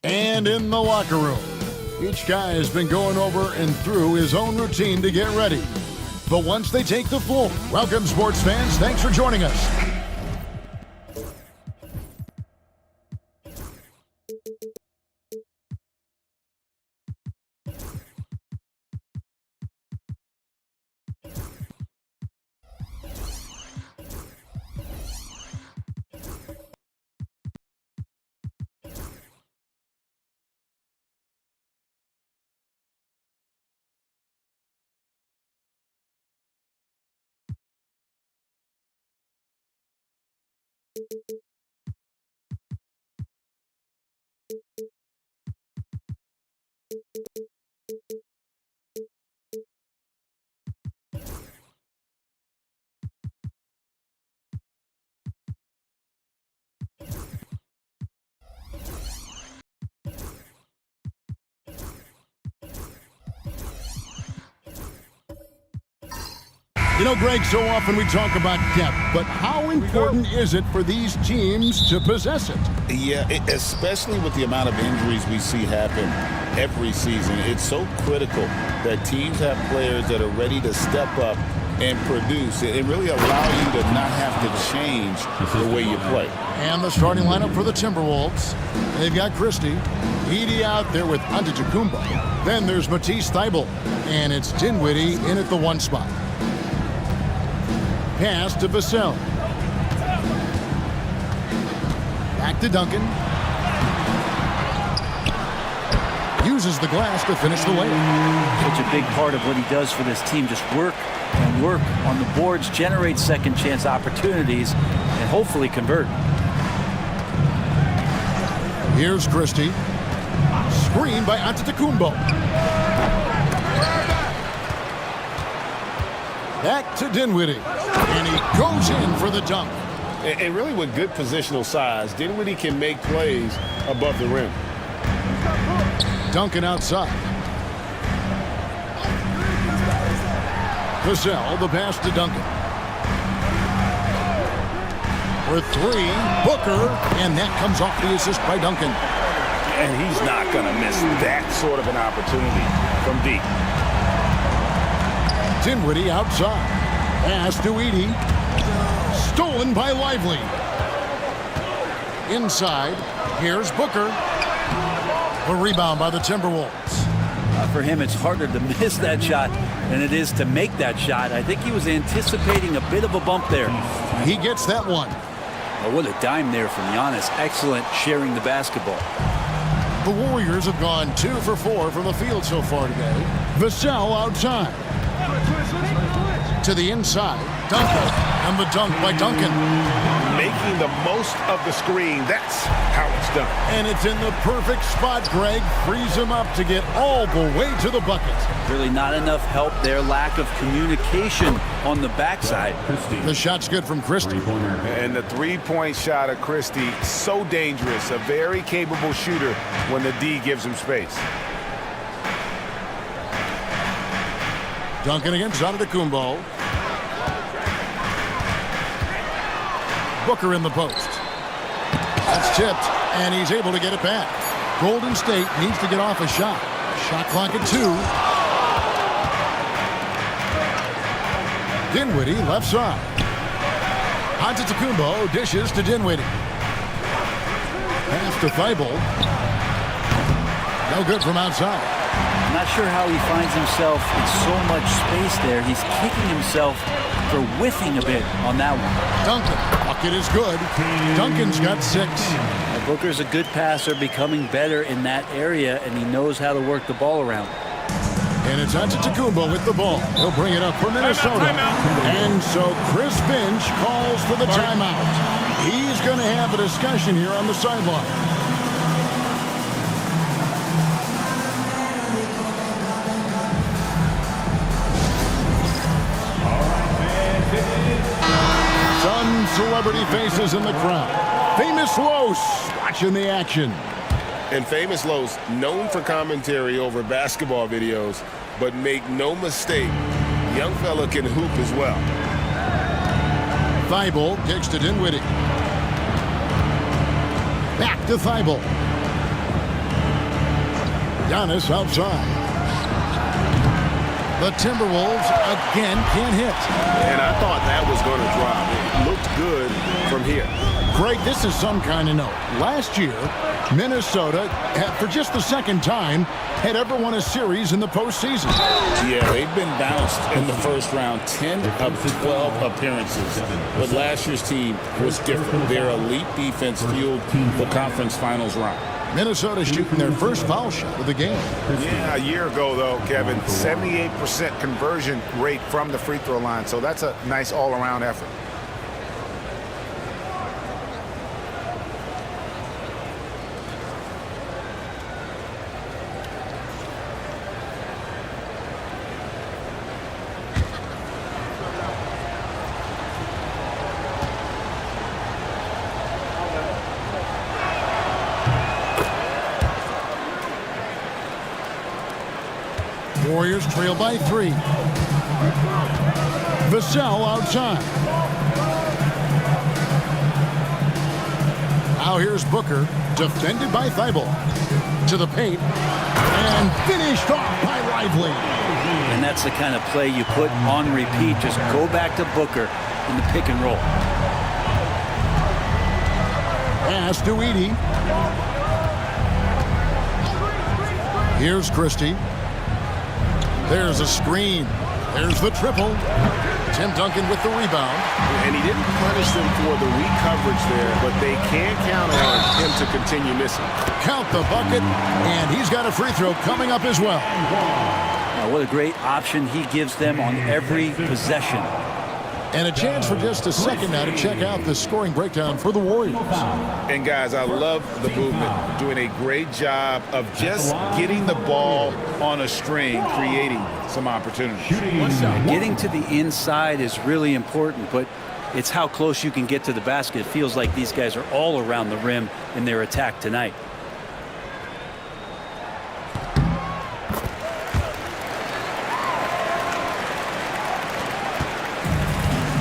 And in the locker room, each guy has been going over and through his own routine to get ready. But once they take the floor, welcome sports fans, thanks for joining us. You know, Greg, so often we talk about depth, but how important is it for these teams to possess it? Yeah, especially with the amount of injuries we see happen every season. It's so critical that teams have players that are ready to step up and produce. It really allows you to not have to change the way you play. And the starting lineup for the Timberwolves. They've got Christie, Edey out there with Antetokounmpo. Then there's Matisse Thybulle, and it's Dinwiddie in at the 1 spot. Pass to Vassell. Back to Duncan. Uses the glass to finish the layup. Such a big part of what he does for this team. Just work and work on the boards, generate second chance opportunities, and hopefully convert. Here's Christie. Screen by Antetokounmpo. Back to Dinwiddie. And he goes in for the dunk. And really with good positional size, Dinwiddie can make plays above the rim. Duncan outside. Vassell, the pass to Duncan. For 3, Booker, and that comes off the assist by Duncan. And he's not going to miss that sort of an opportunity from deep. Dinwiddie outside. Pass to Edey. Stolen by Lively. Inside, here's Booker. A rebound by the Timberwolves. For him, it's harder to miss that shot than it is to make that shot. I think he was anticipating a bit of a bump there. He gets that one. Oh, what a dime there from Giannis. Excellent sharing the basketball. The Warriors have gone 2 for 4 from the field so far today. Vassell outside. To the inside, Duncan, and the dunk by Duncan. Making the most of the screen, that's how it's done. And it's in the perfect spot, Greg. Frees him up to get all the way to the bucket. Really not enough help there, lack of communication on the backside. The shot's good from Christie. And the three-point shot of Christie, so dangerous, a very capable shooter when the D gives him space. Duncan against Antetokounmpo. Booker in the post. That's tipped, and he's able to get it back. Golden State needs to get off a shot. Shot clock at 2. Dinwiddie left side. Antetokounmpo dishes to Dinwiddie. Pass to Thibault. No good from outside. I'm not sure how he finds himself in so much space there. He's kicking himself for whiffing a bit on that one. Duncan. Bucket is good. Duncan's got 6. Now, Booker's a good passer, becoming better in that area, and he knows how to work the ball around. And it's Antetokounmpo with the ball. He'll bring it up for Minnesota. And so Chris Finch calls for the timeout. He's going to have a discussion here on the sideline. Some celebrity faces in the crowd. Famous Los watching the action. And Famous Los, known for commentary over basketball videos, but make no mistake, young fella can hoop as well. Thibault kicks to Dinwiddie. Back to Thibault. Giannis outside. The Timberwolves again can't hit. And I thought that was going to drop. It looked good from here. Greg, this is some kind of note. Last year, Minnesota, for just the second time, had ever won a series in the postseason. Yeah, they've been bounced in the first round, 10 of 12 appearances. But last year's team was different. Their elite defense fueled the conference finals run. Minnesota shooting their first foul shot of the game. Yeah, a year ago, though, Kevin, 78% conversion rate from the free throw line. So that's a nice all-around effort. Warriors trail by 3. Vassell outside. Now here's Booker, defended by Thibault. To the paint, and finished off by Lively. And that's the kind of play you put on repeat. Just go back to Booker in the pick and roll. Pass to Edey. Here's Christie. There's a screen. There's the triple. Tim Duncan with the rebound. And he didn't punish them for the weak coverage there, but they can count on him to continue missing. Count the bucket, and he's got a free throw coming up as well. Now, what a great option he gives them on every possession. And a chance for just a second now to check out the scoring breakdown for the Warriors. And guys, I love the movement, doing a great job of just getting the ball on a string, creating some opportunities. Getting to the inside is really important, but it's how close you can get to the basket. It feels like these guys are all around the rim in their attack tonight.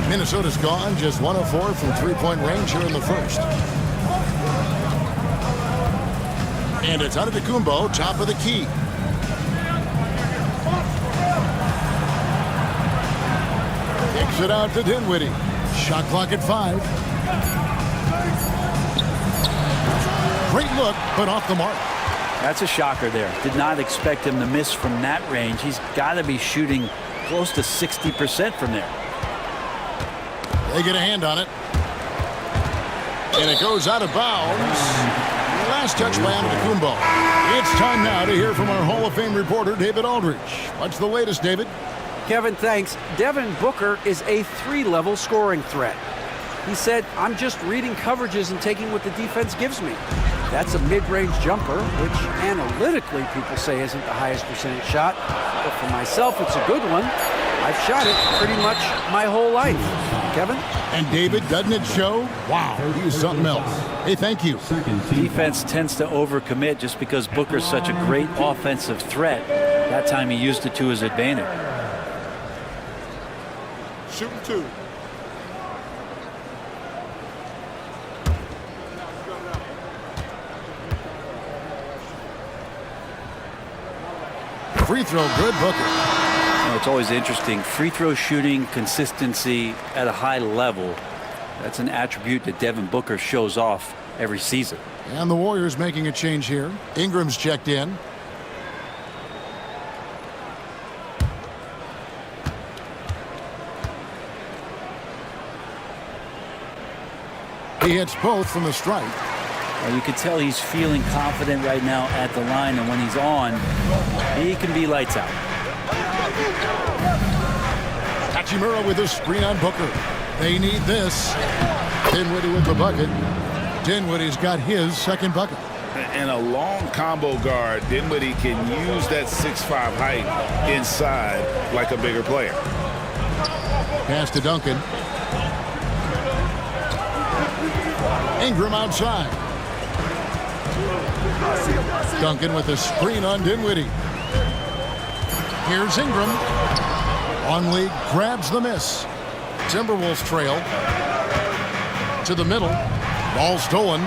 Minnesota's gone just 1 of 4 from three-point range here in the first. And it's Antetokounmpo, top of the key. Kicks it out to Dinwiddie. Shot clock at 5. Great look, but off the mark. That's a shocker there. Did not expect him to miss from that range. He's got to be shooting close to 60% from there. They get a hand on it. And it goes out of bounds. Last touch by Antetokounmpo. It's time now to hear from our Hall of Fame reporter, David Aldridge. What's the latest, David? Kevin, thanks. Devin Booker is a 3-level scoring threat. He said, I'm just reading coverages and taking what the defense gives me. That's a mid-range jumper, which analytically people say isn't the highest percentage shot. But for myself, it's a good one. I've shot it pretty much my whole life. Kevin? And David, doesn't it show? Wow, he's something else. Hey, thank you. Defense tends to overcommit just because Booker's such a great offensive threat. That time he used it to his advantage. Shooting 2. Free throw good, Booker. It's always interesting. Free throw shooting, consistency at a high level. That's an attribute that Devin Booker shows off every season. And the Warriors making a change here. Ingram's checked in. He hits both from the stripe. Well, you can tell he's feeling confident right now at the line, and when he's on, he can be lights out. Hachimura with a screen on Booker. They need this. Dinwiddie with the bucket. Dinwiddie's got his second bucket. And a long combo guard, Dinwiddie can use that 6'5" height inside like a bigger player. Pass to Duncan. Ingram outside. Duncan with a screen on Dinwiddie. Here's Ingram. Longley grabs the miss. Timberwolves trail. To the middle. Ball stolen.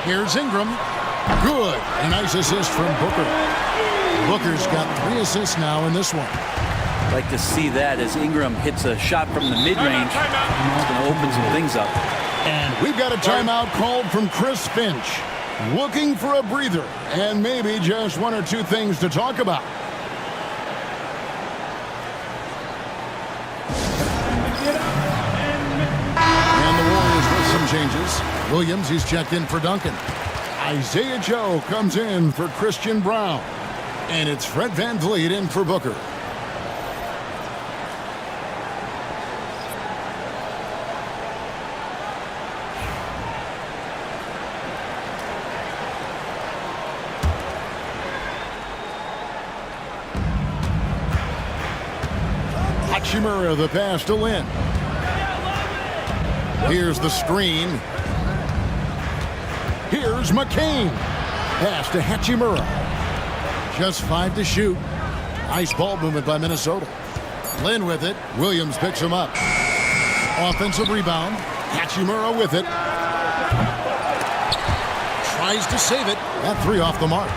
Here's Ingram. Good. A nice assist from Booker. Booker's got 3 assists now in this one. Like to see that as Ingram hits a shot from the mid-range. It's going to open some things up. And we've got a timeout called from Chris Finch. Looking for a breather and maybe just 1 or 2 things to talk about. And the Warriors with some changes. Williams, he's checked in for Duncan. Isaiah Joe comes in for Christian Brown. And it's Fred VanVleet in for Booker. Hachimura, the pass to Lin. Here's the screen. Here's McCain. Pass to Hachimura. Just 5 to shoot. Nice ball movement by Minnesota. Lin with it. Williams picks him up. Offensive rebound. Hachimura with it. Tries to save it. That 3 off the mark.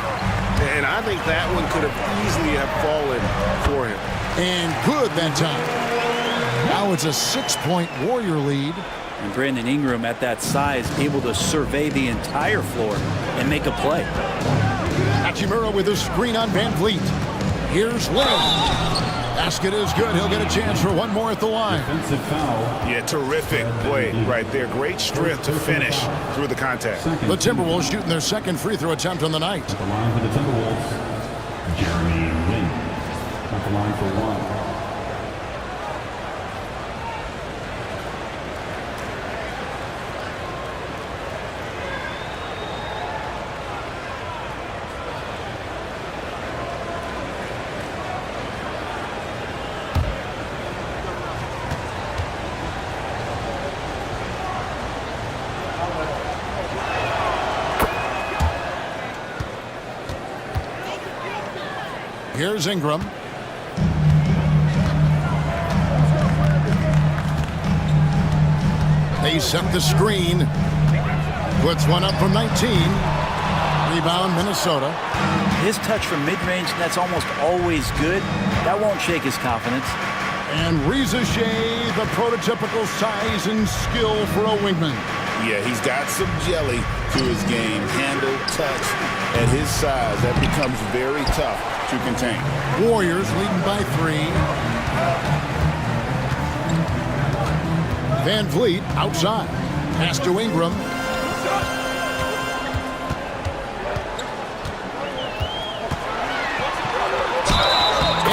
And I think that one could have easily have fallen for him. And good that time. Now it's a 6-point Warrior lead. And Brandon Ingram at that size able to survey the entire floor and make a play. Hachimura with a screen on VanVleet. Here's Lin. Basket is good. He'll get a chance for one more at the line. Defensive foul. Yeah, terrific play right there. Great strength to finish through the contact. The Timberwolves shooting their second free throw attempt on the night. At the line for the Timberwolves, Jeremy Lin. At the line for 1. Here's Ingram. They set the screen. Puts one up from 19. Rebound, Minnesota. His touch from mid-range, that's almost always good. That won't shake his confidence. And Reza Shea, the prototypical size and skill for a wingman. Yeah, he's got some jelly to his game. Handle, touch. At his size, that becomes very tough to contain. Warriors leading by 3. VanVleet outside. Pass to Ingram.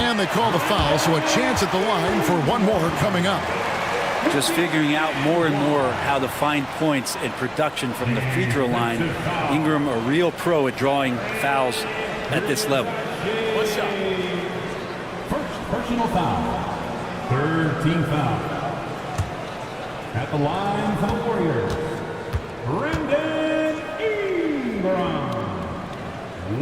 And they call the foul, so a chance at the line for one more coming up. Just figuring out more and more how to find points and production from the free throw line. Ingram, a real pro at drawing fouls at this level. First personal foul. Third team foul. At the line for the Warriors, Brandon Ingram.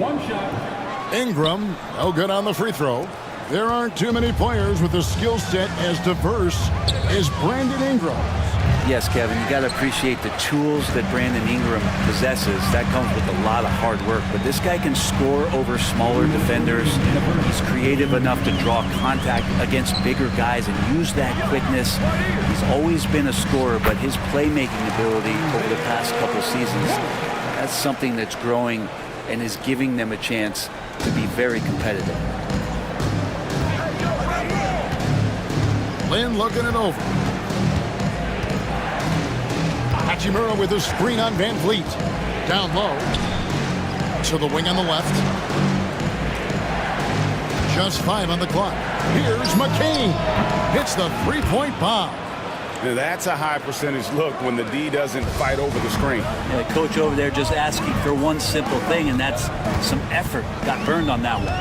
One shot. Ingram, no good on the free throw. There aren't too many players with a skill set as diverse as Brandon Ingram. Yes, Kevin, you got to appreciate the tools that Brandon Ingram possesses. That comes with a lot of hard work. But this guy can score over smaller defenders. He's creative enough to draw contact against bigger guys and use that quickness. He's always been a scorer, but his playmaking ability over the past couple seasons, that's something that's growing and is giving them a chance to be very competitive. Lynn looking it over. Hachimura with a screen on Van Vliet. Down low. To the wing on the left. Just 5 on the clock. Here's McCain. Hits the three-point bomb. Now that's a high percentage look when the D doesn't fight over the screen. Yeah, the coach over there just asking for one simple thing, and that's some effort. Got burned on that one.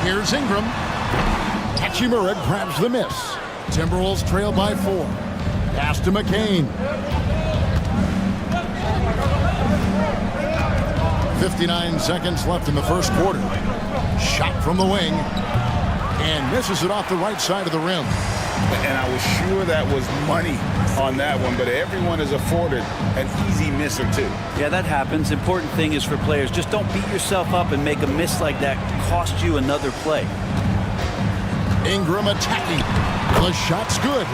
Here's Ingram. Hachimura grabs the miss. Timberwolves trail by 4. Pass to McCain. 59 seconds left in the first quarter. Shot from the wing. And misses it off the right side of the rim. And I was sure that was money on that one, but everyone is afforded an easy miss or two. Yeah, that happens. Important thing is for players, just don't beat yourself up and make a miss like that cost you another play. Ingram attacking. The shot's good.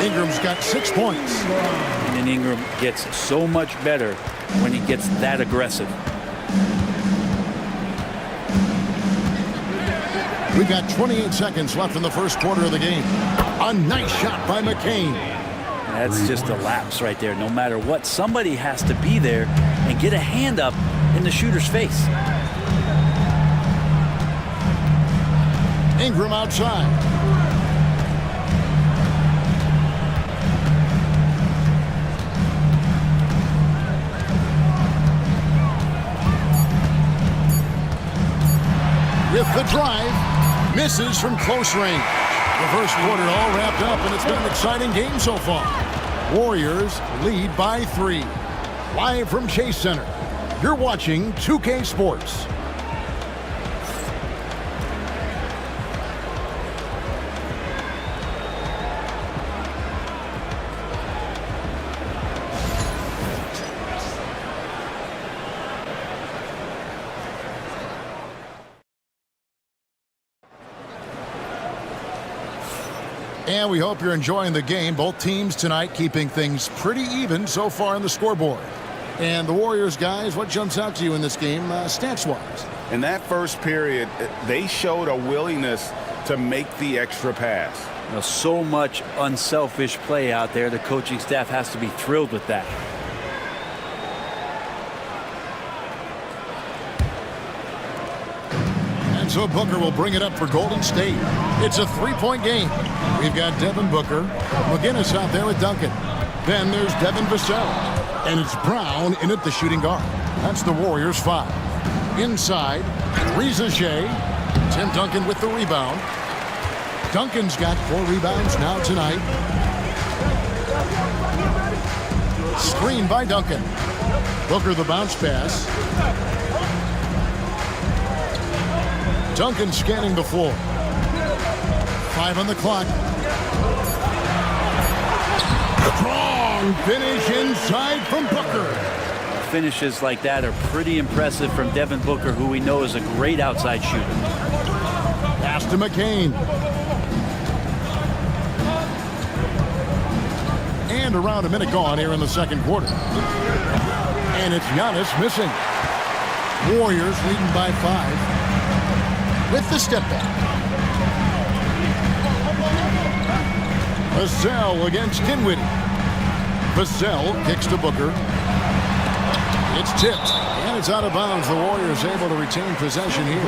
Ingram's got 6 points. And Ingram gets so much better when he gets that aggressive. We've got 28 seconds left in the first quarter of the game. A nice shot by McCain. That's just a lapse right there. No matter what, somebody has to be there and get a hand up in the shooter's face. Ingram outside. With the drive, misses from close range. The first quarter all wrapped up, and it's been an exciting game so far. Warriors lead by 3. Live from Chase Center, you're watching 2K Sports. And we hope you're enjoying the game. Both teams tonight keeping things pretty even so far on the scoreboard. And the Warriors, guys, what jumps out to you in this game stats-wise? In that first period, they showed a willingness to make the extra pass. You know, so much unselfish play out there. The coaching staff has to be thrilled with that. And so Booker will bring it up for Golden State. It's a 3-point game. We've got Devin Booker, McGinnis out there with Duncan. Then there's Devin Vassell. And it's Brown in at the shooting guard. That's the Warriors 5. Inside, Reza Shea. Tim Duncan with the rebound. Duncan's got 4 rebounds now tonight. Screen by Duncan. Booker the bounce pass. Duncan scanning the floor. 5 on the clock. Strong finish inside from Booker. Finishes like that are pretty impressive from Devin Booker, who we know is a great outside shooter. Pass to McCain. And around a minute gone here in the second quarter. And it's Giannis missing. Warriors leading by 5. With the step back. Vassell against Dinwiddie. Vassell kicks to Booker. It's tipped, and it's out of bounds. The Warriors able to retain possession here.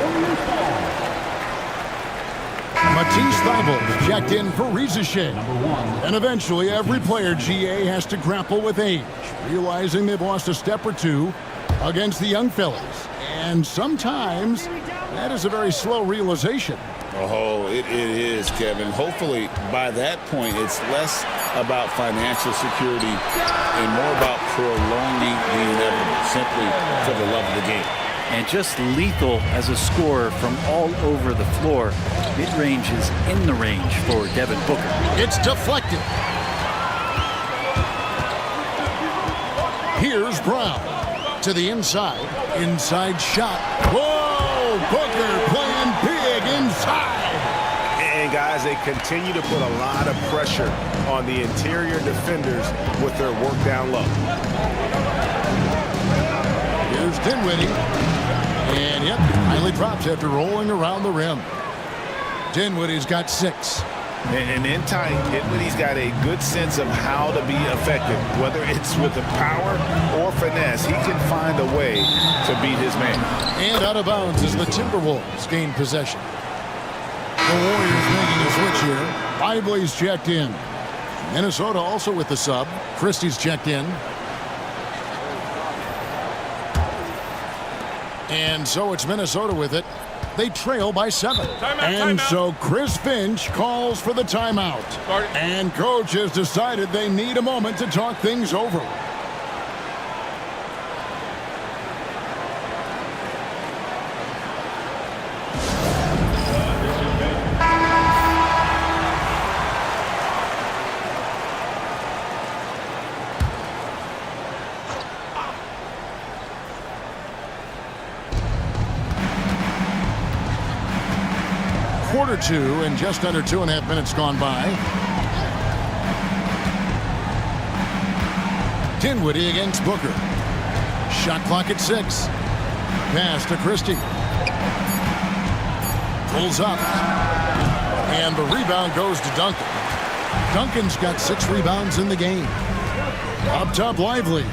Matisse Thybulle checked in for Reza Shea. And eventually, every player, GA, has to grapple with age, realizing they've lost a step or two against the young fellas. And sometimes, that is a very slow realization. Oh, it is, Kevin. Hopefully, by that point, it's less about financial security and more about prolonging the inevitable, simply for the love of the game. And just lethal as a scorer from all over the floor. Mid-range is in the range for Devin Booker. It's deflected. Here's Brown to the inside. Inside shot. Whoa! Booker playing big inside. And guys, they continue to put a lot of pressure on the interior defenders with their work down low. Here's Dinwiddie. And yep, finally drops after rolling around the rim. Dinwiddie's got 6. And in time, Dinwiddie's got a good sense of how to be effective. Whether it's with the power or finesse, he can find a way to beat his man. And out of bounds as the Timberwolves gain possession. The Warriors making a switch here. Lively's checked in. Minnesota also with the sub. Christie's checked in. And so it's Minnesota with it. They trail by 7. So Chris Finch calls for the timeout. And coach has decided they need a moment to talk things over. Quarter 2 and just under 2.5 minutes gone by. Dinwiddie against Booker. Shot clock at 6. Pass to Christie. Pulls up. And the rebound goes to Duncan. Duncan's got 6 rebounds in the game. Up top, Lively.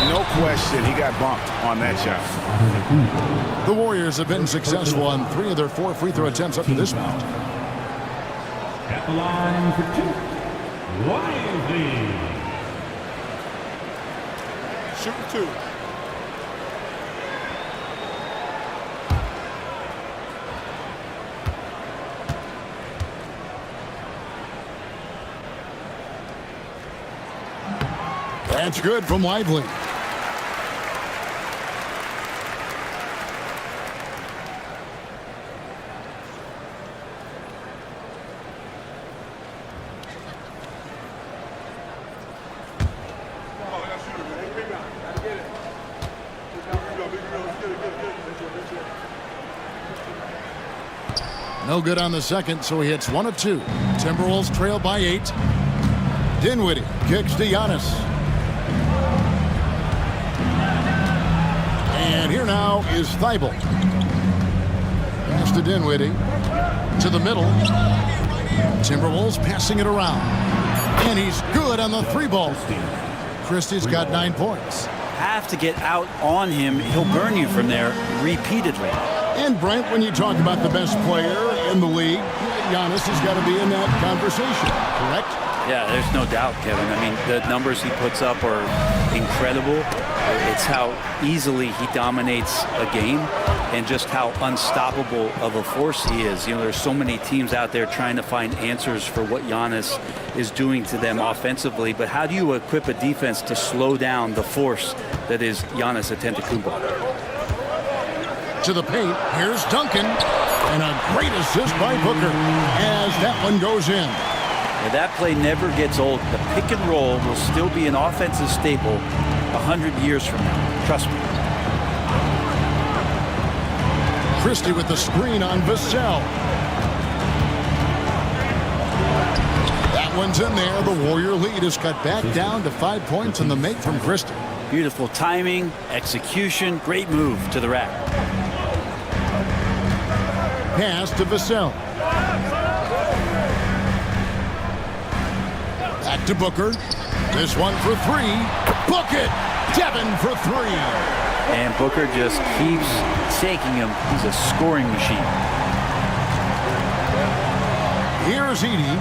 No question, he got bumped on that shot. The Warriors have been successful on 3 of their 4 free throw attempts up to this point. At the line for 2, Lively. Shoot 2. That's good from Lively. No good on the second, so he hits 1 of 2. Timberwolves trail by 8. Dinwiddie kicks to Giannis. And here now is Thibault. Pass to Dinwiddie. To the middle. Timberwolves passing it around. And he's good on the 3-ball. Christie's got 9 points. Have to get out on him. He'll burn you from there repeatedly. And Brent, when you talk about the best player in the league, Giannis has got to be in that conversation, correct? Yeah, there's no doubt, Kevin. I mean, the numbers he puts up are incredible. It's how easily he dominates a game and just how unstoppable of a force he is. You know, there's so many teams out there trying to find answers for what Giannis is doing to them offensively, but how do you equip a defense to slow down the force that is Giannis Antetokounmpo? To the paint, here's Duncan, and a great assist by Booker as that one goes in. And that play never gets old. The pick and roll will still be an offensive staple 100 years from now. Trust me. Christie with the screen on Vassell. That one's in there. The Warrior lead is cut back down to 5 points in the make from Christie. Beautiful timing, execution, great move to the rack. Pass to Vassell. Back to Booker. This one for 3. Book it! Devin for 3. And Booker just keeps taking him. He's a scoring machine. Here's Edey.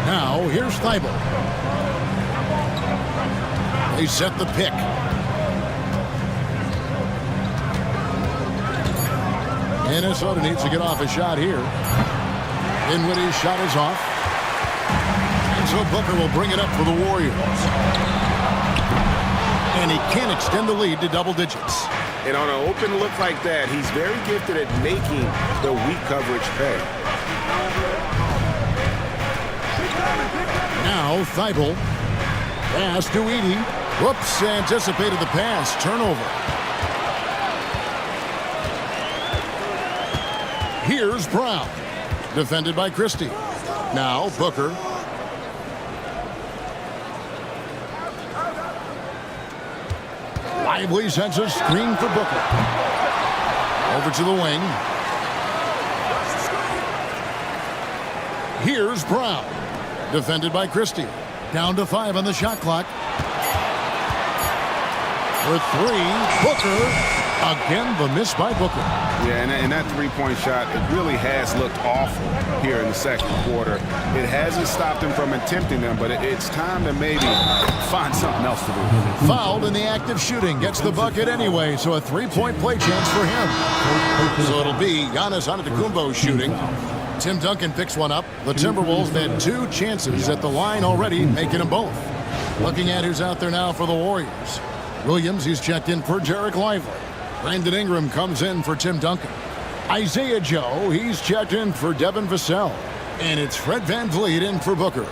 Now, here's Thibault. They set the pick. Minnesota needs to get off a shot here. Dinwiddie's shot is off. And so Booker will bring it up for the Warriors. And he can't extend the lead to double digits. And on an open look like that, he's very gifted at making the weak coverage pay. Now Thibault. Pass to Edey. Whoops, anticipated the pass. Turnover. Here's Brown. Defended by Christie. Now Booker. Lively sends a screen for Booker. Over to the wing. Here's Brown. Defended by Christie. Down to 5 on the shot clock. For 3, Booker. Again, the miss by Booker. Yeah, and that three-point shot, it really has looked awful here in the second quarter. It hasn't stopped him from attempting them, but it's time to maybe find something else to do. Fouled in the act of shooting. Gets the bucket anyway, so a three-point play chance for him. So it'll be Giannis Antetokounmpo shooting. Tim Duncan picks one up. The Timberwolves had 2 chances at the line already, making them both. Looking at who's out there now for the Warriors. Williams, he's checked in for Jarek Lively. Brandon Ingram comes in for Tim Duncan. Isaiah Joe, he's checked in for Devin Vassell. And it's Fred VanVleet in for Booker.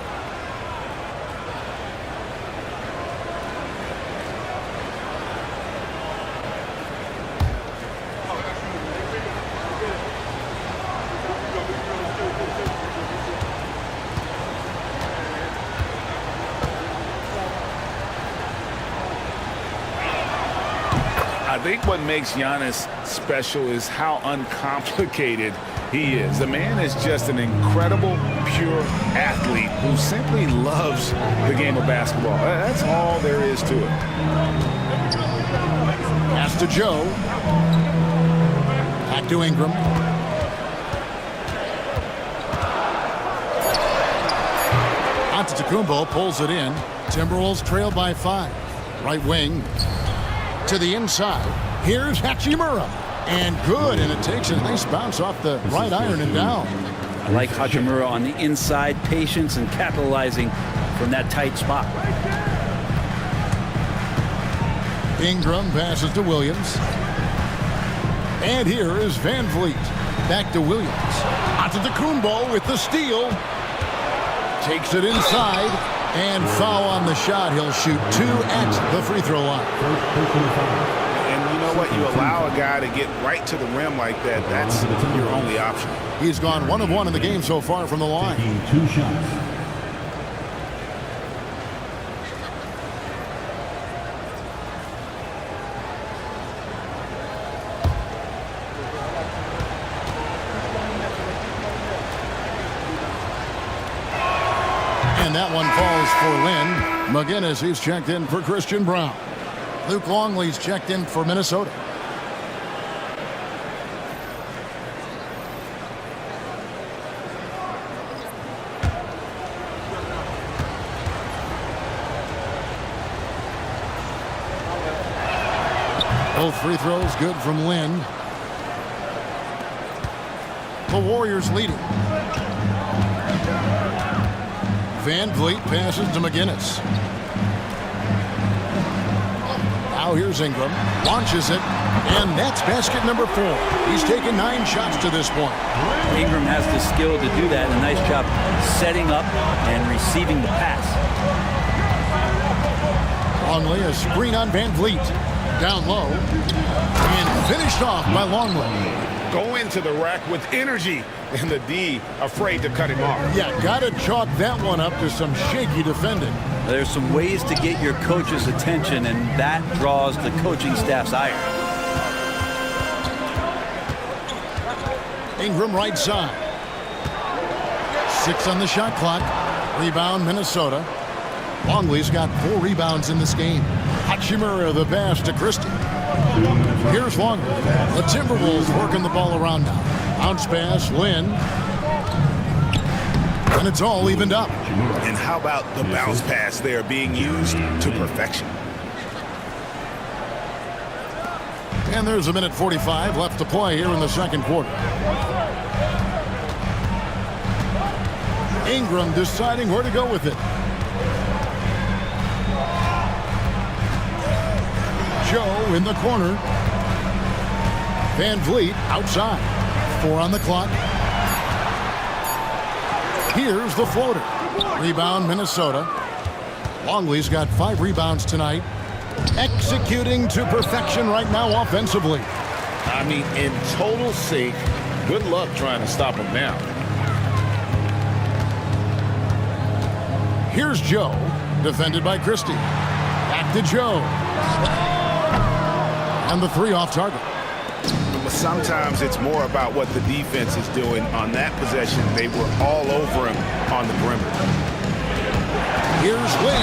I think what makes Giannis special is how uncomplicated he is. The man is just an incredible, pure athlete who simply loves the game of basketball. That's all there is to it. Pass to Joe. Back to Ingram. Antetokounmpo pulls it in. Timberwolves trail by 5. Right wing. To the inside. Here's Hachimura. And good. And it takes a nice bounce off the right iron and down. I like Hachimura on the inside, patience and capitalizing from that tight spot. Ingram passes to Williams. And here is VanVleet. Back to Williams. Antetokounmpo with the steal. Takes it inside. And foul on the shot. He'll shoot 2 at the free throw line. And you know what? You allow a guy to get right to the rim like that. That's your only option. He's gone 1 of 1 in the game so far from the line. 2 shots. And that one falls for Lynn. McGinnis, he's checked in for Christian Brown. Luke Longley's checked in for Minnesota. Both free throws good from Lynn. The Warriors leading. VanVleet passes to McGinnis. Now here's Ingram. Launches it. And that's basket number 4. He's taken 9 shots to this point. Ingram has the skill to do that. A nice job setting up and receiving the pass. Longley, a screen on VanVleet. Down low. And finished off by Longley. Go into the rack with energy, and the D afraid to cut him off. Yeah, got to chalk that one up to some shaky defending. There's some ways to get your coach's attention, and that draws the coaching staff's ire. Ingram right side. 6 on the shot clock. Rebound Minnesota. Longley's got 4 rebounds in this game. Hachimura the pass to Christie. Here's Longley. The Timberwolves working the ball around now. Bounce pass, Lynn. And it's all evened up. And how about the bounce pass there being used to perfection? And there's 1:45 left to play here in the second quarter. Ingram deciding where to go with it. Joe in the corner. Van Vliet outside. 4 on the clock. Here's the floater. Rebound, Minnesota. Longley's got 5 rebounds tonight. Executing to perfection right now offensively. I mean, in total sync. Good luck trying to stop him now. Here's Joe, defended by Christie. Back to Joe. And the 3 off target. Sometimes it's more about what the defense is doing on that possession. They were all over him on the perimeter. Here's Lynn.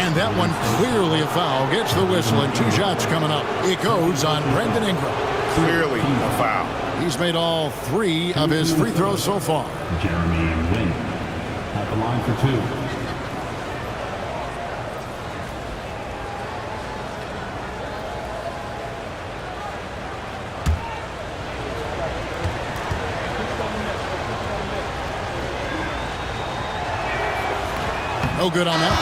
And that one clearly a foul. Gets the whistle and 2 shots coming up. It goes on Brandon Ingram. Clearly a foul. He's made all 3 of his free throws so far. Jeremy Lin at the line for 2. No good on that.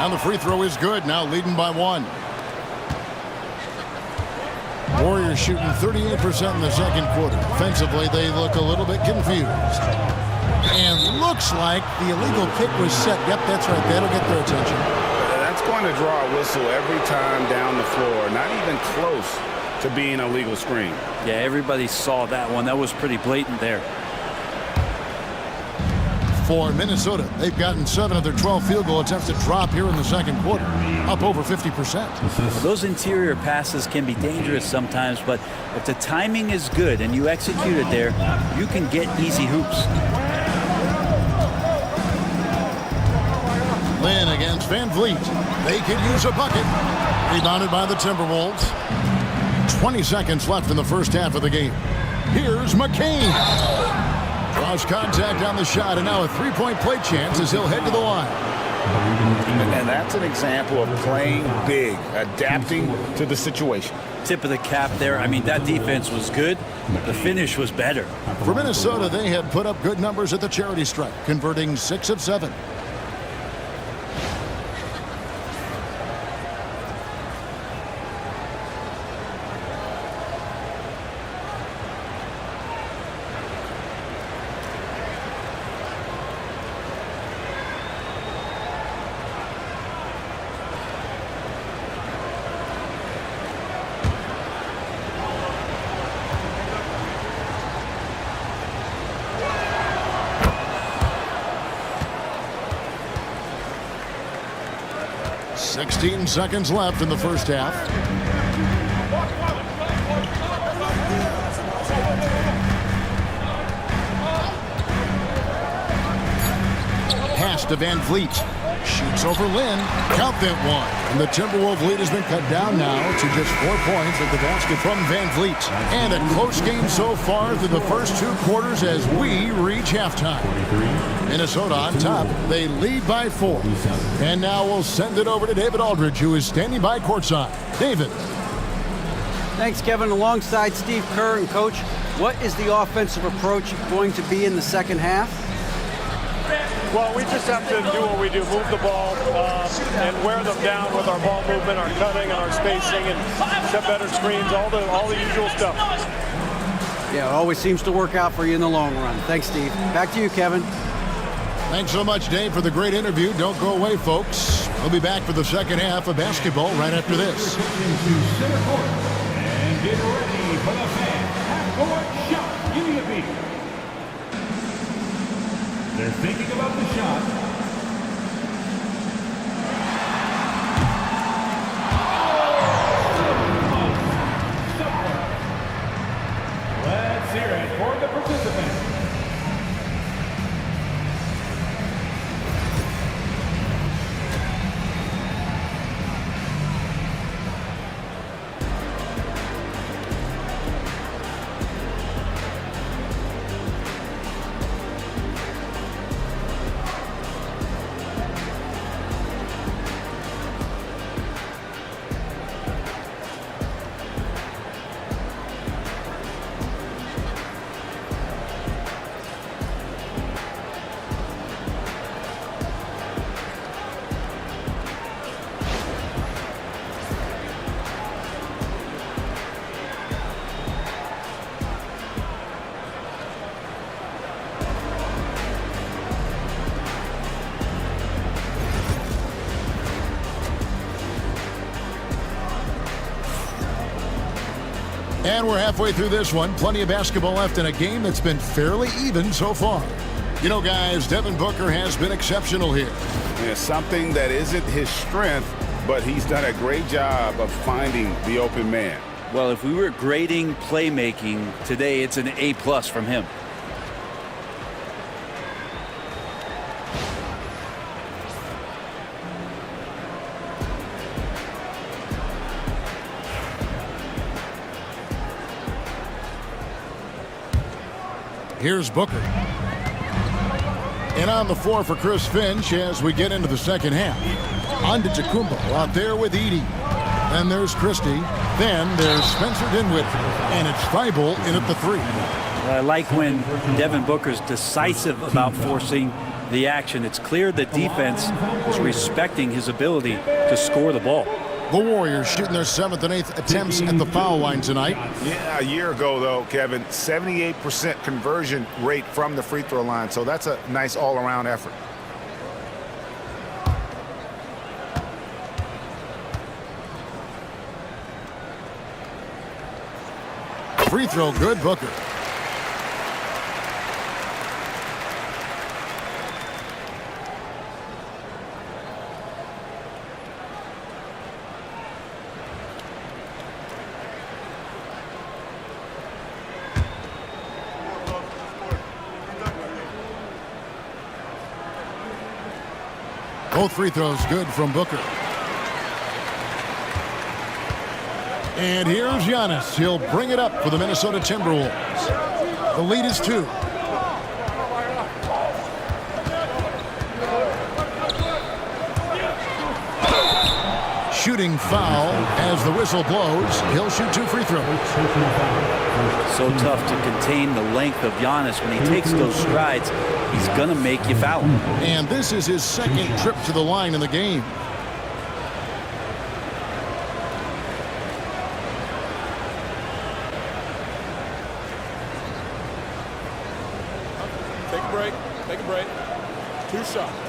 And the free throw is good, now leading by 1. Warriors shooting 38% in the second quarter. Offensively, they look a little bit confused. And looks like the illegal kick was set. Yep, that's right. That'll get their attention. That's going to draw a whistle every time down the floor. Not even close to being a legal screen. Yeah, everybody saw that one. That was pretty blatant there. For Minnesota, they've gotten 7 of their 12 field goal attempts to drop here in the second quarter. Up over 50%. Those interior passes can be dangerous sometimes, but if the timing is good and you execute it there, you can get easy hoops. Lynn against Van Vliet. They could use a bucket. Rebounded by the Timberwolves. 20 seconds left in the first half of the game. Here's McCain. Draws contact on the shot, and now a 3-point play chance as he'll head to the line. And that's an example of playing big, adapting to the situation. Tip of the cap there. I mean, that defense was good. The finish was better. For Minnesota, they had put up good numbers at the charity stripe, converting 6 of 7. Sixteen seconds left in the first half. Pass to Van Vliet. Shoots over Lynn. Count that one. And the Timberwolves lead has been cut down now to just 4 points at the basket from Van Vliet. And a close game so far through the first 2 quarters as we reach halftime. Minnesota on top. They lead by 4. And now we'll send it over to David Aldridge, who is standing by courtside. David. Thanks, Kevin. Alongside Steve Kerr and Coach, what is the offensive approach going to be in the second half? Well, we just have to do what we do, move the ball and wear them down with our ball movement, our cutting, and our spacing, and set better screens, all the usual stuff. Yeah, it always seems to work out for you in the long run. Thanks, Steve. Back to you, Kevin. Thanks so much, Dave, for the great interview. Don't go away, folks. We'll be back for the second half of basketball right after this. Into center court and get ready for the fan half-court shot. Give me a beat. They're thinking about the shot. Let's hear it for the participants. And we're halfway through this one. Plenty of basketball left in a game that's been fairly even so far. You know, guys, Devin Booker has been exceptional here. Yeah, something that isn't his strength, but he's done a great job of finding the open man. Well, if we were grading playmaking today, it's an A+ from him. Here's Booker. And on the floor for Chris Finch as we get into the second half. Antetokounmpo out there with Edey. Then there's Christie. Then there's Spencer Dinwiddie. And it's Thibault in at the 3. I like when Devin Booker's decisive about forcing the action. It's clear that defense is respecting his ability to score the ball. The Warriors shooting their 7th and 8th attempts at the foul line tonight. Yeah, a year ago, though, Kevin, 78% conversion rate from the free throw line. So that's a nice all-around effort. Free throw good, Booker. Both free throws good from Booker. And here's Giannis. He'll bring it up for the Minnesota Timberwolves. The lead is 2. Shooting foul as the whistle blows. He'll shoot 2 free throws. So tough to contain the length of Giannis. When he takes those strides, he's going to make you foul. And this is his second trip to the line in the game. Take a break. Take a break. 2 shots.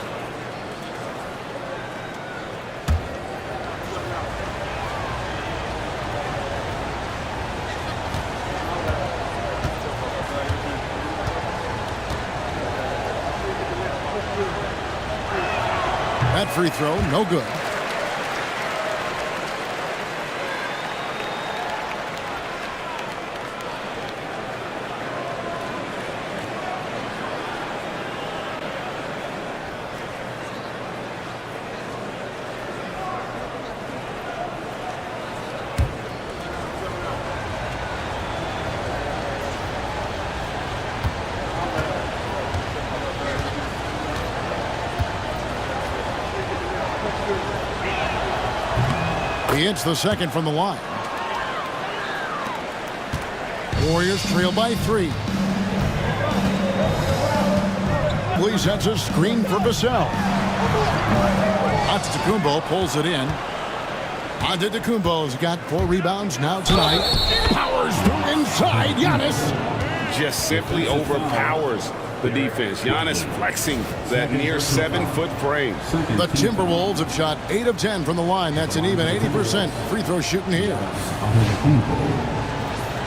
That free throw, no good. He hits the second from the line. Warriors trail by 3. Lee sets a screen for Vassell. Antetokounmpo pulls it in. Antetokounmpo's got 4 rebounds now tonight. Powers through inside. Giannis. Just simply overpowers the defense. Giannis flexing that near 7-foot frame. The Timberwolves have shot 8 of 10 from the line. That's an even 80% free throw shooting here.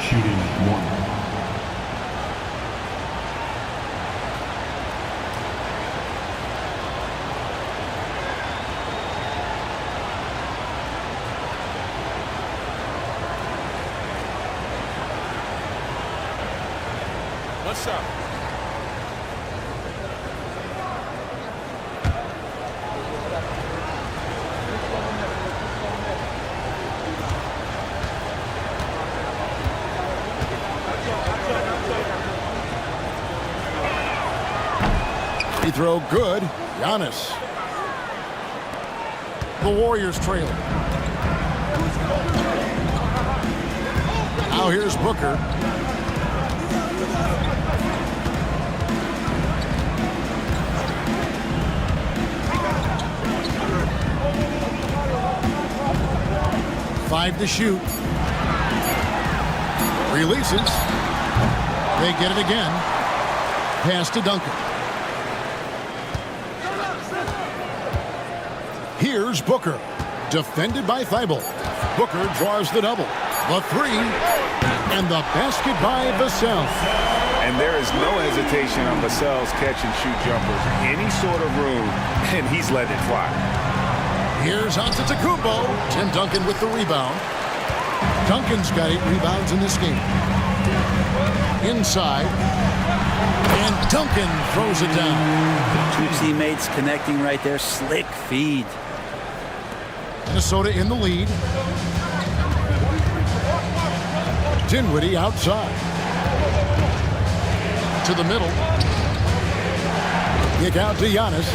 Shooting 1. Let's shot. Free throw good. Giannis. The Warriors trail. Now here's Booker. Five to shoot. Releases. They get it again. Pass to Duncan. Here's Booker. Defended by Thibault. Booker draws the double. The 3. And the basket by Vassell. And there is no hesitation on Vassell's catch-and-shoot jumpers. Any sort of room, and he's letting it fly. Here's Antetokounmpo. Tim Duncan with the rebound. Duncan's got 8 rebounds in this game. Inside. And Duncan throws it down. Two teammates connecting right there. Slick feed. Minnesota in the lead. Dinwiddie outside. To the middle. Kick out to Giannis.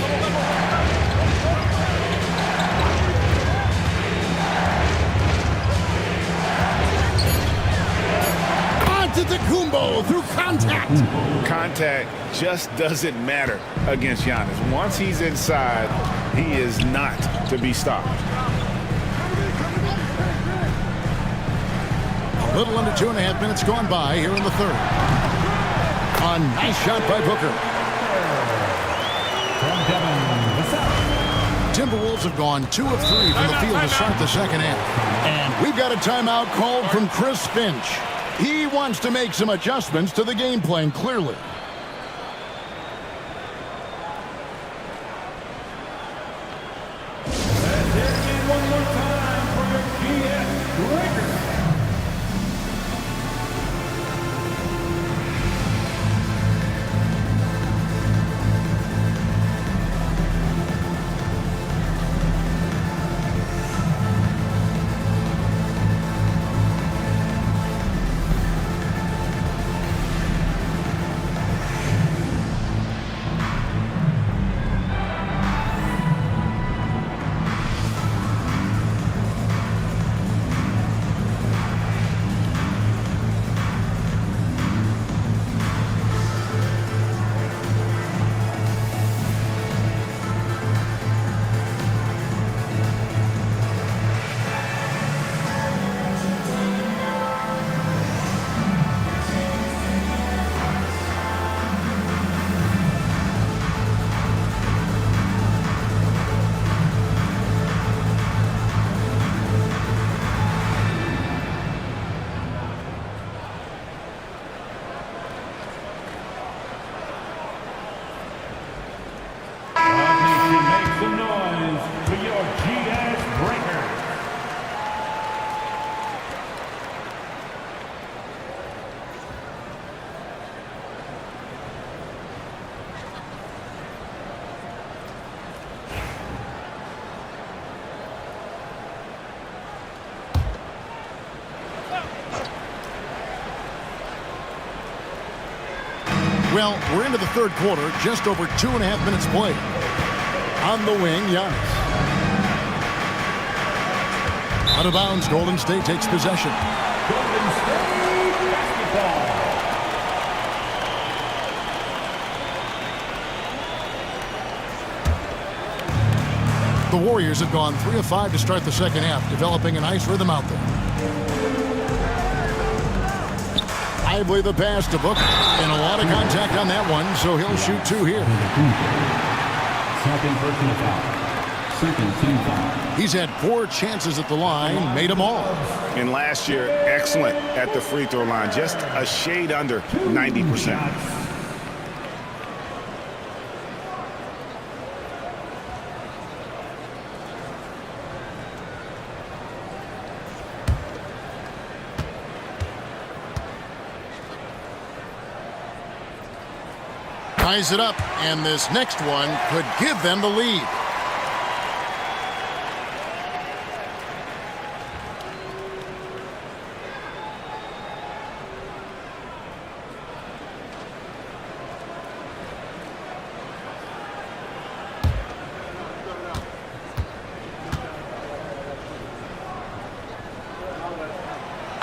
Antetokounmpo through contact. Contact just doesn't matter against Giannis. Once he's inside, he is not to be stopped. A little under 2.5 minutes gone by here in the third. A nice shot by Booker. Timberwolves have gone 2 of 3 from the field to start the second half. And we've got a timeout called from Chris Finch. He wants to make some adjustments to the game plan, clearly. One more time for your GS Lakers. Well, we're into the third quarter, just over 2.5 minutes played. On the wing, Giannis. Out of bounds, Golden State takes possession. Golden State basketball. The Warriors have gone 3 of 5 to start the second half, developing a nice rhythm out there. Lively the pass to Booker, and a lot of contact on that one, so he'll shoot 2 here. Second personal foul. Second team foul. He's had 4 chances at the line, made them all. And last year, excellent at the free throw line, just a shade under 90%. Ties it up, and this next one could give them the lead.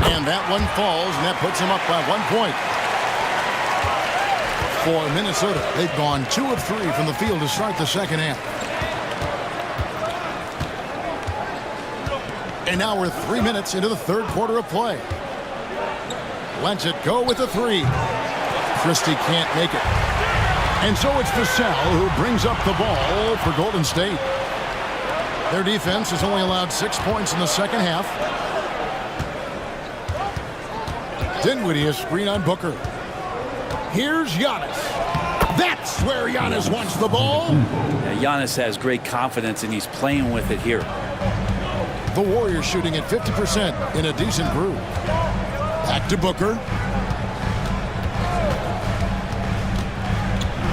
And that one falls, and that puts him up by 1 point. For Minnesota, they've gone 2 of 3 from the field to start the second half. And now we're 3 minutes into the third quarter of play. Lets it go with a 3. Christie can't make it. And so it's Vassell who brings up the ball for Golden State. Their defense has only allowed 6 points in the second half. Dinwiddie a screen on Booker. Here's Giannis. That's where Giannis wants the ball. Yeah, Giannis has great confidence, and he's playing with it here. The Warriors shooting at 50% in a decent groove. Back to Booker.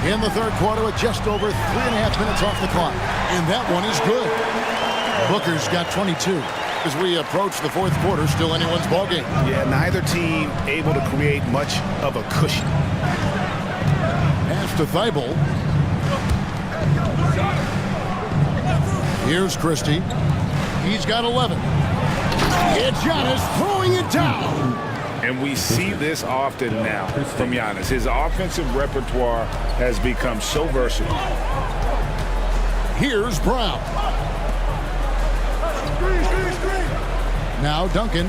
In the third quarter with just over 3.5 minutes off the clock. And that one is good. Booker's got 22. As we approach the fourth quarter, still anyone's ballgame. Yeah, neither team able to create much of a cushion. Pass to Thibault. Here's Christie. He's got 11. It's Giannis throwing it down. And we see this often now from Giannis. His offensive repertoire has become so versatile. Here's Brown. Now Duncan.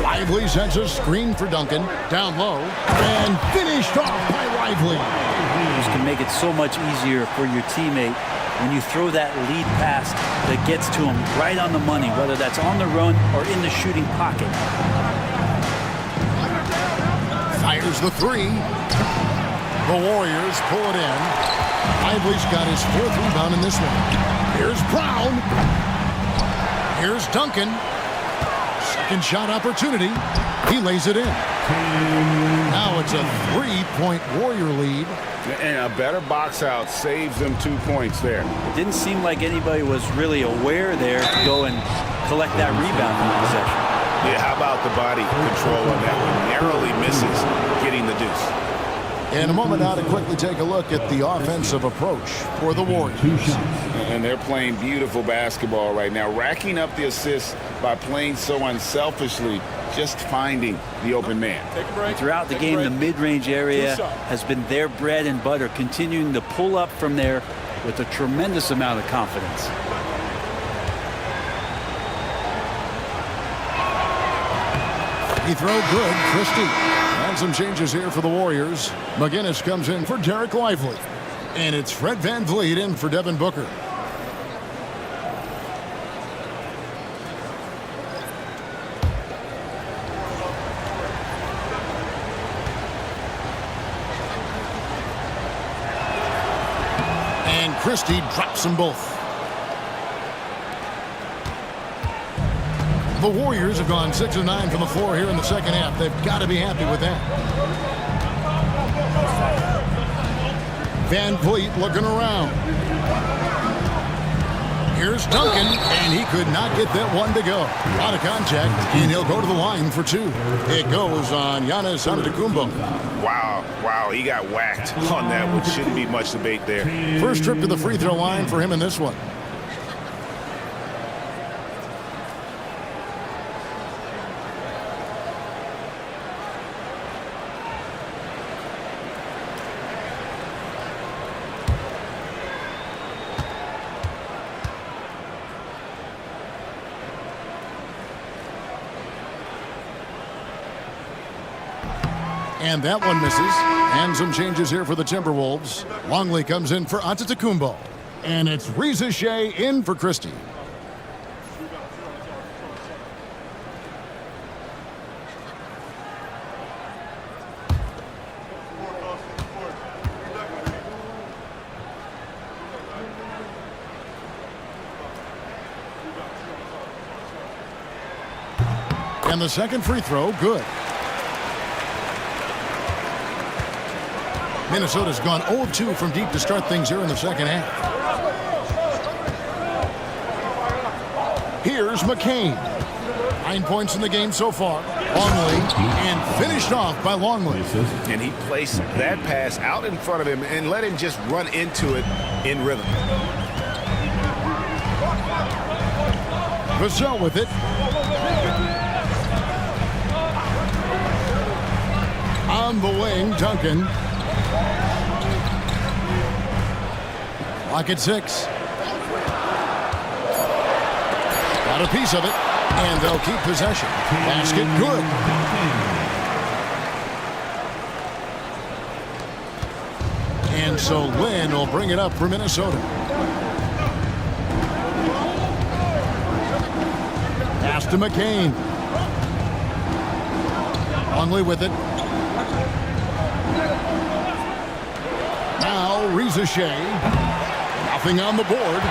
Lively sends a screen for Duncan. Down low. And finished off by Lively. This can make it so much easier for your teammate when you throw that lead pass that gets to him right on the money, whether that's on the run or in the shooting pocket. Fires the three. The Warriors pull it in. Lively's got his fourth rebound in this one. Here's Brown. Here's Duncan. Second shot opportunity. He lays it in. Now it's a 3-point Warrior lead. And a better box out saves them 2 points there. It didn't seem like anybody was really aware there to go and collect that rebound from the possession. Yeah, how about the body control on that one? Narrowly misses getting the deuce. In a moment now to quickly take a look at the offensive approach for the Warriors. And they're playing beautiful basketball right now, racking up the assists by playing so unselfishly, just finding the open man. Throughout the game, the mid-range area has been their bread and butter, continuing to pull up from there with a tremendous amount of confidence. He throw good, Christie. And some changes here for the Warriors. McGinnis comes in for Derek Lively. And it's Fred VanVleet in for Devin Booker. And Christie drops them both. The Warriors have gone 6 of 9 from the floor here in the second half. They've got to be happy with that. VanVleet looking around. Here's Duncan, and he could not get that one to go. Out of contact, and he'll go to the line for two. It goes on Giannis Antetokounmpo. Wow, he got whacked on that, which shouldn't be much debate there. First trip to the free throw line for him in this one. And that one misses. And some changes here for the Timberwolves. Longley comes in for Antetokounmpo. And it's Reza Shea in for Christie. And the second free throw, good. Minnesota's gone 0 of 2 from deep to start things here in the second half. Here's McCain. 9 points in the game so far. Longley, and finished off by Longley. And he placed that pass out in front of him and let him just run into it in rhythm. Vassell with it. On the wing, Duncan. Lock at 6. Got a piece of it, and they'll keep possession. Basket good. And so Lynn will bring it up for Minnesota. Pass to McCain. Longley with it. Now Reza Shea. Nothing on the board.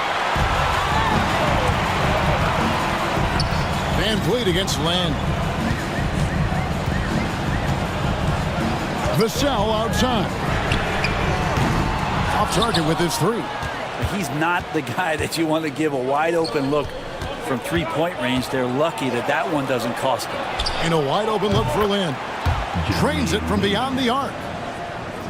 Van Vliet against Land. Vassell outside. Off target with his three. He's not the guy that you want to give a wide open look from three-point range. They're lucky that that one doesn't cost them. And a wide open look for Lin. Trains it from beyond the arc.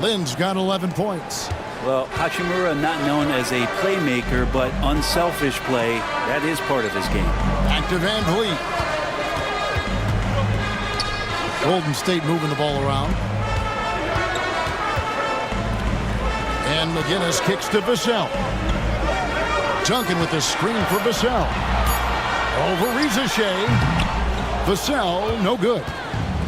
Lin's got 11 points. Well, Hachimura not known as a playmaker, but unselfish play, that is part of his game. Back to Van Vliet. Golden State moving the ball around. And McGinnis kicks to Vassell. Duncan with the screen for Vassell. Over Reza Shea. Vassell, no good.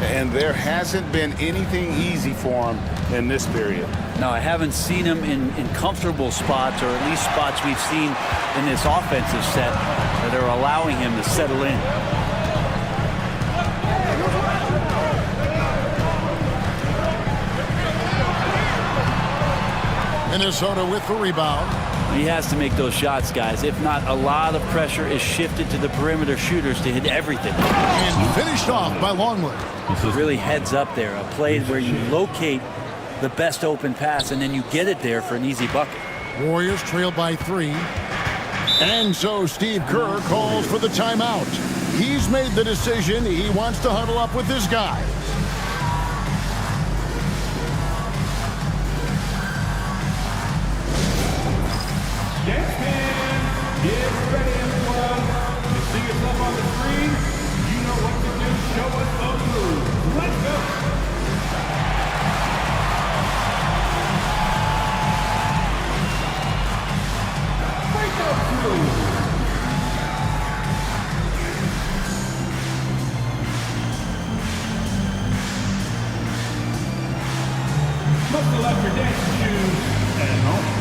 And there hasn't been anything easy for him in this period. No, I haven't seen him in comfortable spots, or at least spots we've seen in this offensive set that are allowing him to settle in. Minnesota with the rebound. He has to make those shots, guys. If not, a lot of pressure is shifted to the perimeter shooters to hit everything. And finished off by Longwood. Really heads up there. A play where you locate the best open pass and then you get it there for an easy bucket. Warriors trail by 3. And so Steve Kerr calls for the timeout. He's made the decision. He wants to huddle up with his guys. Get ready, everyone. You see yourself on the screen? You know what to do. Show us those moves. Let's go. Break up moves. Muscle up your dancing shoes at home.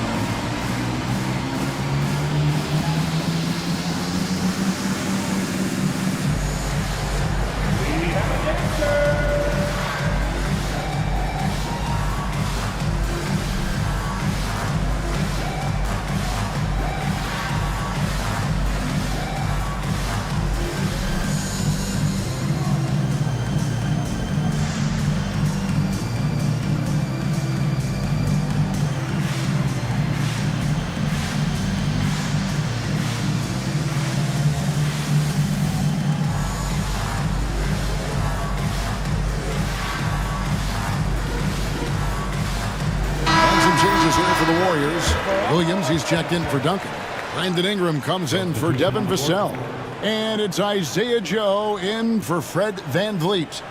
For the Warriors, Williams, he's checked in for Duncan. Brandon Ingram comes in for Devin Vassell. And it's Isaiah Joe in for Fred Van Vliet.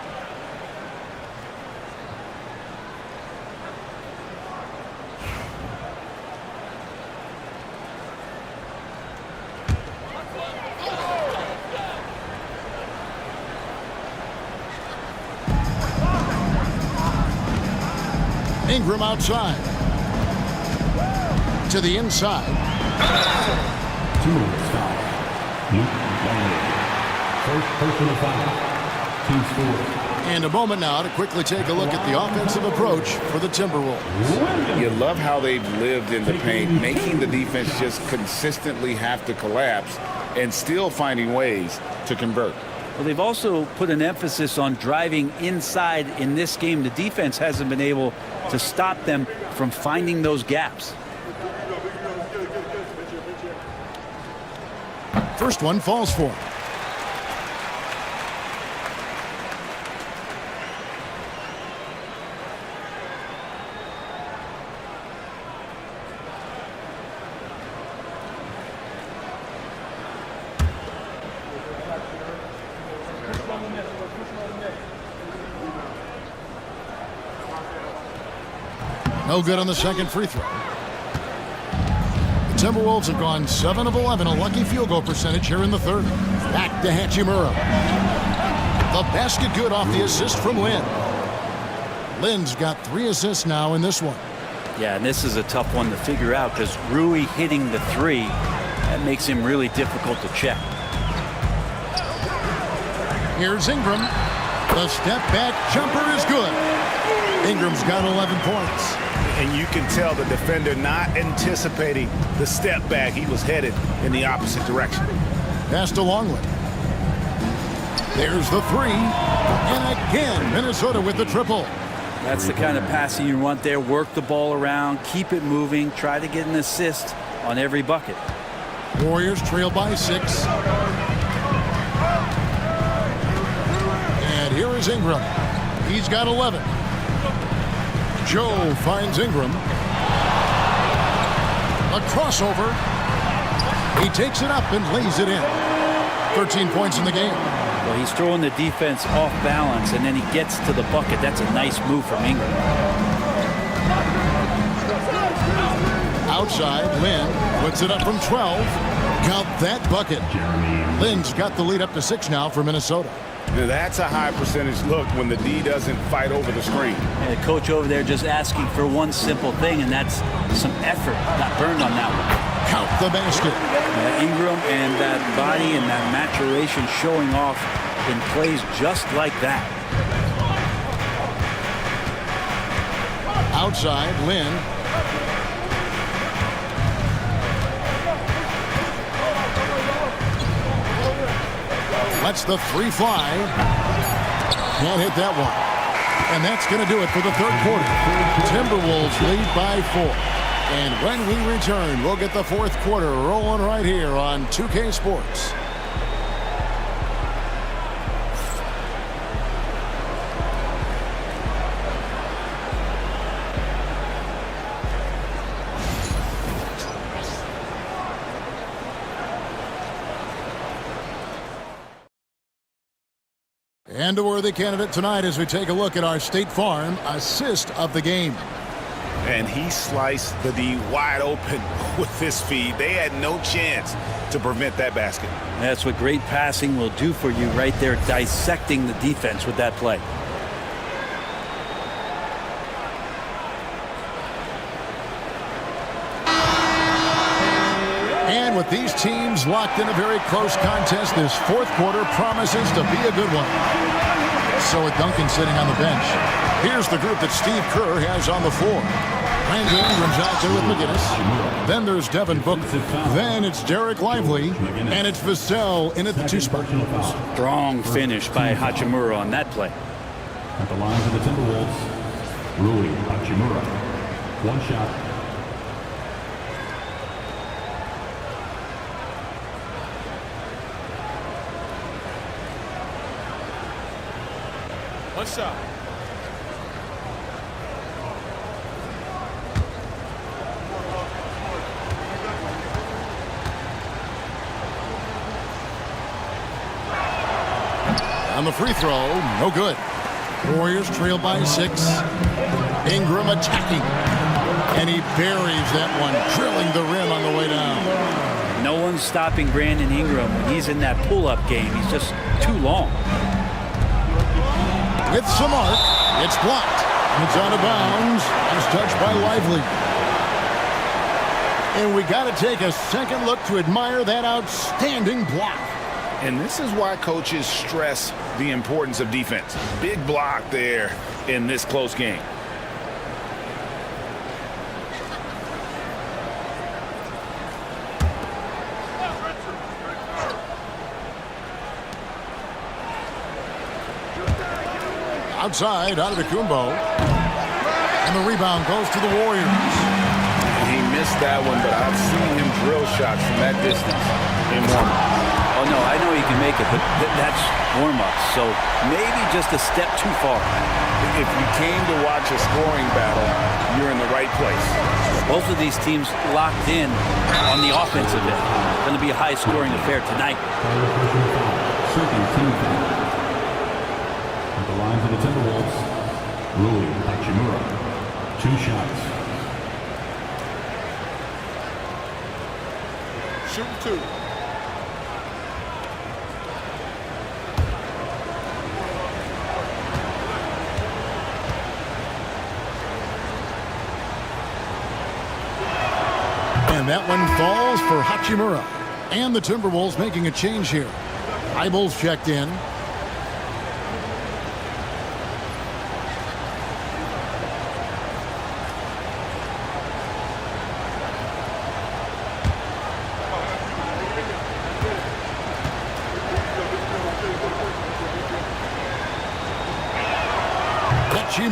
Ingram outside. To the inside. 2 minutes foul. Luke Longley. First personal foul. Team score. And a moment now to quickly take a look at the offensive approach for the Timberwolves. You love how they've lived in the paint, making the defense just consistently have to collapse and still finding ways to convert. Well, they've also put an emphasis on driving inside in this game. The defense hasn't been able to stop them from finding those gaps. First one falls for him. No good on the second free throw. The Timberwolves have gone 7 of 11, a lucky field goal percentage here in the third. Back to Hachimura. The basket good off the assist from Lin. Lin's got 3 assists now in this one. Yeah, and this is a tough one to figure out because Rui hitting the 3, that makes him really difficult to check. Here's Ingram. The step-back jumper is good. Ingram's got 11 points. And you can tell the defender not anticipating the step back. He was headed in the opposite direction. Pass to Longland. There's the three. And again, Minnesota with the triple. That's the kind of passing you want there. Work the ball around, keep it moving, try to get an assist on every bucket. Warriors trail by 6. And here is Ingram. He's got 11. Joe finds Ingram. A crossover. He takes it up and lays it in. 13 points in the game. Well, he's throwing the defense off balance, and then he gets to the bucket. That's a nice move from Ingram. Outside, Lynn puts it up from 12. Count that bucket. Lynn's got the lead up to 6 now for Minnesota. Now, that's a high percentage look when the D doesn't fight over the screen. And the coach over there just asking for one simple thing, and that's some effort. Got burned on that one. Count the basket. Ingram and that body and that maturation showing off in plays just like that. Outside, Lynn. Lets the three fly. Can't hit that one. And that's going to do it for the third quarter. Timberwolves lead by 4. And when we return, we'll get the fourth quarter rolling right here on 2K Sports. And a worthy candidate tonight as we take a look at our State Farm assist of the game. And he sliced the D wide open with his feed. They had no chance to prevent that basket. That's what great passing will do for you right there, dissecting the defense with that play. And with these teams locked in a very close contest, this fourth quarter promises to be a good one. So with Duncan sitting on the bench, here's the group that Steve Kerr has on the floor. Brandon Ingram's out there with McGinnis. Then there's Devin Booker. Then it's Derek Lively. And it's Vassell in at the 2 spot. Strong finish by Hachimura on that play. At the lines of the Timberwolves, Rui Hachimura. One shot. One shot. On the free throw, no good. Warriors trail by 6. Ingram attacking. And he buries that one, drilling the rim on the way down. No one's stopping Brandon Ingram when he's in that pull-up game. He's just too long. With some arc, it's blocked. It's out of bounds. It's touched by Lively. And we got to take a second look to admire that outstanding block. And this is why coaches stress the importance of defense. Big block there in this close game. Outside, Antetokounmpo. And the rebound goes to the Warriors. He missed that one, but I've seen him drill shots from that distance in warm-up. Oh, no, I know he can make it, but that's warm-up. So maybe just a step too far. If you came to watch a scoring battle, you're in the right place. Both of these teams locked in on the offensive end. Going to be a high-scoring affair tonight. Second team foul. At the lines of the Timberwolves, Rui Hachimura. 2 shots. Shoot 2. And that one falls for Hachimura. And the Timberwolves making a change here. Eibels checked in.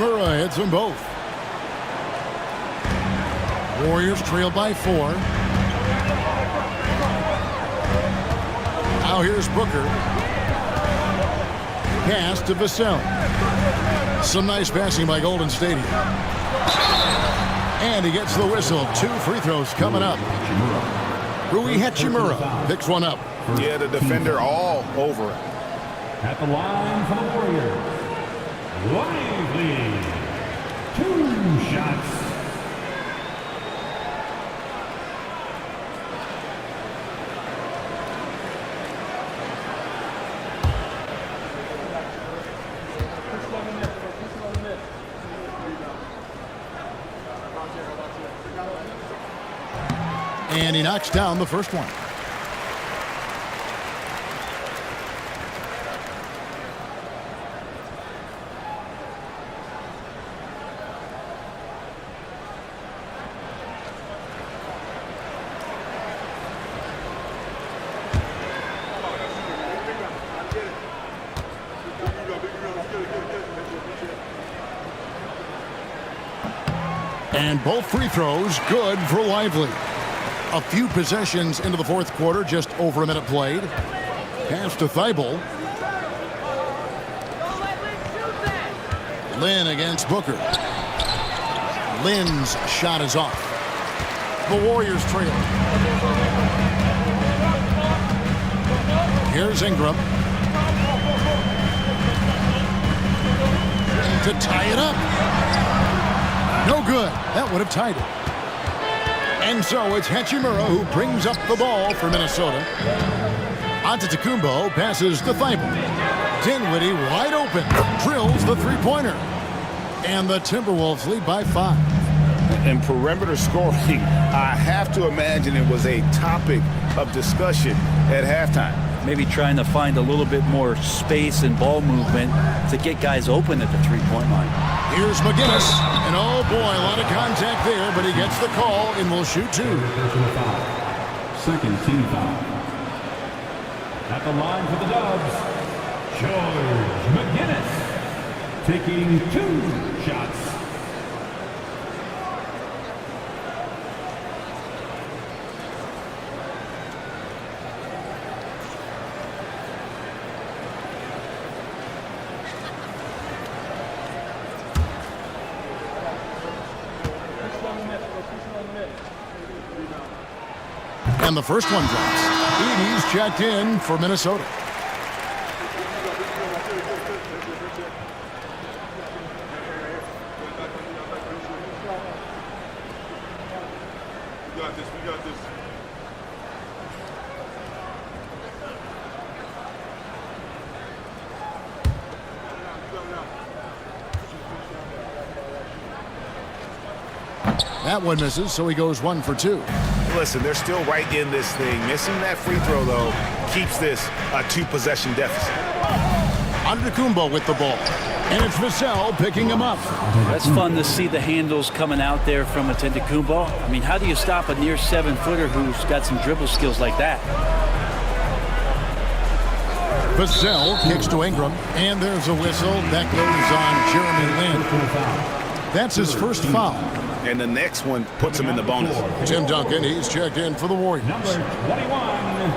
Hachimura hits them both. Warriors trail by 4. Now here's Booker. Pass to Vassell. Some nice passing by Golden State. And he gets the whistle. 2 free throws coming up. Rui Hachimura picks one up. Yeah, the defender all over it. At the line for the Warriors, Lively. 2 shots. And he knocks down the first one. And both free throws good for Lively. A few possessions into the fourth quarter, just over a minute played. Pass to Thibault. Lynn against Booker. Lynn's shot is off. The Warriors trail. Here's Ingram. To tie it up. No good. That would have tied it. And so it's Hachimura who brings up the ball for Minnesota. Antetokounmpo passes to Thibault. Dinwiddie wide open. Drills the three-pointer. And the Timberwolves lead by 5. And perimeter scoring, I have to imagine it was a topic of discussion at halftime. Maybe trying to find a little bit more space and ball movement to get guys open at the three-point line. Here's McGinnis. And oh boy, a lot of contact there, but he gets the call and will shoot 2. Second team foul. At the line for the Dubs, George McGinnis taking 2 shots. And the first one drops. Edey's checked in for Minnesota. We got this. That one misses, so he goes 1 for 2. Listen, they're still right in this thing. Missing that free throw, though, keeps this a 2-possession deficit. Antetokounmpo with the ball. And it's Vassell picking him up. That's fun to see the handles coming out there from Antetokounmpo. I mean, how do you stop a near 7-footer who's got some dribble skills like that? Vassell kicks to Ingram. And there's a whistle. That goes on Jeremy Lin. That's his first foul. And the next one puts him in the bonus. Tim Duncan, he's checked in for the Warriors. Number 21,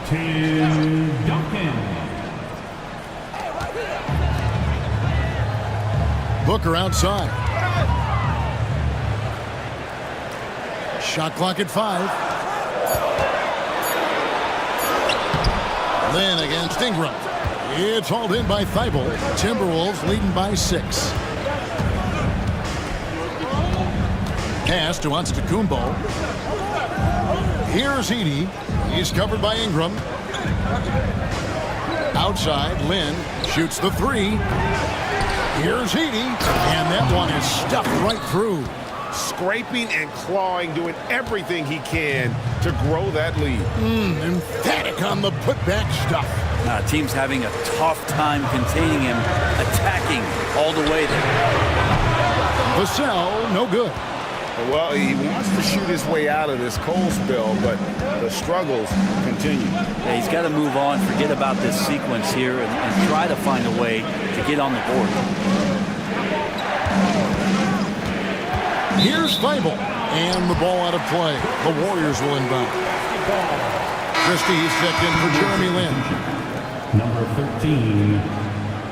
Tim Duncan. Booker outside. Shot clock at 5. Lynn against Ingram. It's hauled in by Thibault. Timberwolves leading by 6. Pass to Antetokounmpo. Here's Edey. He's covered by Ingram. Outside, Lynn shoots the 3. Here's Edey. And that one is stuffed right through. Scraping and clawing, doing everything he can to grow that lead. Emphatic on the putback stuff. Team's having a tough time containing him, attacking all the way there. Vassell, no good. Well, he wants to shoot his way out of this cold spell, but the struggles continue. Yeah, he's got to move on, forget about this sequence here, and try to find a way to get on the board. Here's Thibault. And the ball out of play. The Warriors will inbound. Christie checked in for Jeremy Lin. Number 13,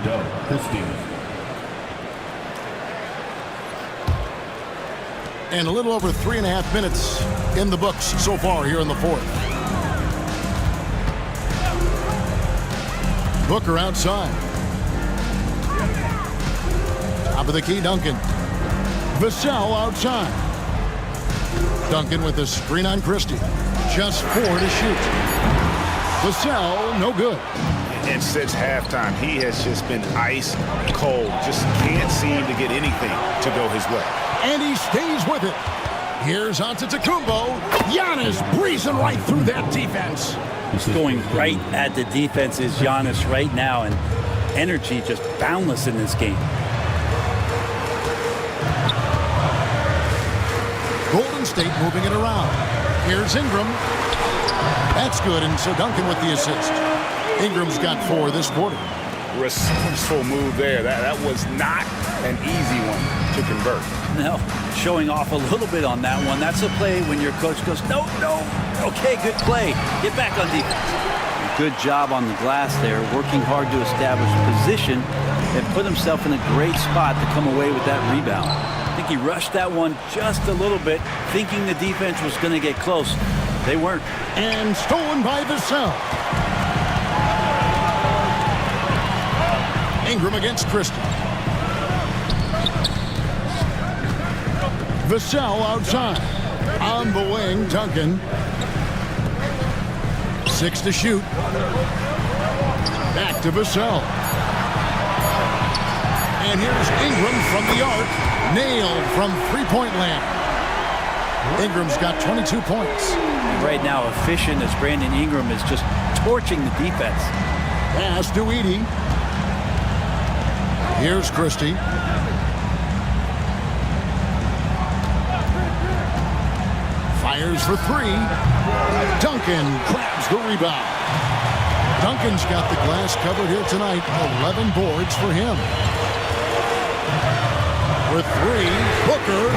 Doug Christie. And a little over 3.5 minutes in the books so far here in the fourth. Booker outside. Top of the key, Duncan. Vassell outside. Duncan with the screen on Christie. Just 4 to shoot. Vassell, no good. And since halftime, he has just been ice cold. Just can't seem to get anything to go his way. And he stays with it. Here's Antetokounmpo. Giannis breezing right through that defense. He's going right at the defense is Giannis right now, and energy just boundless in this game. Golden State moving it around. Here's Ingram. That's good, and so Duncan with the assist. Ingram's got 4 this quarter. Resourceful move there. That was not an easy one to convert. No, showing off a little bit on that one. That's a play when your coach goes, no. Okay, good play. Get back on defense. Good job on the glass there, working hard to establish position and put himself in a great spot to come away with that rebound. I think he rushed that one just a little bit, thinking the defense was going to get close. They weren't. And stolen by Vassell. Ingram against Christie. Vassell outside. On the wing, Duncan. 6 to shoot. Back to Vassell. And here's Ingram from the arc. Nailed from three-point land. Ingram's got 22 points. Right now, efficient as Brandon Ingram is just torching the defense. Pass to Edey. Here's Christie. Fires for 3. Duncan grabs the rebound. Duncan's got the glass covered here tonight. 11 boards for him. With 3, Booker.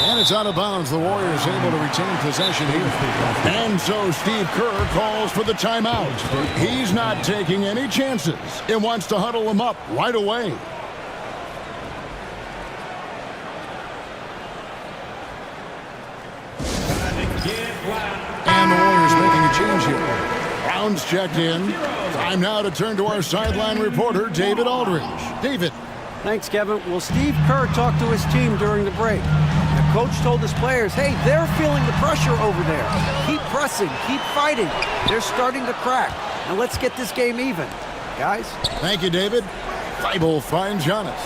And it's out of bounds. The Warriors able to retain possession here. And so Steve Kerr calls for the timeout. He's not taking any chances and wants to huddle them up right away. And the Warriors making a change here. Brown's checked in. Time now to turn to our sideline reporter, David Aldridge. David. Thanks, Kevin. Well, Steve Kerr talked to his team during the break. The coach told his players, hey, they're feeling the pressure over there. Keep pressing, keep fighting. They're starting to crack. Now let's get this game even, guys. Thank you, David. Thibault finds Giannis.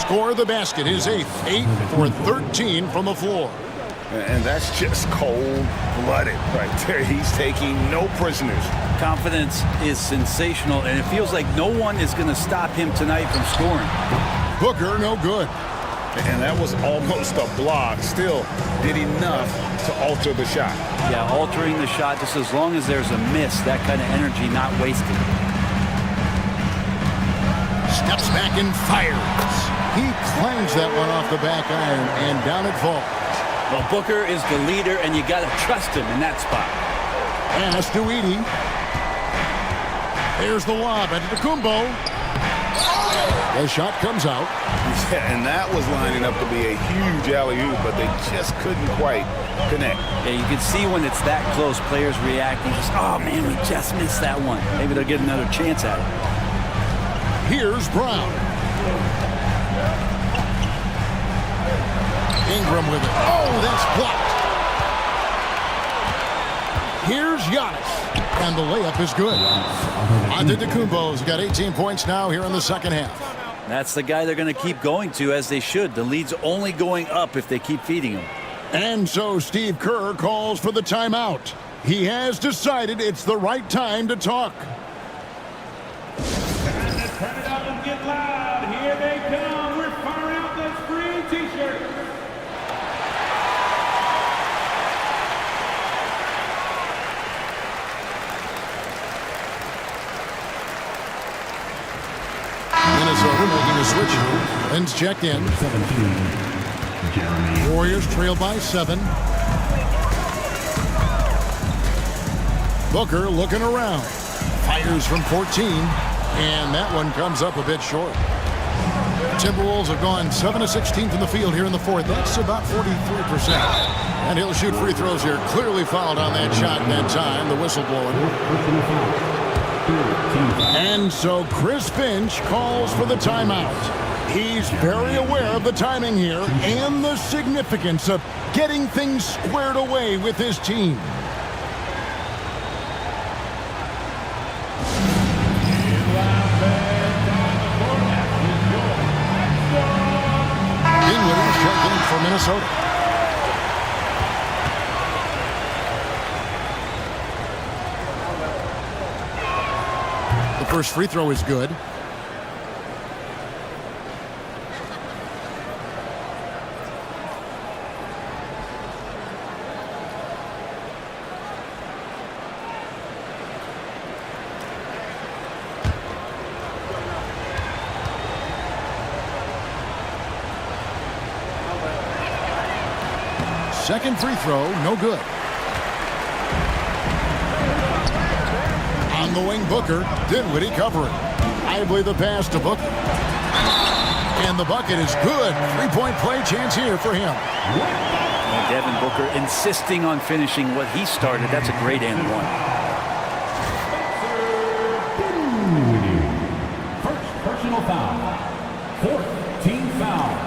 Score the basket, his 8th. 8 for 13 from the floor. And that's just cold-blooded right there. He's taking no prisoners. Confidence is sensational, and it feels like no one is going to stop him tonight from scoring. Booker, no good. And that was almost a block. Still did enough to alter the shot. Yeah, altering the shot just as long as there's a miss, that kind of energy not wasted. Steps back and fires. He clangs that one off the back iron, and down it falls. Well, Booker is the leader, and you got to trust him in that spot. Pass to Edey. There's the lob at Antetokounmpo. The shot comes out. Yeah, and that was lining up to be a huge alley-oop, but they just couldn't quite connect. Yeah, you can see when it's that close, players reacting. Just, oh, man, we just missed that one. Maybe they'll get another chance at it. Here's Brown. Ingram with it. Oh, that's blocked. Here's Giannis. And the layup is good. Antetokounmpo's got 18 points now here in the second half. That's the guy they're going to keep going to, as they should. The lead's only going up if they keep feeding him. And so Steve Kerr calls for the timeout. He has decided it's the right time to talk. Time to turn it up and get loud. Here they come. We're firing out those free t-shirts. Minnesota making a switch. Lynn's checked in. 17, Jeremy. Warriors trail by 7. Booker looking around. Fires from 14. And that one comes up a bit short. Timberwolves have gone 7 of 16 from the field here in the fourth. That's about 43%. And he'll shoot free throws here. Clearly fouled on that shot in that time. The whistle blowing. And so Chris Finch calls for the timeout. He's very aware of the timing here and the significance of getting things squared away with his team. Dinwiddie's checked in for Minnesota. The first free throw is good. Second free throw, no good. On the wing, Booker. Dinwiddie covering. I believe the pass to Booker. And the bucket is good. Three-point play chance here for him. And Devin Booker insisting on finishing what he started. That's a great and one. First personal foul. Fourth team foul.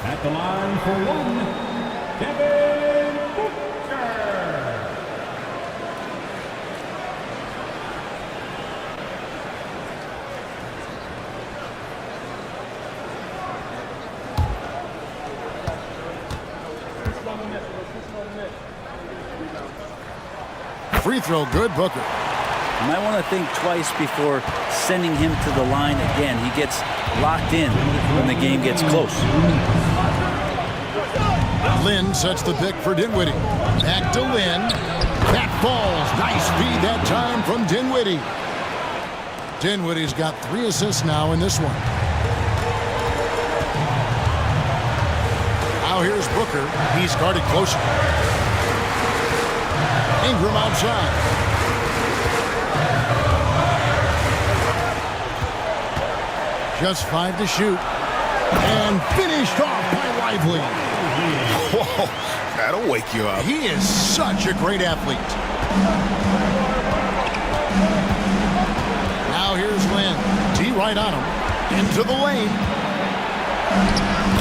At the line for one, Devin Booker. Free throw, good, Booker. You might want to think twice before sending him to the line again. He gets locked in when the game gets close. Lynn sets the pick for Dinwiddie. Back to Lynn. That falls. Nice feed that time from Dinwiddie. Dinwiddie's got 3 assists now in this one. Now here's Booker. He's guarded closer. Ingram outside. Just 5 to shoot. And finished off by Lively. Whoa, that'll wake you up. He is such a great athlete. Now here's Lynn. T right on him. Into the lane.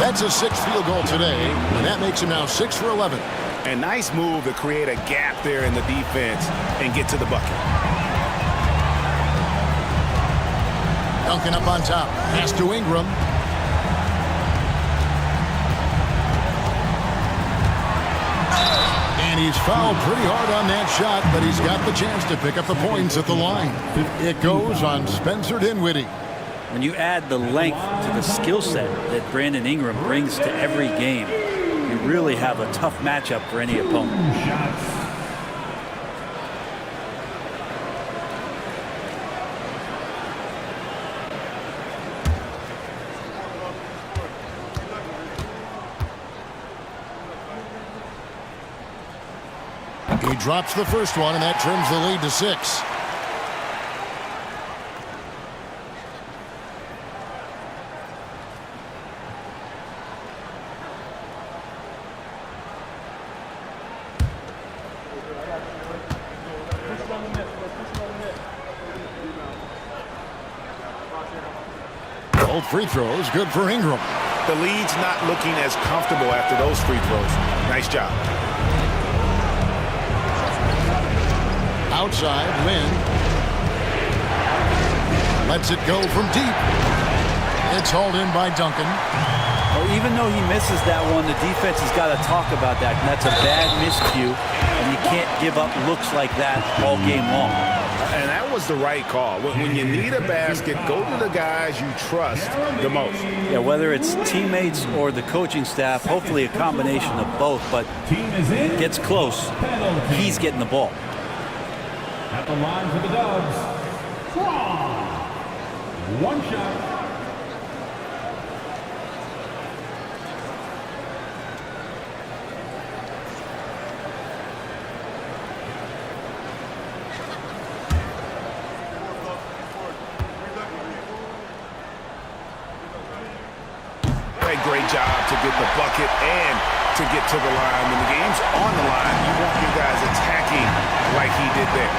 That's a 6th field goal today. And that makes him now 6 for 11. A nice move to create a gap there in the defense and get to the bucket. Duncan up on top. Pass to Ingram. And he's fouled pretty hard on that shot, but he's got the chance to pick up the points at the line. It goes on Spencer Dinwiddie. When you add the length to the skill set that Brandon Ingram brings to every game, you really have a tough matchup for any opponent. He drops the first one, and that trims the lead to 6. Both free throws, good for Ingram. The lead's not looking as comfortable after those free throws. Nice job. Outside, Lynn lets it go from deep. It's hauled in by Duncan. Well, even though he misses that one, the defense has got to talk about that. And that's a bad miscue, and you can't give up looks like that all game long. And that was the right call. When you need a basket, go to the guys you trust the most. Yeah, whether it's teammates or the coaching staff, hopefully a combination of both. But it gets close, he's getting the ball. At the line for the Dubs, One shot. job to get the bucket and to get to the line. When the game's on the line, you want your guys attacking like he did there.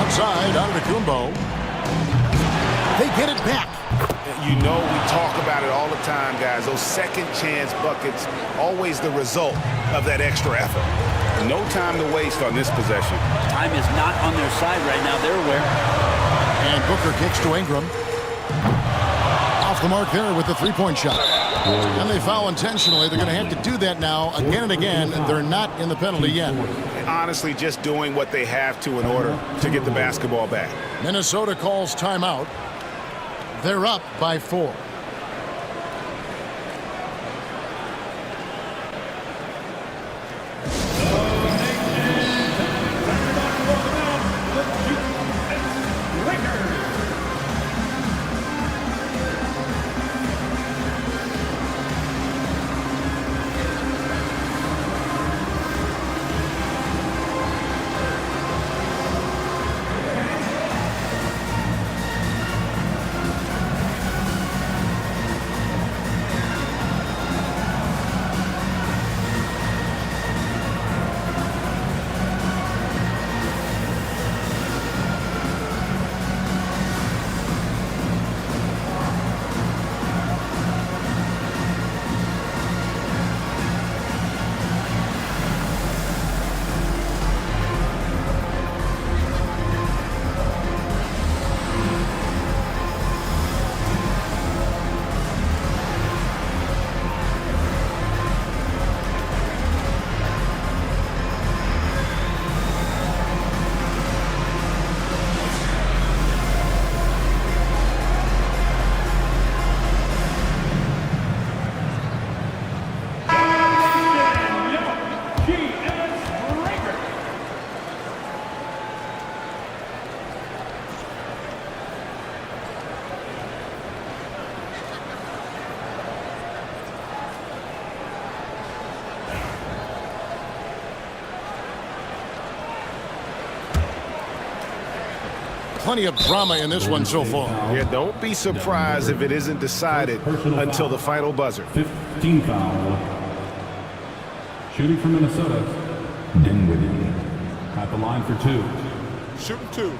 Outside, Antetokounmpo. They get it back. You know, we talk about it all the time, guys. Those second chance buckets, always the result of that extra effort. No time to waste on this possession. Time is not on their side right now. They're aware. And Booker kicks to Ingram. Off the mark there with the three-point shot. And they foul intentionally. They're going to have to do that now again and again. They're not in the penalty yet. Honestly, just doing what they have to in order to get the basketball back. Minnesota calls timeout. They're up by 4. Plenty of drama in this one so far. Yeah, don't be surprised if it isn't decided until the final buzzer. 15 foul. Shooting for Minnesota, Dinwiddie. At the line for 2. Shooting 2.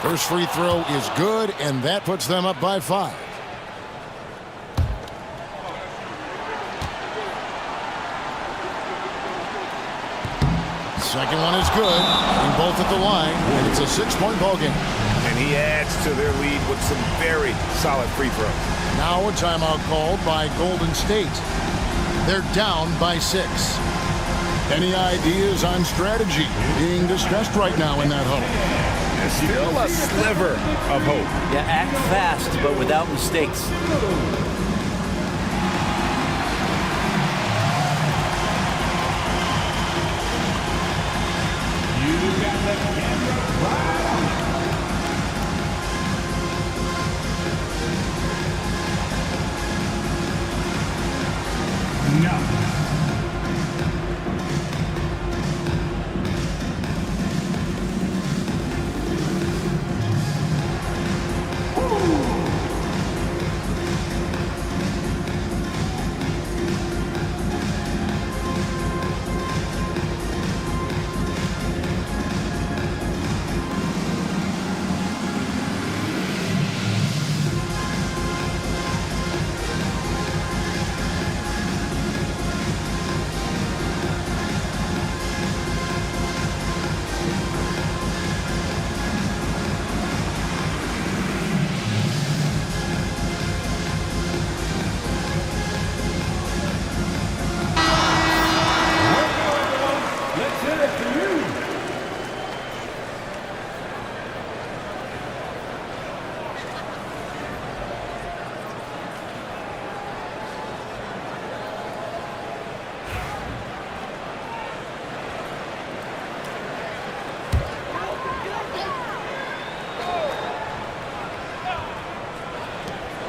First free throw is good, and that puts them up by 5. Second one is good. And both at the line, and it's a 6-point ball game. And he adds to their lead with some very solid free throws. Now a timeout called by Golden State. They're down by 6. Any ideas on strategy being discussed right now in that huddle? There's still a sliver of hope. Yeah, act fast, but without mistakes.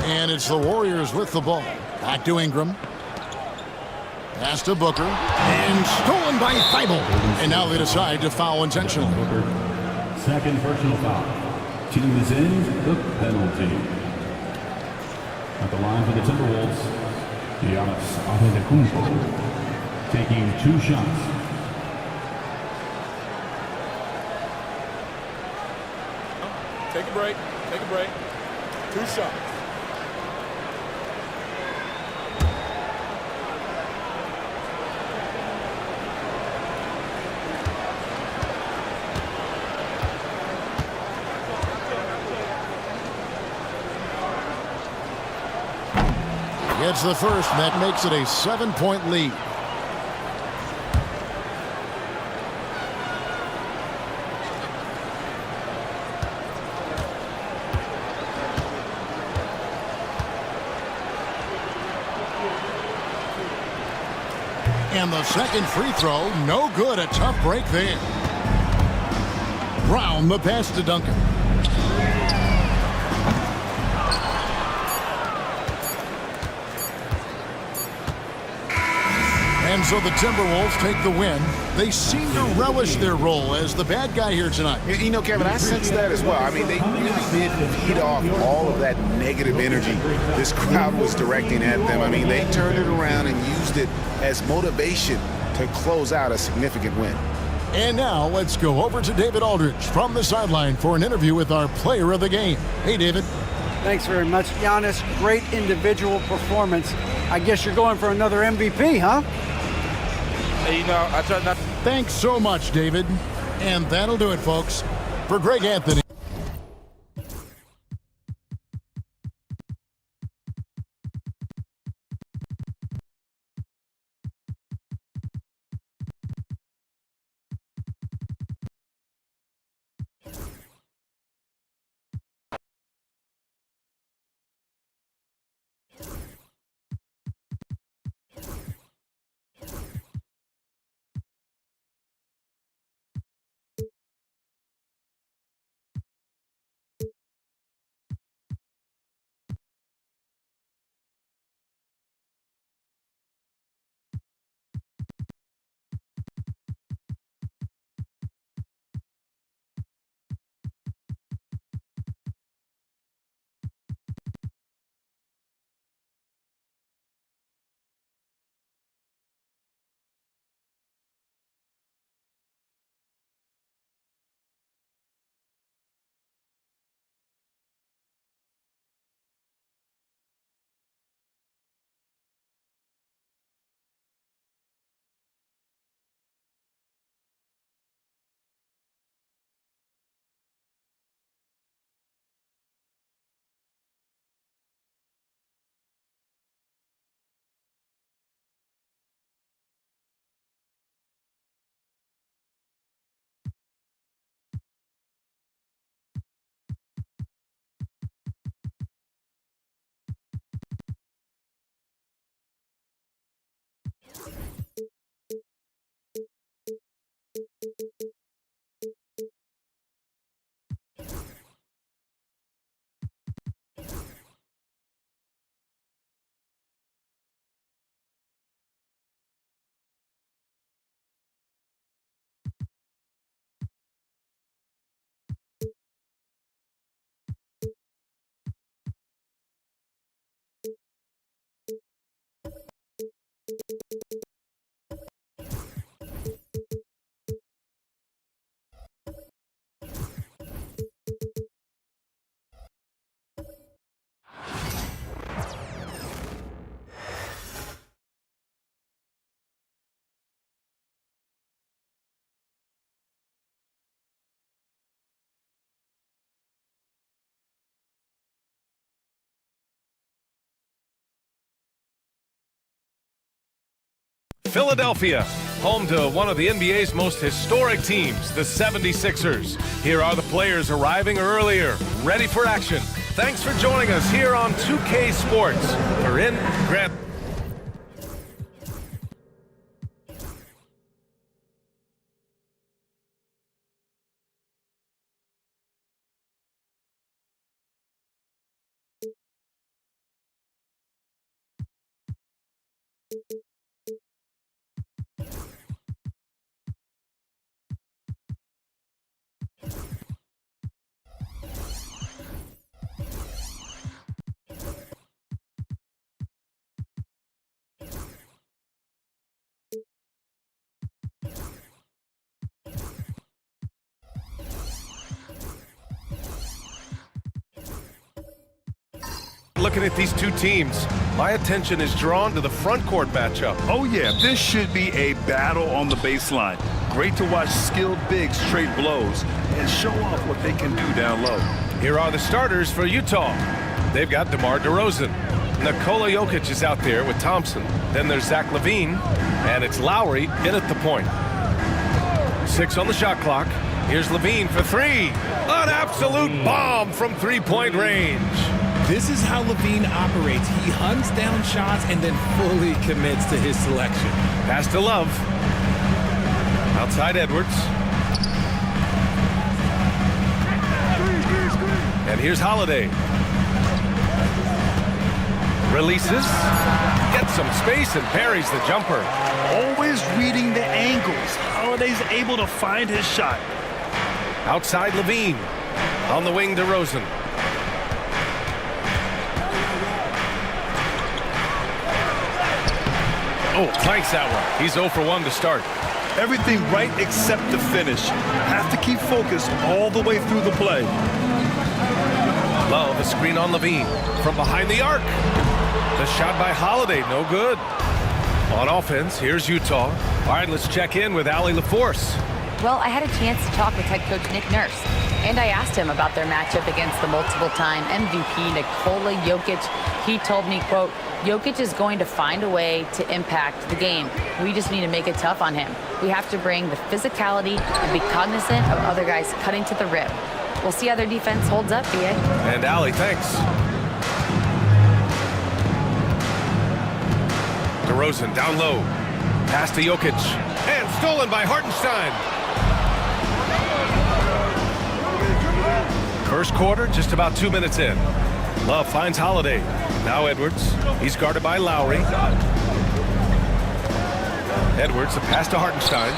And it's the Warriors with the ball. Back to Ingram. Pass to Booker. And stolen by Thibault. And now they decide to foul intentionally. Booker, second personal foul. Team is in the penalty. At the line for the Timberwolves, Giannis Antetokounmpo taking 2 shots. Take a break. Take a break. 2 shots. Gets the first, and that makes it a 7-point lead. And the second free throw, no good. A tough break there. Brown, the pass to Duncan. And so the Timberwolves take the win. They seem to relish their role as the bad guy here tonight. You know, Kevin, I sense that as well. I mean, they really did feed off all of that negative energy this crowd was directing at them. I mean, they turned it around and used it as motivation to close out a significant win. And now let's go over to David Aldridge from the sideline for an interview with our player of the game. Hey, David. Thanks very much, Giannis. Great individual performance. I guess you're going for another MVP, huh? You know, I try not. Thanks so much, David. And that'll do it, folks. For Greg Anthony. Philadelphia, home to one of the NBA's most historic teams, the 76ers. Here are the players arriving earlier, ready for action. Thanks for joining us here on 2K Sports. We're in Grant. looking at these two teams, my attention is drawn to the front court matchup. Oh yeah, this should be a battle on the baseline. Great to watch skilled bigs trade blows and show off what they can do down low. Here are the starters for Utah. They've got DeMar DeRozan. Nikola Jokic is out there with Thompson. Then there's Zach LaVine, and it's Lowry in at the point. 6 on the shot clock. Here's LaVine for 3. An absolute bomb from three-point range. This is how LaVine operates. He hunts down shots and then fully commits to his selection. Pass to Love. Outside Edwards. And here's Holiday. Releases. Gets some space and parries the jumper. Always reading the angles. Holiday's able to find his shot. Outside LaVine. On the wing, DeRozan. Oh, clanks that one. He's 0 for 1 to start. Everything right except the finish. Have to keep focused all the way through the play. Love, a screen on LaVine. From behind the arc. The shot by Holiday, no good. On offense, here's Utah. All right, let's check in with Allie LaForce. Well, I had a chance to talk with head coach Nick Nurse, and I asked him about their matchup against the multiple-time MVP Nikola Jokic. He told me, quote, Jokic is going to find a way to impact the game. We just need to make it tough on him. We have to bring the physicality and be cognizant of other guys cutting to the rim. We'll see how their defense holds up, BA. And Allie, thanks. DeRozan down low. Pass to Jokic. And stolen by Hartenstein. First quarter, just about 2 minutes in. Love finds Holiday. Now Edwards. He's guarded by Lowry. Edwards, a pass to Hartenstein.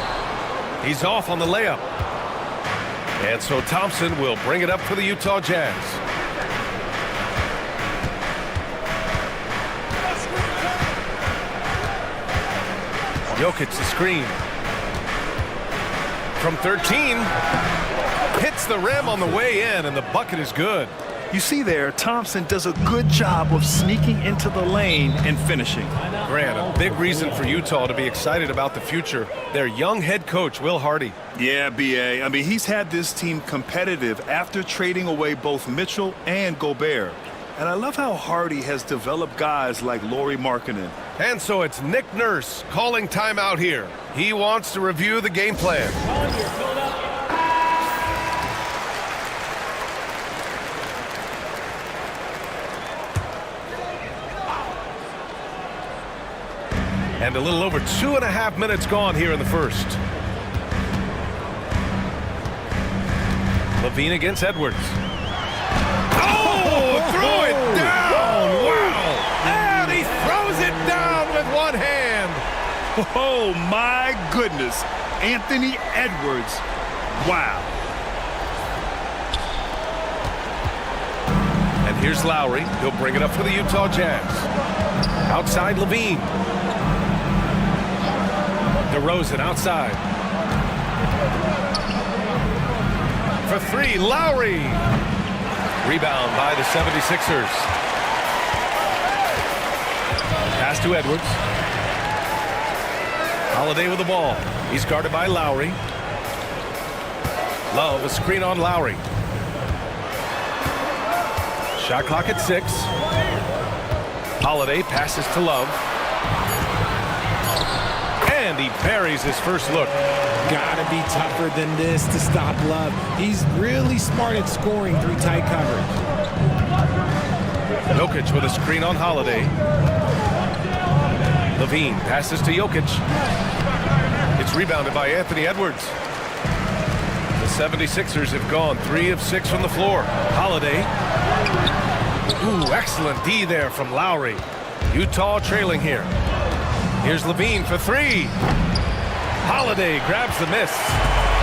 He's off on the layup. And so Thompson will bring it up for the Utah Jazz. Jokic the screen. From 13. Hits the rim on the way in, and the bucket is good. You see there, Thompson does a good job of sneaking into the lane and finishing. Grant, a big reason for Utah to be excited about the future. Their young head coach, Will Hardy. Yeah, B.A. I mean, he's had this team competitive after trading away both Mitchell and Gobert. And I love how Hardy has developed guys like Lauri Markkanen. And so it's Nick Nurse calling timeout here. He wants to review the game plan. And a little over 2.5 minutes gone here in the first. LaVine against Edwards. Oh, throw it down! Wow! And he throws it down with one hand. Oh, my goodness. Anthony Edwards. Wow. And here's Lowry. He'll bring it up for the Utah Jazz. Outside LaVine. DeRozan outside. For 3, Lowry. Rebound by the 76ers. Pass to Edwards. Holiday with the ball. He's guarded by Lowry. Love, a screen on Lowry. Shot clock at 6. Holiday passes to Love. And he buries his first look. Gotta be tougher than this to stop Love. He's really smart at scoring through tight coverage. Jokic with a screen on Holiday. LaVine passes to Jokic. It's rebounded by Anthony Edwards. The 76ers have gone 3 of 6 from the floor. Holiday. Ooh, excellent D there from Lowry. Utah trailing here. Here's LaVine for 3. Holiday grabs the miss.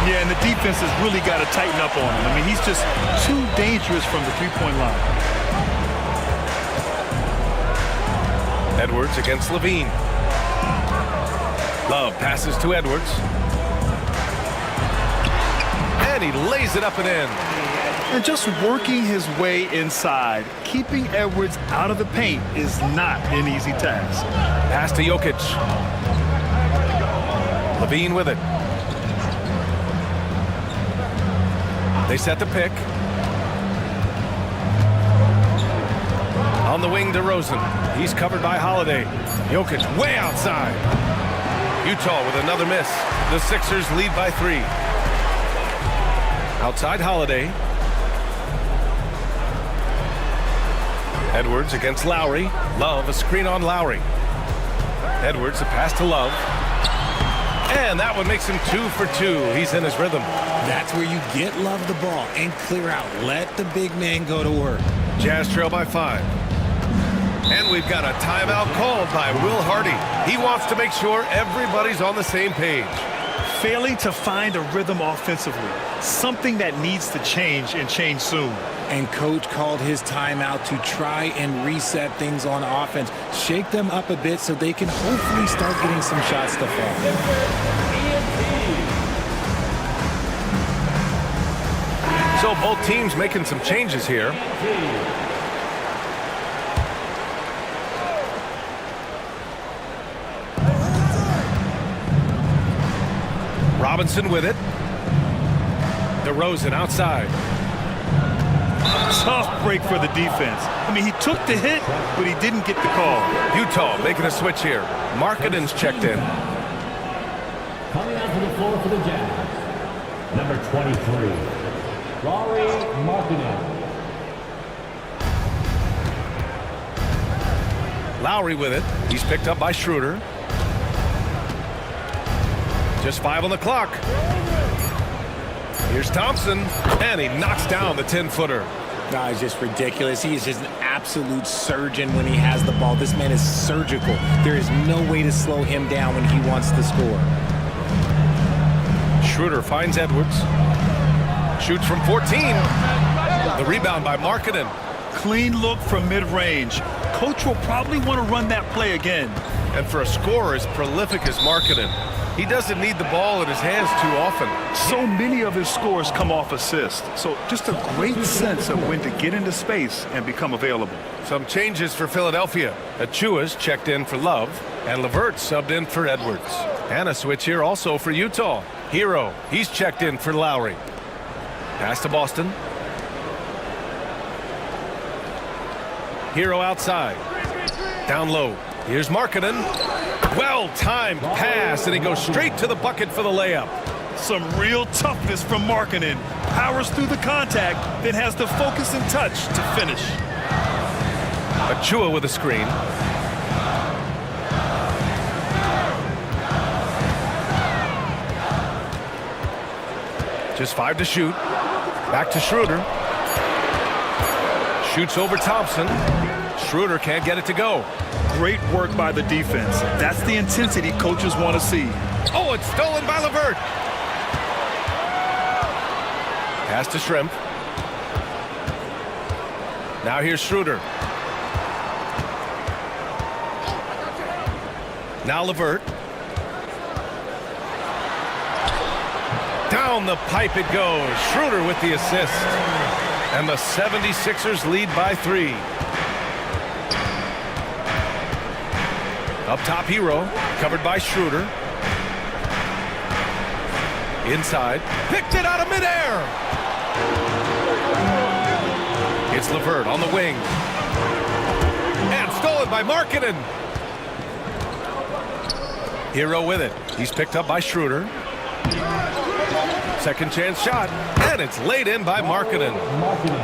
Yeah, and the defense has really got to tighten up on him. I mean, he's just too dangerous from the three-point line. Edwards against LaVine. Love passes to Edwards. And he lays it up and in. And just working his way inside, keeping Edwards out of the paint is not an easy task. Pass to Jokic. Levine with it. They set the pick. On the wing, DeRozan. He's covered by Holiday. Jokic way outside. Utah with another miss. The Sixers lead by 3. Outside Holiday. Edwards against Lowry. Love, a screen on Lowry. Edwards, a pass to Love. And that one makes him 2 for 2. He's in his rhythm. That's where you get Love the ball and clear out. Let the big man go to work. Jazz trail by 5. And we've got a timeout called by Will Hardy. He wants to make sure everybody's on the same page. Failing to find a rhythm offensively, something that needs to change and change soon. And coach called his timeout to try and reset things on offense. Shake them up a bit so they can hopefully start getting some shots to fall. So both teams making some changes here. Robinson with it. DeRozan outside. Tough break for the defense. I mean, he took the hit, but he didn't get the call. Utah making a switch here. Markkanen's checked in. Coming onto the floor for the Jazz, number 23, Lauri Markkanen. Lowry with it. He's picked up by Schroeder. Just 5 on the clock. Here's Thompson, and he knocks down the 10-footer. No, it's just ridiculous. He is just an absolute surgeon when he has the ball. This man is surgical. There is no way to slow him down when he wants to score. Schroeder finds Edwards. Shoots from 14. The rebound by Markkanen. Clean look from mid-range. Coach will probably want to run that play again. And for a scorer as prolific as Markkanen, he doesn't need the ball in his hands too often. So many of his scores come off assist. So just a great sense of when to get into space and become available. Some changes for Philadelphia. Achua's checked in for Love, and LeVert subbed in for Edwards. And a switch here also for Utah. Hero, he's checked in for Lowry. Pass to Boston. Hero outside. Down low. Here's Markkanen. Well-timed pass, and he goes straight to the bucket for the layup. Some real toughness from Markkanen. Powers through the contact, then has the focus and touch to finish. Achua with a screen. Just 5 to shoot. Back to Schroeder. Shoots over Thompson. Schroeder can't get it to go. Great work by the defense. That's the intensity coaches want to see. Oh, it's stolen by LeVert. Pass to Shrimp. Now here's Schroeder. Now LeVert. Down the pipe it goes. Schroeder with the assist. And the 76ers lead by 3. Up top, Hero, covered by Schroeder. Inside, picked it out of midair. It's LeVert on the wing. And stolen by Markkanen. Hero with it. He's picked up by Schroeder. Second chance shot, and it's laid in by Markkanen.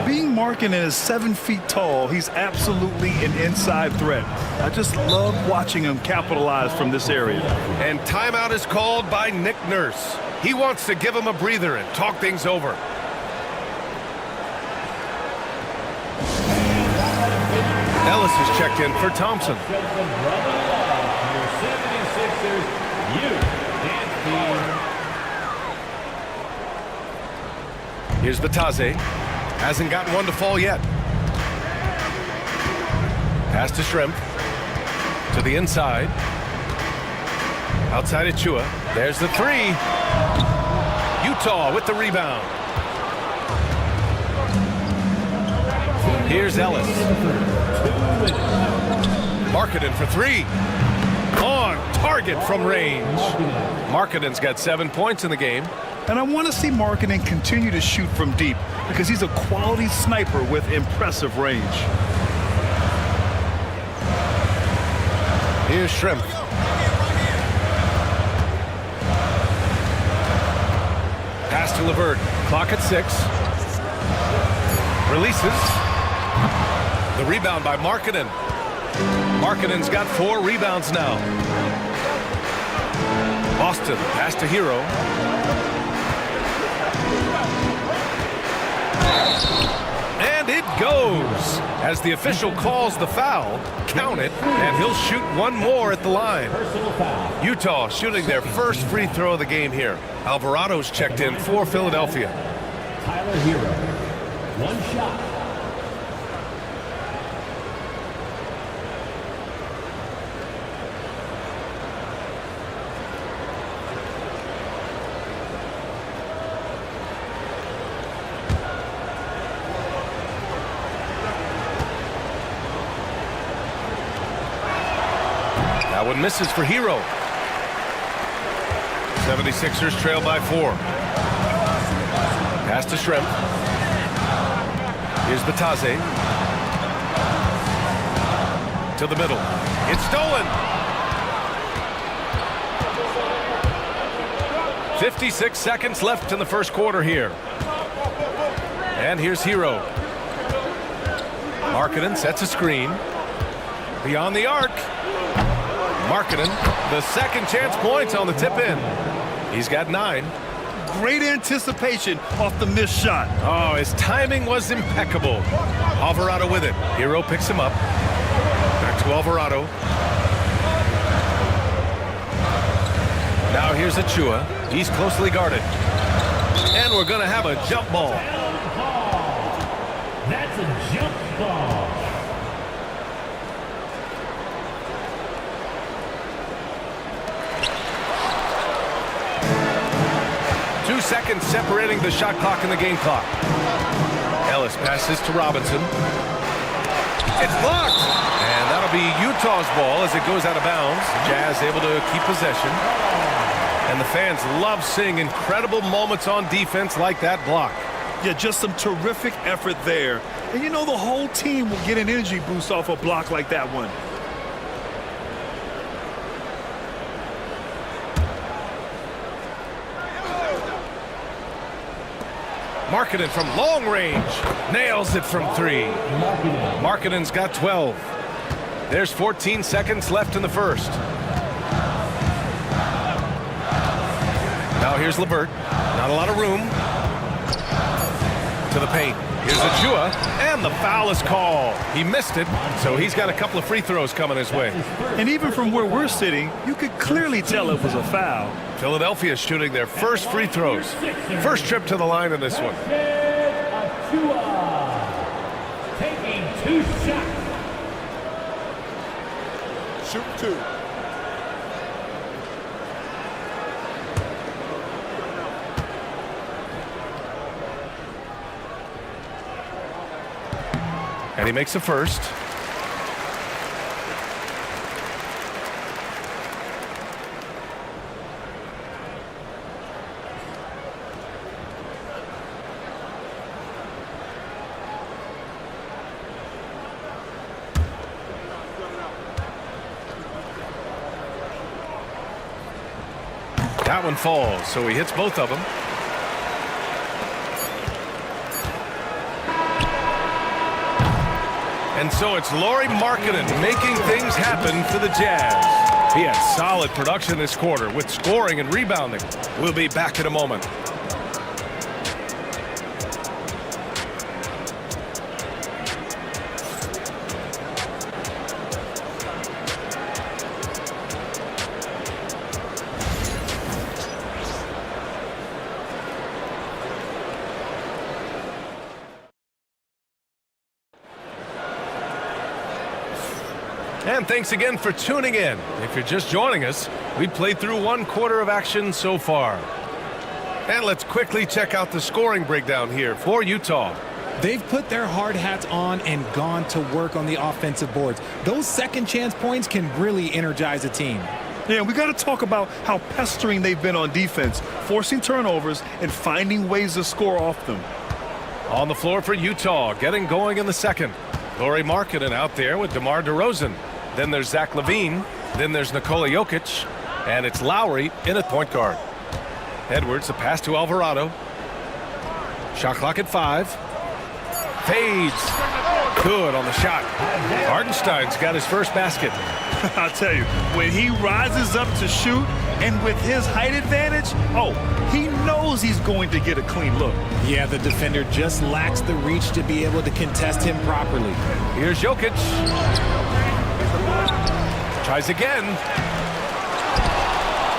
Being Markkanen is 7 feet tall, he's absolutely an inside threat. I just love watching him capitalize from this area. And timeout is called by Nick Nurse. He wants to give him a breather and talk things over. Ellis is checked in for Thompson. Here's Batase. Hasn't gotten one to fall yet. Pass to Shrimp. To the inside. Outside Achua. There's the 3. Utah with the rebound. Here's Ellis. Markkanen for three. On target from range. Markkanen's got 7 points in the game. And I want to see Markkanen continue to shoot from deep because he's a quality sniper with impressive range. Here's Shrimp. Pass to LeVert. Clock at 6. Releases. The rebound by Markkanen. Markkanen's got 4 rebounds now. Boston pass to Hero. And it goes. As the official calls the foul, count it, and he'll shoot one more at the line. Utah shooting their first free throw of the game here. Alvarado's checked in for Philadelphia. Tyler Hero. One shot. That one misses for Hero. 76ers trail by 4. Pass to Shrimp. Here's Batase. To the middle. It's stolen. 56 seconds left in the first quarter here. And here's Hero. Markkanen sets a screen. Beyond the arc. Markkanen, the second chance points on the tip-in. He's got 9. Great anticipation off the missed shot. Oh, his timing was impeccable. Alvarado with it. Hero picks him up. Back to Alvarado. Now here's Achua. He's closely guarded. And we're going to have a jump ball. That's a jump ball. 2 seconds separating the shot clock and the game clock. Ellis passes to Robinson. It's blocked. And that'll be Utah's ball as it goes out of bounds. Jazz able to keep possession. And the fans love seeing incredible moments on defense like that block. Yeah, just some terrific effort there. And you know the whole team will get an energy boost off a block like that one. Markkanen from long range. Nails it from 3. Markkanen's got 12. There's 14 seconds left in the first. Now here's LeVert. Not a lot of room. To the paint. Here's Achua. And the foul is called. He missed it, so he's got a couple of free throws coming his way. And even from where we're sitting, you could clearly tell it was a foul. Philadelphia shooting their first free throws. First trip to the line in this one. Taking 2 shots. Shoot 2. And he makes a first. That one falls, so he hits both of them. And so it's Lauri Markkanen making things happen for the Jazz. He had solid production this quarter with scoring and rebounding. We'll be back in a moment. And thanks again for tuning in. If you're just joining us, we played through 1 quarter of action so far. And let's quickly check out the scoring breakdown here for Utah. They've put their hard hats on and gone to work on the offensive boards. Those second chance points can really energize a team. Yeah, we got to talk about how pestering they've been on defense, forcing turnovers and finding ways to score off them. On the floor for Utah, getting going in the second. Lauri Markkanen out there with DeMar DeRozan. Then there's Zach LaVine. Then there's Nikola Jokic. And it's Lowry in at point guard. Edwards, the pass to Alvarado. Shot clock at 5. Fades. Good on the shot. Hartenstein's got his first basket. I'll tell you, when he rises up to shoot and with his height advantage, he knows he's going to get a clean look. Yeah, the defender just lacks the reach to be able to contest him properly. Here's Jokic. Tries again.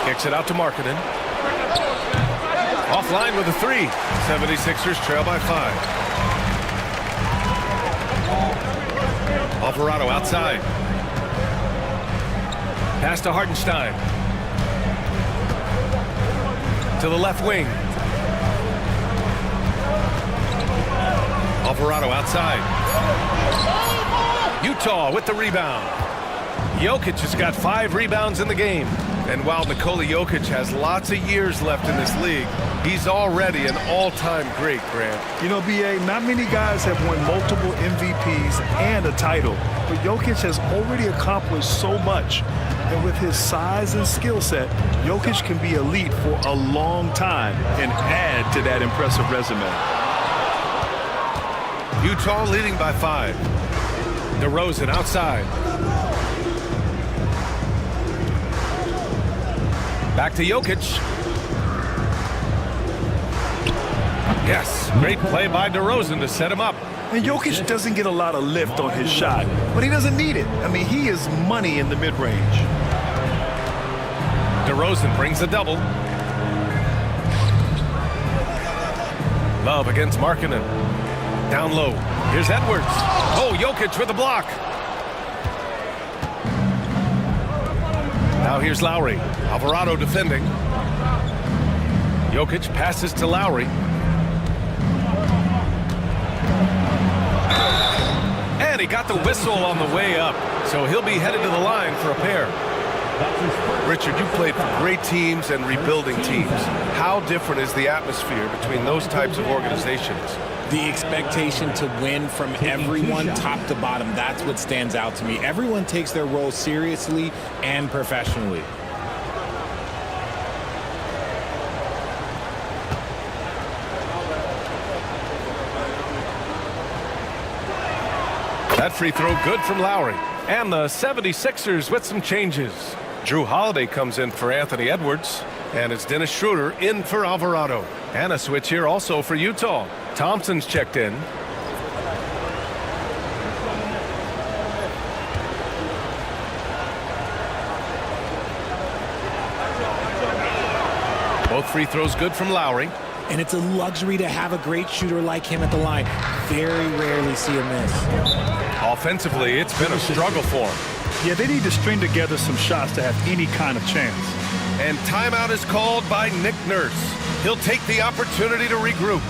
Kicks it out to Markkanen. Offline with a 3. 76ers trail by 5. Alvarado outside. Pass to Hartenstein. To the left wing. Alvarado outside. Utah with the rebound. Jokic has got 5 rebounds in the game. And while Nikola Jokic has lots of years left in this league, he's already an all-time great, Grant. You know, B.A., not many guys have won multiple MVPs and a title, but Jokic has already accomplished so much. And with his size and skill set, Jokic can be elite for a long time and add to that impressive resume. Utah leading by 5. DeRozan outside. Back to Jokic. Yes, great play by DeRozan to set him up. And Jokic doesn't get a lot of lift on his shot, but he doesn't need it. I mean, he is money in the mid-range. DeRozan brings the double. Love against Markkanen. Down low. Here's Edwards. Oh, Jokic with the block. Now here's Lowry. Alvarado defending. Jokic passes to Lowry. And he got the whistle on the way up, so he'll be headed to the line for a pair. Richard, you played for great teams and rebuilding teams. How different is the atmosphere between those types of organizations? The expectation to win from everyone top to bottom, that's what stands out to me. Everyone takes their role seriously and professionally. That free throw good from Lowry. And the 76ers with some changes. Drew Holiday comes in for Anthony Edwards. And it's Dennis Schroeder in for Alvarado. And a switch here also for Utah. Thompson's checked in. Both free throws good from Lowry. And it's a luxury to have a great shooter like him at the line. Very rarely see a miss. Offensively, it's been a struggle for him. Yeah, they need to string together some shots to have any kind of chance. And timeout is called by Nick Nurse. He'll take the opportunity to regroup.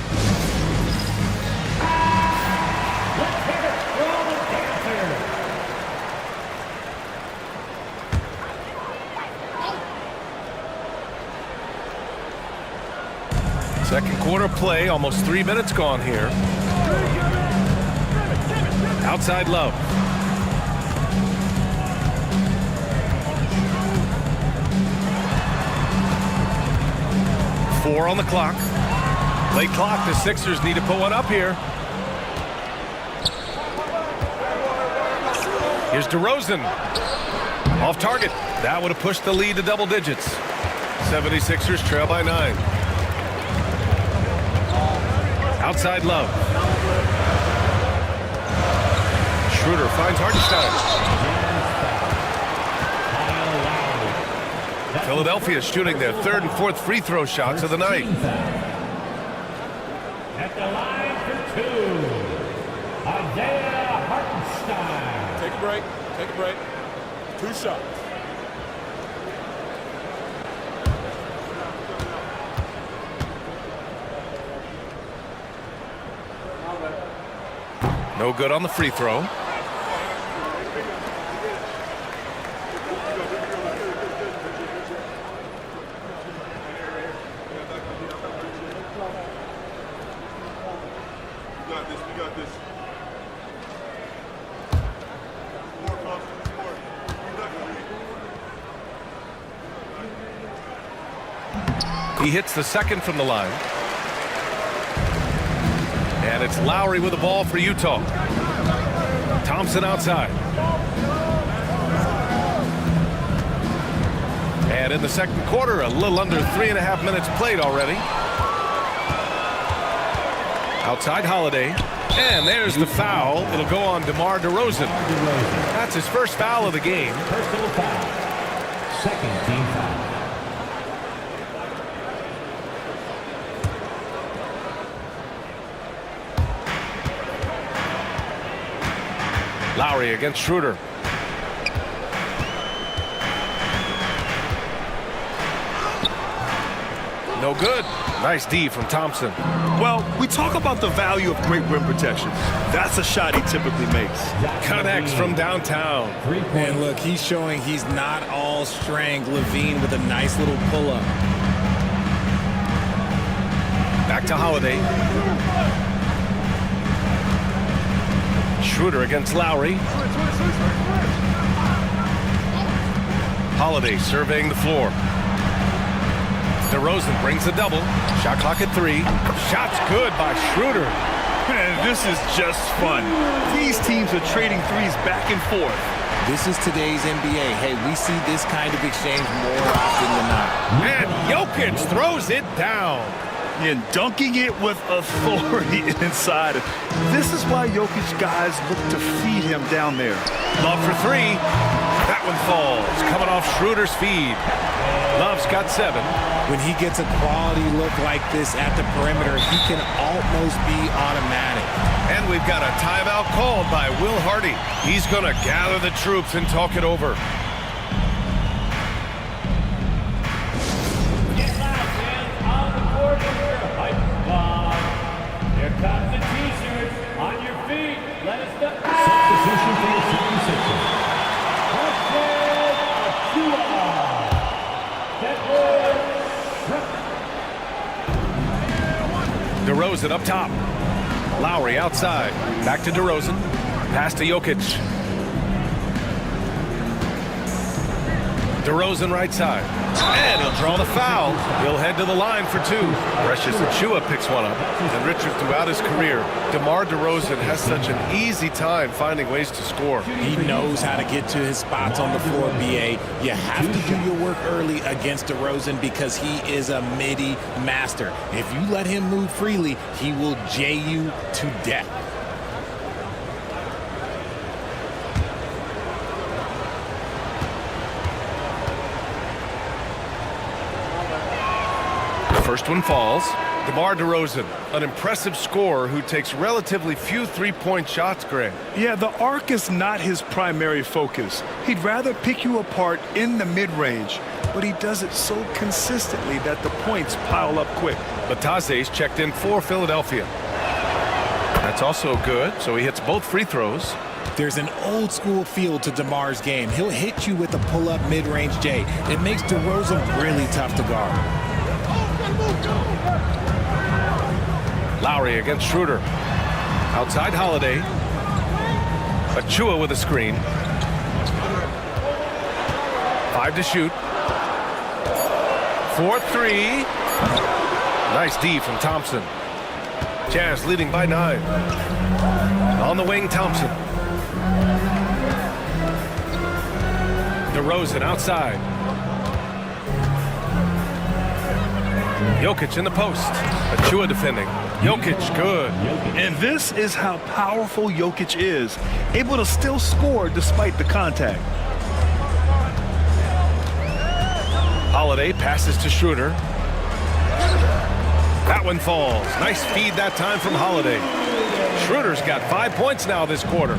Second quarter play, almost 3 minutes gone here. Outside Love. Four on the clock. Late clock, the Sixers need to put one up here. Here's DeRozan. Off target. That would have pushed the lead to double digits. 76ers trail by 9. Outside Love. Schroeder finds Hartenstein. Philadelphia shooting their 3rd and 4th free throw shots of the night. At the line for 2, Isaiah Hartenstein. Take a break. Take a break. 2 shots. No good on the free throw. He hits the second from the line. And it's Lowry with the ball for Utah. Thompson outside. And in the second quarter, a little under 3.5 minutes played already. Outside Holiday. And there's the foul. It'll go on DeMar DeRozan. That's his first foul of the game. Personal foul. Second team foul. Lowry against Schroeder. No good. Nice D from Thompson. Well, we talk about the value of great rim protection. That's a shot he typically makes. Connects from downtown. And look, he's showing he's not all strength. Levine with a nice little pull-up. Back to Holiday. Schroeder against Lowry. Holiday surveying the floor. DeRozan brings a double. Shot clock at 3. Shot's good by Schroeder. Man, this is just fun. These teams are trading threes back and forth. This is today's NBA. Hey, we see this kind of exchange more often than not. And Jokic throws it down. And dunking it with authority inside. This is why Jokic guys look to feed him down there. Love for 3. That one falls. Coming off Schroeder's feed. Love's got 7. When he gets a quality look like this at the perimeter, he can almost be automatic. And we've got a timeout called by Will Hardy. He's going to gather the troops and talk it over. Here comes the T-shirts. On your feet. Let us know. Substitution for the 76ers. DeRozan up top. Lowry outside. Back to DeRozan. Pass to Jokic. DeRozan right side. And he'll draw the foul. He'll head to the line for 2. Precious Achiuwa picks one up. And Richard, throughout his career, DeMar DeRozan has such an easy time finding ways to score. He knows how to get to his spots on the floor, BA. You have to do your work early against DeRozan because he is a midi master. If you let him move freely, he will J you to death. First one falls. DeMar DeRozan, an impressive scorer who takes relatively few three-point shots, Greg. Yeah, the arc is not his primary focus. He'd rather pick you apart in the mid-range, but he does it so consistently that the points pile up quick. Batase's checked in for Philadelphia. That's also good, so he hits both free throws. There's an old school feel to DeMar's game. He'll hit you with a pull-up mid-range J. It makes DeRozan really tough to guard. Lowry against Schroeder. Outside Holiday. Achiuwa with a screen. 5 to shoot. 4-3. Nice D from Thompson. Jazz leading by 9. On the wing, Thompson. DeRozan outside. Jokic in the post. Achiuwa defending. Jokic good. And this is how powerful Jokic is. Able to still score despite the contact. Holiday passes to Schroeder. That one falls. Nice feed that time from Holiday. Schroeder's got 5 points now this quarter.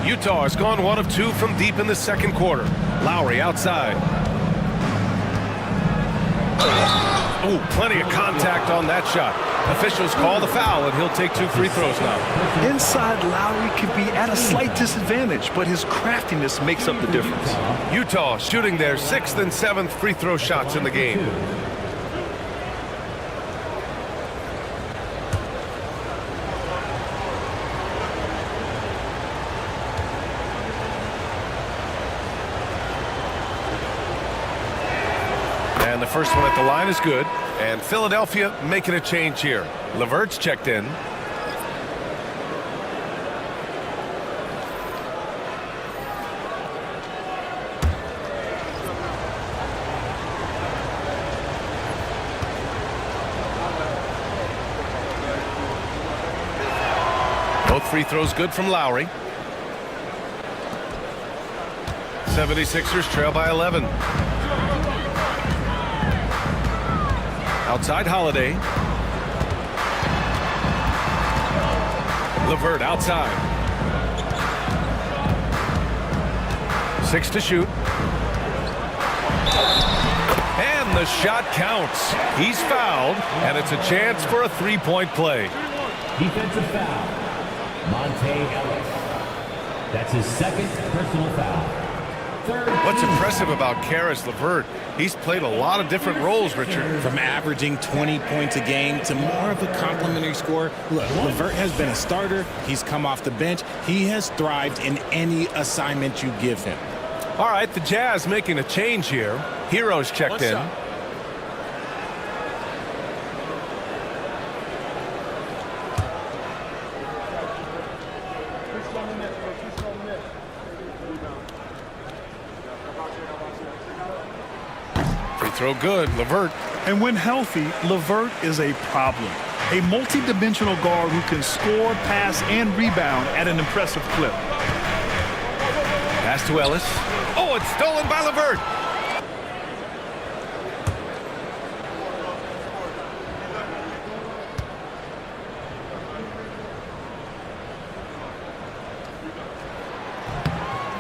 Utah has gone 1 of 2 from deep in the second quarter. Lowry outside. Ooh, plenty of contact on that shot. Officials call the foul, and he'll take 2 free throws now. Inside, Lowry can be at a slight disadvantage, but his craftiness makes up the difference. Utah shooting their 6th and 7th free throw shots in the game. And the first one at the line is good. And Philadelphia making a change here. LeVert's checked in. Both free throws good from Lowry. 76ers trail by 11. Outside Holiday. LeVert outside. 6 to shoot. And the shot counts. He's fouled, and it's a chance for a 3-point play. Defensive foul. Monte Ellis. That's his 2nd personal foul. What's impressive about Caris LeVert, he's played a lot of different roles, Richard. From averaging 20 points a game to more of a complimentary scorer. Look, LeVert has been a starter. He's come off the bench. He has thrived in any assignment you give him. All right, the Jazz making a change here. Hero's checked in. Free throw good, LeVert. And when healthy, LeVert is a problem. A multi-dimensional guard who can score, pass, and rebound at an impressive clip. Pass to Ellis. Oh, it's stolen by LeVert.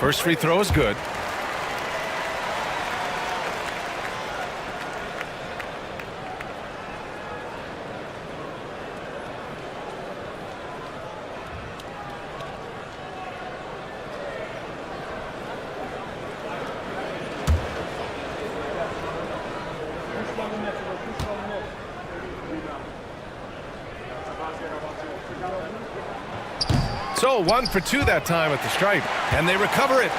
First free throw is good. So 1 for 2 that time at the stripe, and they recover it.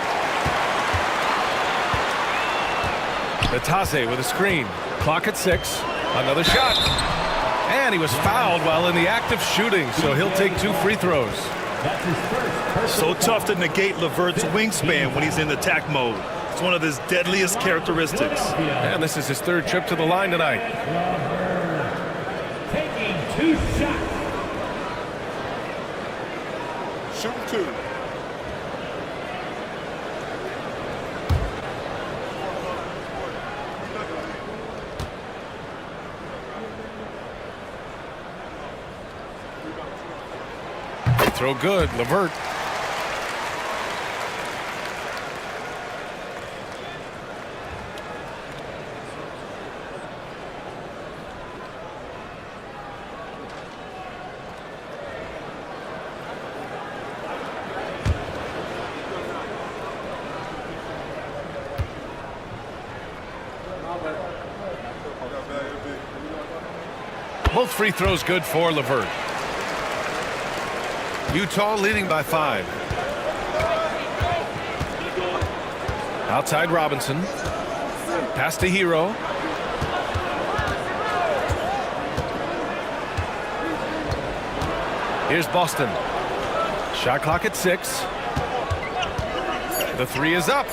Natase with a screen. Clock at 6. Another shot. And he was fouled while in the act of shooting, so he'll take 2 free throws. So tough to negate LeVert's wingspan when he's in attack mode. It's one of his deadliest characteristics. And this is his 3rd trip to the line tonight. Taking 2 shots. Shoot 2. Throw good, LeVert. Both free throws good for LeVert. Utah leading by 5. Outside Robinson. Pass to Hero. Here's Boston. Shot clock at 6. The 3 is up.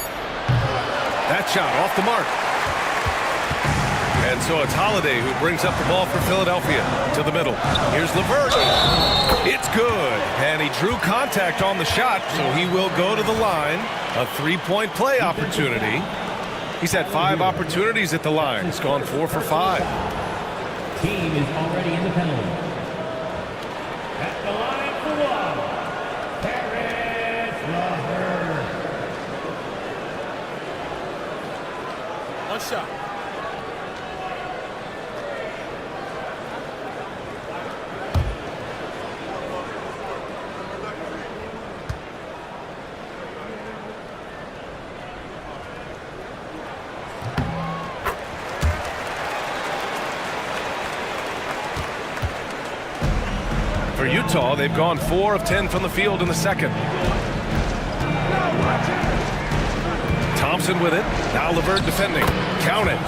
That shot off the mark. And so it's Holiday who brings up the ball for Philadelphia to the middle. Here's LeVert. It's good. And he drew contact on the shot, so he will go to the line. A 3-point play opportunity. He's had 5 opportunities at the line. He's gone 4 for 5. Team is already in the penalty. At the line for 1. Caris LeVert. 1 shot. For Utah, they've gone 4 of 10 from the field in the second. Thompson with it. Now LeVert defending. Count it.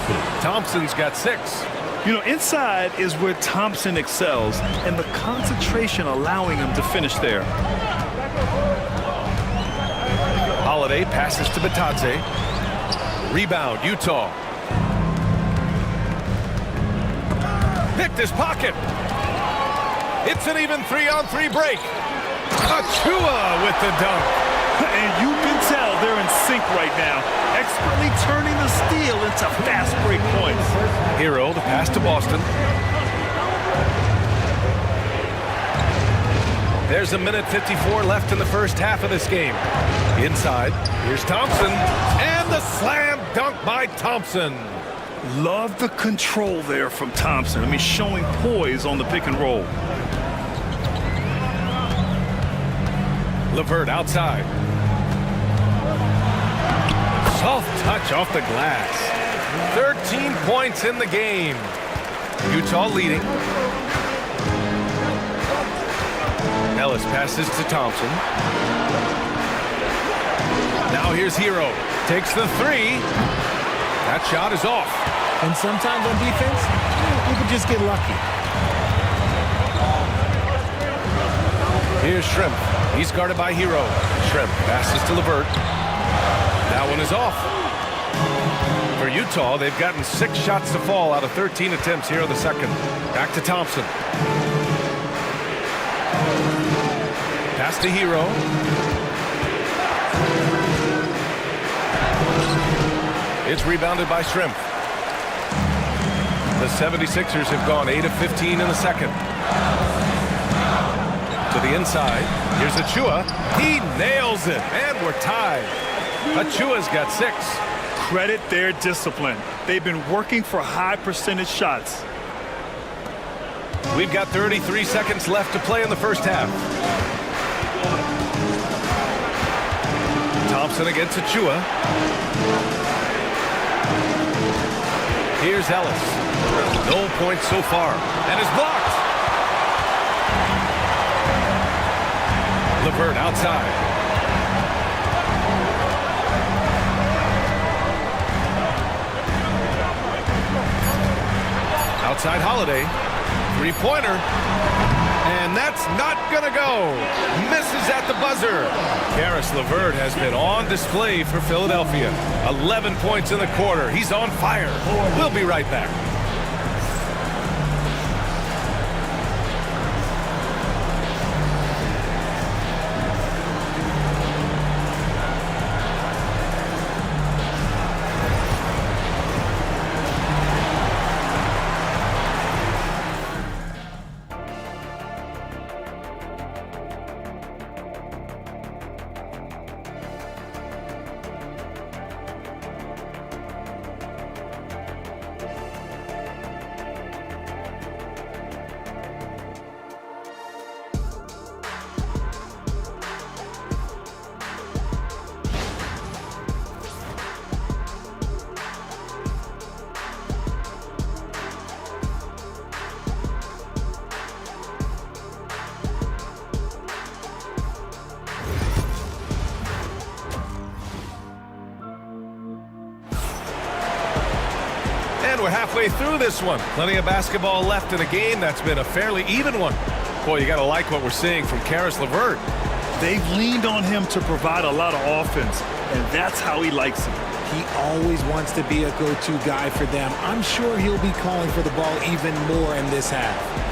Thompson's got 6. You know, inside is where Thompson excels, and the concentration allowing him to finish there. Holiday passes to Bitadze. Rebound, Utah. Picked his pocket. It's an even 3-on-3 break. Achua with the dunk. And you can tell they're in sync right now, expertly turning the steal into fast break points. Hero to pass to Boston. There's a minute 54 left in the first half of this game. Inside, here's Thompson, and the slam dunk by Thompson. Love the control there from Thompson. I mean, showing poise on the pick and roll. LeVert outside. Soft touch off the glass. 13 points in the game. Utah leading. Ellis passes to Thompson. Now here's Hero. Takes the 3. That shot is off. And sometimes on defense, you can just get lucky. Here's Shrimp. He's guarded by Hero. Shrimp passes to LeVert. That one is off. For Utah, they've gotten 6 shots to fall out of 13 attempts here in the second. Back to Thompson. Pass to Hero. It's rebounded by Shrimp. The 76ers have gone 8 of 15 in the second. To the inside. Here's Achua. He nails it. And we're tied. Achua's got 6. Credit their discipline. They've been working for high percentage shots. We've got 33 seconds left to play in the first half. Thompson against Achua. Here's Ellis. No points so far. And is blocked. LeVert outside. Outside Holiday. 3-pointer. And that's not going to go. Misses at the buzzer. Caris LeVert has been on display for Philadelphia. 11 points in the quarter. He's on fire. We'll be right back. And we're halfway through this one. Plenty of basketball left in a game that's been a fairly even one. Boy, you got to like what we're seeing from Caris LeVert. They've leaned on him to provide a lot of offense, and that's how he likes it. He always wants to be a go-to guy for them. I'm sure he'll be calling for the ball even more in this half.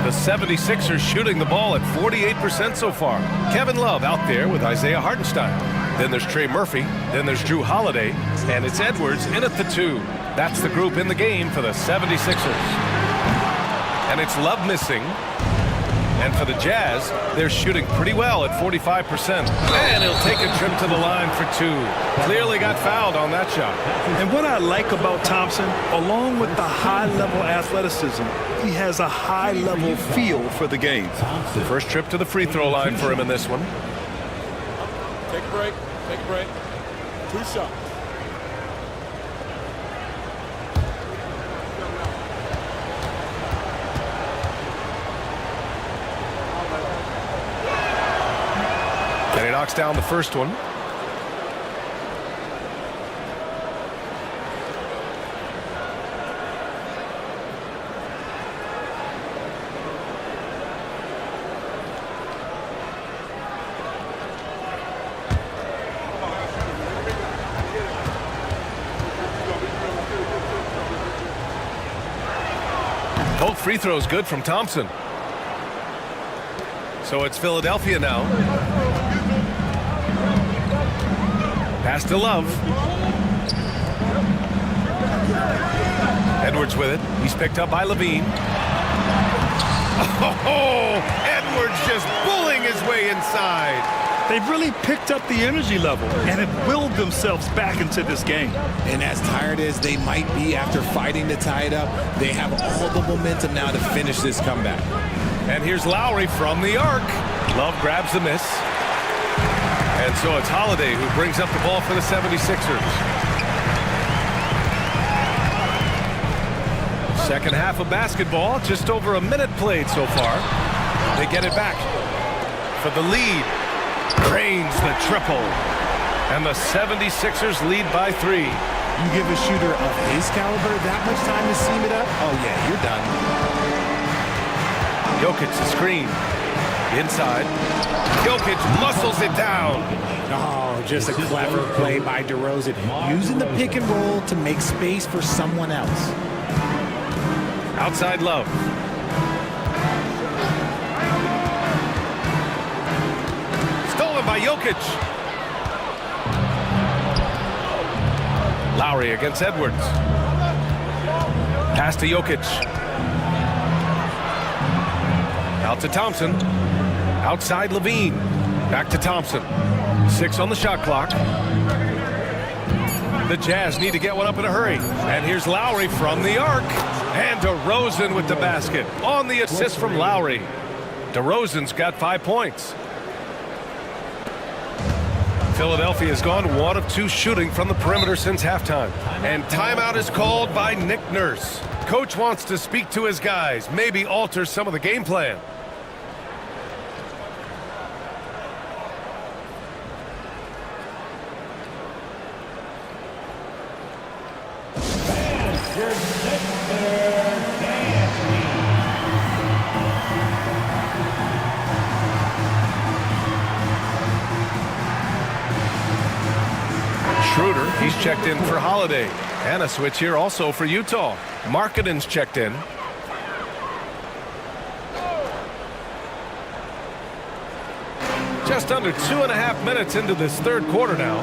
The 76ers shooting the ball at 48% so far. Kevin Love out there with Isaiah Hartenstein. Then there's Trey Murphy. Then there's Drew Holiday. And it's Edwards in at the 2. That's the group in the game for the 76ers. And it's Love missing. And for the Jazz, they're shooting pretty well at 45%. And he'll take a trip to the line for 2. Clearly got fouled on that shot. And what I like about Thompson, along with the high-level athleticism, he has a high-level feel for the game. First trip to the free throw line for him in this one. Take a break. Take a break. 2 shots. And he knocks down the first one. Both free throws good from Thompson. So it's Philadelphia now. Pass to Love. Edwards with it. He's picked up by Levine. Oh, Edwards just bullying his way inside. They've really picked up the energy level and have willed themselves back into this game. And as tired as they might be after fighting to tie it up, they have all the momentum now to finish this comeback. And here's Lowry from the arc. Love grabs the miss. And so it's Holiday who brings up the ball for the 76ers. Second half of basketball, just over a minute played so far. They get it back for the lead. Cranes the triple. And the 76ers lead by 3. You give a shooter of his caliber that much time to seam it up? Oh, yeah, you're done. Jokic the screen. Inside. Jokic muscles it down. Oh, just a clever play by DeRozan. Using the pick and roll to make space for someone else. Outside Love. Stolen by Jokic. Lowry against Edwards. Pass to Jokic. Out to Thompson. Outside Levine. Back to Thompson. 6 on the shot clock. The Jazz need to get one up in a hurry. And here's Lowry from the arc. And DeRozan with the basket on the assist from Lowry. DeRozan's got 5 points. Philadelphia has gone 1 of 2 shooting from the perimeter since halftime. And timeout is called by Nick Nurse. Coach wants to speak to his guys, maybe alter some of the game plan. Schroeder, he's checked in for Holiday. And a switch here also for Utah. Markkanen's checked in. Just under 2.5 minutes into this third quarter now.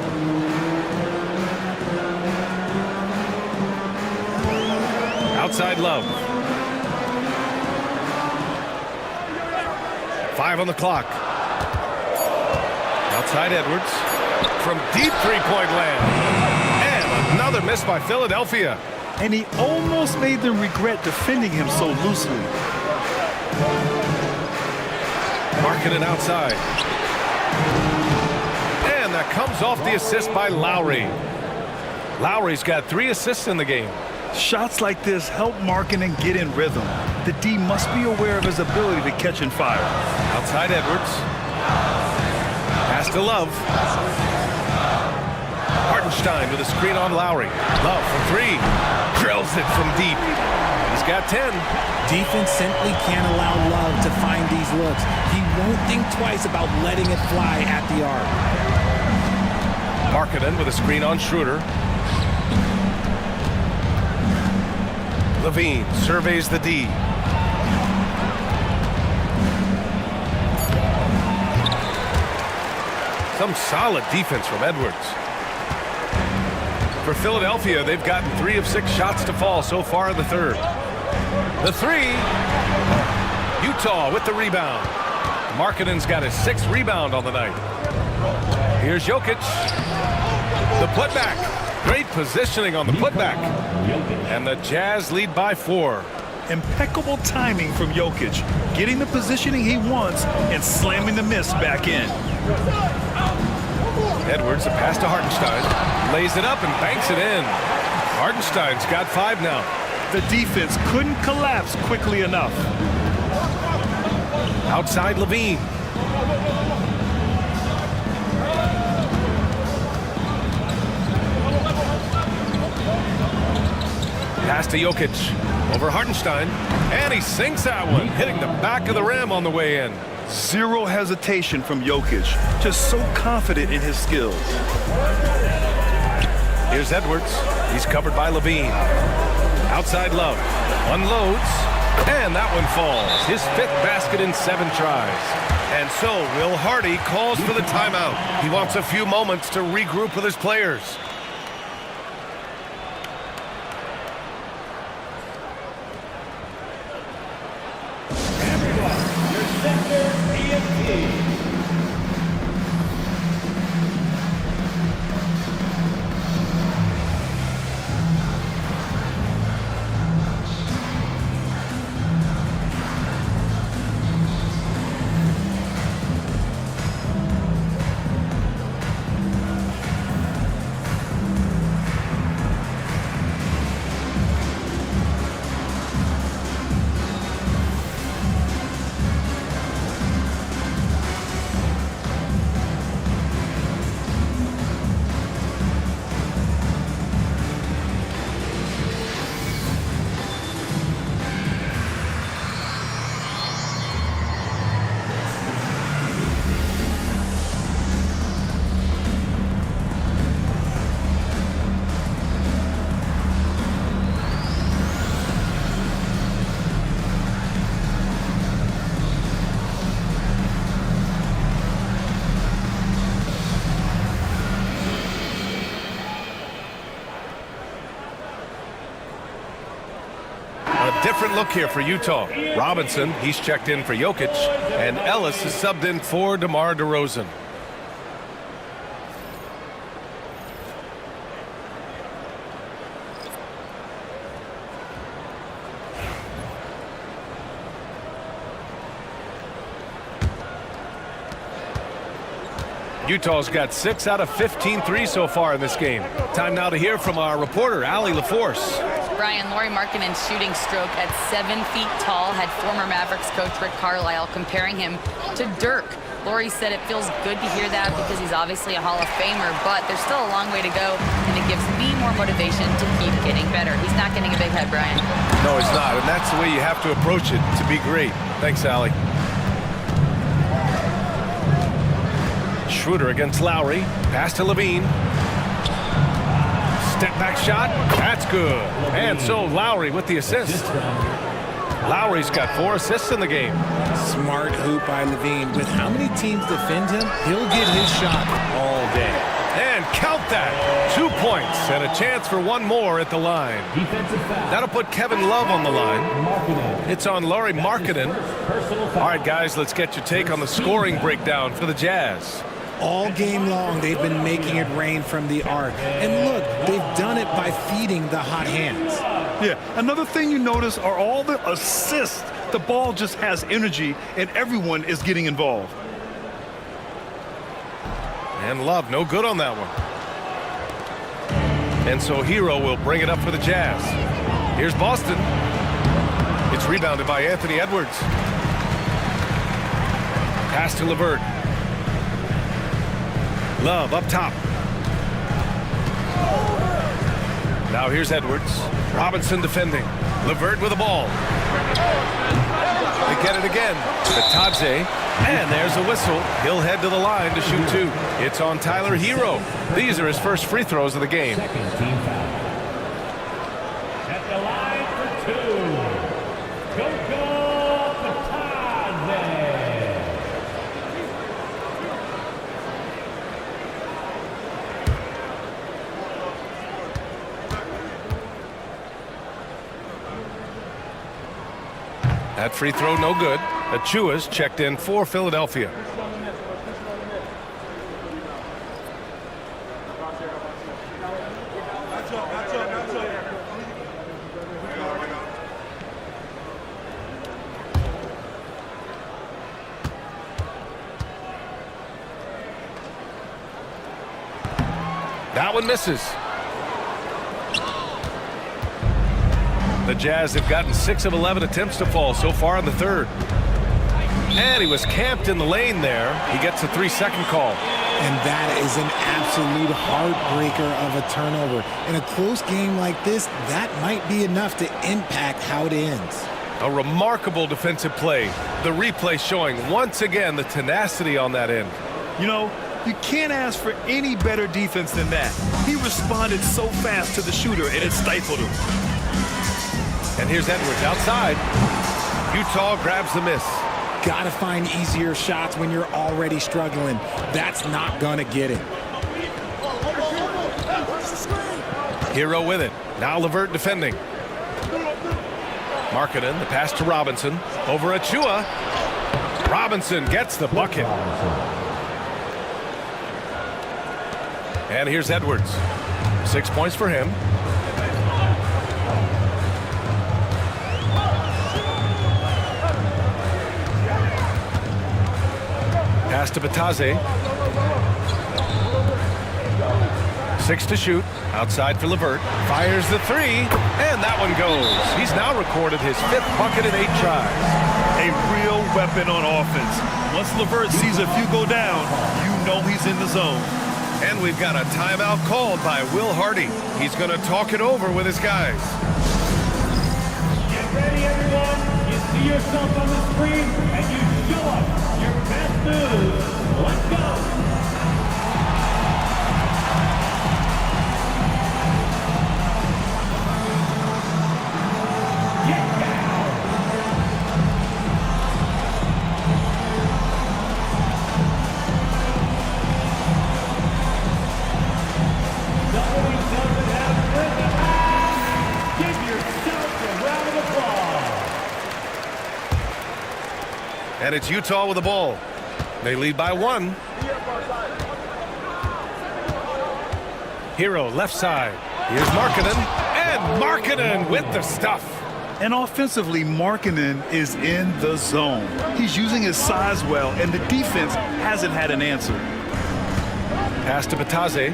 Outside Love. 5 on the clock. Outside Edwards. From deep three-point land. And another miss by Philadelphia. And he almost made them regret defending him so loosely. Markkanen outside. And that comes off the assist by Lowry. Lowry's got 3 assists in the game. Shots like this help Markkanen get in rhythm. The D must be aware of his ability to catch and fire. Outside Edwards. Pass to Love. Hartenstein with a screen on Lowry. Love for 3. Drills it from deep. He's got 10. Defense simply can't allow Love to find these looks. He won't think twice about letting it fly at the arc. Markkanen with a screen on Schroeder. Levine surveys the D. Some solid defense from Edwards. For Philadelphia, they've gotten 3 of 6 shots to fall so far in the third. The 3. Utah with the rebound. Markkanen's got his 6th rebound on the night. Here's Jokic. The putback. Great positioning on the putback. And the Jazz lead by 4. Impeccable timing from Jokic, getting the positioning he wants and slamming the miss back in. Edwards, a pass to Hartenstein. Lays it up and banks it in. Hartenstein's got 5 now. The defense couldn't collapse quickly enough. Outside Levine. Pass to Jokic. Over Hartenstein. And he sinks that one, hitting the back of the rim on the way in. Zero hesitation from Jokic. Just so confident in his skills. Here's Edwards. He's covered by Levine. Outside Love. Unloads. And that one falls. His 5th basket in 7 tries. And so Will Hardy calls for the timeout. He wants a few moments to regroup with his players. Different look here for Utah. Robinson, he's checked in for Jokic, and Ellis is subbed in for DeMar DeRozan. Utah's got 6 out of 15 threes so far in this game. Time now to hear from our reporter, Allie LaForce. Brian, Lauri Markkanen's shooting stroke at 7 feet tall had former Mavericks coach Rick Carlisle comparing him to Dirk. Lauri said it feels good to hear that because he's obviously a Hall of Famer, but there's still a long way to go, and it gives me more motivation to keep getting better. He's not getting a big head, Brian. No, he's not, and that's the way you have to approach it to be great. Thanks, Allie. Schroeder against Lowry. Pass to Levine. Step back shot. That's good. And so Lowry with the assist. Lowry's got 4 assists in the game. Smart hoop by Levine. With how many teams defend him, he'll get his shot all day. And count that. 2 points and a chance for 1 more at the line. That'll put Kevin Love on the line. It's on Lauri Markkanen. All right, guys, let's get your take on the scoring breakdown for the Jazz. All game long, they've been making it rain from the arc. And look, they've done it by feeding the hot hands. Yeah, another thing you notice are all the assists. The ball just has energy, and everyone is getting involved. And Love, no good on that one. And so Hero will bring it up for the Jazz. Here's Boston. It's rebounded by Anthony Edwards. Pass to LeVert. Love up top. Now here's Edwards. Robinson defending. LeVert with the ball. They get it again. Bitadze. And there's a whistle. He'll head to the line to shoot 2. It's on Tyler Hero. These are his first free throws of the game. At the line for 2, Coco Bitadze. That free throw no good. Achua's checked in for Philadelphia. That one misses. The Jazz have gotten 6 of 11 attempts to fall so far in the third. And he was camped in the lane there. He gets a 3-second call. And that is an absolute heartbreaker of a turnover. In a close game like this, that might be enough to impact how it ends. A remarkable defensive play. The replay showing once again the tenacity on that end. You know, you can't ask for any better defense than that. He responded so fast to the shooter, and it stifled him. And here's Edwards outside. Utah grabs the miss. Gotta find easier shots when you're already struggling. That's not gonna get it. Hero with it. Now LeVert defending. Markkanen, the pass to Robinson. Over Achua. Robinson gets the bucket. And here's Edwards. 6 points for him. Pass to Batase. 6 to shoot. Outside for LeVert. Fires the 3. And that one goes. He's now recorded his 5th bucket in 8 tries. A real weapon on offense. Once LeVert sees a few go down, you know he's in the zone. And we've got a timeout called by Will Hardy. He's going to talk it over with his guys. Get ready, everyone. You see yourself on the screen, and you show us your best moves. Let's go. And it's Utah with the ball. They lead by 1. Hero left side. Here's Markkanen. And Markkanen with the stuff. And offensively, Markkanen is in the zone. He's using his size well, and the defense hasn't had an answer. Pass to Batase.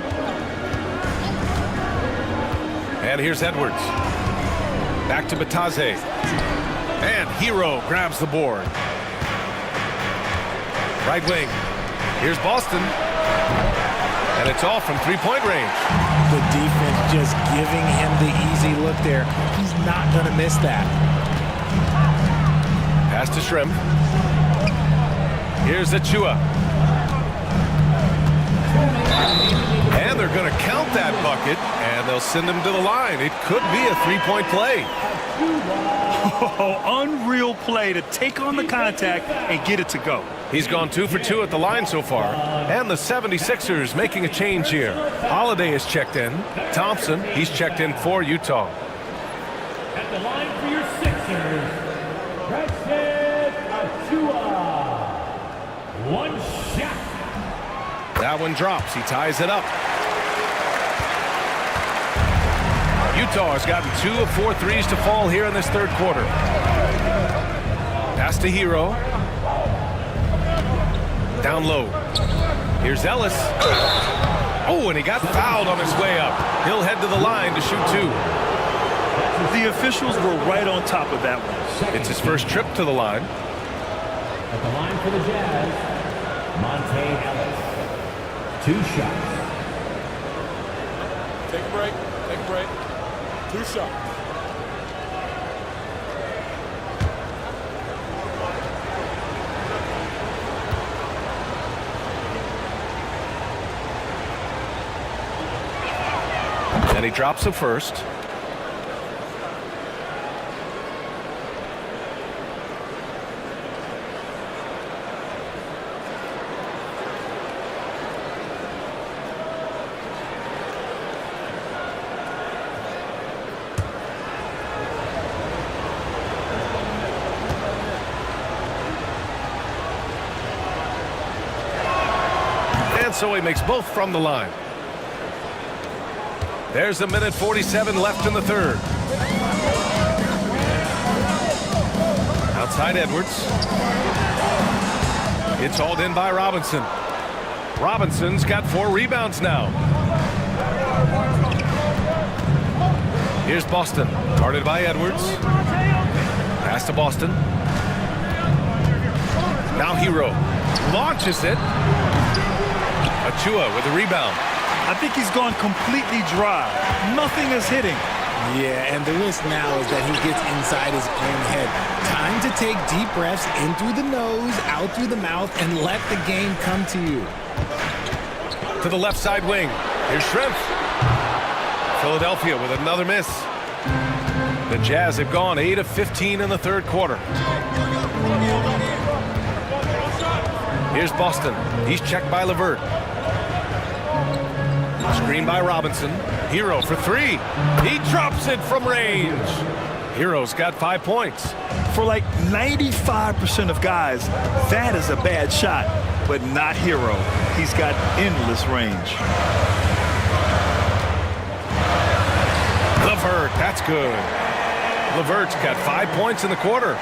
And here's Edwards. Back to Batase. And Hero grabs the board. Right wing. Here's Boston. And it's all from three-point range. The defense just giving him the easy look there. He's not going to miss that. Pass to Shrimp. Here's Achua. And they're going to count that bucket, and they'll send him to the line. It could be a three-point play. Oh, unreal play to take on the contact and get it to go. He's gone 2 for 2 at the line so far. And the 76ers making a change here. Holiday is checked in. Thompson, he's checked in for Utah. At the line for your Sixers, Precious Achiuwa. 1 shot. That one drops. He ties it up. Utah has gotten 2 of 4 threes to fall here in this third quarter. Pass to Hero. Down low. Here's Ellis. Oh, and he got fouled on his way up. He'll head to the line to shoot 2. The officials were right on top of that one. It's his first trip to the line. At the line for the Jazz, Monte Ellis. 2 shots. Take a break. Take a break. 2 shots. And he drops the first. And so he makes both from the line. There's a minute 47 left in the third. Outside Edwards. It's hauled in by Robinson. Robinson's got 4 rebounds now. Here's Boston, guarded by Edwards. Pass to Boston. Now Hero launches it. Achua with a rebound. I think he's gone completely dry. Nothing is hitting. Yeah, and the risk now is that he gets inside his own head. Time to take deep breaths in through the nose, out through the mouth, and let the game come to you. To the left side wing. Here's Shrimp. Philadelphia with another miss. The Jazz have gone 8 of 15 in the third quarter. Here's Boston. He's checked by LeVert. Screen by Robinson. Hero for 3. He drops it from range. Hero's got 5 points. For like 95% of guys, that is a bad shot, but not Hero. He's got endless range. LeVert, that's good. LeVert's got 5 points in the quarter.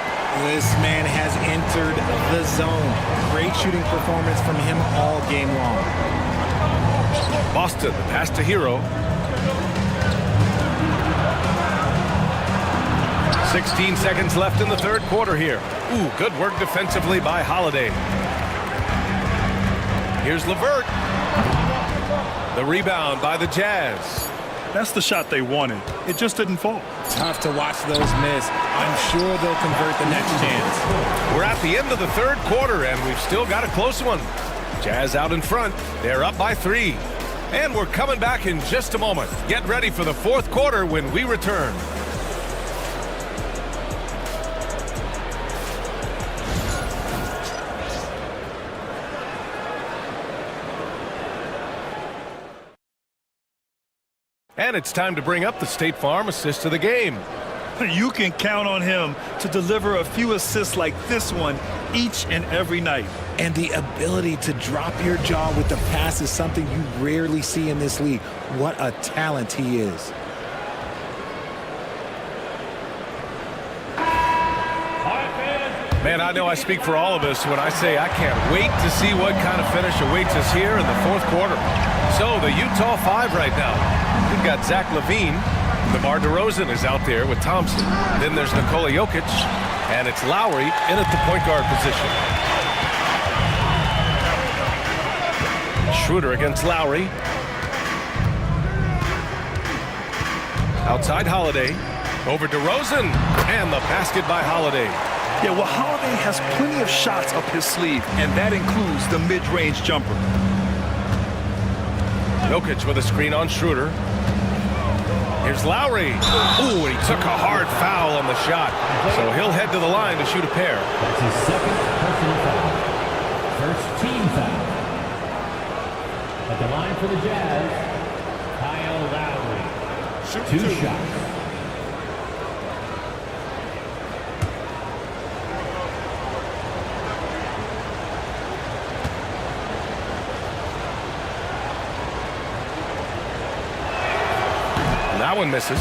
This man has entered the zone. Great shooting performance from him all game long. Boston, the pass to Hero. 16 seconds left in the third quarter here. Ooh, good work defensively by Holiday. Here's LeVert. The rebound by the Jazz. That's the shot they wanted. It just didn't fall. Tough to watch those miss. I'm sure they'll convert the next chance. We're at the end of the third quarter, and we've still got a close one. Jazz out in front. They're up by 3. And we're coming back in just a moment. Get ready for the fourth quarter when we return. And it's time to bring up the State Farm assist of the game. You can count on him to deliver a few assists like this one each and every night. And the ability to drop your jaw with the pass is something you rarely see in this league. What a talent he is. Man, I know I speak for all of us when I say I can't wait to see what kind of finish awaits us here in the fourth quarter. So the Utah 5 right now. We've got Zach LaVine. DeMar DeRozan is out there with Thompson. Then there's Nikola Jokic. And it's Lowry in at the point guard position. Schroeder against Lowry. Outside Holiday. Over DeRozan. And the basket by Holiday. Yeah, well, Holiday has plenty of shots up his sleeve, and that includes the mid-range jumper. Jokic with a screen on Schroeder. Here's Lowry. Ooh, he took a hard foul on the shot. So he'll head to the line to shoot a pair. That's his second personal foul. First team foul. At the line for the Jazz, Kyle Lowry. 2 shots. That one misses.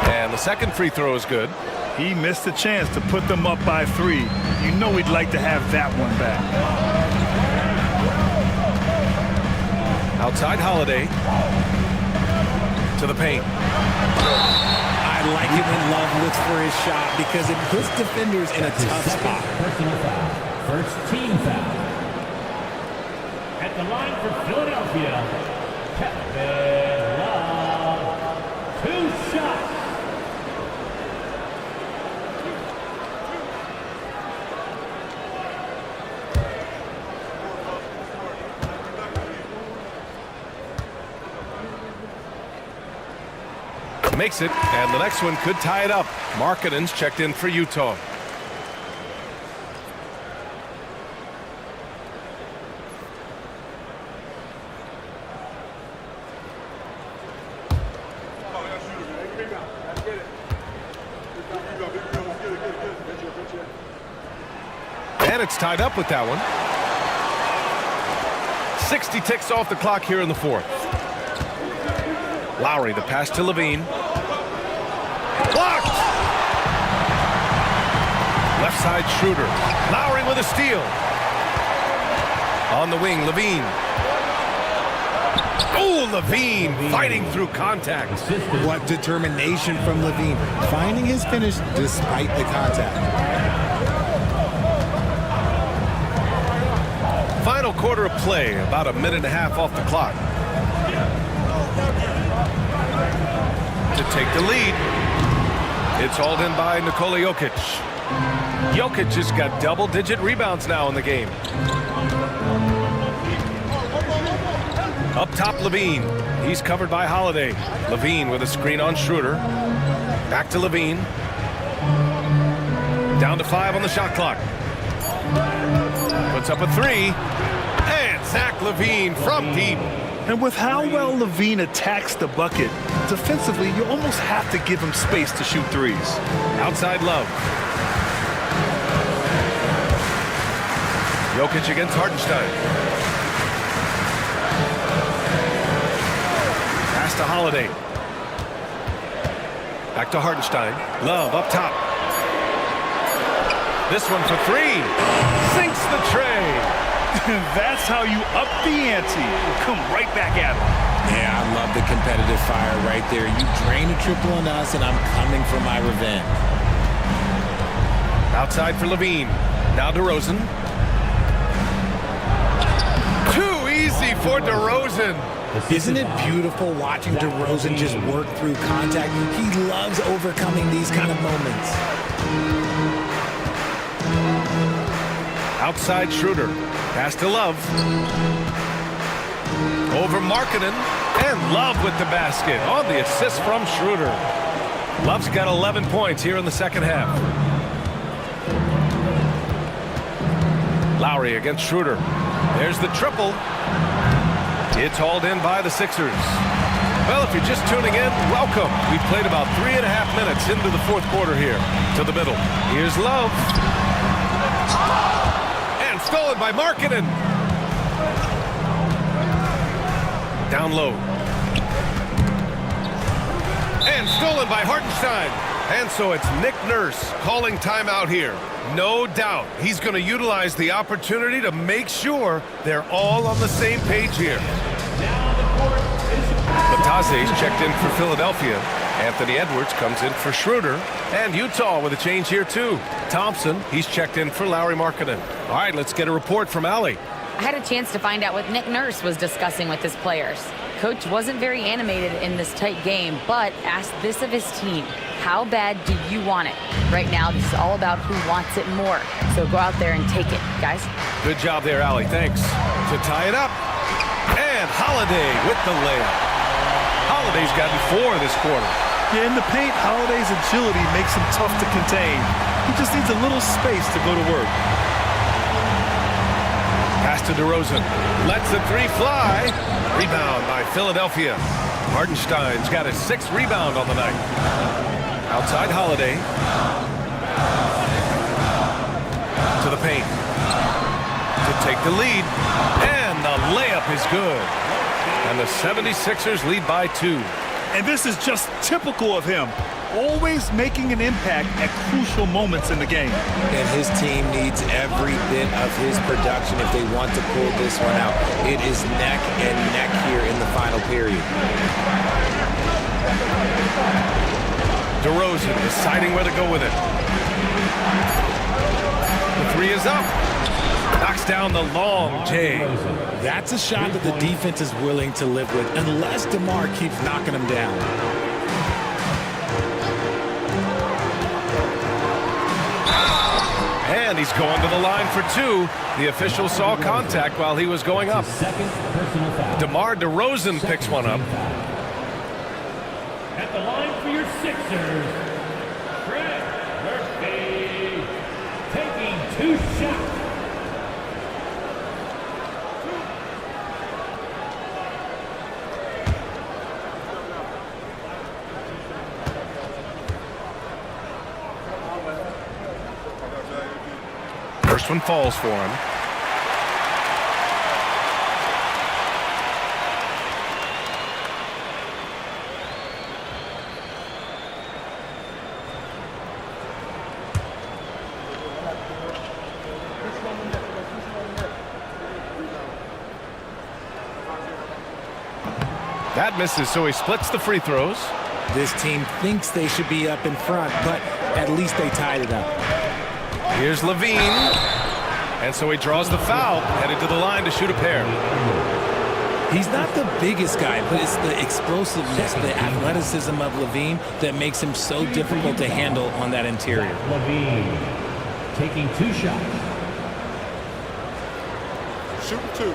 And the second free throw is good. He missed a chance to put them up by 3. You know he'd like to have that one back. Outside Holiday. To the paint. I like it when Love looks for his shot because it puts defenders in a tough spot. Personal foul. First team foul. At the line for Philadelphia, Kevin Love. 2 shots. Makes it, and the next one could tie it up. Markkanen's checked in for Utah. it's tied up with that one. 60 ticks off the clock here in the fourth. Lowry, the pass to Levine. Blocked! Left side Schroeder. Lowry with a steal. On the wing, Levine. Oh, Levine fighting through contact. What determination from Levine, finding his finish despite the contact. Final quarter of play, about a minute and a half off the clock. To take the lead, it's hauled in by Nikola Jokic. Jokic has got double-digit rebounds now in the game. Up top, Levine. He's covered by Holiday. Levine with a screen on Schroeder. Back to Levine. Down to 5 on the shot clock. Puts up a 3. And Zach LaVine from deep. And with how well LaVine attacks the bucket, defensively, you almost have to give him space to shoot threes. Outside Love. Jokic against Hartenstein. Pass to Holiday. Back to Hartenstein. Love up top. This one for 3. Sinks the tray. That's how you up the ante. Come right back at him. Yeah, I love the competitive fire right there. You drain a triple on us, and I'm coming for my revenge. Outside for Levine. Now DeRozan. Too easy for DeRozan. Isn't it beautiful watching DeRozan just work through contact? He loves overcoming these kind of moments. Outside Schroeder. Pass to Love. Over Markkanen. And Love with the basket on the assist from Schroeder. Love's got 11 points here in the second half. Lowry against Schroeder. There's the triple. It's hauled in by the Sixers. Well, if you're just tuning in, welcome. We've played about 3.5 minutes into the fourth quarter here. To the middle. Here's Love. And stolen by Markkanen. Down low. And stolen by Hartenstein. And so it's Nick Nurse calling timeout here. No doubt he's going to utilize the opportunity to make sure they're all on the same page here. Batase's checked in for Philadelphia. Anthony Edwards comes in for Schroeder. And Utah with a change here too. Thompson, he's checked in for Lauri Markkanen. All right, let's get a report from Allie. I had a chance to find out what Nick Nurse was discussing with his players. Coach wasn't very animated in this tight game, but asked this of his team. How bad do you want it? Right now, this is all about who wants it more. So go out there and take it, guys. Good job there, Allie. Thanks. To tie it up. And Holiday with the layup. Holiday's gotten 4 this quarter. Yeah, in the paint, Holiday's agility makes him tough to contain. He just needs a little space to go to work. Pass to DeRozan. Lets the 3 fly. Rebound by Philadelphia. Hartenstein's got his 6th rebound on the night. Outside Holiday. To the paint. To take the lead. And the layup is good. And the 76ers lead by 2. And this is just typical of him. Always making an impact at crucial moments in the game. And his team needs every bit of his production if they want to pull this one out. It is neck and neck here in the final period. DeRozan deciding where to go with it. The 3 is up. Knocks down the long J. That's a shot that the defense is willing to live with unless DeMar keeps knocking him down. And he's going to the line for 2. The official saw contact while he was going up. DeMar DeRozan picks one up. At the line for your Sixers, Trent Murphy taking 2 shots. First one falls for him. That misses, so he splits the free throws. This team thinks they should be up in front, but at least they tied it up. Here's Levine. And so he draws the foul, headed to the line to shoot a pair. He's not the biggest guy, but it's the explosiveness, the athleticism of Levine that makes him so difficult to handle on that interior. Levine taking 2 shots. Shoot 2.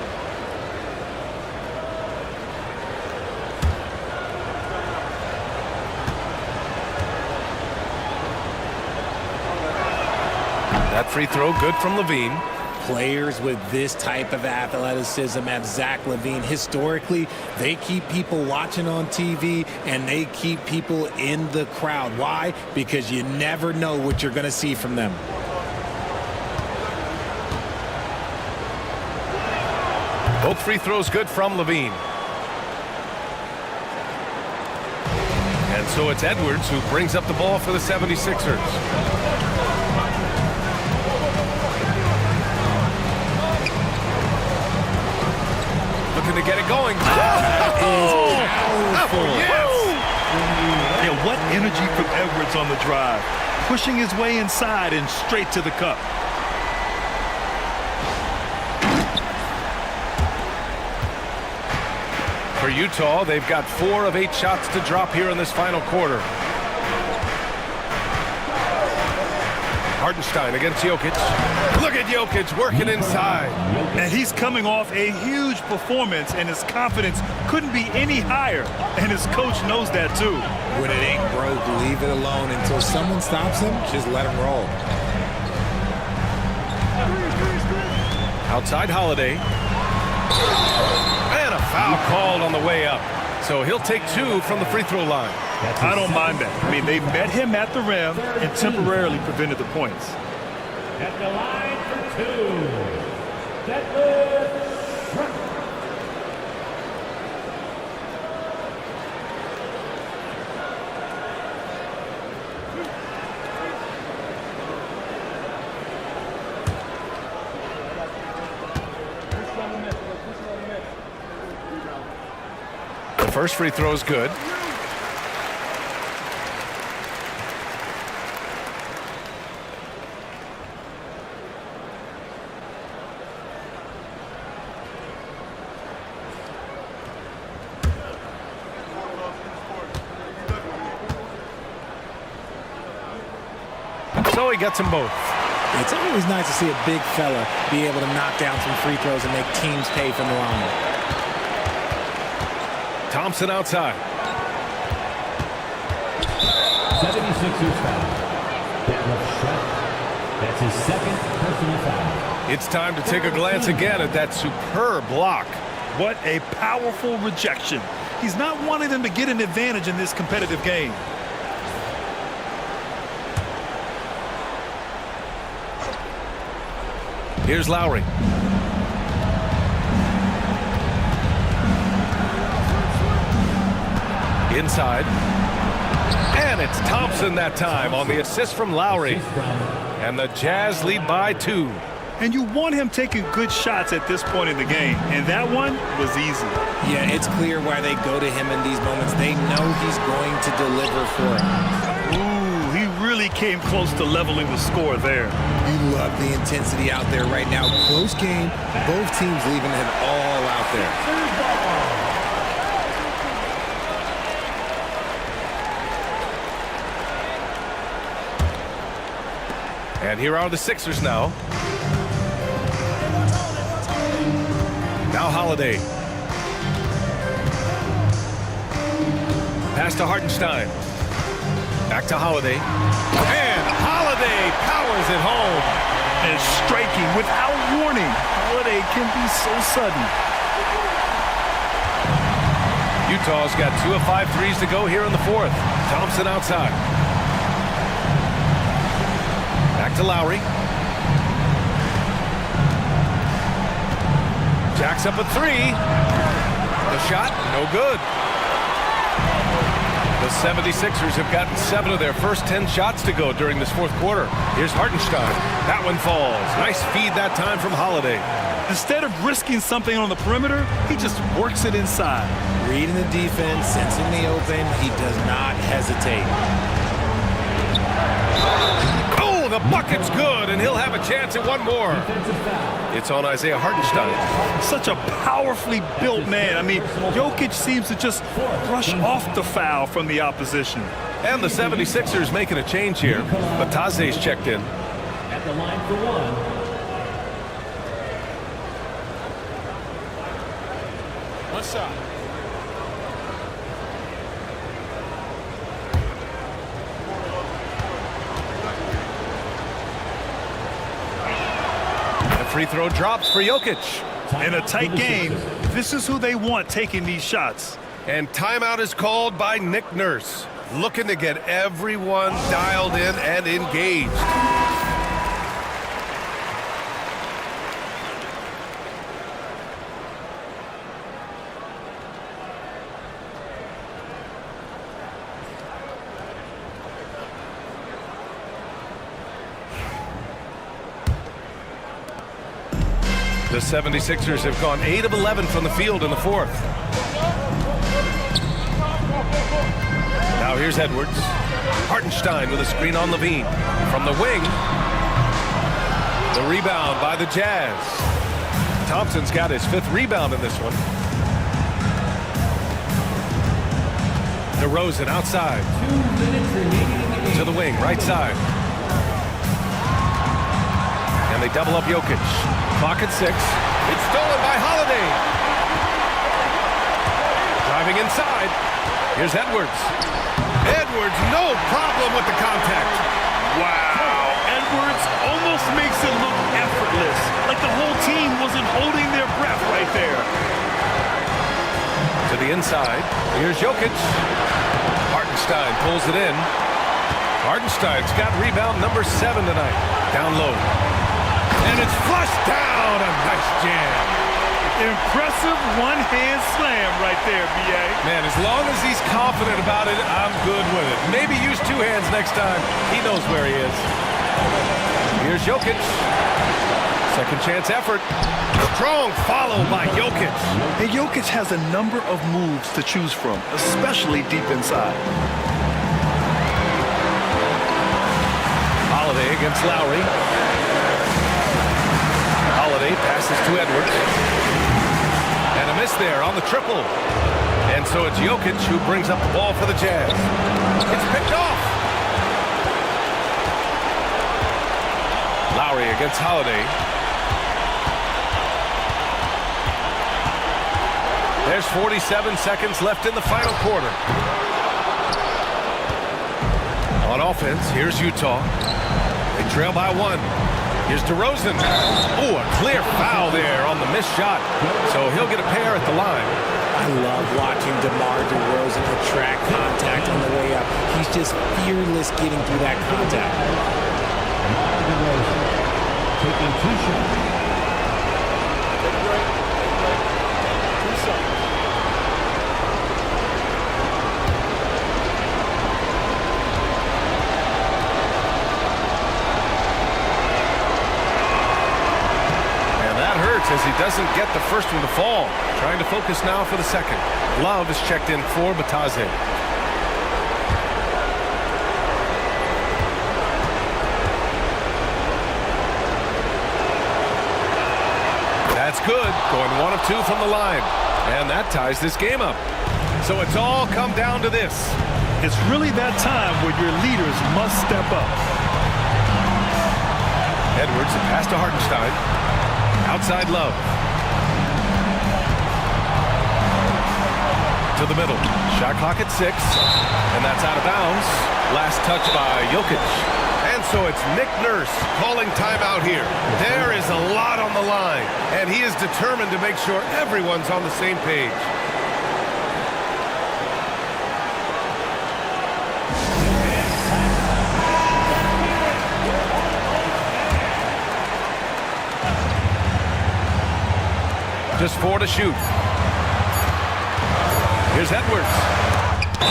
That free throw good from Levine. Players with this type of athleticism at Zach Levine, historically, they keep people watching on TV and they keep people in the crowd. Why? Because you never know what you're going to see from them. Both free throws good from Levine. And so it's Edwards who brings up the ball for the 76ers. To get it going. Yeah, what energy from Edwards on the drive. Pushing his way inside and straight to the cup. For Utah, they've got 4 of 8 shots to drop here in this final quarter. Hartenstein against Jokic. Look at Jokic working inside. And he's coming off a huge performance, and his confidence couldn't be any higher. And his coach knows that too. When it ain't broke, leave it alone. Until someone stops him, just let him roll. Outside Holiday. And a foul called on the way up. So he'll take 2 from the free throw line. I don't mind that. I mean, they met him at the rim and temporarily prevented the points. At the line for 2, Detlef Schrempf. The first free throw is good. So he gets them both. It's always nice to see a big fella be able to knock down some free throws and make teams pay from the line. Thompson outside. 76ers foul. Detlef Schrempf. That's his 2nd personal foul. It's time to take a glance again at that superb block. What a powerful rejection. He's not wanting them to get an advantage in this competitive game. Here's Lowry. Inside. And it's Thompson that time on the assist from Lowry. And the Jazz lead by 2. And you want him taking good shots at this point in the game. And that one was easy. Yeah, it's clear why they go to him in these moments. They know he's going to deliver for them. Ooh, he really came close to leveling the score there. You love the intensity out there right now. Close game. Both teams leaving it all out there. And here are the Sixers now. Now Holiday. Pass to Hartenstein. Back to Holiday. And Holiday powers it home. And striking without warning. Holiday can be so sudden. Utah's got 2 of 5 threes to go here in the 4th. Thompson outside. Back to Lowry. Jacks up a three. The shot, no good. The 76ers have gotten 7 of their first 10 shots to go during this fourth quarter. Here's Hartenstein. That one falls. Nice feed that time from Holiday. Instead of risking something on the perimeter, he just works it inside. Reading the defense, sensing the open, he does not hesitate. Oh, the bucket's good, and he'll have a chance at one more. It's on Isaiah Hartenstein. Such a powerfully built man. I mean, Jokic seems to just brush off the foul from the opposition. And the 76ers making a change here. Batase's checked in. At the line for one. One shot. Free throw drops for Jokic. In a tight game, this is who they want taking these shots. And timeout is called by Nick Nurse, looking to get everyone dialed in and engaged. The 76ers have gone 8 of 11 from the field in the fourth. Now here's Edwards. Hartenstein with a screen on Levine. From the wing. The rebound by the Jazz. Thompson's got his 5th rebound in this one. DeRozan outside. 2 minutes remaining in the game. To the wing, right side. And they double up Jokic. Clock at 6. It's stolen by Holiday. Driving inside. Here's Edwards. Edwards, no problem with the contact. Wow. Edwards almost makes it look effortless. Like the whole team wasn't holding their breath right there. To the inside. Here's Jokic. Hartenstein pulls it in. Hartenstein's got rebound number 7 tonight. Down low. And it's flushed down. A nice jam. Impressive one-hand slam right there, B.A. Man, as long as he's confident about it, I'm good with it. Maybe use 2 hands next time. He knows where he is. Here's Jokic. Second chance effort. Strong follow by Jokic. And Jokic has a number of moves to choose from, especially deep inside. Holiday against Lowry. Holiday passes to Edwards. And a miss there on the triple. And so it's Jokic who brings up the ball for the Jazz. It's picked off. Lowry against Holiday. There's 47 seconds left in the final quarter. On offense, here's Utah. They trail by 1. Here's DeRozan. Oh, a clear foul there on the missed shot. So he'll get a pair at the line. I love watching DeMar DeRozan attract contact on the way up. He's just fearless getting through that contact. DeMar DeRozan taking 2 shots. Take a break. 2 shots. As he doesn't get the first one to fall. Trying to focus now for the second. Love is checked in for Batase. That's good. Going 1 of 2 from the line. And that ties this game up. So it's all come down to this. It's really that time where your leaders must step up. Edwards, a pass to Hartenstein. Outside Love. To the middle. Shot clock at 6. And that's out of bounds. Last touch by Jokic. And so it's Nick Nurse calling timeout here. There is a lot on the line. And he is determined to make sure everyone's on the same page. Just 4 to shoot. Here's Edwards.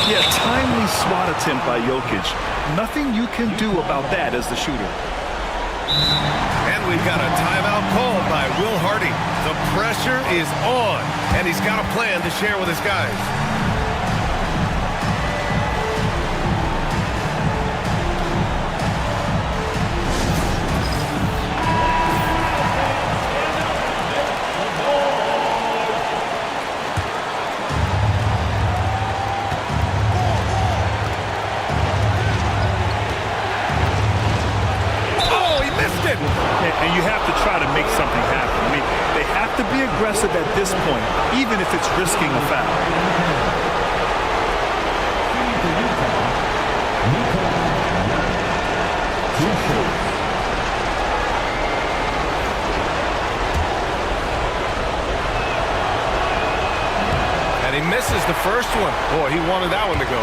Yeah, timely swat attempt by Jokic. Nothing you can do about that as the shooter. And we've got a timeout called by Will Hardy. The pressure is on, and he's got a plan to share with his guys. And you have to try to make something happen. I mean, they have to be aggressive at this point, even if it's risking a foul. And he misses the first one. Boy, he wanted that one to go.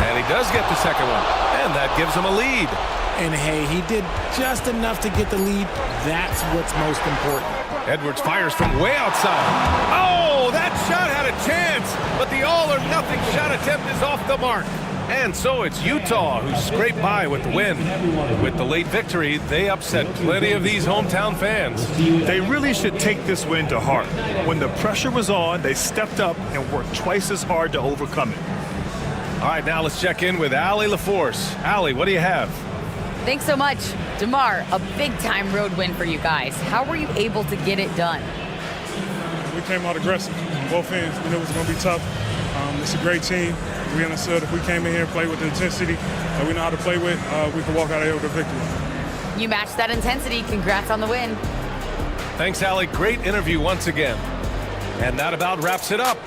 And he does get the second one. And that gives him a lead. And hey, he did just enough to get the lead. That's what's most important. Edwards fires from way outside. Oh, that shot had a chance, but the all-or-nothing shot attempt is off the mark. And so it's Utah who scraped by with the win. With the late victory, they upset plenty of these hometown fans. They really should take this win to heart. When the pressure was on, they stepped up and worked twice as hard to overcome it. All right, now let's check in with Allie LaForce. Allie, what do you have? Thanks so much. DeMar, a big-time road win for you guys. How were you able to get it done? We came out aggressive on both ends. We knew it was going to be tough. It's a great team. We understood if we came in here and played with the intensity that we know how to play with, we could walk out of here with a victory. You matched that intensity. Congrats on the win. Thanks, Allie. Great interview once again. And that about wraps it up.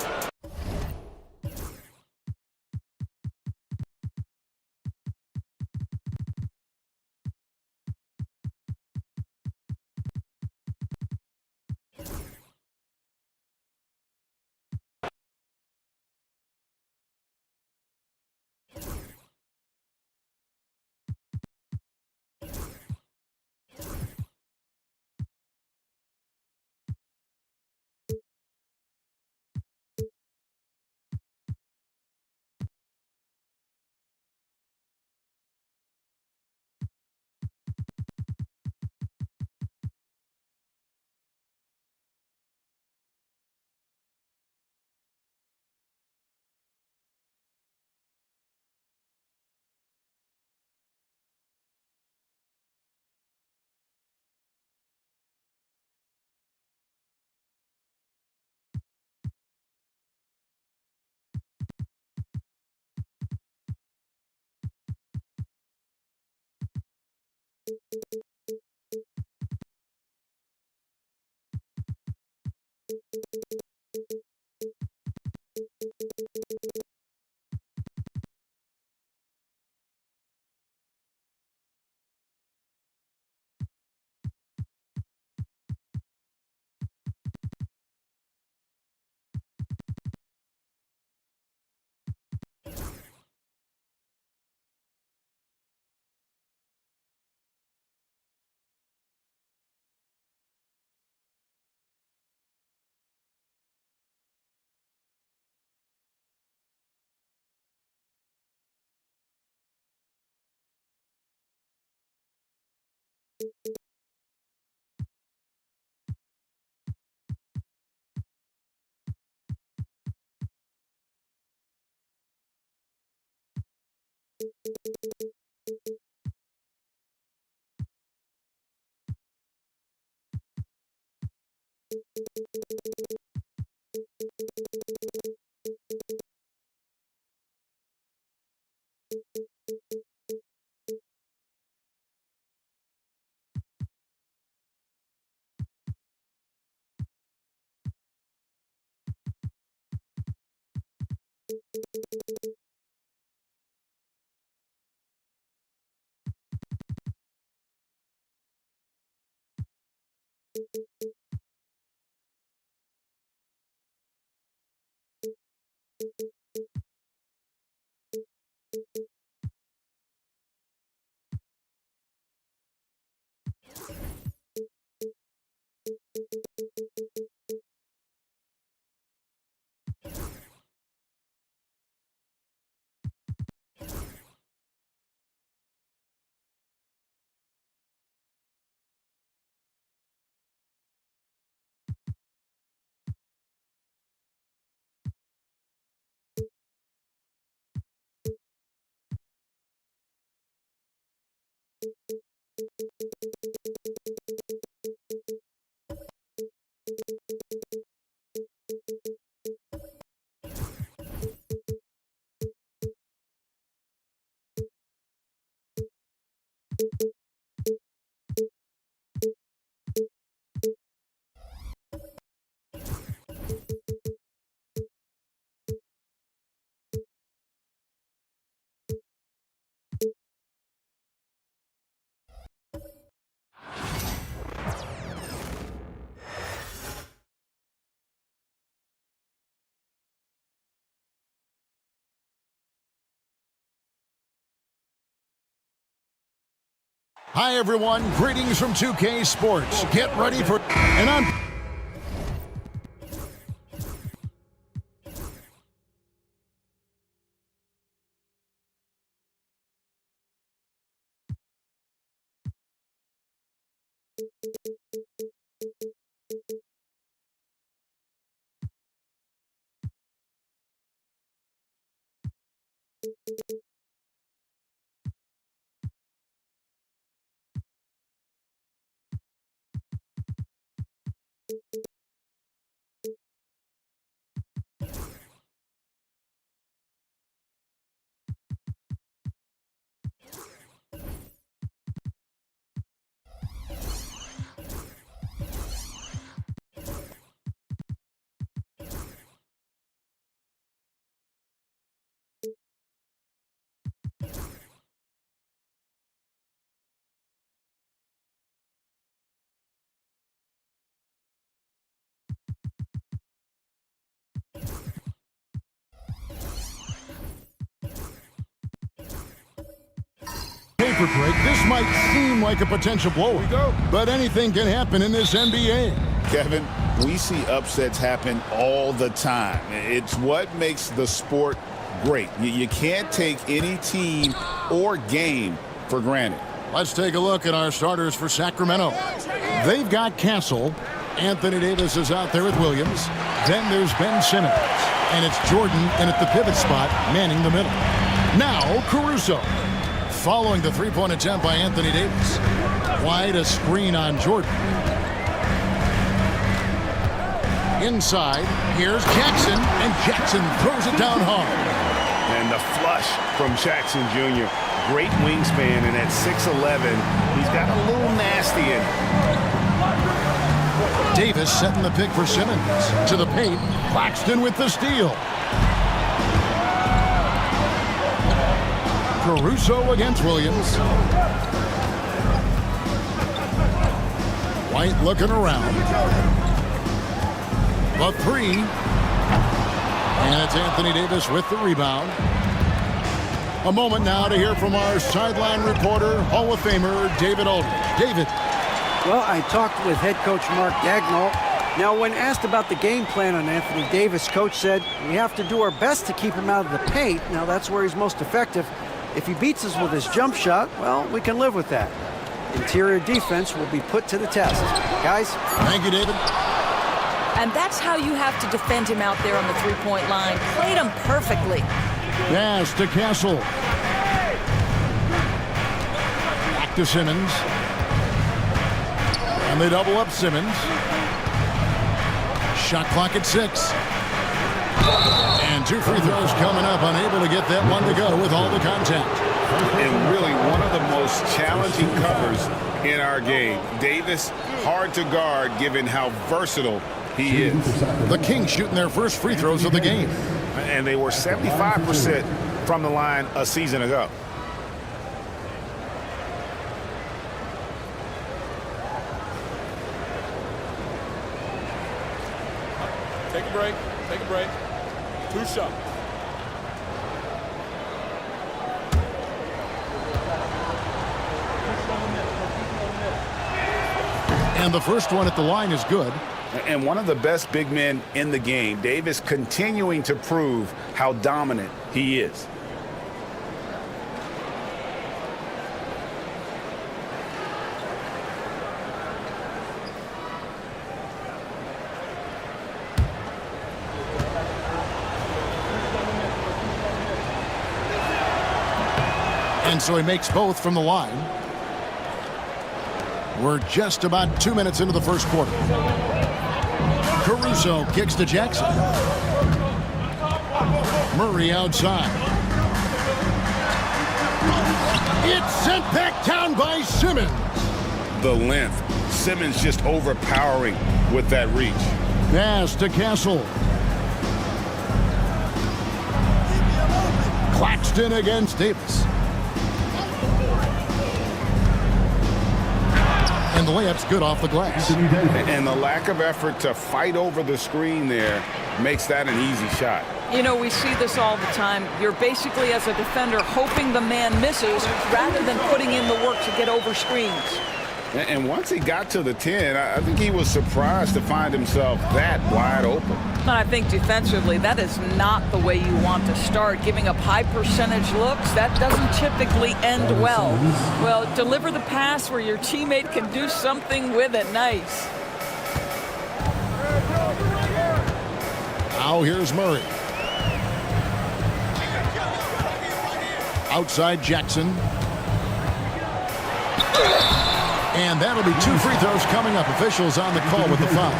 Hi, everyone. Greetings from 2K Sports. Get ready for... And I'm... Paper break. This might seem like a potential blowout, but anything can happen in this NBA. Kevin, we see upsets happen all the time. It's what makes the sport great. You can't take any team or game for granted. Let's take a look at our starters for Sacramento. They've got Castle. Anthony Davis is out there with Williams. Then there's Ben Simmons. And it's Jordan in at the pivot spot, manning the middle. Now, Caruso. Following the three-point attempt by Anthony Davis. Wide a screen on Jordan. Inside, here's Jackson, and Jackson throws it down hard. And the flush from Jackson Jr. Great wingspan, and at 6'11", he's got a little nasty in it. Davis setting the pick for Simmons. To the paint, Claxton with the steal. Caruso against Williams. White looking around. The three. And it's Anthony Davis with the rebound. A moment now to hear from our sideline reporter, Hall of Famer David Aldridge. David. Well, I talked with head coach Mark Dagnall. Now, when asked about the game plan on Anthony Davis, coach said, we have to do our best to keep him out of the paint. Now, that's where he's most effective. If he beats us with his jump shot, well, we can live with that. Interior defense will be put to the test. Guys? Thank you, David. And that's how you have to defend him out there on the three-point line. Played him perfectly. Pass to Castle. Back to Simmons. And they double up Simmons. Shot clock at 6. And 2 free throws coming up, unable to get that one to go with all the contact. And really one of the most challenging covers in our game. Davis, hard to guard given how versatile he is. The Kings shooting their first free throws of the game. And they were 75% from the line a season ago. Take a break. Take a break. 2 shots. And the first one at the line is good. And one of the best big men in the game, Davis, continuing to prove how dominant he is. And so he makes both from the line. We're just about 2 minutes into the first quarter. Caruso kicks to Jackson. Murray outside. It's sent back down by Simmons. The length. Simmons just overpowering with that reach. Pass to Castle. Claxton against Davis. And the layup's good off the glass. And the lack of effort to fight over the screen there makes that an easy shot. You know, we see this all the time. You're basically, as a defender, hoping the man misses rather than putting in the work to get over screens. And once he got to the 10, I think he was surprised to find himself that wide open. And I think defensively, that is not the way you want to start. Giving up high percentage looks, that doesn't typically end well. Well, deliver the pass where your teammate can do something with it. Nice. Now here's Murray. Outside Jackson. And that'll be 2 free throws coming up. Officials on the call with the foul.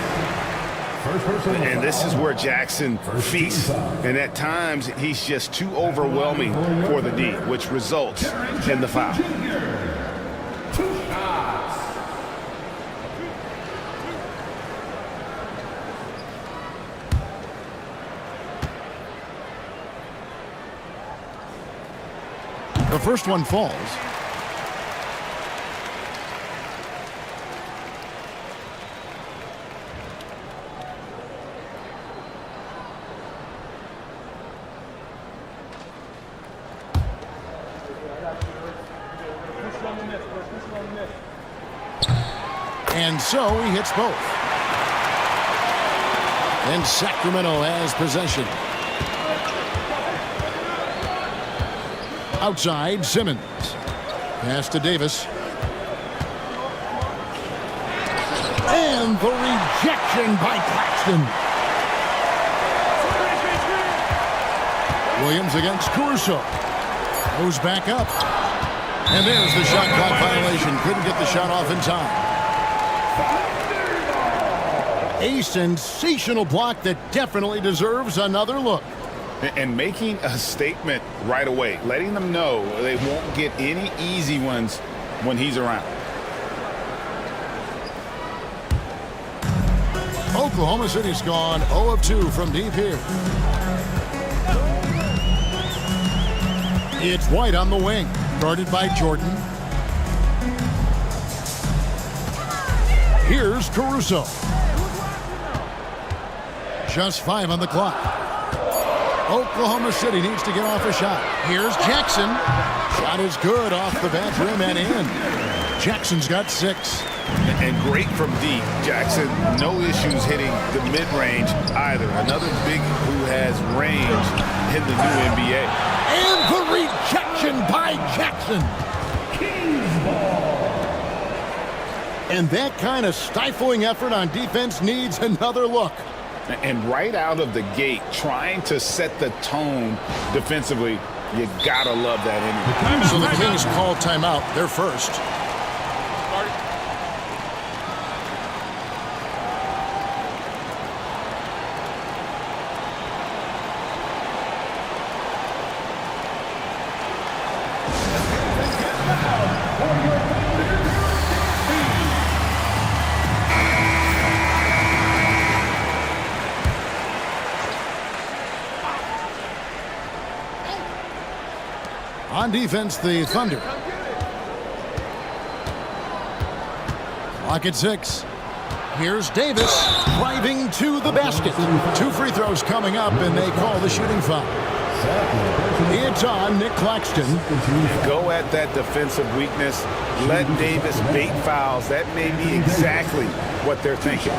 And this is where Jackson feasts. And at times, he's just too overwhelming for the D, which results in the foul. The first one falls. And so he hits both. And Sacramento has possession. Outside, Simmons. Pass to Davis. And the rejection by Claxton. Williams against Caruso. Goes back up. And there's the shot clock violation. Couldn't get the shot off in time. A sensational block that definitely deserves another look. And making a statement right away, letting them know they won't get any easy ones when he's around. Oklahoma City's gone 0 of 2 from deep here. It's White on the wing, guarded by Jordan. Here's Caruso. Just 5 on the clock. Oklahoma City needs to get off a shot. Here's Jackson. Shot is good off the back rim and in. Jackson's got 6. And great from deep. Jackson, no issues hitting the mid-range either. Another big who has range in the new NBA. And the rejection by Jackson. And that kind of stifling effort on defense needs another look. And right out of the gate, trying to set the tone defensively, you gotta love that energy. So the Kings call timeout. They're first. On defense, the Thunder. Clock at 6. Here's Davis driving to the basket. 2 free throws coming up, and they call the shooting foul. It's on Nick Claxton. Go at that defensive weakness. Let Davis bait fouls. That may be exactly what they're thinking.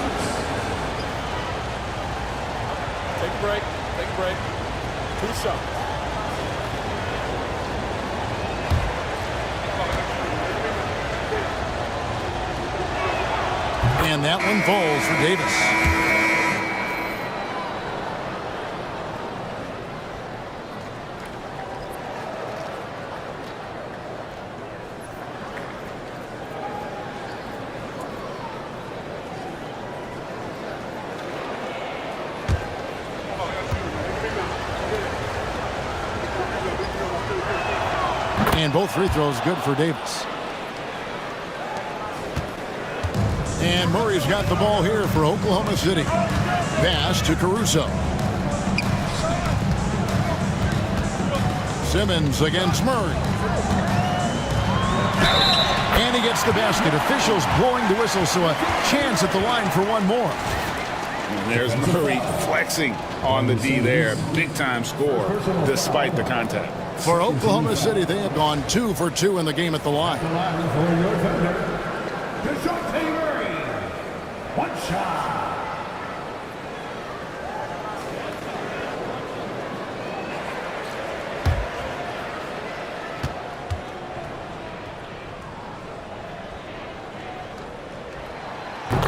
Take a break. Take a break. 2 shots. And that one falls for Davis. And both free throws good for Davis. And Murray's got the ball here for Oklahoma City. Pass to Caruso. Simmons against Murray. And he gets the basket. Officials blowing the whistle, so a chance at the line for one more. And there's Murray flexing on the D there. Big-time score despite the contact. For Oklahoma City, they have gone 2 for 2 in the game at the line. One shot.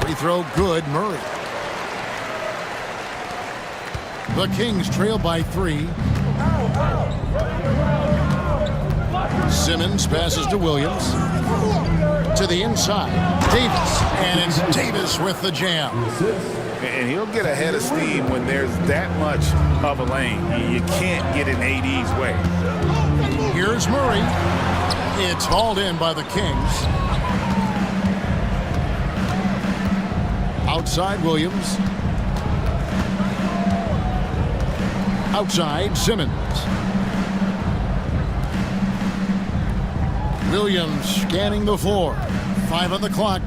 Free throw good, Murray. The Kings trail by 3. Simmons passes to Williams. To the inside, Davis. And it's Davis with the jam. And he'll get ahead of steam when there's that much of a lane. You can't get in AD's way. Here's Murray. It's hauled in by the Kings. Outside Williams. Outside Simmons. Williams scanning the floor. 5 on the clock.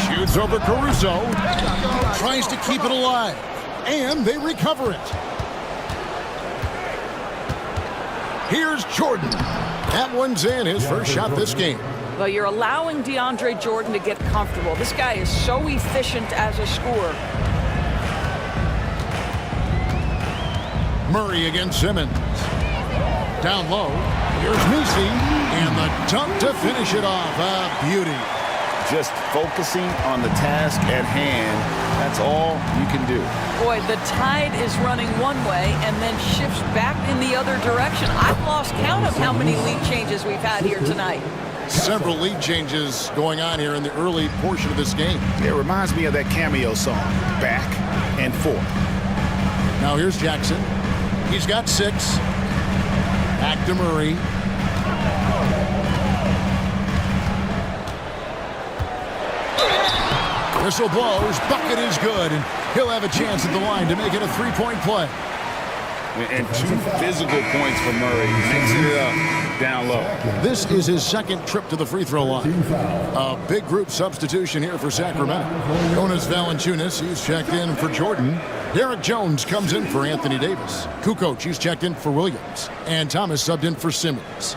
Shoots over Caruso. Tries to keep it alive. And they recover it. Here's Jordan. That one's in, his first shot this game. Well, you're allowing DeAndre Jordan to get comfortable. This guy is so efficient as a scorer. Murray against Simmons. Down low. Here's Messi. And the dunk to finish it off. A beauty. Just focusing on the task at hand. That's all you can do. Boy, the tide is running one way and then shifts back in the other direction. I've lost count of how many lead changes we've had here tonight. Several lead changes going on here in the early portion of this game. It reminds me of that Cameo song, Back and Forth. Now here's Jackson. He's got 6. Back to Murray. Whistle blows. Bucket is good. And he'll have a chance at the line to make it a 3-point play. And 2 physical points for Murray. Mixing it up down low. This is his second trip to the free throw line. A big group substitution here for Sacramento. Jonas Valanciunas, he's checked in for Jordan. Derek Jones comes in for Anthony Davis. Kukoc, he's checked in for Williams. And Thomas subbed in for Simmons.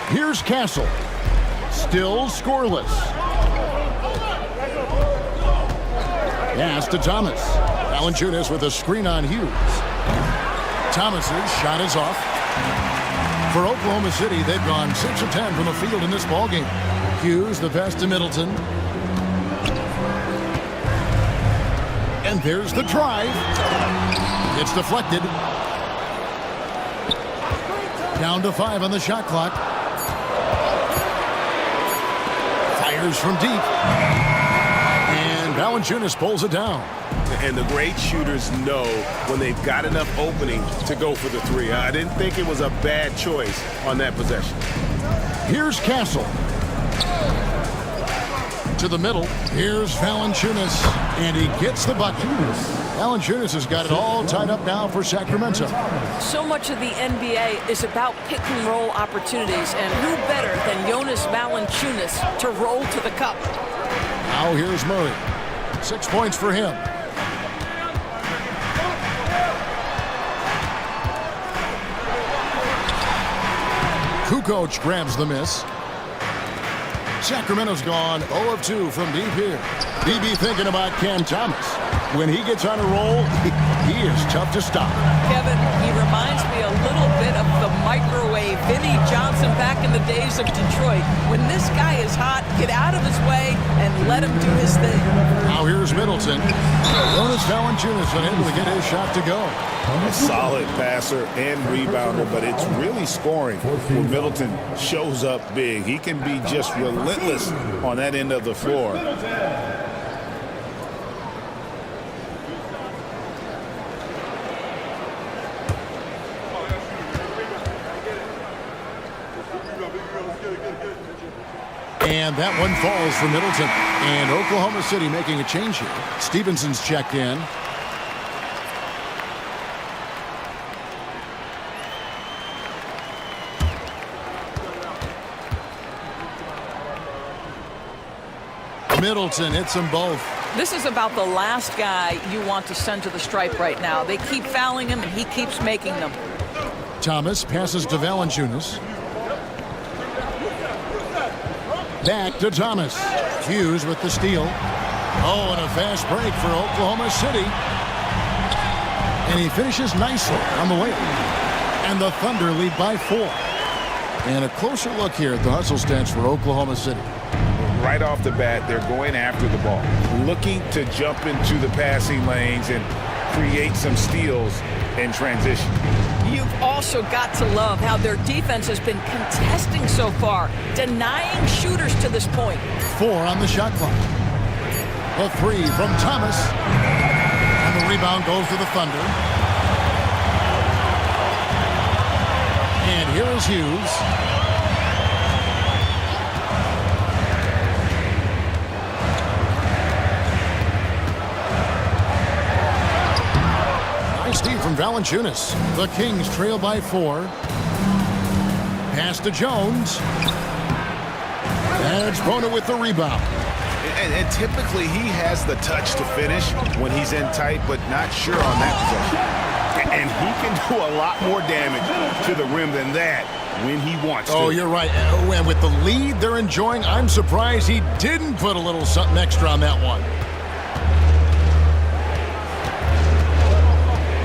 Here's Castle. Still scoreless. Pass to Thomas. Valanciunas with a screen on Hughes. Thomas's shot is off. For Oklahoma City, they've gone 6 of 10 from the field in this ballgame. Hughes, the pass to Middleton. And there's the drive. It's deflected. Down to 5 on the shot clock. Fires from deep. And Valanciunas pulls it down. And the great shooters know when they've got enough opening to go for the 3. I didn't think it was a bad choice on that possession. Here's Castle. To the middle. Here's Valanciunas. And he gets the bucket. Valanciunas has got it all tied up now for Sacramento. So much of the NBA is about pick and roll opportunities, and who better than Jonas Valanciunas to roll to the cup? Now here's Murray. 6 points for him. Kukoc grabs the miss. Sacramento's gone 0 of 2 from deep here. BB thinking about Cam Thomas. When he gets on a roll, he is tough to stop. Kevin, he reminds me a little bit of the microwave Vinnie Johnson back in the days of Detroit. When this guy is hot, get out of his way and let him do his thing. Now here's Middleton. Jonas Valanciunas unable to get his shot to go. A solid passer and rebounder, but it's really scoring when Middleton shows up big. He can be just relentless on that end of the floor. And that one falls for Middleton. And Oklahoma City making a change here. Stevenson's checked in. Middleton hits them both. This is about the last guy you want to send to the stripe right now. They keep fouling him, and he keeps making them. Thomas passes to Valanciunas. Back to Thomas. Hughes with the steal. Oh, and a fast break for Oklahoma City. And he finishes nicely on the way. And the Thunder lead by 4. And a closer look here at the hustle stats for Oklahoma City. Right off the bat, they're going after the ball, looking to jump into the passing lanes and create some steals in transition. You've also got to love how their defense has been contesting so far, denying shooters to this point. 4 on the shot clock. A 3 from Thomas. And the rebound goes to the Thunder. And here is Hughes. Steve from Valanciunas. The Kings trail by 4. Pass to Jones. And Bona with the rebound. And typically he has the touch to finish when he's in tight, but not sure on that possession. And he can do a lot more damage to the rim than that when he wants to. Oh, you're right. And with the lead they're enjoying, I'm surprised he didn't put a little something extra on that one.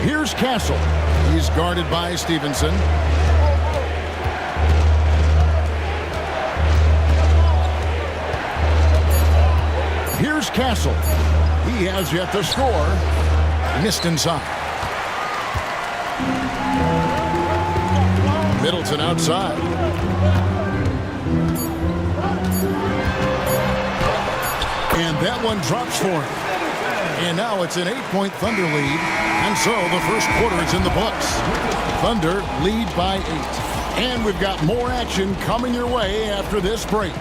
Here's Castle. He's guarded by Stevenson. Here's Castle. He has yet to score. Missed inside. Middleton outside. And that one drops for him. And now it's an 8-point Thunder lead. And so the first quarter is in the books. Thunder lead by 8. And we've got more action coming your way after this break.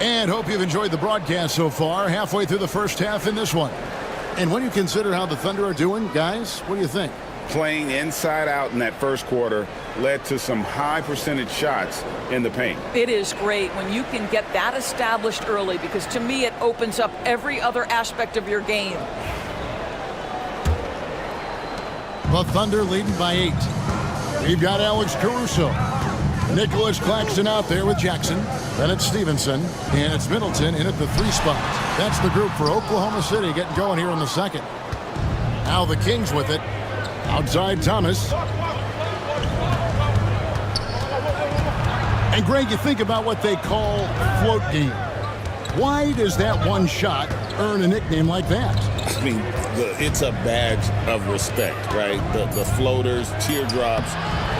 And hope you've enjoyed the broadcast so far, halfway through the first half in this one. And when you consider how the Thunder are doing, guys, what do you think? Playing inside out in that first quarter led to some high percentage shots in the paint. It is great when you can get that established early, because to me it opens up every other aspect of your game. The Thunder leading by 8. We've got Alex Caruso. Nicholas Claxton out there with Jackson. Then it's Stevenson, and it's Middleton in at the 3 spot. That's the group for Oklahoma City getting going here in the second. Now the Kings with it. Outside Thomas. And Greg, you think about what they call float game. Why does that one shot earn a nickname like that? I mean, it's a badge of respect, right? The floaters, teardrops,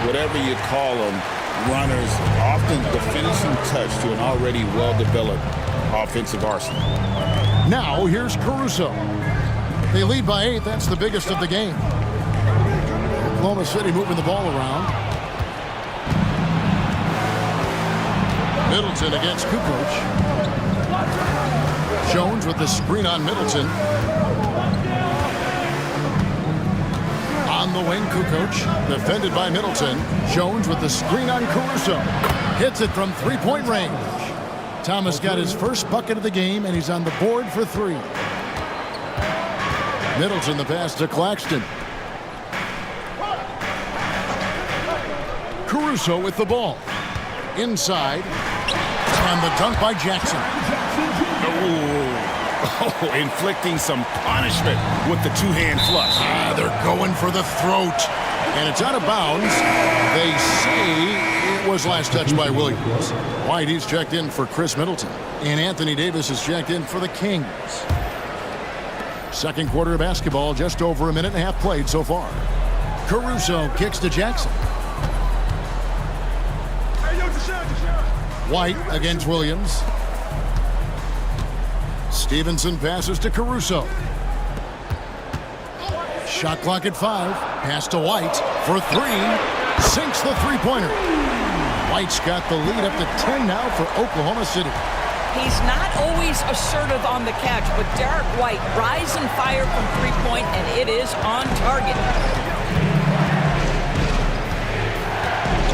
whatever you call them, runners, often the finishing touch to an already well-developed offensive arsenal. Now here's Caruso. They lead by 8. That's the biggest of the game. Oklahoma City moving the ball around. Middleton against Kukoc. Jones with the screen on Middleton. On the wing, Kukoc, defended by Middleton. Jones with the screen on Caruso. Hits it from 3-point range. Thomas got his first bucket of the game, and he's on the board for 3. Middleton the pass to Claxton. Caruso with the ball. Inside. And the dunk by Jackson. Oh, inflicting some punishment with the two-hand flush. They're going for the throat. And it's out of bounds. They say it was last touched by Williams. White, he's checked in for Chris Middleton. And Anthony Davis is checked in for the Kings. Second quarter of basketball, just over a minute and a half played so far. Caruso kicks to Jackson. White against Williams. Stevenson passes to Caruso. Shot clock at 5. Pass to White for 3. Sinks the three-pointer. White's got the lead up to 10 now for Oklahoma City. He's not always assertive on the catch, but Derek White rise and fire from three-point, and it is on target.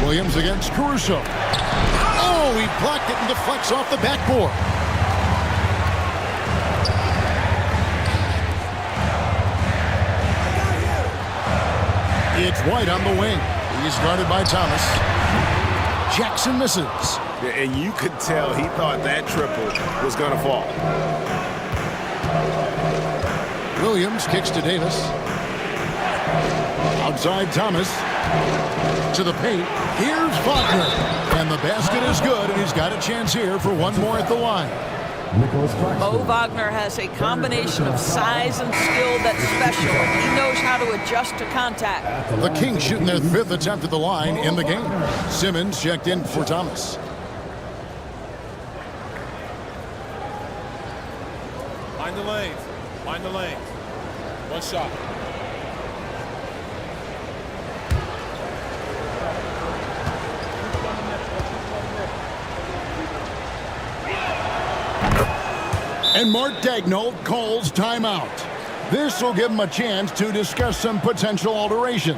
Williams against Caruso. Oh, he blocked it and deflects off the backboard. It's White on the wing. He's guarded by Thomas. Jackson misses. And you could tell he thought that triple was going to fall. Williams kicks to Davis. Outside Thomas. To the paint. Here's Wagner. And the basket is good, and he's got a chance here for one more at the line. Mo Wagner has a combination of size and skill that's special. He knows how to adjust to contact. The Kings shooting their 5th attempt at the line in the game. Simmons checked in for Thomas. Mind the lanes. Mind the lanes. One shot. And Mark Daigneault calls timeout. This will give him a chance to discuss some potential alterations.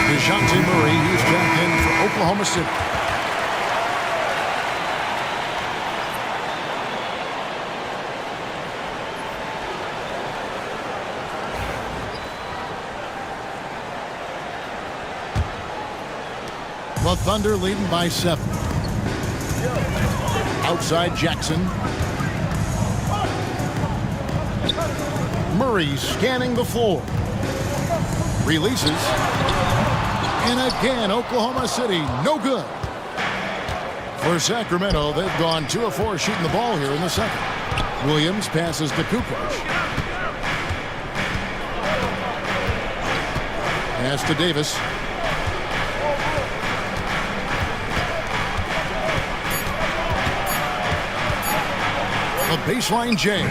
DeJounte Murray, who's checked in for Oklahoma City. The Thunder leading by 7. Outside Jackson. Murray scanning the floor. Releases. And again, Oklahoma City, no good. For Sacramento, they've gone 2 of 4 shooting the ball here in the second. Williams passes to Kukoc. Pass to Davis. A baseline jam.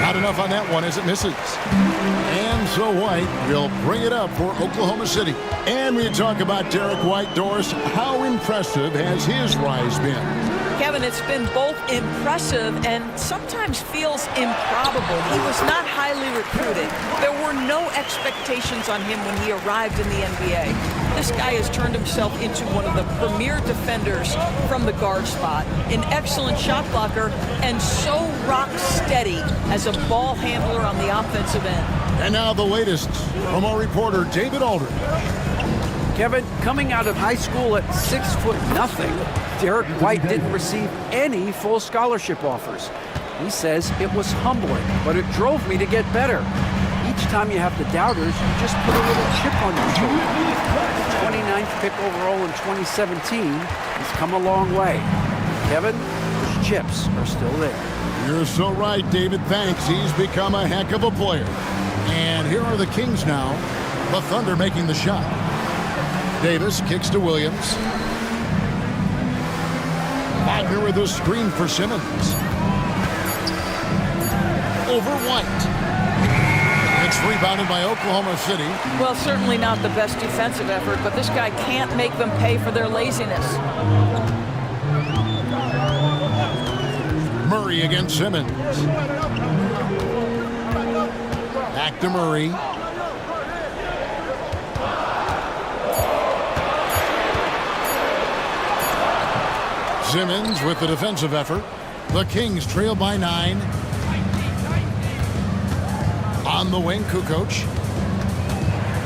Not enough on that one as it misses. And so White will bring it up for Oklahoma City. And we talk about Derek White. Doris, how impressive has his rise been? Kevin, it's been both impressive and sometimes feels improbable. He was not highly recruited. There were no expectations on him when he arrived in the NBA. This guy has turned himself into one of the premier defenders from the guard spot, an excellent shot blocker, and so rock steady as a ball handler on the offensive end. And now the latest from our reporter, David Aldridge. Kevin, coming out of high school at 6'0", Derek White didn't receive any full scholarship offers. He says it was humbling, but it drove me to get better. Each time you have the doubters, you just put a little chip on your shoulder. 29th pick overall in 2017, he's come a long way. Kevin, those chips are still there. You're so right, David. Thanks. He's become a heck of a player. And here are the Kings now. The Thunder making the shot. Davis kicks to Williams. Wagner with a screen for Simmons. Over White. It's rebounded by Oklahoma City. Well, certainly not the best defensive effort, but this guy can't make them pay for their laziness. Murray against Simmons. Back to Murray. Simmons with the defensive effort. The Kings trail by 9. On the wing, Kukoc.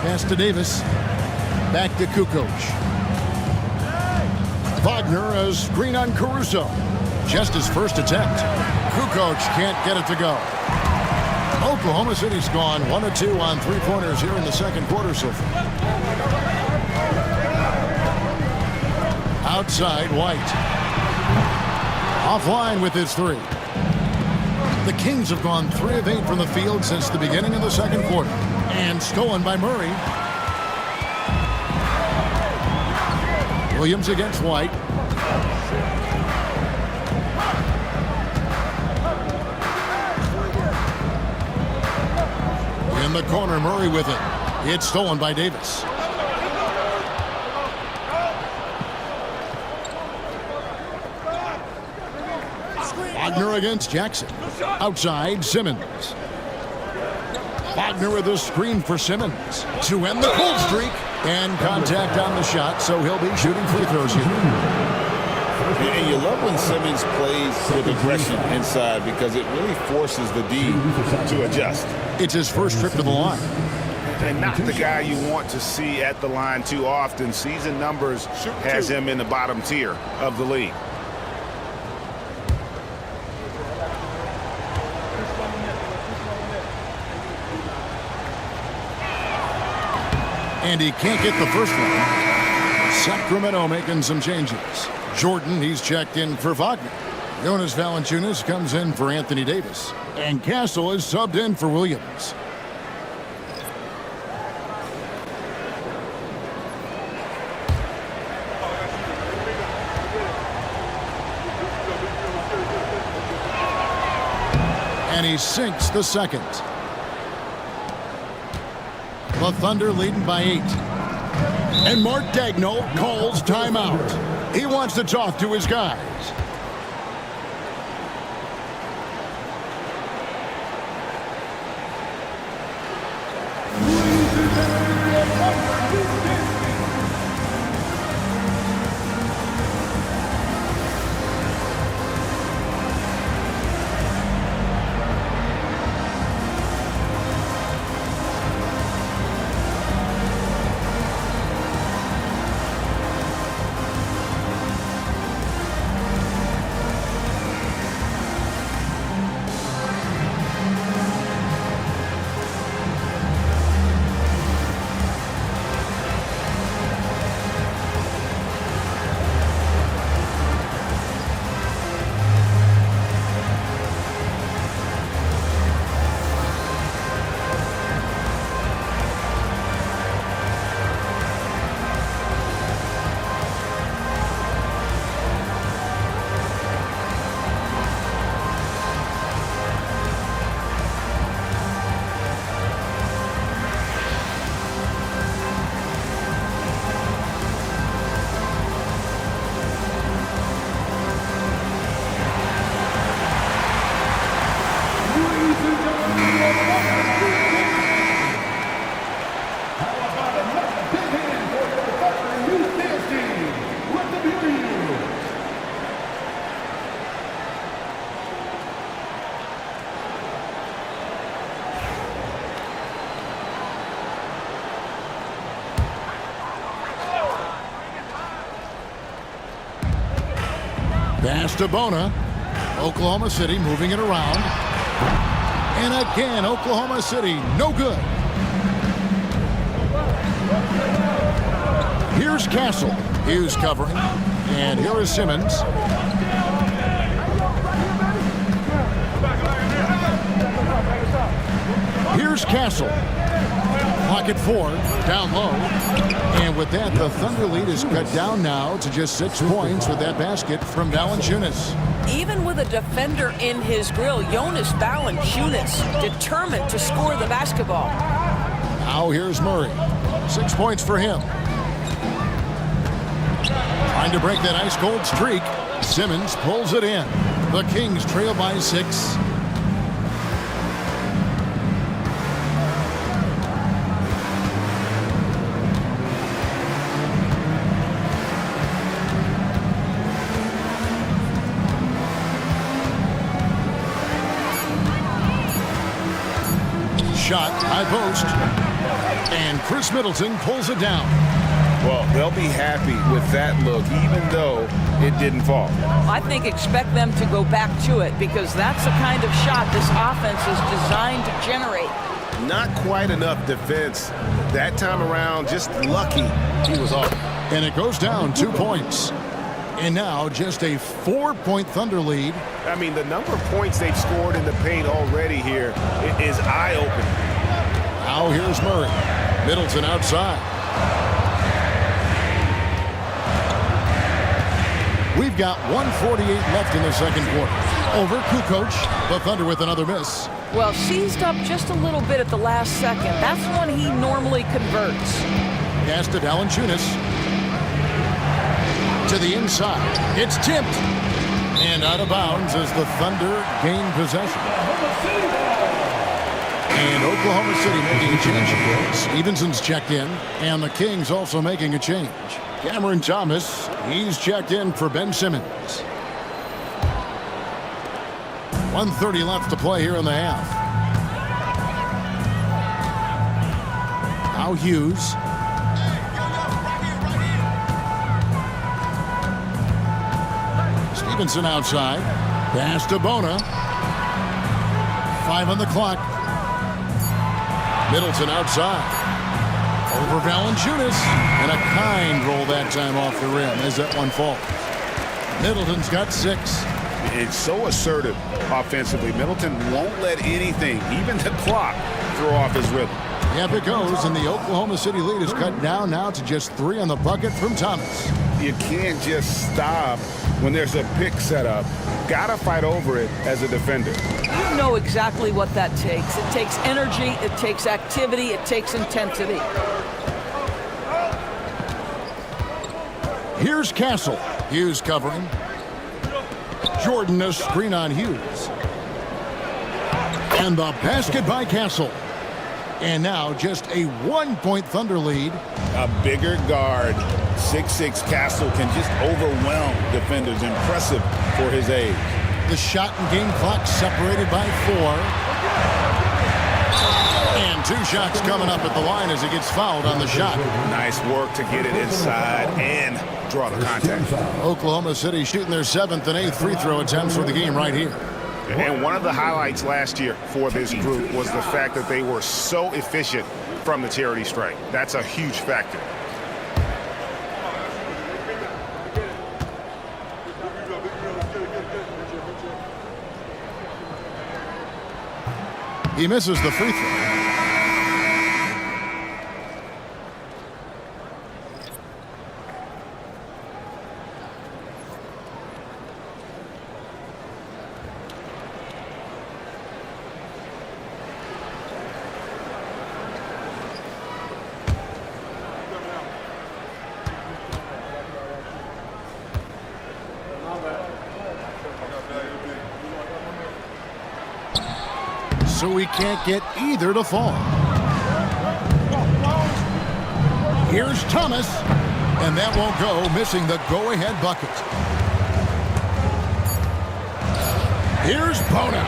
Pass to Davis. Back to Kukoc. Wagner, a screen on Caruso. Just his first attempt. Kukoc can't get it to go. Oklahoma City's gone 1 of 2 on three-pointers here in the second quarter so far. Outside, White. Offline with his three. The Kings have gone 3 of 8 from the field since the beginning of the second quarter. And stolen by Murray. Williams against White. In the corner, Murray with it. It's stolen by Davis. Wagner against Jackson. Outside, Simmons. Wagner with a screen for Simmons to end the cold streak. And contact on the shot, so he'll be shooting free throws here. And you love when Simmons plays with aggression inside because it really forces the D to adjust. It's his first trip to the line. And not the guy you want to see at the line too often. Season numbers has him in the bottom tier of the league. And he can't get the first one. Sacramento making some changes. Jordan, he's checked in for Wagner. Jonas Valanciunas comes in for Anthony Davis. And Castle is subbed in for Williams. And he sinks the second. The Thunder leading by 8. And Mark Daigneault calls timeout. He wants to talk to his guys. Pass to Bona. Oklahoma City moving it around. And again, Oklahoma City, no good. Here's Castle. He's covering. And here is Simmons. Here's Castle. Pocket 4, down low. And with that, the Thunder lead is cut down now to just 6 points with that basket from Valanciunas. Even with a defender in his grill, Jonas Valanciunas determined to score the basketball. Now here's Murray. 6 points for him. Trying to break that ice-cold streak. Simmons pulls it in. The Kings trail by 6. Shot, high post. And Chris Middleton pulls it down. Well, they'll be happy with that look, even though it didn't fall. I think expect them to go back to it because that's the kind of shot this offense is designed to generate. Not quite enough defense that time around. Just lucky he was off. And it goes down 2 points. And now just a 4-point Thunder lead. I mean, the number of points they've scored in the paint already here is eye-opening. Now here's Murray. Middleton outside. We've got 1:48 left in the second quarter. Over Kukoc, the Thunder with another miss. Well, seized up just a little bit at the last second. That's when he normally converts. Pass to Valanciunas. To the inside. It's tipped. And out of bounds as the Thunder gain possession. And Oklahoma City making a change. Stevenson's checked in. And the Kings also making a change. Cameron Thomas, he's checked in for Ben Simmons. 1:30 left to play here in the half. Now Hughes. Stevenson outside. Pass to Bona. 5 on the clock. Middleton outside. Over Valanciunas. And a kind roll that time off the rim as that one falls. Middleton's got 6. It's so assertive offensively. Middleton won't let anything, even the clock, throw off his rhythm. Yep, it goes, and the Oklahoma City lead is cut down now to just 3 on the bucket from Thomas. You can't just stop when there's a pick set up. Gotta fight over it as a defender. You know exactly what that takes. It takes energy, it takes activity, it takes intensity. Here's Castle. Hughes covering. Jordan a screen on Hughes. And the basket by Castle. And now just a 1-point Thunder lead. A bigger guard, 6'6" Castle, can just overwhelm defenders. Impressive for his age. The shot and game clock separated by 4. And 2 shots coming up at the line as he gets fouled on the shot. Nice work to get it inside and draw the contact. Oklahoma City shooting their 7th and 8th free throw attempts for the game right here. And one of the highlights last year for this group was the fact that they were so efficient from the charity stripe. That's a huge factor. He misses the free throw. So we can't get either to fall. Here's Thomas, and that won't go, missing the go-ahead bucket. Here's Bona.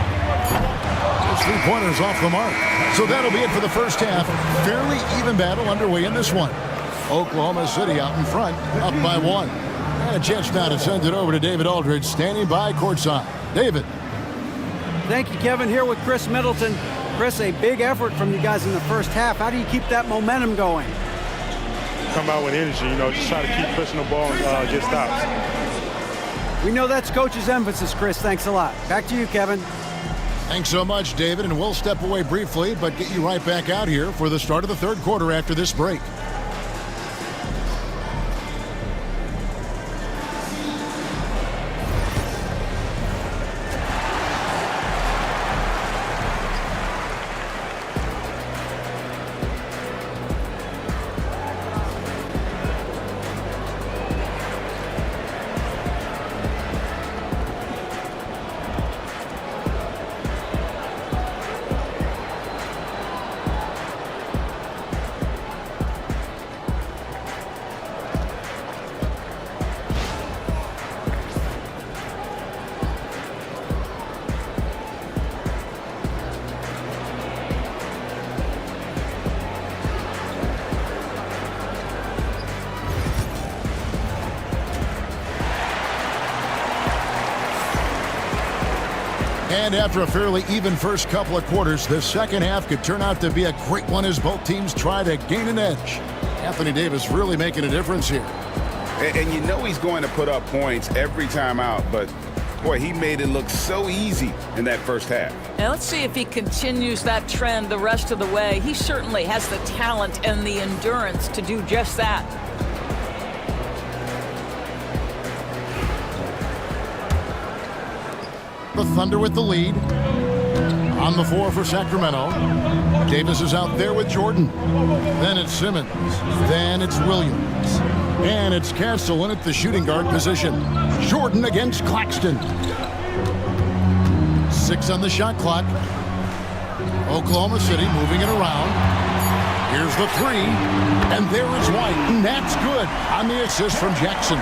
Those 3-pointers off the mark. So that'll be it for the first half. Fairly even battle underway in this one. Oklahoma City out in front, up by 1. And a chance now to send it over to David Aldridge, standing by courtside. David. Thank you, Kevin. Here with Chris Middleton. Chris, a big effort from you guys in the first half. How do you keep that momentum going? Come out with energy, just try to keep pushing the ball and get stops. We know that's Coach's emphasis, Chris. Thanks a lot. Back to you, Kevin. Thanks so much, David. And we'll step away briefly, but get you right back out here for the start of the third quarter after this break. And after a fairly even first couple of quarters, the second half could turn out to be a great one as both teams try to gain an edge. Anthony Davis really making a difference here. And you know he's going to put up points every time out, but boy, he made it look so easy in that first half. Now let's see if he continues that trend the rest of the way. He certainly has the talent and the endurance to do just that. The Thunder with the lead. On the floor for Sacramento. Davis is out there with Jordan. Then it's Simmons. Then it's Williams. And it's Castle in at the shooting guard position. Jordan against Claxton. 6 on the shot clock. Oklahoma City moving it around. Here's the 3. And there is White. And that's good on the assist from Jackson.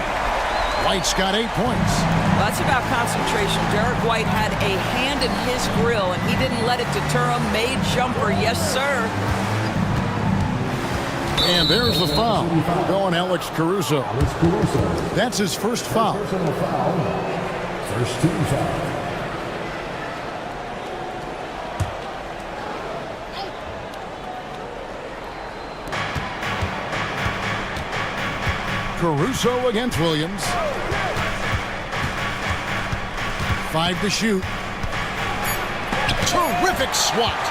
White's got 8 points. Well, that's about concentration. Derek White had a hand in his grill, and he didn't let it deter him. Made jumper, yes, sir. And there's the foul. Going Alex Caruso. That's his first foul. First team foul. Caruso against Williams. 5 to shoot. Terrific swat.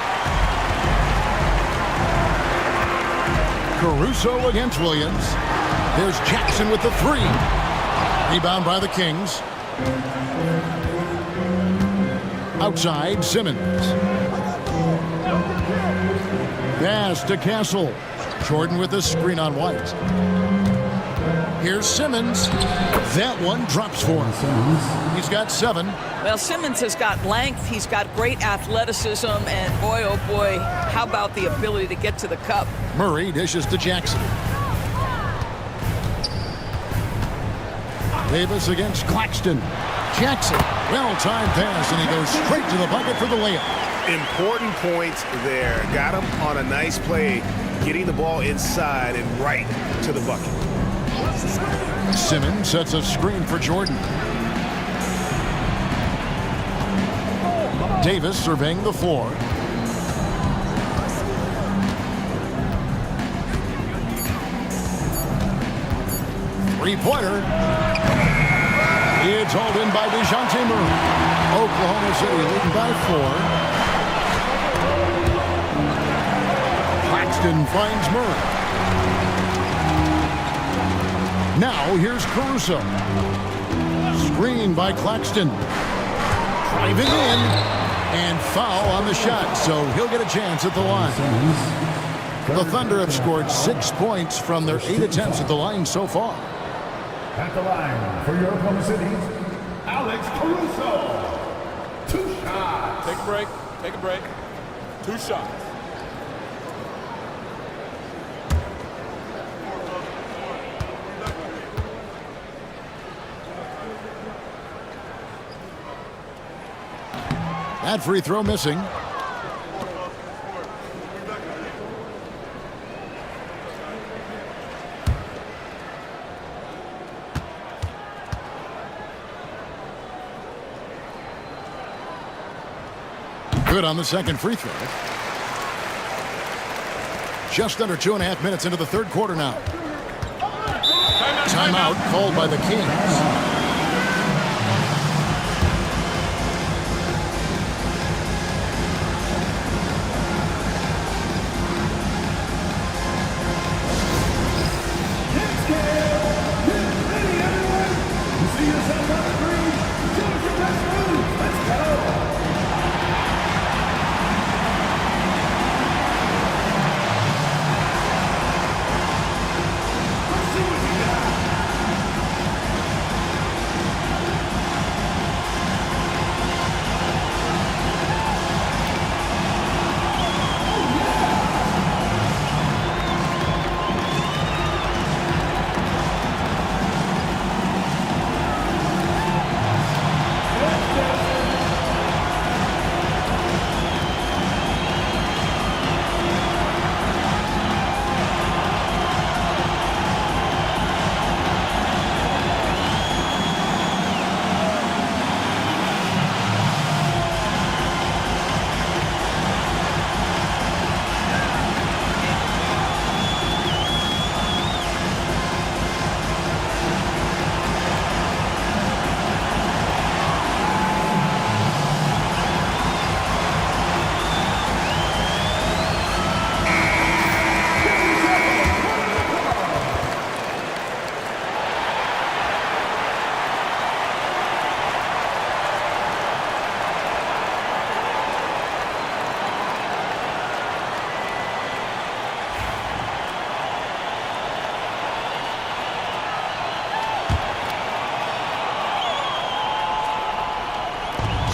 Caruso against Williams. There's Jackson with the 3. Rebound by the Kings. Outside, Simmons. Pass to Castle. Jordan with the screen on White. Here's Simmons. That one drops for him. He's got 7. Well, Simmons has got length. He's got great athleticism. And boy, oh boy, how about the ability to get to the cup? Murray dishes to Jackson. Davis against Claxton. Jackson, well-timed pass, and he goes straight to the bucket for the layup. Important points there. Got him on a nice play, getting the ball inside and right to the bucket. Simmons sets a screen for Jordan. Davis surveying the floor. Three-pointer. It's hauled in by DeJounte Murray. Oklahoma City leading by 4. Claxton finds Murray. Now here's Caruso. Screen by Claxton. Driving in. And foul on the shot, so he'll get a chance at the line. The Thunder have scored 6 points from their 8 attempts at the line so far. At the line for your Oklahoma City, Alex Caruso. 2 shots. Take a break. Take a break. 2 shots. That free throw missing. Good on the second free throw. Just under 2.5 minutes into the third quarter now. Timeout called by the Kings.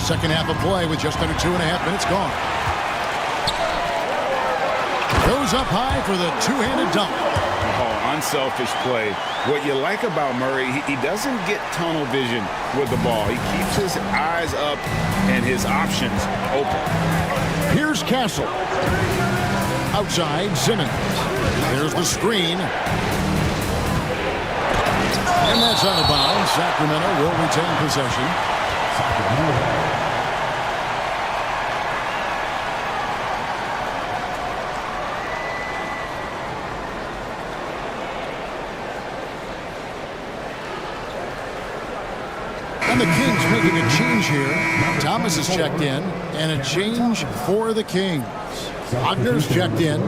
Second half of play with just under 2.5 minutes gone. Goes up high for the two-handed dunk. Oh, unselfish play. What you like about Murray, he doesn't get tunnel vision with the ball. He keeps his eyes up and his options open. Here's Castle. Outside, Simmons. There's the screen. And that's out of bounds. Sacramento will retain possession. And the Kings making a change here. Thomas is checked in, and a change for the Kings. Wagner's checked in.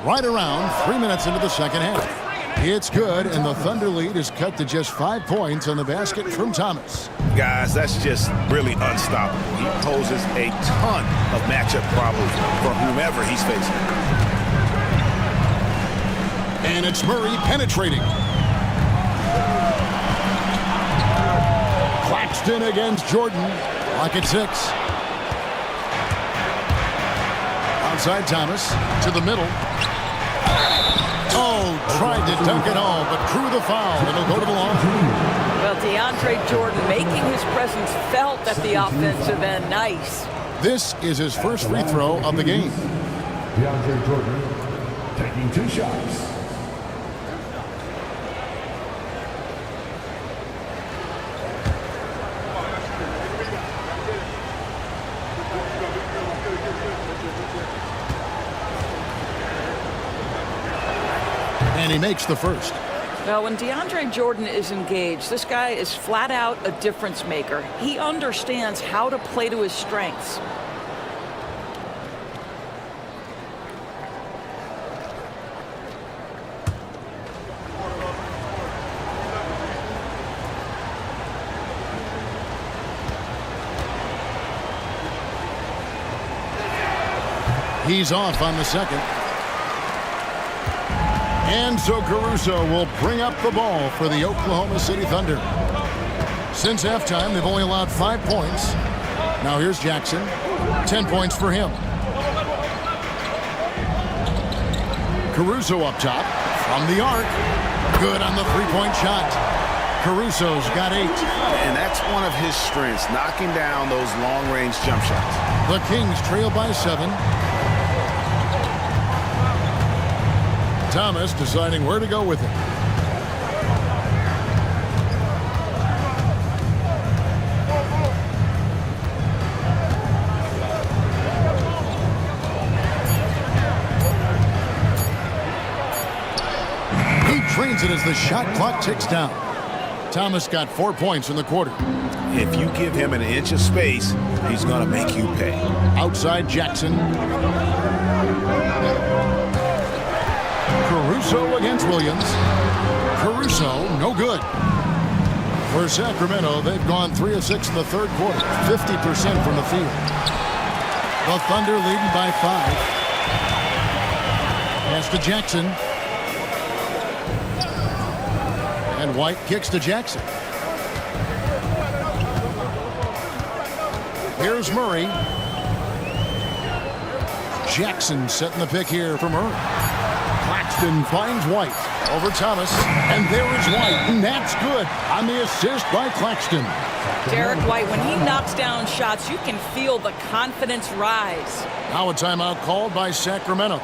Right around 3 minutes into the second half. It's good, and the Thunder lead is cut to just 5 points on the basket from Thomas. Guys, that's just really unstoppable. He poses a ton of matchup problems for whomever he's facing. And it's Murray penetrating. Claxton against Jordan. Lock at 6. Outside Thomas to the middle. Oh, tried to dunk it home, but drew the foul. It'll go to the line. Well, DeAndre Jordan making his presence felt at the offensive end. Nice. This is his first free throw of the game. DeAndre Jordan taking 2 shots. And he makes the first. Well, when DeAndre Jordan is engaged, this guy is flat out a difference maker. He understands how to play to his strengths. He's off on the second. And so Caruso will bring up the ball for the Oklahoma City Thunder. Since halftime, they've only allowed 5 points. Now here's Jackson. 10 points for him. Caruso up top from the arc. Good on the three-point shot. Caruso's got 8. And that's one of his strengths, knocking down those long-range jump shots. The Kings trail by 7. Thomas deciding where to go with it. He trains it as the shot clock ticks down. Thomas got 4 points in the quarter. If you give him an inch of space, he's going to make you pay. Outside Jackson. Caruso against Williams. Caruso, no good. For Sacramento, they've gone 3 of 6 in the third quarter, 50% from the field. The Thunder leading by 5. Pass to Jackson. And White kicks to Jackson. Here's Murray. Jackson setting the pick here for Murray. Claxton finds White over Thomas, and there is White, and that's good on the assist by Claxton. Derek White, when he knocks down shots, you can feel the confidence rise. Now a timeout called by Sacramento.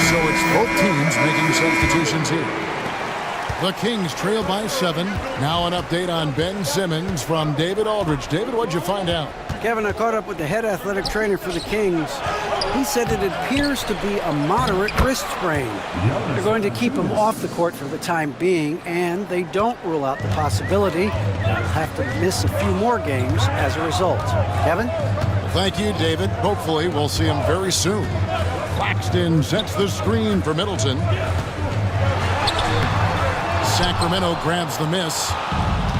So it's both teams making substitutions here. The Kings trail by 7. Now an update on Ben Simmons from David Aldridge. David, what'd you find out? Kevin, I caught up with the head athletic trainer for the Kings. He said that it appears to be a moderate wrist sprain. They're going to keep him off the court for the time being, and they don't rule out the possibility that he'll have to miss a few more games as a result. Kevin? Thank you, David. Hopefully we'll see him very soon. Claxton sets the screen for Middleton. Sacramento grabs the miss.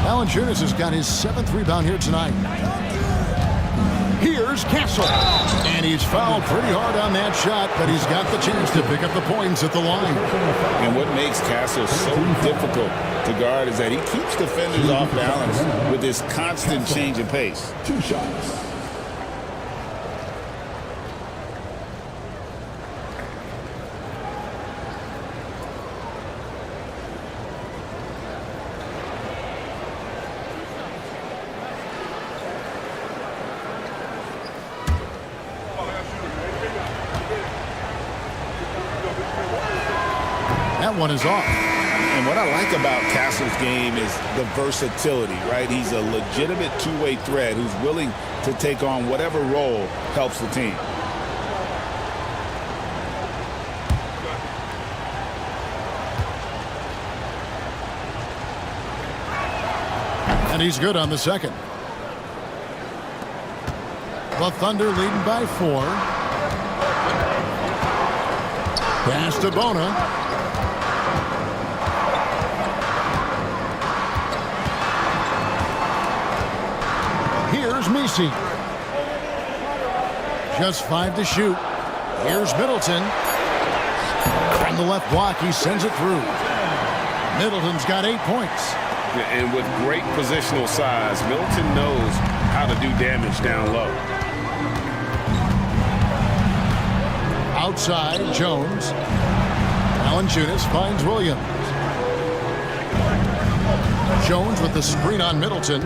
Valanciunas has got his 7th rebound here tonight. Here's Here's Castle. And he's fouled pretty hard on that shot, but he's got the chance to pick up the points at the line. And what makes Castle so difficult to guard is that he keeps defenders off balance with his constant change of pace. 2 shots. That one is off. And what I like about Castle's game is the versatility, right? He's a legitimate two-way threat who's willing to take on whatever role helps the team. And he's good on the second. The Thunder leading by 4. Pass to Bona. Here's Messi. Just 5 to shoot. Here's Middleton. From the left block, he sends it through. Middleton's got 8 points. And with great positional size, Middleton knows how to do damage down low. Outside, Jones. Valanciunas finds Williams. Jones with the screen on Middleton.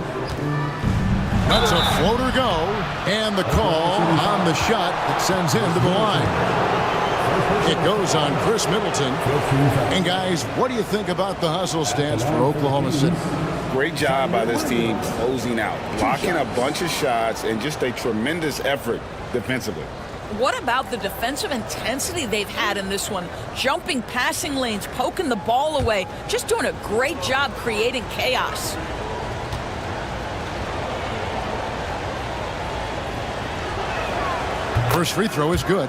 That's a floater go, and the call on the shot that sends him to the line. It goes on Chris Middleton. And guys, what do you think about the hustle stats for Oklahoma City? Great job by this team closing out, blocking a bunch of shots, and just a tremendous effort defensively. What about the defensive intensity they've had in this one? Jumping passing lanes, poking the ball away, just doing a great job creating chaos. First free throw is good.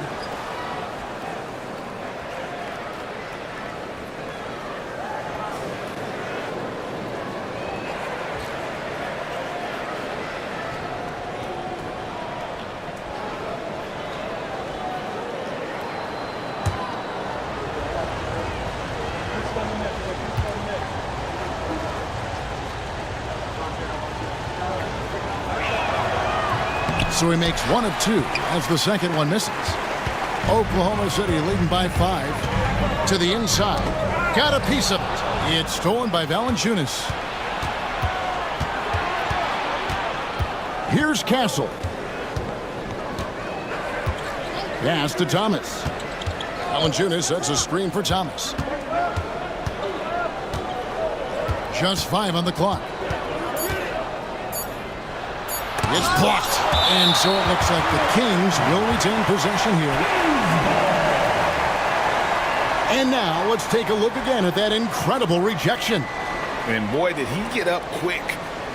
So he makes 1 of 2 as the second one misses. Oklahoma City leading by 5 to the inside. Got a piece of it. It's stolen by Valanciunas. Here's Castle. Pass to Thomas. Valanciunas sets a screen for Thomas. Just 5 on the clock. It's blocked. And so it looks like the Kings will retain possession here. And now let's take a look again at that incredible rejection. And boy, did he get up quick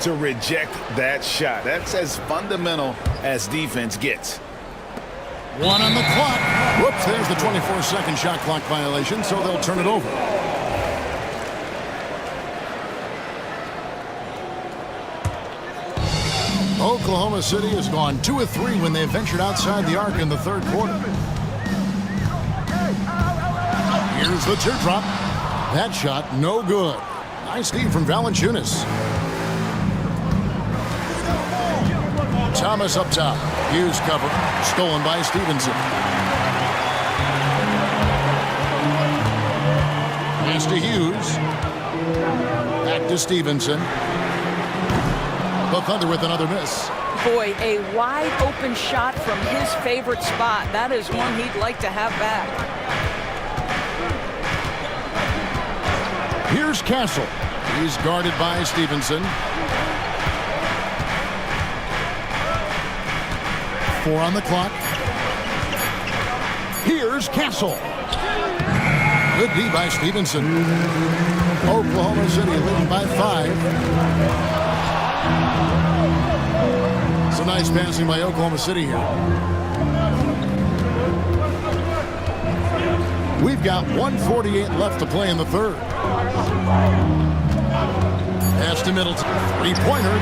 to reject that shot. That's as fundamental as defense gets. 1 on the clock. Whoops, there's the 24-second shot clock violation, so they'll turn it over. Oklahoma City has gone 2 of 3 when they ventured outside the arc in the third quarter. Here's the teardrop. That shot, no good. Nice D from Valanciunas. Thomas up top. Hughes cover. Stolen by Stevenson. Pass to Hughes. Back to Stevenson. The Thunder with another miss. Boy, a wide open shot from his favorite spot. That is one he'd like to have back. Here's Castle. He's guarded by Stevenson. 4 on the clock. Here's Castle. Good D by Stevenson. Oklahoma City leading by 5. It's a nice passing by Oklahoma City here. We've got 1:48 left to play in the third. Pass to Middleton. 3-pointer.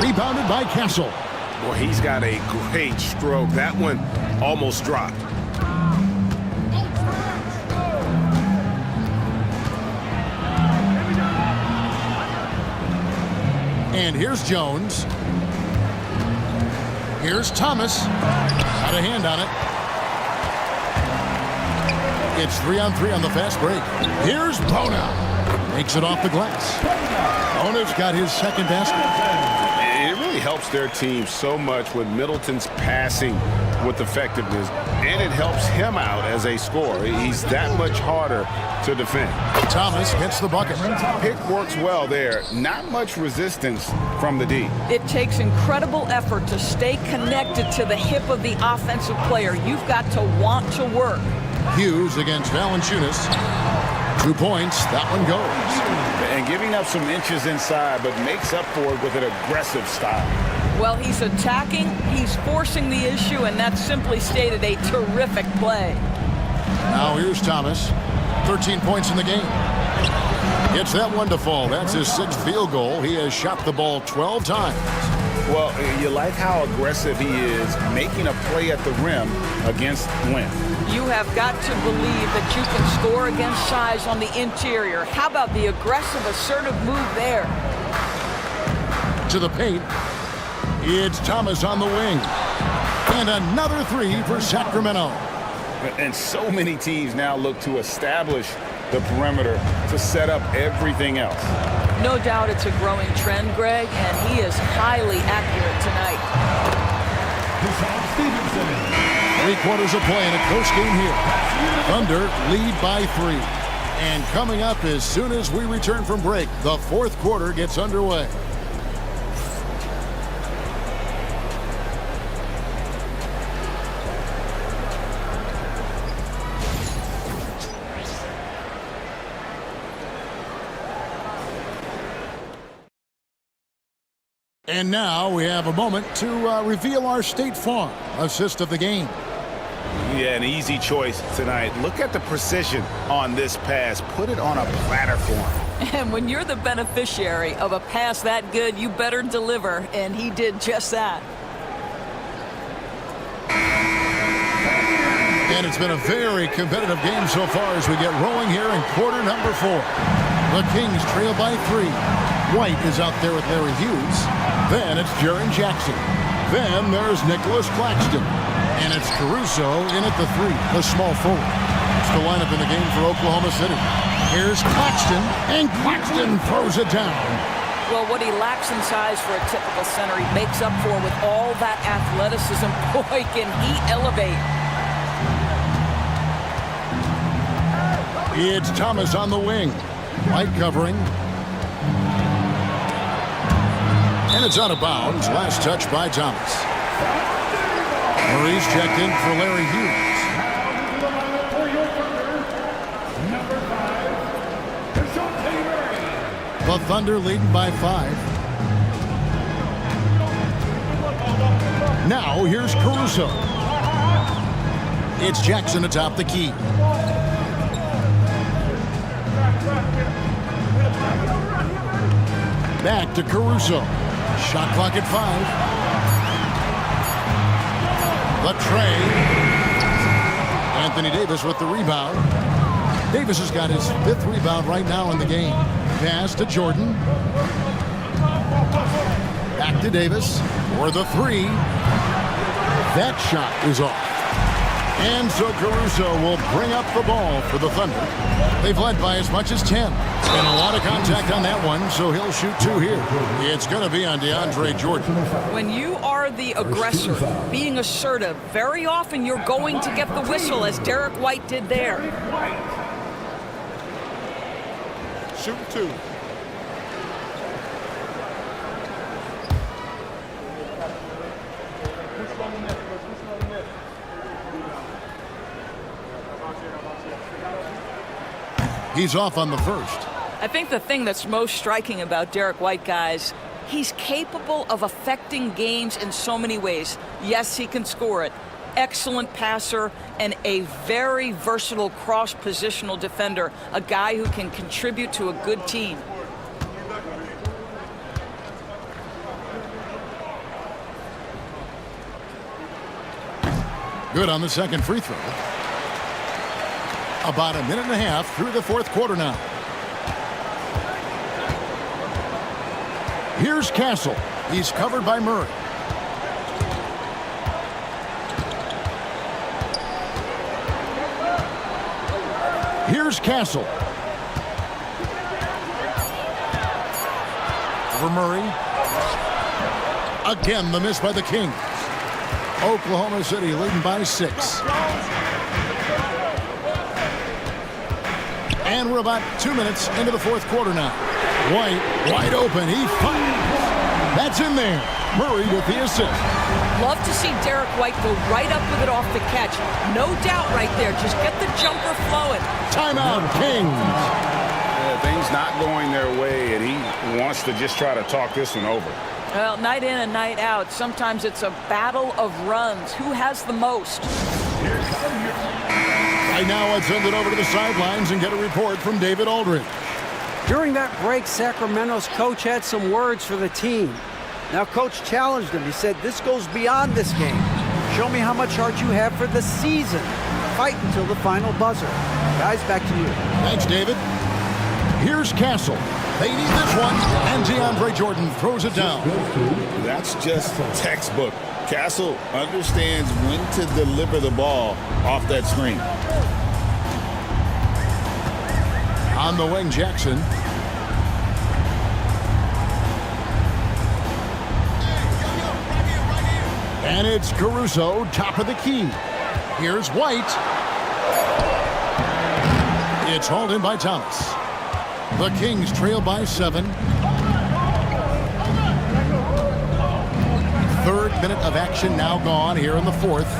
Rebounded by Castle. Well, he's got a great stroke. That one almost dropped. And here's Jones. Here's Thomas. Got a hand on it. It's 3-on-3 on the fast break. Here's Bona. Makes it off the glass. Bona's got his second basket. It really helps their team so much with Middleton's passing with effectiveness, and it helps him out as a scorer. He's that much harder to defend. Thomas gets the bucket. Pick works well there. Not much resistance from the D. It takes incredible effort to stay connected to the hip of the offensive player. You've got to want to work. Hughes against Valanciunas. 2 points. That one goes. And giving up some inches inside, but makes up for it with an aggressive style. Well, he's attacking, he's forcing the issue, and that's simply stated a terrific play. Now here's Thomas. 13 points in the game. Gets that one to fall. That's his 6th field goal. He has shot the ball 12 times. Well, you like how aggressive he is making a play at the rim against length. You have got to believe that you can score against size on the interior. How about the aggressive, assertive move there? To the paint. It's Thomas on the wing. And another 3 for Sacramento. And so many teams now look to establish the perimeter to set up everything else. No doubt it's a growing trend, Greg, and he is highly accurate tonight. 3 quarters of play in a close game here. Thunder lead by 3. And coming up as soon as we return from break, the 4th quarter gets underway. And now we have a moment to reveal our State Farm assist of the game. Yeah, an easy choice tonight. Look at the precision on this pass. Put it on a platter form. And when you're the beneficiary of a pass that good, you better deliver, and he did just that. And it's been a very competitive game so far as we get rolling here in quarter number 4. The Kings trail by 3. White is out there with Larry Hughes. Then it's Jaren Jackson. Then there's Nicholas Claxton. And it's Caruso in at the 3, the small forward. It's the lineup in the game for Oklahoma City. Here's Claxton, and Claxton throws it down. Well, what he lacks in size for a typical center, he makes up for with all that athleticism. Boy, can he elevate. It's Thomas on the wing. White covering. And it's out of bounds. Last touch by Thomas. Murray's checked in for Larry Hughes. The Thunder leading by 5. Now here's Caruso. It's Jackson atop the key. Back to Caruso. Shot clock at 5. The tray. Anthony Davis with the rebound. Davis has got his 5th rebound right now in the game. Pass to Jordan. Back to Davis for the 3. That shot is off. And so Caruso will bring up the ball for the Thunder. They've led by as much as 10. And a lot of contact on that one, so he'll shoot 2 here. It's going to be on DeAndre Jordan. When you are the aggressor, being assertive, very often you're going to get the whistle, as Derek White did there. Shoot 2. He's off on the first. I think the thing that's most striking about Derek White, guys, he's capable of affecting games in so many ways. Yes, he can score it. Excellent passer and a very versatile cross-positional defender, a guy who can contribute to a good team. Good on the second free throw. About a minute and a half through the fourth quarter now. Here's Castle. He's covered by Murray. Here's Castle. For Murray. Again, the miss by the Kings. Oklahoma City leading by 6. And we're about 2 minutes into the fourth quarter now. White, wide open. He fires. That's in there. Murray with the assist. Love to see Derek White go right up with it off the catch. No doubt right there. Just get the jumper flowing. Timeout, Kings. Yeah, things not going their way, and he wants to just try to talk this one over. Well, night in and night out, sometimes it's a battle of runs. Who has the most? Right now, let's send it over to the sidelines and get a report from David Aldridge. During that break, Sacramento's coach had some words for the team. Now, coach challenged him. He said, this goes beyond this game. Show me how much heart you have for the season. Fight until the final buzzer. Guys, back to you. Thanks, David. Here's Castle. They need this one, and DeAndre Jordan throws it down. That's just textbook. Castle understands when to deliver the ball off that screen. On the wing, Jackson. And it's Caruso, top of the key. Here's White. It's hauled in by Thomas. The Kings trail by 7. Third minute of action now gone here in the fourth.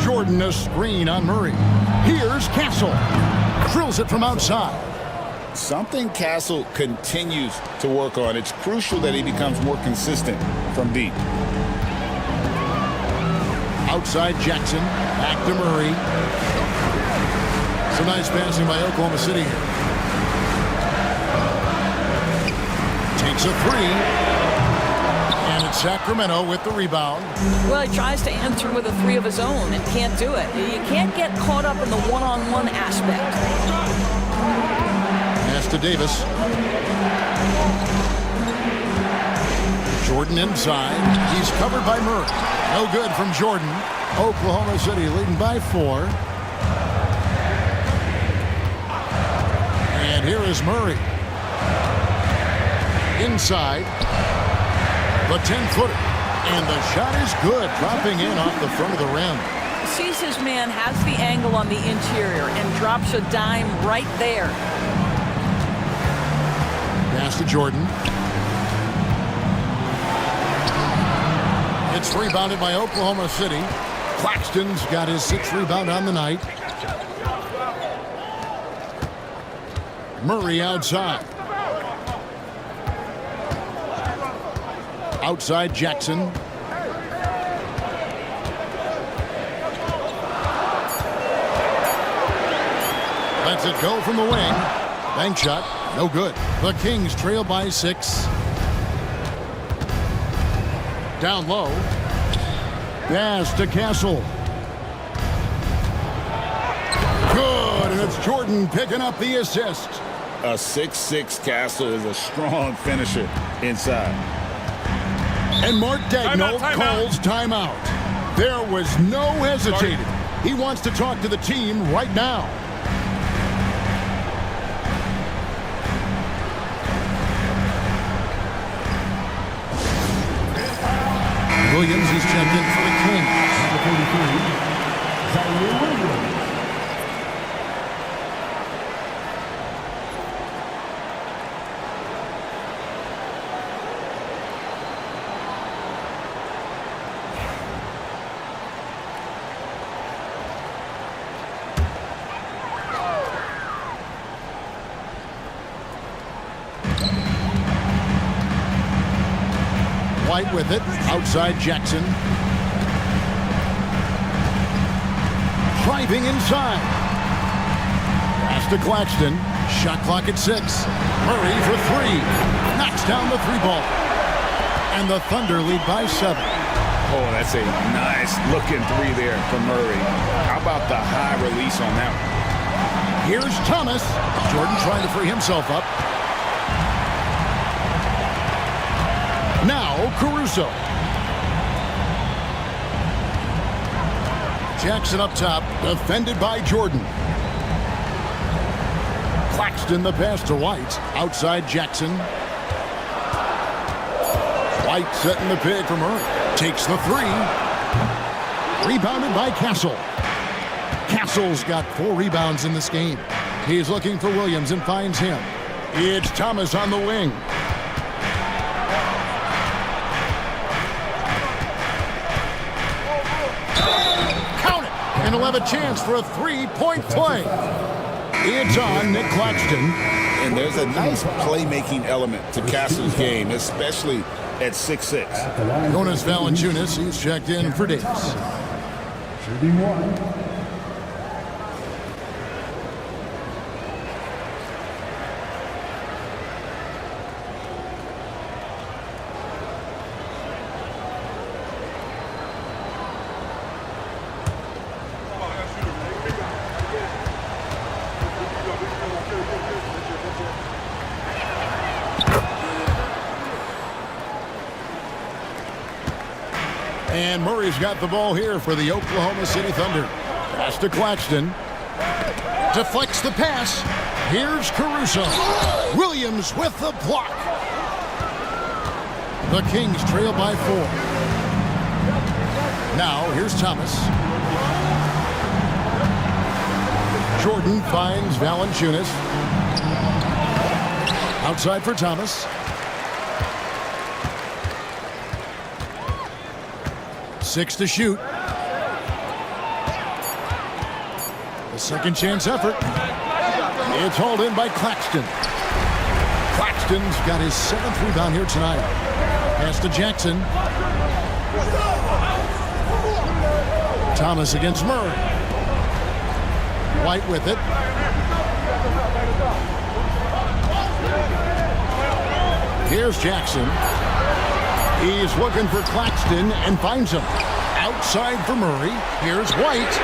Jordan a screen on Murray. Here's Castle. Drills it from outside. Something Castle continues to work on. It's crucial that he becomes more consistent from deep. Outside Jackson. Back to Murray. Some nice passing by Oklahoma City here. Takes a 3. And it's Sacramento with the rebound. Well, he tries to answer with a 3 of his own and can't do it. You can't get caught up in the one-on-one aspect. Pass to Davis. Jordan inside. He's covered by Murray. No good from Jordan. Oklahoma City leading by 4. And here is Murray. Inside. The 10-footer. And the shot is good. Dropping in off the front of the rim. Sees his man, has the angle on the interior, and drops a dime right there. Pass to Jordan. It's rebounded by Oklahoma City. Claxton's got his 6th rebound on the night. Murray outside. Outside Jackson. Lets it go from the wing. Bank shot. No good. The Kings trail by 6. Down low. Pass to Castle. Good, and it's Jordan picking up the assist. A 6'6" Castle is a strong finisher inside. And Mark Daigneault calls timeout. There was no hesitating. He wants to talk to the team right now. Williams is checked in for the Kings. Number 43, Zion Williams. White with it. Outside Jackson. Driving inside. Pass to Claxton. Shot clock at 6. Murray for 3. Knocks down the 3 ball. And the Thunder lead by 7. Oh, that's a nice looking three there from Murray. How about the high release on that one? Here's Thomas. Jordan trying to free himself up. Now Caruso. Jackson up top, defended by Jordan. Claxton the pass to White. Outside Jackson. White setting the pick for Murray. Takes the three. Rebounded by Castle. Castle's got 4 rebounds in this game. He's looking for Williams and finds him. It's Thomas on the wing. Count it! And he'll have a chance for a 3-point play. It's on Nick Claxton. And there's a nice playmaking element to Castle's game, especially at 6'6". Jonas Valanciunas, he's checked in for Davis. Shooting 1. And Murray's got the ball here for the Oklahoma City Thunder. Pass to Claxton. Deflects the pass. Here's Caruso. Williams with the block. The Kings trail by 4. Now here's Thomas. Jordan finds Valanciunas. Outside for Thomas. 6 to shoot. The second chance effort. It's hauled in by Claxton. Claxton's got his 7th rebound here tonight. Pass to Jackson. Thomas against Murray. White with it. Here's Jackson. He's looking for Claxton and finds him. Outside for Murray. Here's White.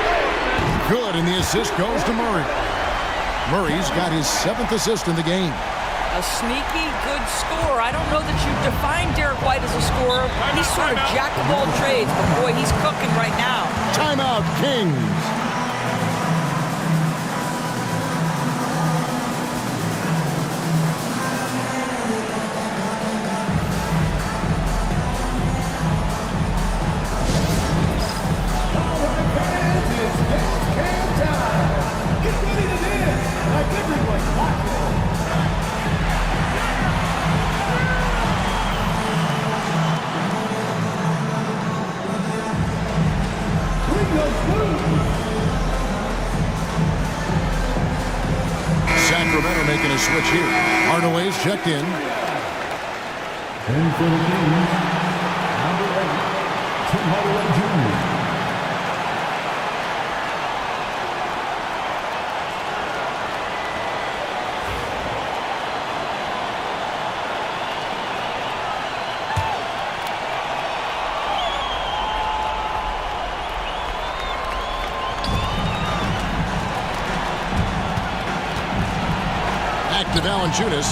Good, and the assist goes to Murray. Murray's got his 7th assist in the game. A sneaky good scorer. I don't know that you define Derek White as a scorer. He's sort of jack of all trades, but boy, he's cooking right now. Timeout, Kings. Sacramento making a switch here. Hardaway's checked in. And for the Kings, number 8, Tim Hardaway Jr. Back to Valanciunas.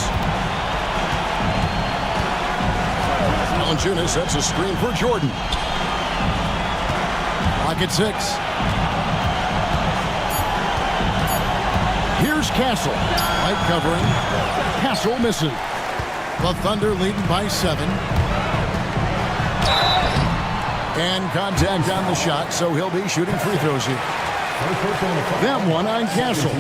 Valanciunas sets a screen for Jordan. Clock at 6. Here's Castle. Light covering. Castle misses. The Thunder leading by 7. And contact on the shot, so he'll be shooting free throws here. That one on Castle.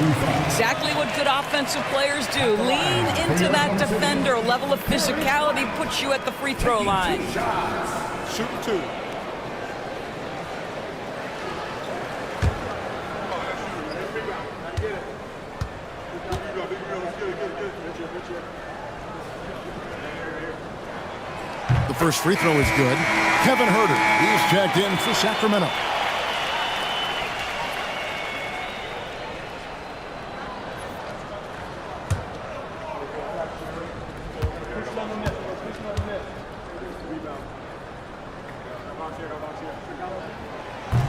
Exactly what good offensive players do. Lean into that defender. A level of physicality puts you at the free throw line. Shoot 2. The first free throw is good. Kevin Huerter, he's checked in for Sacramento.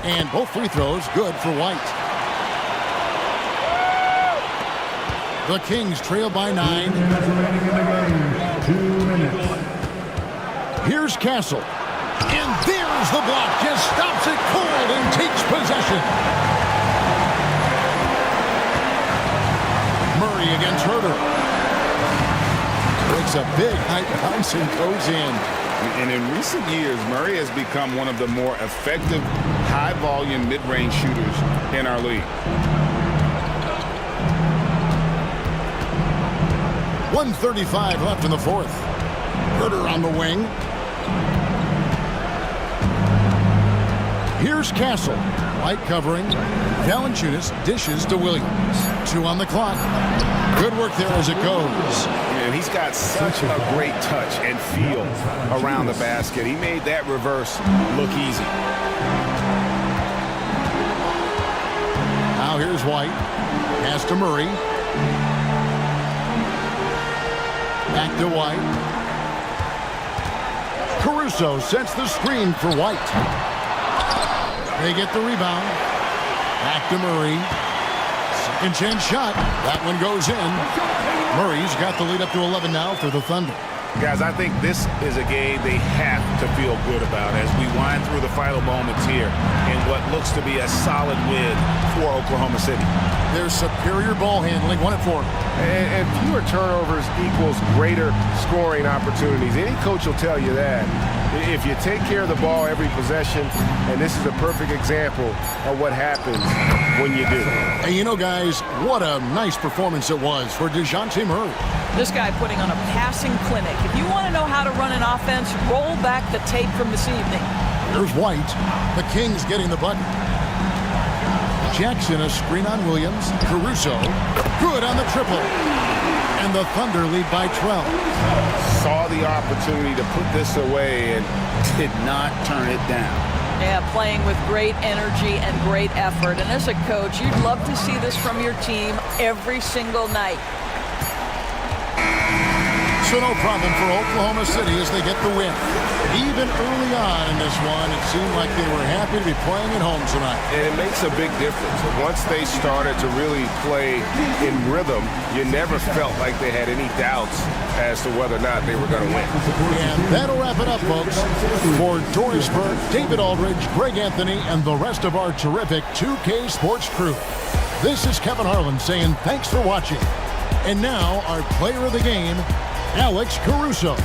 And both free throws good for White. The Kings trail by 9. Here's Castle. And there's the block. Just stops it cold and takes possession. Murray against Herter. Breaks a big high bounce and goes in. And in recent years, Murray has become one of the more effective high-volume mid-range shooters in our league. 1:35 left in the fourth. Herter on the wing. Here's Castle. White covering. Valanciunas dishes to Williams. 2 on the clock. Good work there as it goes. And he's got such a great touch and feel around the basket. He made that reverse look easy. Now here's White. Pass to Murray. Back to White. Caruso sets the screen for White. They get the rebound. Back to Murray. Second chance shot. That one goes in. Murray's got the lead up to 11 now for the Thunder. Guys, I think this is a game they have to feel good about as we wind through the final moments here in what looks to be a solid win for Oklahoma City. Their superior ball handling, 1 of 4. And fewer turnovers equals greater scoring opportunities. Any coach will tell you that. If you take care of the ball every possession, and this is a perfect example of what happens when you do. And you know, guys, what a nice performance it was for DeJounte Murray. This guy putting on a passing clinic. If you want to know how to run an offense, roll back the tape from this evening. Here's White. The Kings getting the button. Jackson a screen on Williams. Caruso. Good on the triple. And the Thunder lead by 12. Saw the opportunity to put this away and did not turn it down. Yeah, playing with great energy and great effort. And as a coach, you'd love to see this from your team every single night. So no problem for Oklahoma City as they get the win. Even early on in this one, it seemed like they were happy to be playing at home tonight. And it makes a big difference. Once they started to really play in rhythm, you never felt like they had any doubts as to whether or not they were going to win. And that'll wrap it up, folks. For Doris Burke, David Aldridge, Greg Anthony, and the rest of our terrific 2K Sports crew, this is Kevin Harlan saying thanks for watching. And now, our player of the game, Alex Caruso.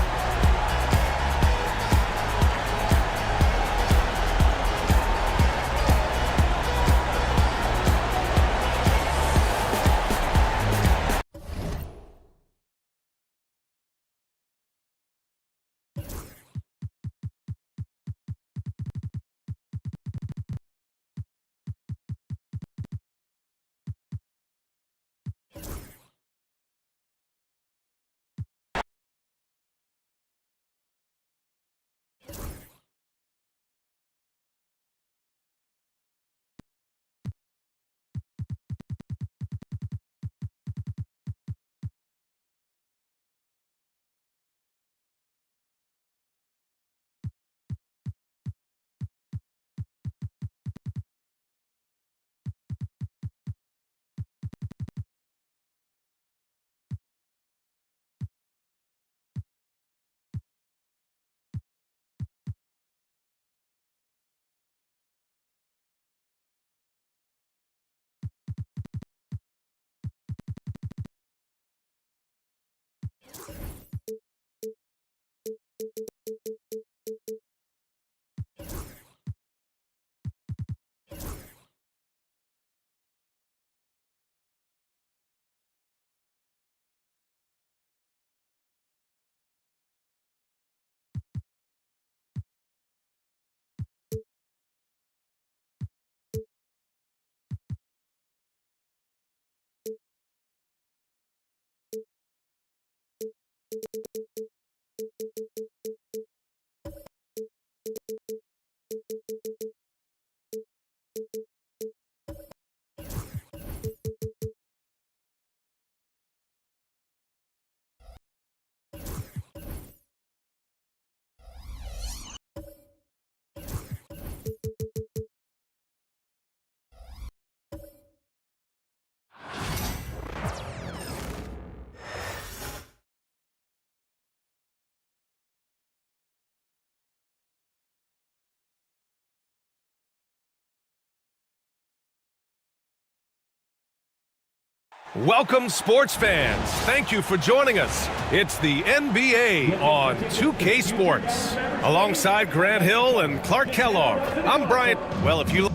Welcome, sports fans. Thank you for joining us. It's the NBA on 2K Sports. Alongside Grant Hill and Clark Kellogg, I'm Brian. Well, if you...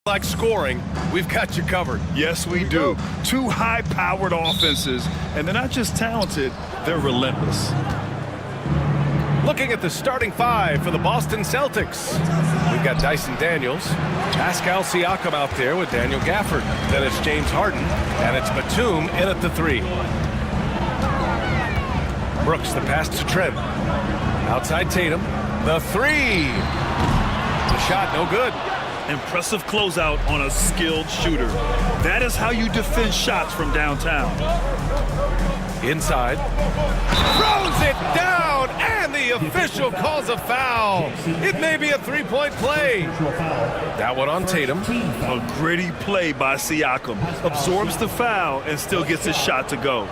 like scoring, we've got you covered. Yes, we do. Two high-powered offenses, and they're not just talented, they're relentless. Looking at the starting five for the Boston Celtics. We've got Dyson Daniels, Pascal Siakam out there with Daniel Gafford. Then it's James Harden, and it's Batum in at the 3. Brooks, the pass to Trent. Outside Tatum, the 3. The shot, no good. Impressive closeout on a skilled shooter. That is how you defend shots from downtown. Inside. Throws it down, and the official calls a foul. It may be a three-point play. That one on Tatum. A gritty play by Siakam. Absorbs the foul and still gets his shot to go.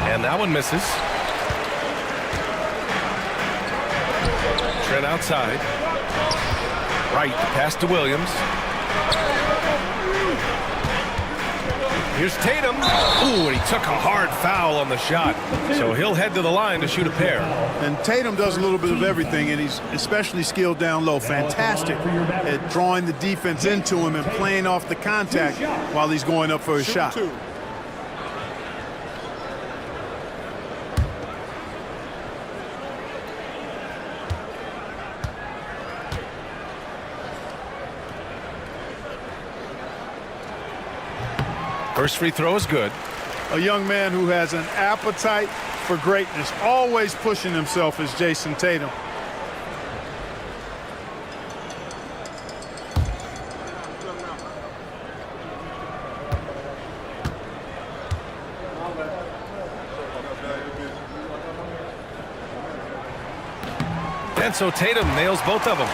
And that one misses. Trent outside. Right, pass to Williams. Here's Tatum. Ooh, and he took a hard foul on the shot. So he'll head to the line to shoot a pair. And Tatum does a little bit of everything, and he's especially skilled down low. Fantastic at drawing the defense into him and playing off the contact while he's going up for a shot. First free throw is good. A young man who has an appetite for greatness, always pushing himself, is Jason Tatum. And so Tatum nails both of them.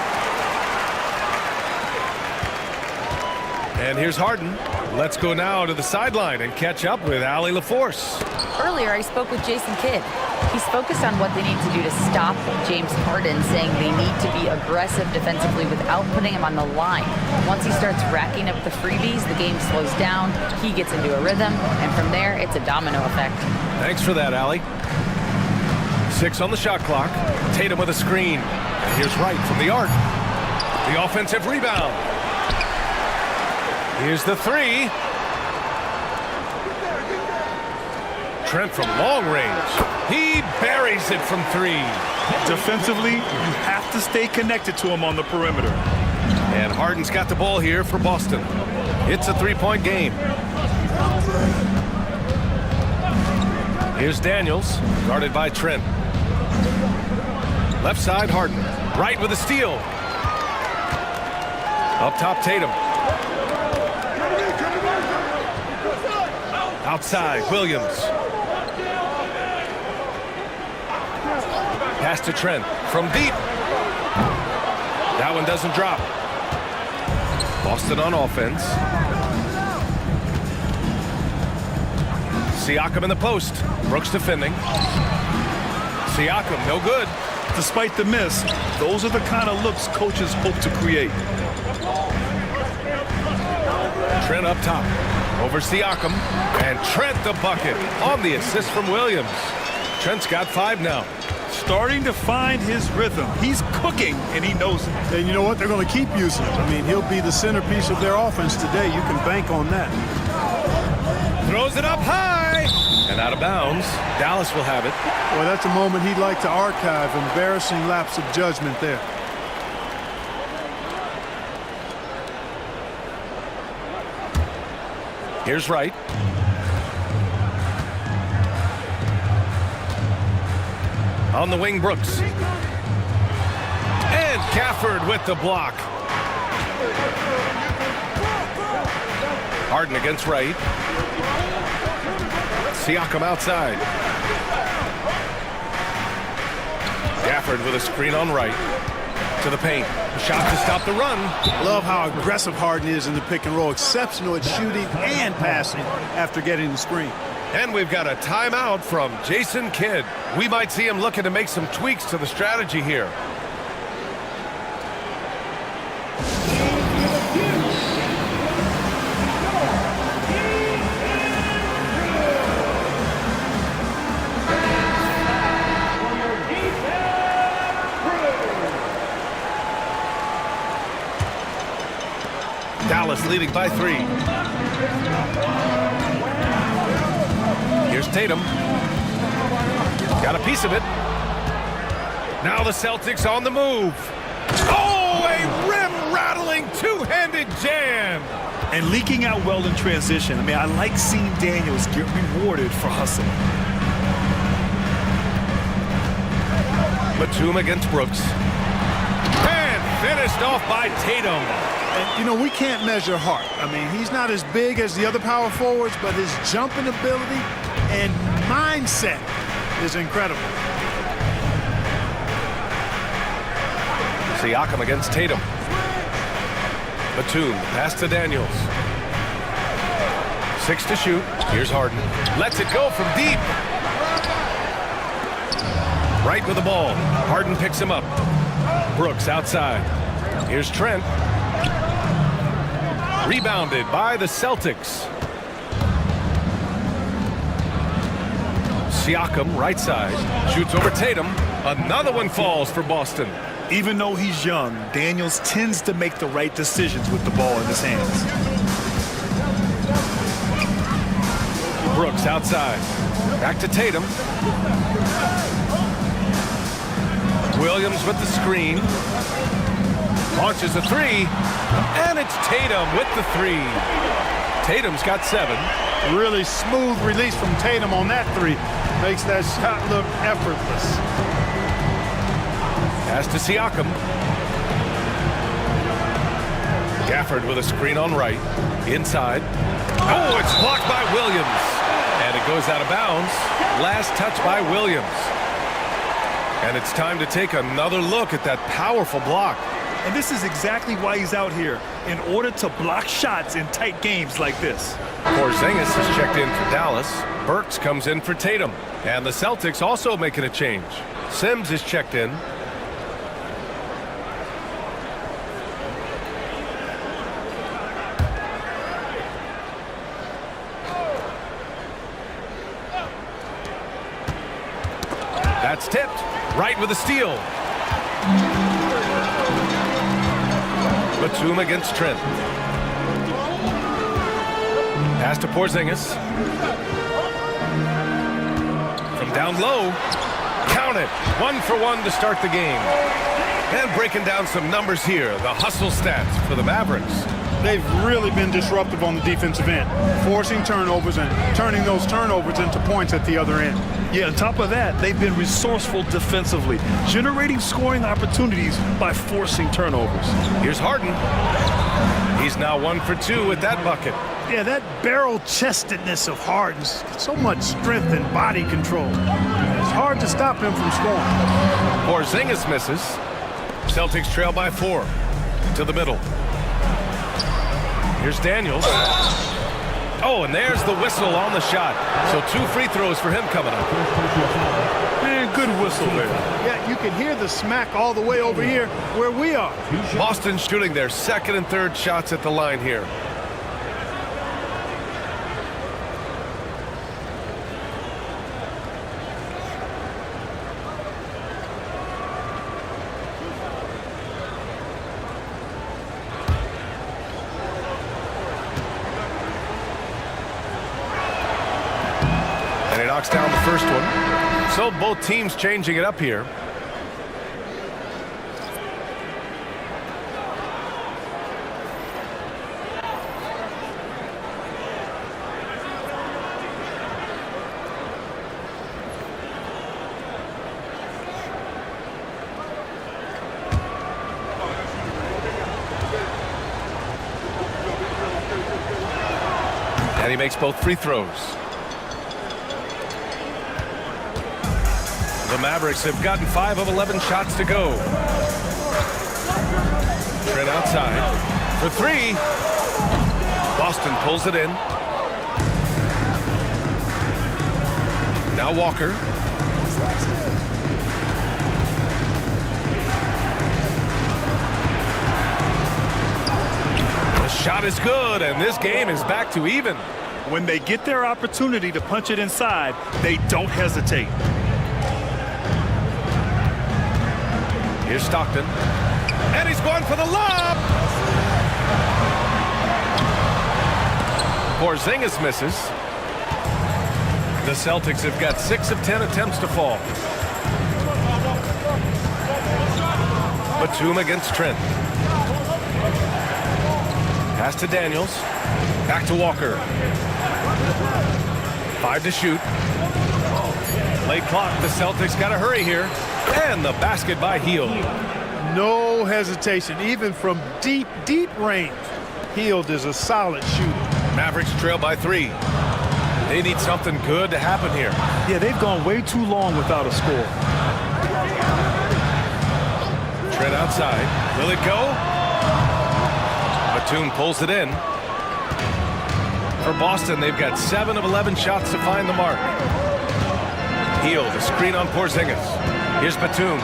And here's Harden. Let's go now to the sideline and catch up with Allie LaForce. Earlier, I spoke with Jason Kidd. He's focused on what they need to do to stop James Harden, saying they need to be aggressive defensively without putting him on the line. Once he starts racking up the freebies, the game slows down, he gets into a rhythm, and from there, it's a domino effect. Thanks for that, Allie. 6 on the shot clock. Tatum with a screen. And here's Wright from the arc. The offensive rebound. Here's the 3. Trent from long range. He buries it from 3. Defensively, you have to stay connected to him on the perimeter. And Harden's got the ball here for Boston. It's a 3-point game. Here's Daniels, guarded by Trent. Left side, Harden. Right with a steal. Up top, Tatum. Outside, Williams. Pass to Trent from deep. That one doesn't drop. Boston on offense. Siakam in the post. Brooks defending. Siakam, no good. Despite the miss, those are the kind of looks coaches hope to create. Trent up top. Over Siakam. And Trent the bucket on the assist from Williams. Trent's got 5 now. Starting to find his rhythm. He's cooking, and he knows it. And you know what? They're going to keep using him. I mean, he'll be the centerpiece of their offense today. You can bank on that. Throws it up high. And out of bounds. Dallas will have it. Well, that's a moment he'd like to archive. Embarrassing lapse of judgment there. Here's Wright. On the wing, Brooks. And Gafford with the block. Harden against Wright. Siakam outside. Gafford with a screen on Wright. To the paint. Shot to stop the run. Love how aggressive Harden is in the pick and roll. Exceptional at shooting and passing after getting the screen. And we've got a timeout from Jason Kidd. We might see him looking to make some tweaks to the strategy here. Dallas leading by 3. Here's Tatum. Got a piece of it. Now the Celtics on the move. Oh, a rim-rattling two-handed jam. And leaking out well in transition. I mean, I like seeing Daniels get rewarded for hustling. Batum against Brooks. And finished off by Tatum. And, you know, we can't measure Hart. I mean, he's not as big as the other power forwards, but his jumping ability and mindset is incredible. Siakam against Tatum. Batum, pass to Daniels. 6 to shoot. Here's Harden. Lets it go from deep. Right with the ball. Harden picks him up. Brooks outside. Here's Trent. Rebounded by the Celtics. Siakam, right side. Shoots over Tatum. Another one falls for Boston. Even though he's young, Daniels tends to make the right decisions with the ball in his hands. Brooks outside. Back to Tatum. Williams with the screen. Launches a 3. And it's Tatum with the 3. Tatum's got 7. Really smooth release from Tatum on that 3. Makes that shot look effortless. Pass to Siakam. Gafford with a screen on right. Inside. Oh, it's blocked by Williams. And it goes out of bounds. Last touch by Williams. And it's time to take another look at that powerful block. And this is exactly why he's out here, in order to block shots in tight games like this. Porzingis is checked in for Dallas. Burks comes in for Tatum. And the Celtics also making a change. Sims is checked in. That's tipped. Right with a steal. Batum against Trent. Pass to Porzingis. From down low. Count it. 1 for 1 to start the game. And breaking down some numbers here. The hustle stats for the Mavericks. They've really been disruptive on the defensive end, forcing turnovers and turning those turnovers into points at the other end. Yeah, on top of that, they've been resourceful defensively, generating scoring opportunities by forcing turnovers. Here's Harden. He's now 1 for 2 with that bucket. Yeah, that barrel-chestedness of Harden's, so much strength and body control. It's hard to stop him from scoring. Porzingis misses. Celtics trail by 4. To the middle. Here's Daniels. Oh, and there's the whistle on the shot. So 2 free throws for him coming up. Man, good whistle there. Yeah, you can hear the smack all the way over here where we are. Boston shooting their second and third shots at the line here. Knocks down the first one. So both teams changing it up here. And he makes both free throws. The Mavericks have gotten 5 of 11 shots to go. Trent outside for 3. Boston pulls it in. Now Walker. The shot is good, and this game is back to even. When they get their opportunity to punch it inside, they don't hesitate. Here's Stockton. And he's going for the lob. Porzingis misses. The Celtics have got 6 of 10 attempts to fall. Batum against Trent. Pass to Daniels. Back to Walker. 5 to shoot. Late clock. The Celtics got to hurry here. And the basket by Hield. No hesitation, even from deep, deep range. Hield is a solid shooter. Mavericks trail by 3. They need something good to happen here. Yeah, they've gone way too long without a score. Trent outside. Will it go? Batum pulls it in. For Boston, they've got 7 of 11 shots to find the mark. Hield, a screen on Porzingis. Here's Batum.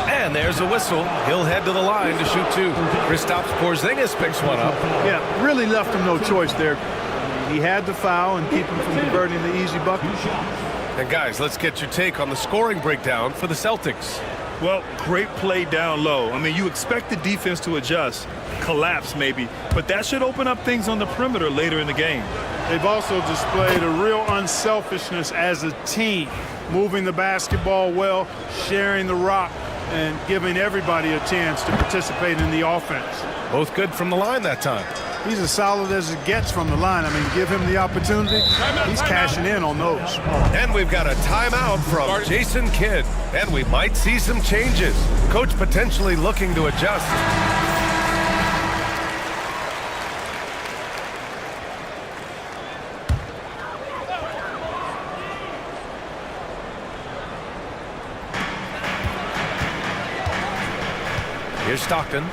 And there's a whistle. He'll head to the line to shoot 2. Kristaps Porzingis picks one up. Yeah, really left him no choice there. He had to foul and keep him from converting the easy bucket. And guys, let's get your take on the scoring breakdown for the Celtics. Well, great play down low. I mean, you expect the defense to adjust, collapse maybe, but that should open up things on the perimeter later in the game. They've also displayed a real unselfishness as a team, moving the basketball well, sharing the rock, and giving everybody a chance to participate in the offense. Both good from the line that time. He's as solid as it gets from the line. I mean, give him the opportunity. He's cashing in on those. And we've got a timeout from Jason Kidd. And we might see some changes. Coach potentially looking to adjust. Here's Stockton.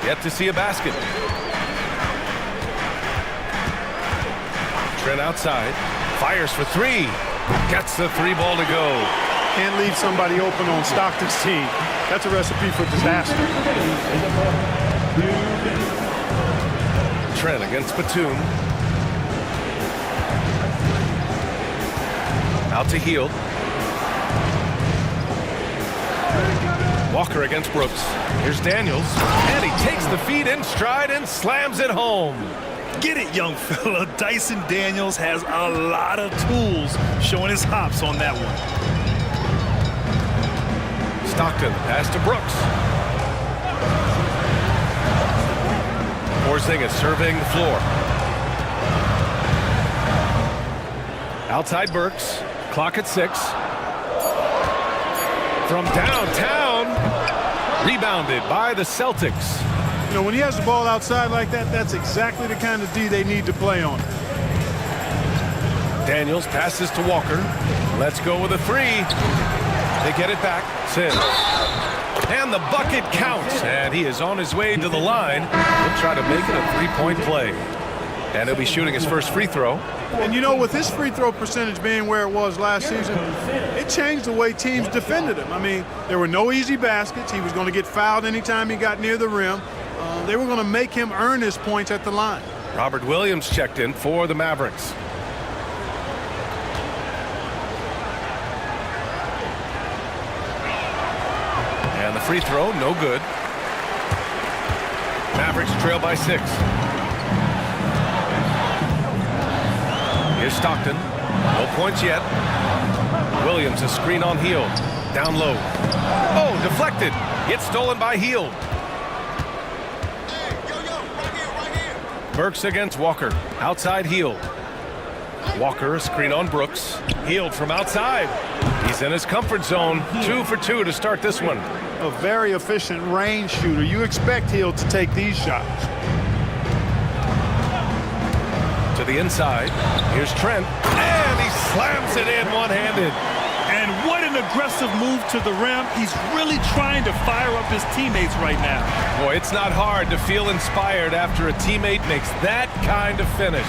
Yet to see a basket. Trent outside. Fires for 3. Gets the 3 ball to go. Can't leave somebody open on Stockton's team. That's a recipe for disaster. Trent against Batum. Out to Hield. Walker against Brooks. Here's Daniels. And he takes the feed in stride and slams it home. Get it, young fella. Dyson Daniels has a lot of tools, showing his hops on that one. Stockton, pass to Brooks. Porzingis surveying the floor. Outside Burks. Clock at 6. From downtown. Rebounded by the Celtics. You know, when he has the ball outside like that, that's exactly the kind of D they need to play on. Daniels passes to Walker. Let's go with a 3. They get it back. Sims. And the bucket counts. And he is on his way to the line. He'll try to make it a 3-point play. And he'll be shooting his first free throw. And you know, with his free throw percentage being where it was last season, it changed the way teams defended him. I mean, there were no easy baskets. He was going to get fouled anytime he got near the rim. They were going to make him earn his points at the line. Robert Williams checked in for the Mavericks. And the free throw, no good. Mavericks trail by 6. Here's Stockton. No points yet. Williams, a screen on Hield. Down low. Oh, deflected. Gets stolen by Hield. Burks against Walker. Outside Hield. Walker, a screen on Brooks. Hield from outside. He's in his comfort zone. 2 for 2 to start this one. A very efficient range shooter. You expect Hield to take these shots. To the inside. Here's Trent. And he slams it in one-handed. And what an aggressive move to the rim. He's really trying to fire up his teammates right now. Boy, it's not hard to feel inspired after a teammate makes that kind of finish.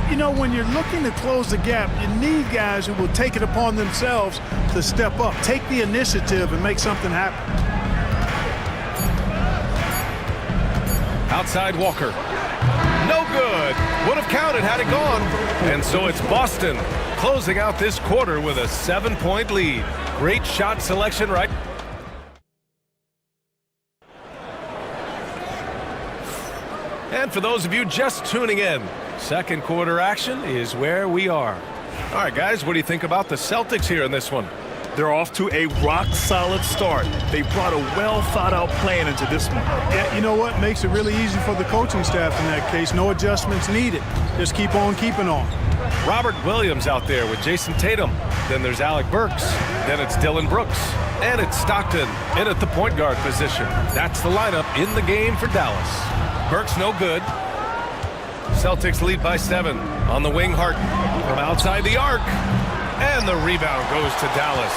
You know, when you're looking to close the gap, you need guys who will take it upon themselves to step up, take the initiative, and make something happen. Outside Walker. No good. Would have counted had it gone. And so it's Boston closing out this quarter with a 7-point lead. Great shot selection, right? And for those of you just tuning in, second quarter action is where we are. All right, guys, what do you think about the Celtics here in this one? They're off to a rock-solid start. They brought a well-thought-out plan into this one. Yeah, you know what? Makes it really easy for the coaching staff in that case. No adjustments needed. Just keep on keeping on. Robert Williams out there with Jason Tatum. Then there's Alec Burks. Then it's Dylan Brooks. And it's Stockton in at the point guard position. That's the lineup in the game for Dallas. Burks no good. Celtics lead by 7. On the wing, Harden from outside the arc. And the rebound goes to Dallas.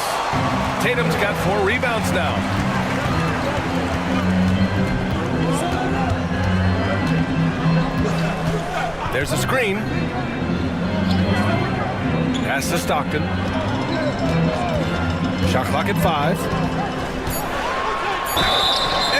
Tatum's got 4 rebounds now. There's a screen. Pass to Stockton. Shot clock at 5.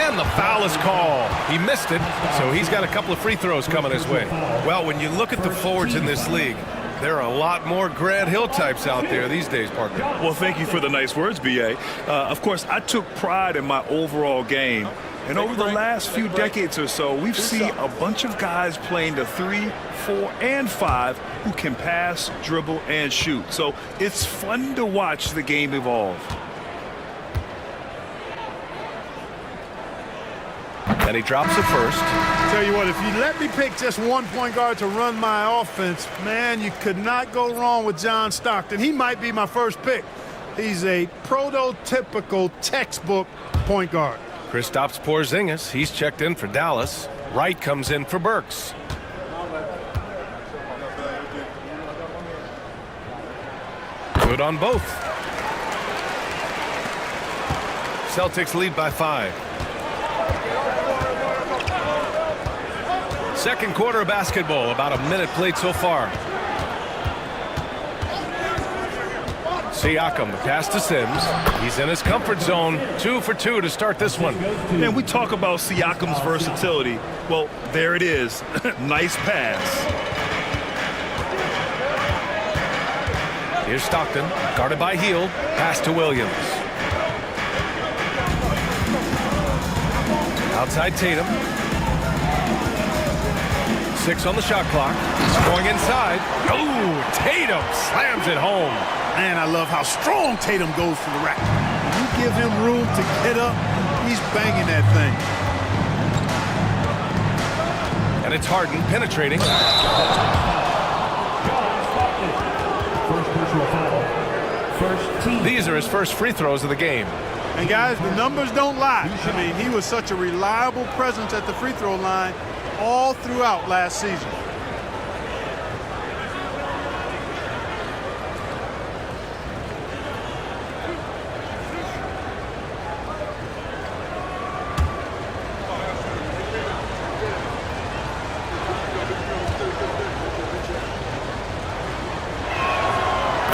And the foul is called. He missed it, so he's got a couple of free throws coming his way. Well, when you look at the forwards in this league, there are a lot more Grant Hill types out there these days, Parker. Well, thank you for the nice words, B.A. Of course, I took pride in my overall game. And over the last few decades or so, we've seen a bunch of guys playing the 3, 4, and 5 who can pass, dribble, and shoot. So it's fun to watch the game evolve. And he drops it first. Tell you what, if you let me pick just one point guard to run my offense, man, you could not go wrong with John Stockton. He might be my first pick. He's a prototypical textbook point guard. Kristaps Porzingis, he's checked in for Dallas. Wright comes in for Burks. Good on both. Celtics lead by 5. Second quarter of basketball, about a minute played so far. Siakam, the pass to Sims. He's in his comfort zone. 2 for 2 to start this one. And we talk about Siakam's versatility. Well, there it is. Nice pass. Here's Stockton, guarded by Hield. Pass to Williams. Outside Tatum. 6 on the shot clock. Going inside. Oh, Tatum slams it home. Man, I love how strong Tatum goes to the rack. When you give him room to get up, he's banging that thing. And it's Harden penetrating. These are his first free throws of the game. And guys, the numbers don't lie. I mean, he was such a reliable presence at the free throw line all throughout last season.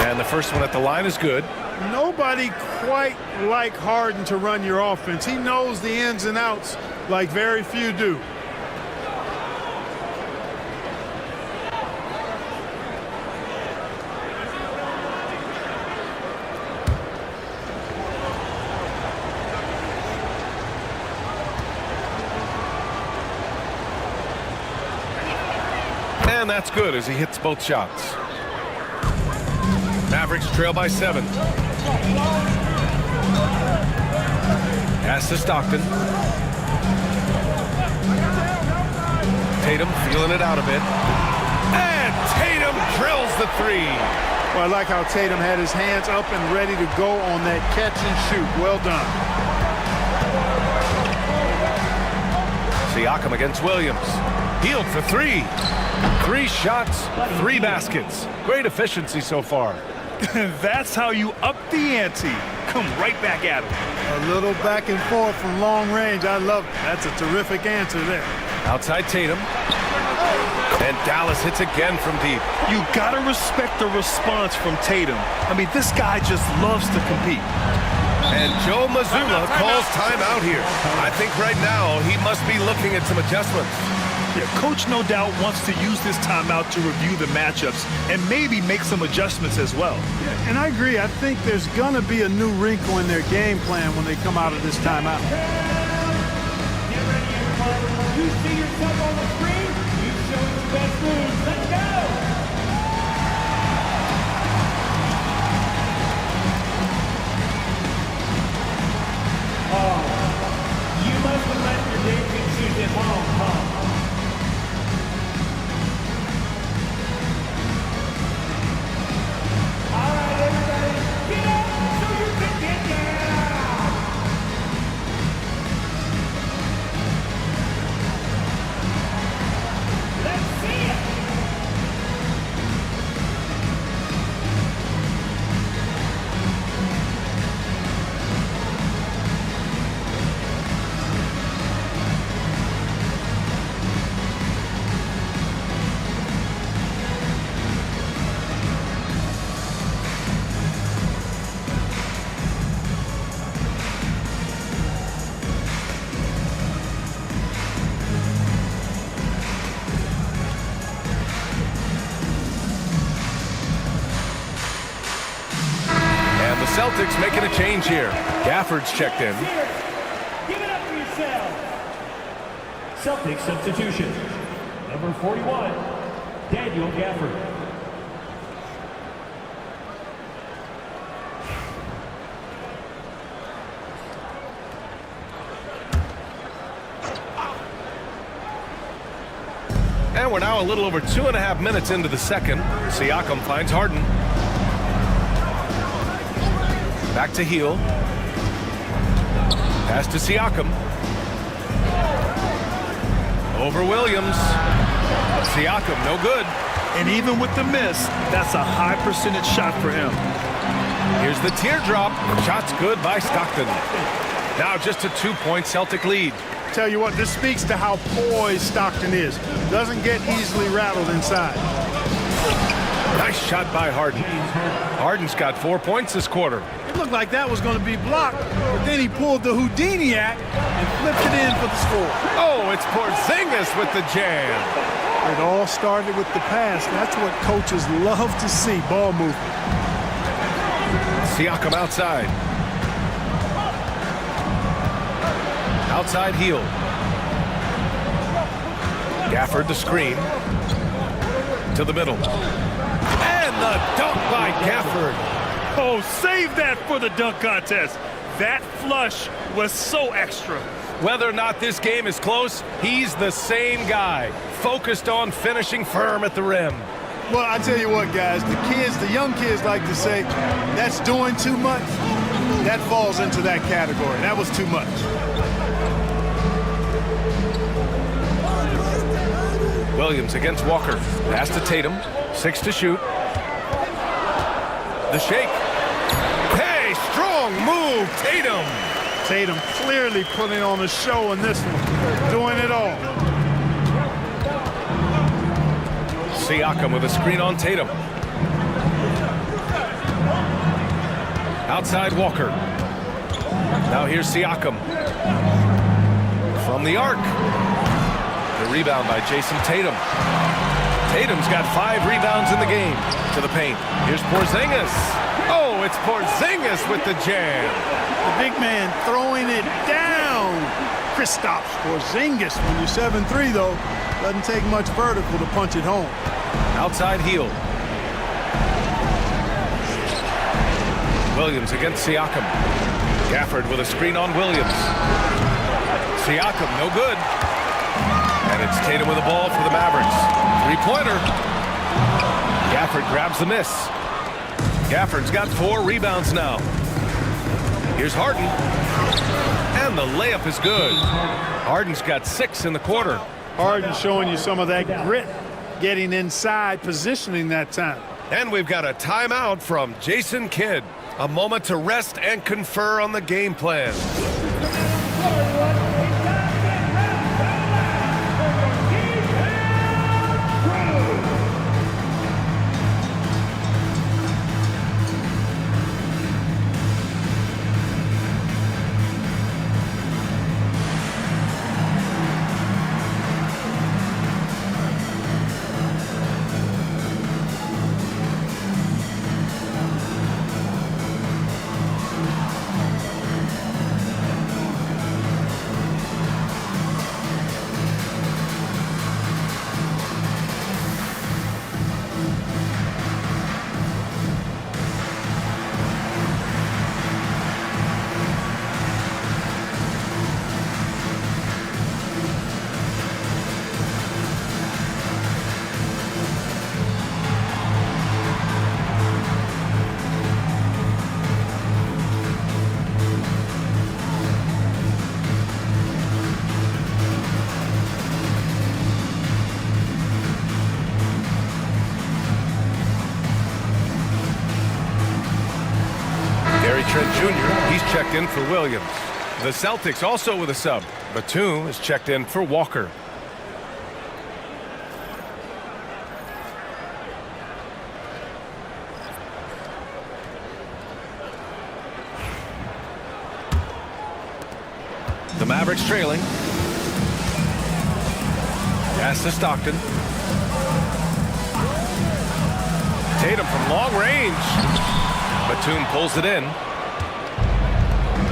And the first one at the line is good. Nobody quite like Harden to run your offense. He knows the ins and outs like very few do. And that's good as he hits both shots. Mavericks trail by 7. Pass to Stockton. Tatum feeling it out a bit. And Tatum drills the 3. Well, I like how Tatum had his hands up and ready to go on that catch and shoot. Well done. Siakam against Williams. Healed for 3. 3 shots, 3 baskets. Great efficiency so far. That's how you up the ante. Come right back at him. A little back and forth from long range. I love it. That's a terrific answer there. Outside Tatum. And Dallas hits again from deep. You gotta respect the response from Tatum. I mean, this guy just loves to compete. And Joe Mazzulla calls timeout here. I think right now he must be looking at some adjustments. Yeah, Coach no doubt wants to use this timeout to review the matchups and maybe make some adjustments as well. Yeah, and I agree. I think there's going to be a new wrinkle in their game plan when they come out of this timeout. You see yourself on the screen, you show us your best moves. Let's go! Oh, you must have left your dancing shoes at home, huh? Celtics making a change here. Gafford's checked in. Give it up for yourselves. Celtics substitution. Number 41, Daniel Gafford. And we're now a little over 2.5 minutes into the second. Siakam finds Harden. Back to Hield. Pass to Siakam. Over Williams. Siakam, no good. And even with the miss, that's a high percentage shot for him. Here's the teardrop. Shot's good by Stockton. Now just a 2-point Celtic lead. Tell you what, this speaks to how poised Stockton is. Doesn't get easily rattled inside. Nice shot by Harden. Harden's got 4 points this quarter. It looked like that was going to be blocked, but then he pulled the Houdini act and flipped it in for the score. Oh, it's Porzingis with the jam. It all started with the pass. That's what coaches love to see, ball movement. Siakam outside. Outside Hield. Gafford the screen. To the middle. And the dunk by Gafford. Oh, save that for the dunk contest. That flush was so extra. Whether or not this game is close, he's the same guy. Focused on finishing firm at the rim. Well, I tell you what, guys, the young kids like to say, that's doing too much. That falls into that category. That was too much. Williams against Walker. Pass to Tatum. 6 to shoot. The shake. Hey, strong move, Tatum. Tatum clearly putting on a show in this one. Doing it all. Siakam with a screen on Tatum. Outside Walker. Now here's Siakam. From the arc. The rebound by Jason Tatum. Tatum's got 5 rebounds in the game. To the paint. Here's Porzingis. Oh, it's Porzingis with the jam. The big man throwing it down. Kristaps Porzingis. When you're 7'3", though, doesn't take much vertical to punch it home. Outside heel. Williams against Siakam. Gafford with a screen on Williams. Siakam, no good. And it's Tatum with the ball for the Mavericks. Three-pointer. Gafford grabs the miss. Gafford's got 4 rebounds now. Here's Harden. And the layup is good. Harden's got 6 in the quarter. Harden showing you some of that grit, getting inside, positioning that time. And we've got a timeout from Jason Kidd. A moment to rest and confer on the game plan. Trent Jr., he's checked in for Williams. The Celtics also with a sub. Batum is checked in for Walker. The Mavericks trailing. Pass to Stockton. Tatum from long range. Batum pulls it in.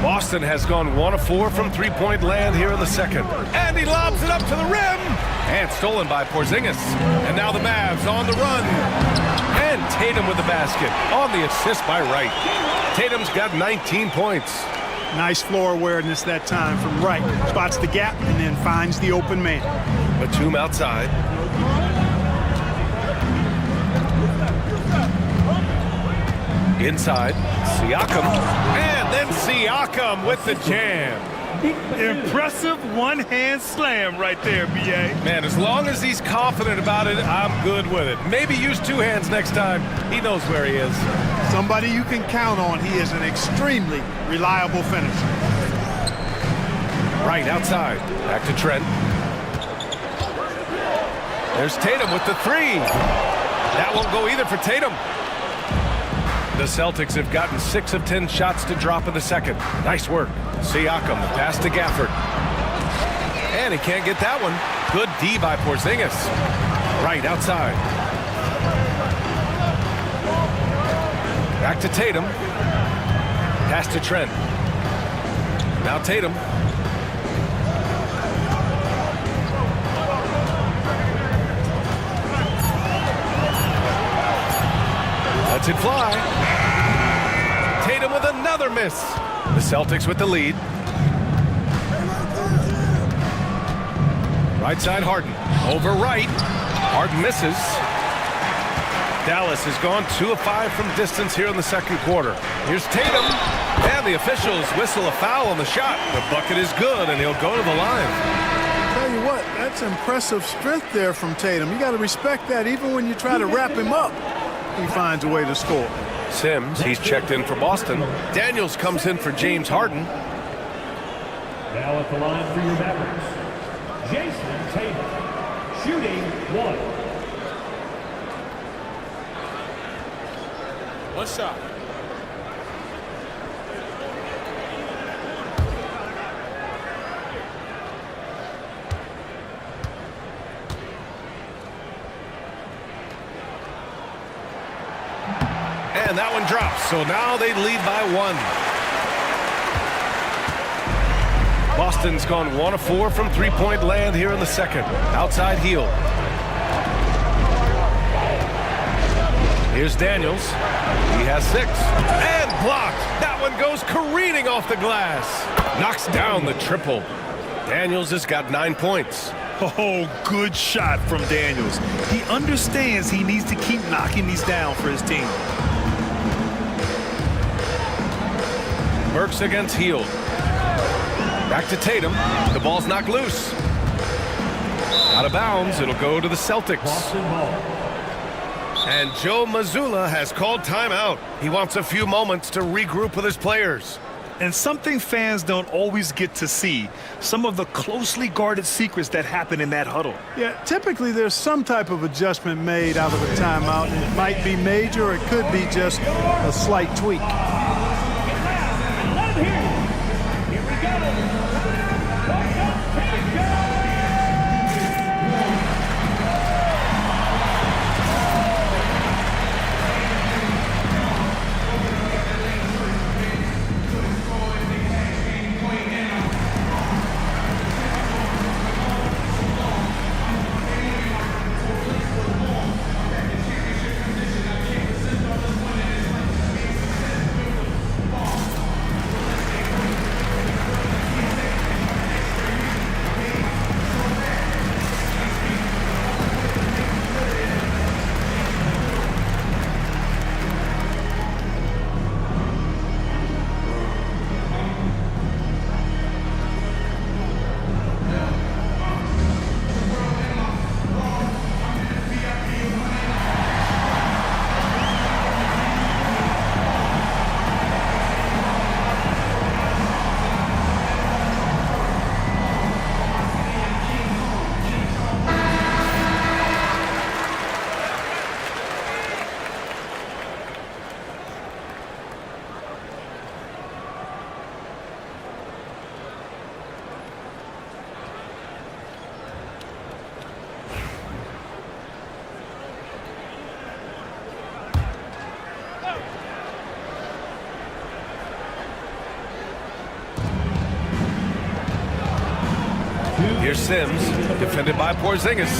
Boston has gone 1 of 4 from three-point land here in the second. And he lobs it up to the rim. And stolen by Porzingis. And now the Mavs on the run. And Tatum with the basket on the assist by Wright. Tatum's got 19 points. Nice floor awareness that time from Wright. Spots the gap and then finds the open man. Batum outside. Inside, Siakam, and then Siakam with the jam. Impressive one-hand slam right there, B.A. Man, as long as he's confident about it, I'm good with it. Maybe use 2 hands next time. He knows where he is. Somebody you can count on. He is an extremely reliable finisher. Right outside, back to Trent. There's Tatum with the 3. That won't go either for Tatum. The Celtics have gotten 6 of 10 shots to drop in the second. Nice work. Siakam, the pass to Gafford. And he can't get that one. Good D by Porzingis. Right outside. Back to Tatum. Pass to Trent. Now Tatum. Lets it fly. Tatum with another miss. The Celtics with the lead. Right side Harden. Over Wright. Harden misses. Dallas has gone 2 of 5 from distance here in the second quarter. Here's Tatum. And the officials whistle a foul on the shot. The bucket is good, and he'll go to the line. Tell you what, that's impressive strength there from Tatum. You got to respect that even when you try to wrap him up. He finds a way to score. Sims, he's checked in for Boston. Daniels comes in for James Harden. Now at the line for your Mavericks, Jason Tatum, shooting 1. 1 shot. drops, so now they lead by 1. Boston's gone 1 of 4 from three-point land here in the second. Outside Hield. Here's Daniels. He has 6. And blocked. That one goes careening off the glass. Knocks down the triple. Daniels has got 9 points. Oh, good shot from Daniels. He understands he needs to keep knocking these down for his team. Burks against Hield. Back to Tatum. The ball's knocked loose. Out of bounds. It'll go to the Celtics. And Joe Mazzulla has called timeout. He wants a few moments to regroup with his players. And something fans don't always get to see, some of the closely guarded secrets that happen in that huddle. Yeah, typically there's some type of adjustment made out of a timeout. It might be major, or it could be just a slight tweak. Here's Sims, defended by Porzingis.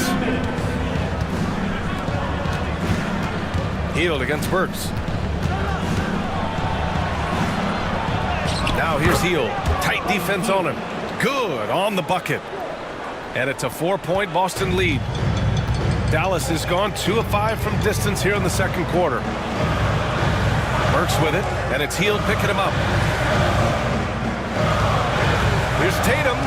Hield against Burks. Now here's Hield. Tight defense on him. Good on the bucket. And it's a 4-point Boston lead. Dallas has gone 2 of 5 from distance here in the second quarter. Burks with it, and it's Hield picking him up. Here's Tatum.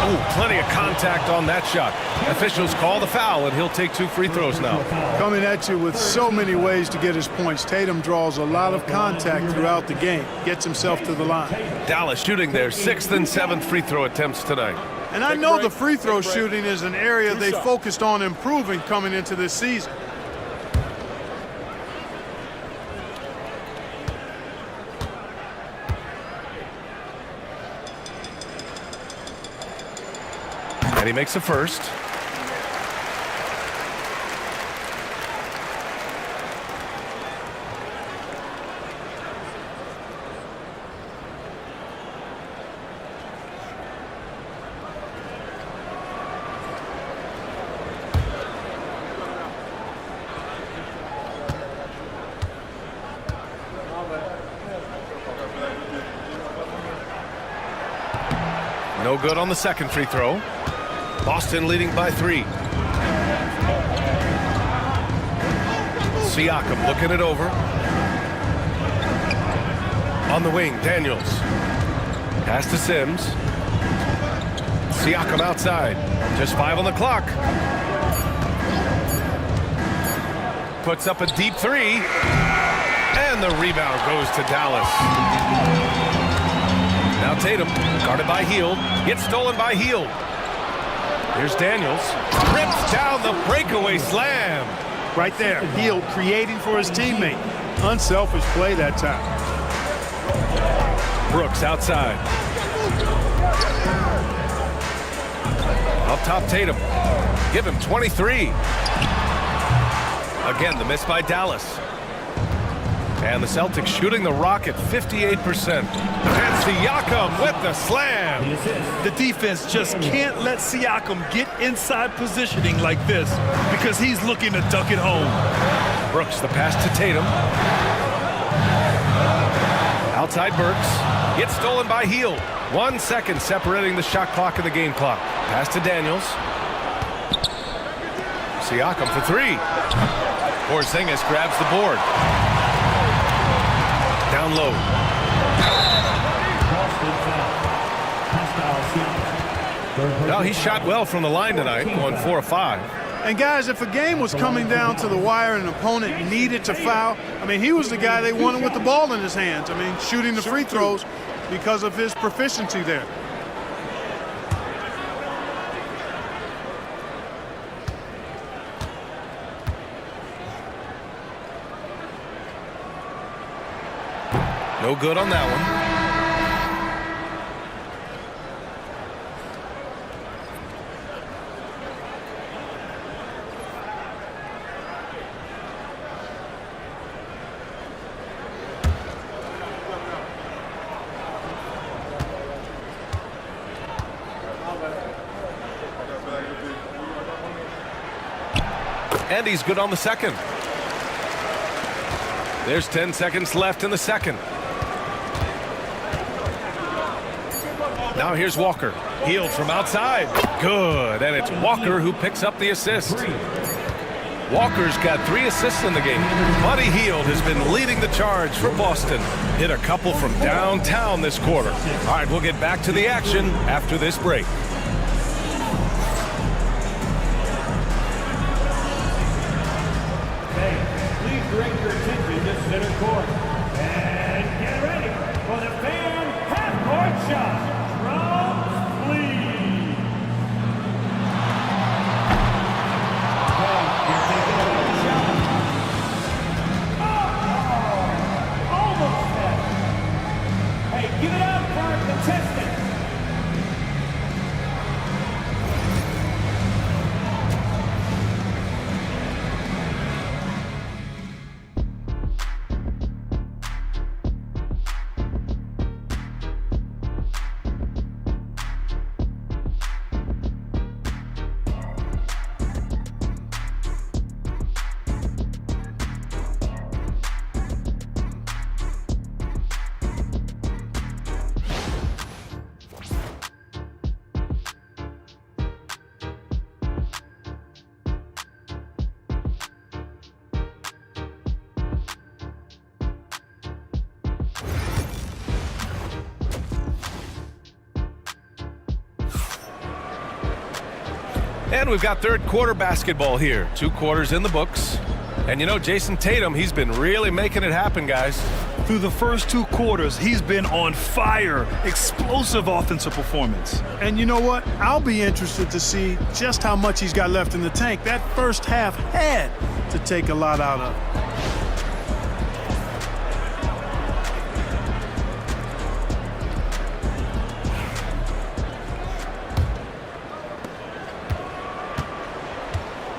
Oh, plenty of contact on that shot. Officials call the foul, and he'll take 2 free throws now. Coming at you with so many ways to get his points. Tatum draws a lot of contact throughout the game. Gets himself to the line. Dallas shooting their 6th and 7th free throw attempts tonight. And I know the free throw shooting is an area they focused on improving coming into this season. And he makes the first. No good on the second free throw. Boston leading by 3. Siakam looking it over. On the wing, Daniels. Pass to Sims. Siakam outside. Just 5 on the clock. Puts up a deep 3. And the rebound goes to Dallas. Now Tatum, guarded by Hield. Gets stolen by Hield. Here's Daniels. Rips down the breakaway slam. Right there, Hield creating for his teammate. Unselfish play that time. Brooks outside. Up top Tatum. Give him 23. Again, the miss by Dallas. And the Celtics shooting the rock at 58%. And Siakam with the slam. The defense just can't let Siakam get inside positioning like this because he's looking to duck it home. Brooks, the pass to Tatum. Outside Burks. Gets stolen by Hield. 1 second separating the shot clock and the game clock. Pass to Daniels. Siakam for three. Porzingis grabs the board. Down low. Well, he shot well from the line tonight, going 4 of 5. And guys, if a game was coming down to the wire and an opponent needed to foul, I mean, he was the guy they wanted with the ball in his hands. I mean, shooting the free throws because of his proficiency there. No good on that one. And he's good on the second. There's 10 seconds left in the second. Now here's Walker. Hield from outside. Good. And it's Walker who picks up the assist. Walker's got 3 assists in the game. Buddy Hield has been leading the charge for Boston. Hit a couple from downtown this quarter. All right, we'll get back to the action after this break. Please direct your attention to center court. And get ready for the fan half-court shot. Drums, please. Okay, you're taking a shot. Oh, almost there. Hey, give it up for our contestant. And we've got third quarter basketball here. 2 quarters in the books. And you know, Jason Tatum, he's been really making it happen, guys. Through the first 2 quarters, he's been on fire. Explosive offensive performance. And you know what? I'll be interested to see just how much he's got left in the tank. That first half had to take a lot out of.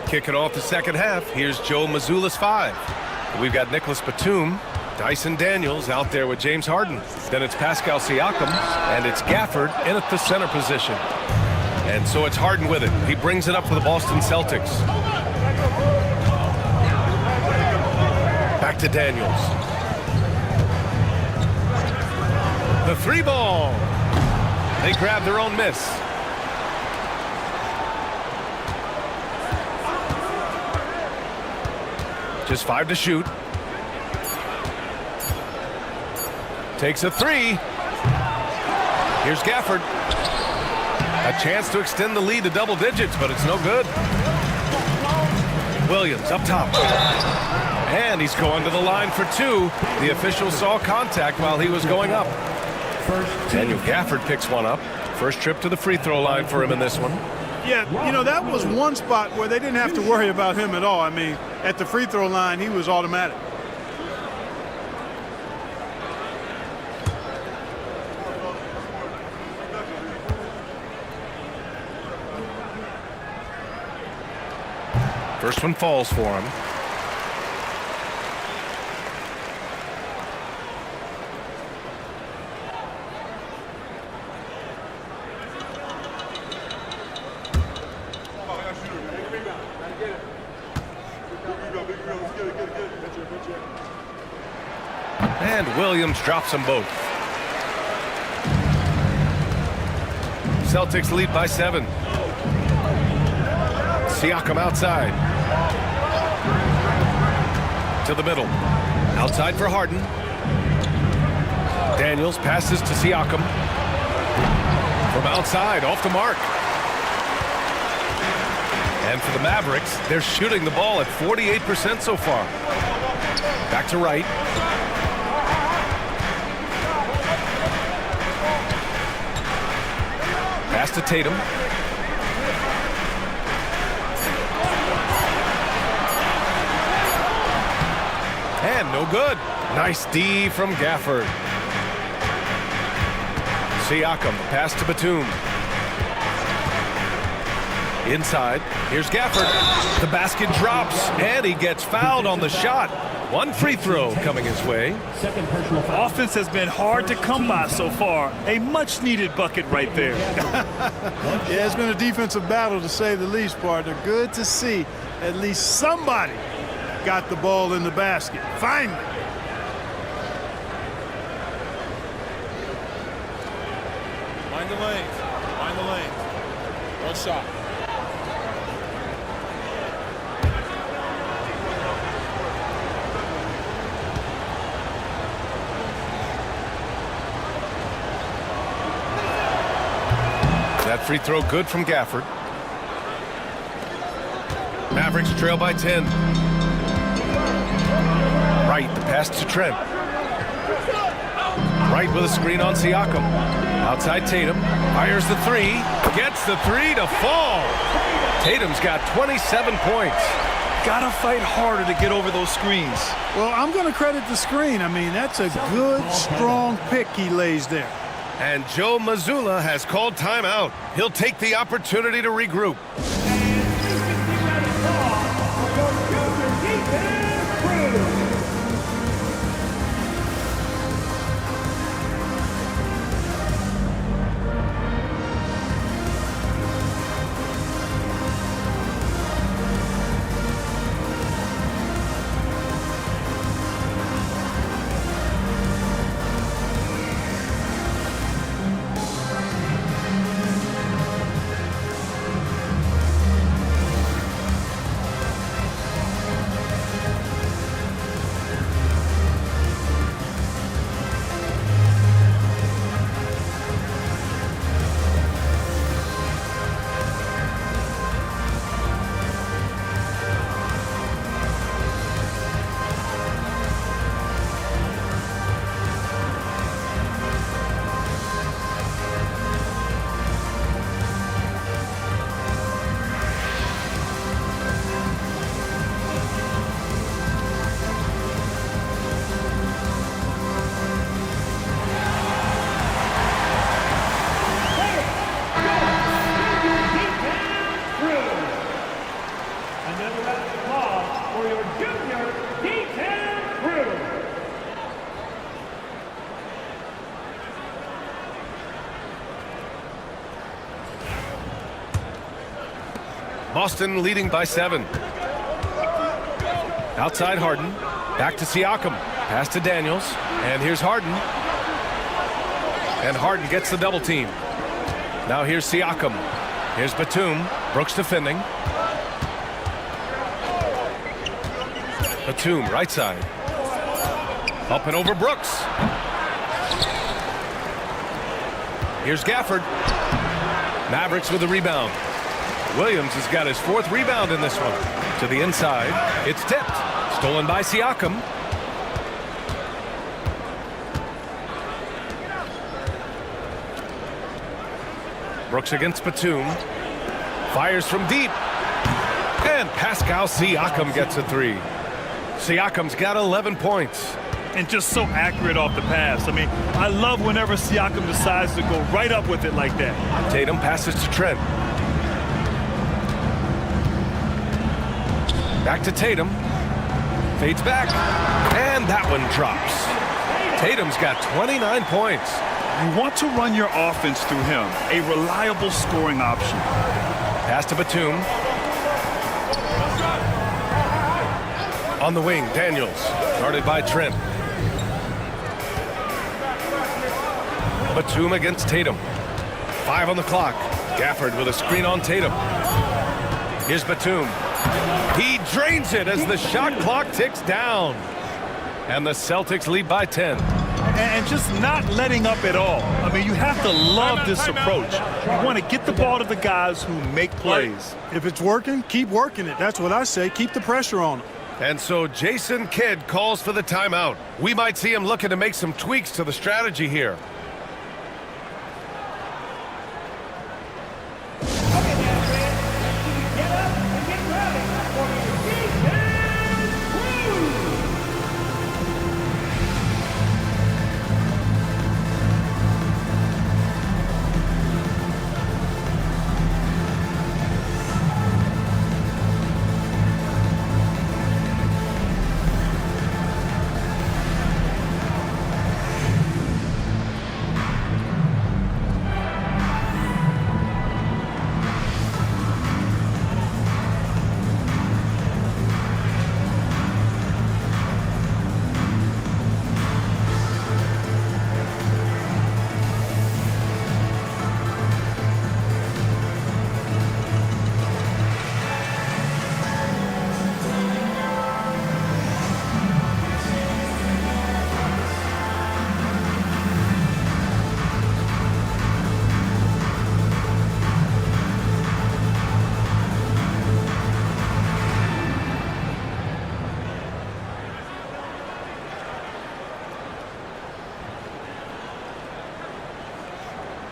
Kicking off the second half, here's Joe Mazzulla's 5. We've got Nicholas Batum, Dyson Daniels out there with James Harden. Then it's Pascal Siakam, and it's Gafford in at the center position. And so it's Harden with it. He brings it up for the Boston Celtics. Back to Daniels. The 3 ball. They grab their own miss. Just 5 to shoot. Takes a 3. Here's Gafford. A chance to extend the lead to double digits, but it's no good. Williams up top. And he's going to the line for 2. The official saw contact while he was going up. Daniel Gafford picks one up. First trip to the free throw line for him in this one. Yeah, you know, that was one spot where they didn't have to worry about him at all. I mean, at the free throw line, he was automatic. First one falls for him. And Williams drops them both. Celtics lead by 7. Siakam outside. To the middle. Outside for Harden. Daniels passes to Siakam. From outside, off the mark. And for the Mavericks, they're shooting the ball at 48% so far. Back to Wright. Pass to Tatum. And no good. Nice D from Gafford. Siakam, pass to Batum. Inside, here's Gafford. The basket drops, and he gets fouled on the shot. One free throw coming his way. Second personal foul. Offense has been hard to come by so far. A much-needed bucket right there. Yeah, it's been a defensive battle, to say the least, partner. Good to see at least somebody got the ball in the basket. Finally. Mind the lanes. Mind the lanes. One shot. That free throw good from Gafford. Mavericks trail by 10. Wright, the pass to Trent. Wright with a screen on Siakam. Outside Tatum. Fires the three. Gets the three to fall. Tatum's got 27 points. Gotta fight harder to get over those screens. Well, I'm going to credit the screen. I mean, that's a good, strong pick he lays there. And Joe Mazzulla has called timeout. He'll take the opportunity to regroup. Boston leading by 7. Outside Harden. Back to Siakam. Pass to Daniels. And here's Harden. And Harden gets the double team. Now here's Siakam. Here's Batum. Brooks defending. Batum right side. Up and over Brooks. Here's Gafford. Mavericks with the rebound. Williams has got his 4th rebound in this one. To the inside. It's tipped. Stolen by Siakam. Brooks against Batum. Fires from deep. And Pascal Siakam gets a 3. Siakam's got 11 points. And just so accurate off the pass. I mean, I love whenever Siakam decides to go right up with it like that. Tatum passes to Trent. Back to Tatum. Fades back. And that one drops. Tatum's got 29 points. You want to run your offense through him. A reliable scoring option. Pass to Batum. On the wing, Daniels. Guarded by Trent. Batum against Tatum. 5 on the clock. Gafford with a screen on Tatum. Here's Batum. He drains it as the shot clock ticks down. And the Celtics lead by 10. And just not letting up at all. I mean, you have to love this approach. You want to get the ball to the guys who make plays. If it's working, keep working it. That's what I say. Keep the pressure on them. And so Jason Kidd calls for the timeout. We might see him looking to make some tweaks to the strategy here.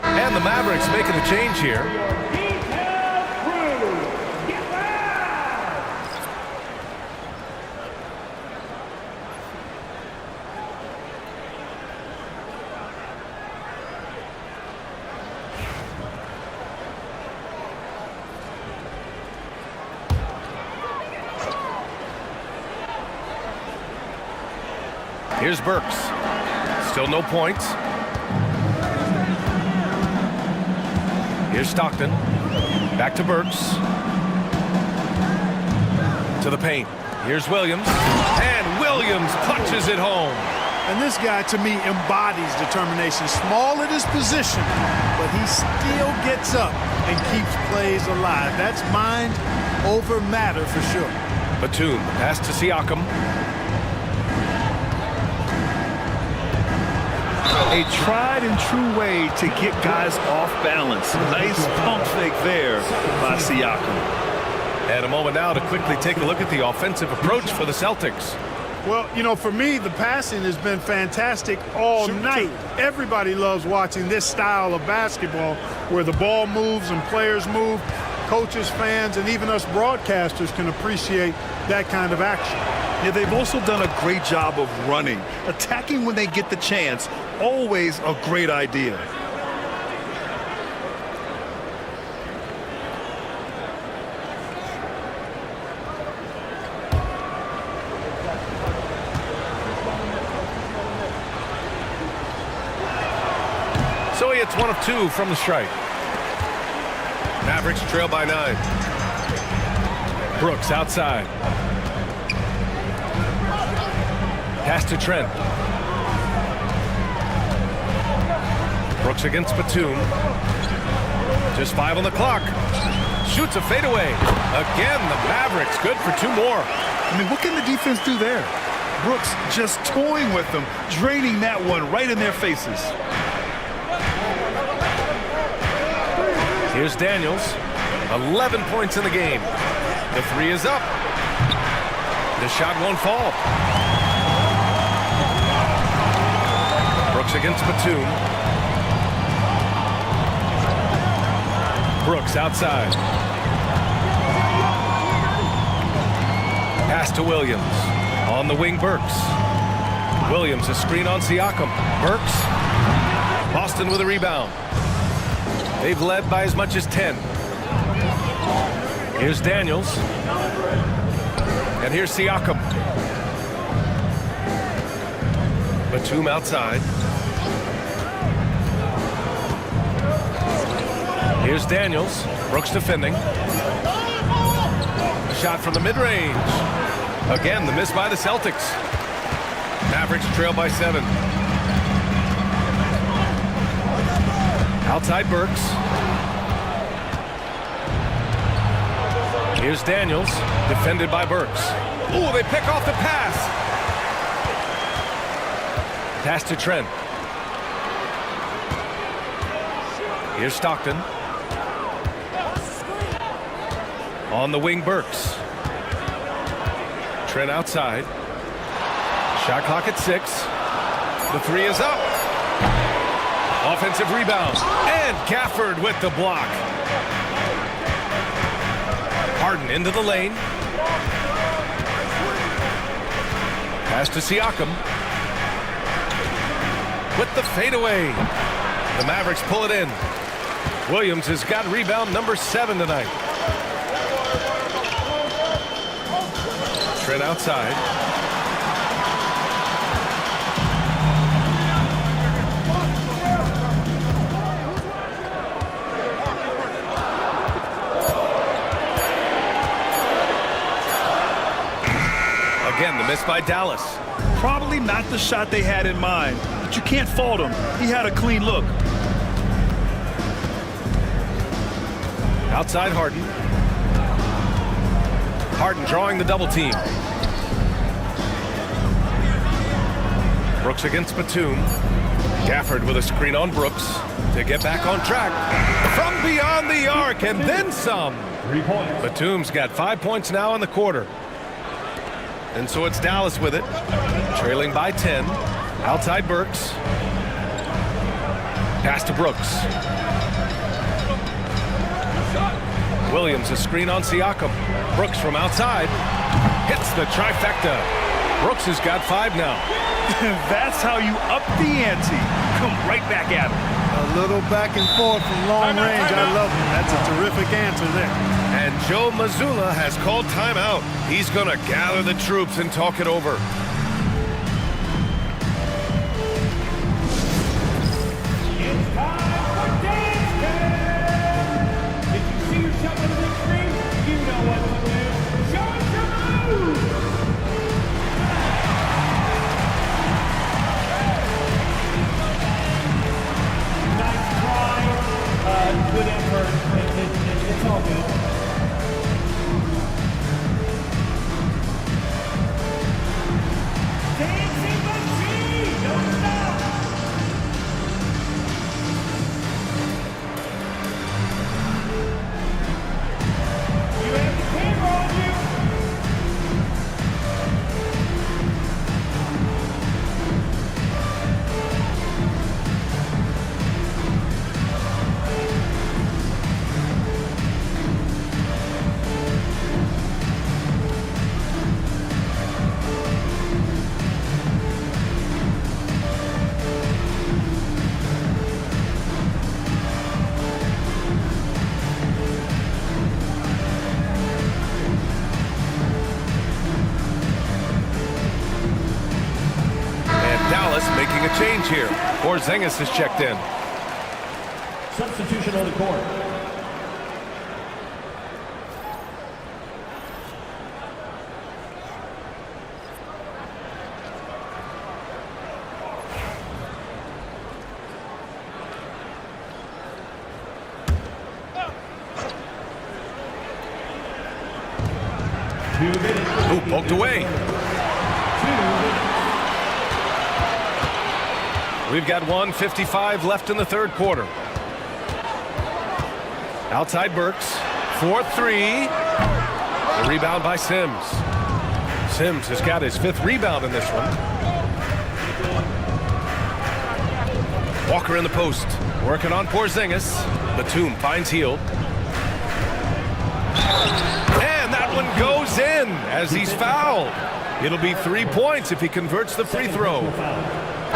And the Mavericks making a change here. Here's Burks. Still no points. Here's Stockton. Back to Burks. To the paint. Here's Williams. And Williams punches it home. And this guy, to me, embodies determination. Small at his position, but he still gets up and keeps plays alive. That's mind over matter for sure. Batum, pass to Siakam. A tried and true way to get guys off balance. Nice pump fake there by Siakam. And a moment now to quickly take a look at the offensive approach for the Celtics. Well, you know, for me, the passing has been fantastic all night. Everybody loves watching this style of basketball where the ball moves and players move. Coaches, fans, and even us broadcasters can appreciate that kind of action. Yeah, they've also done a great job of running. Attacking when they get the chance, always a great idea. So he hits 1 of 2 from the strike. Mavericks trail by 9. Brooks outside. Pass to Trent. Brooks against Batum. Just 5 on the clock. Shoots a fadeaway. Again, the Mavericks good for 2 more. I mean, what can the defense do there? Brooks just toying with them, draining that one right in their faces. Here's Daniels. 11 points in the game. The 3 is up. The shot won't fall. Brooks against Batum. Brooks outside. Pass to Williams. On the wing, Burks. Williams, a screen on Siakam. Burks. Boston with a rebound. They've led by as much as 10. Here's Daniels. And here's Siakam. Batum outside. Here's Daniels. Brooks defending. A shot from the mid-range. Again, the miss by the Celtics. Mavericks trail by 7. Outside Burks. Here's Daniels, defended by Burks. Ooh, they pick off the pass. Pass to Trent. Here's Stockton. On the wing, Burks. Trent outside. Shot clock at 6. The 3 is up. Offensive rebound. And Gafford with the block. Harden into the lane. Pass to Siakam. With the fadeaway. The Mavericks pull it in. Williams has got rebound number 7 tonight. Trent outside. Again, the miss by Dallas. Probably not the shot they had in mind, but you can't fault him. He had a clean look. Outside Harden. Harden drawing the double team. Brooks against Batum. Gafford with a screen on Brooks to get back on track. From beyond the arc and then some. 3 points. Batum's got 5 points now in the quarter. And so it's Dallas with it. Trailing by 10. Outside Burks. Pass to Brooks. Williams, a screen on Siakam. Brooks from outside. Hits the trifecta. Brooks has got 5 now. That's how you up the ante. Come right back at him. A little back and forth from long range. I love him. That's a terrific answer there. And Joe Mazzulla has called timeout. He's going to gather the troops and talk it over. It's time for Dance Game! If you see yourself on the big screen, you know what to do. Show us your move! Nice try. Good effort. It's all good. Dancing machine! Don't stop! You have the camera on you! Making a change here. Porzingis has checked in. Substitution on the court. Ooh, poked away. We've got 1:55 left in the third quarter. Outside Burks. 4-3. The rebound by Sims. Sims has got his 5th rebound in this one. Walker in the post. Working on Porzingis. Batum finds Hield. And that one goes in as he's fouled. It'll be 3 points if he converts the free throw.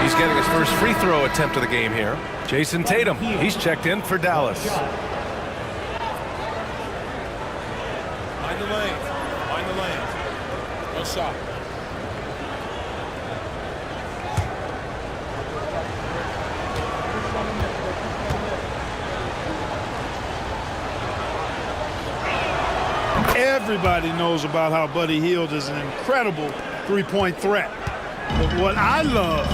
He's getting his first free throw attempt of the game here. Jason Tatum, he's checked in for Dallas. Find the lane. Find the lane. No shot. Everybody knows about how Buddy Hield is an incredible three-point threat. But what I love,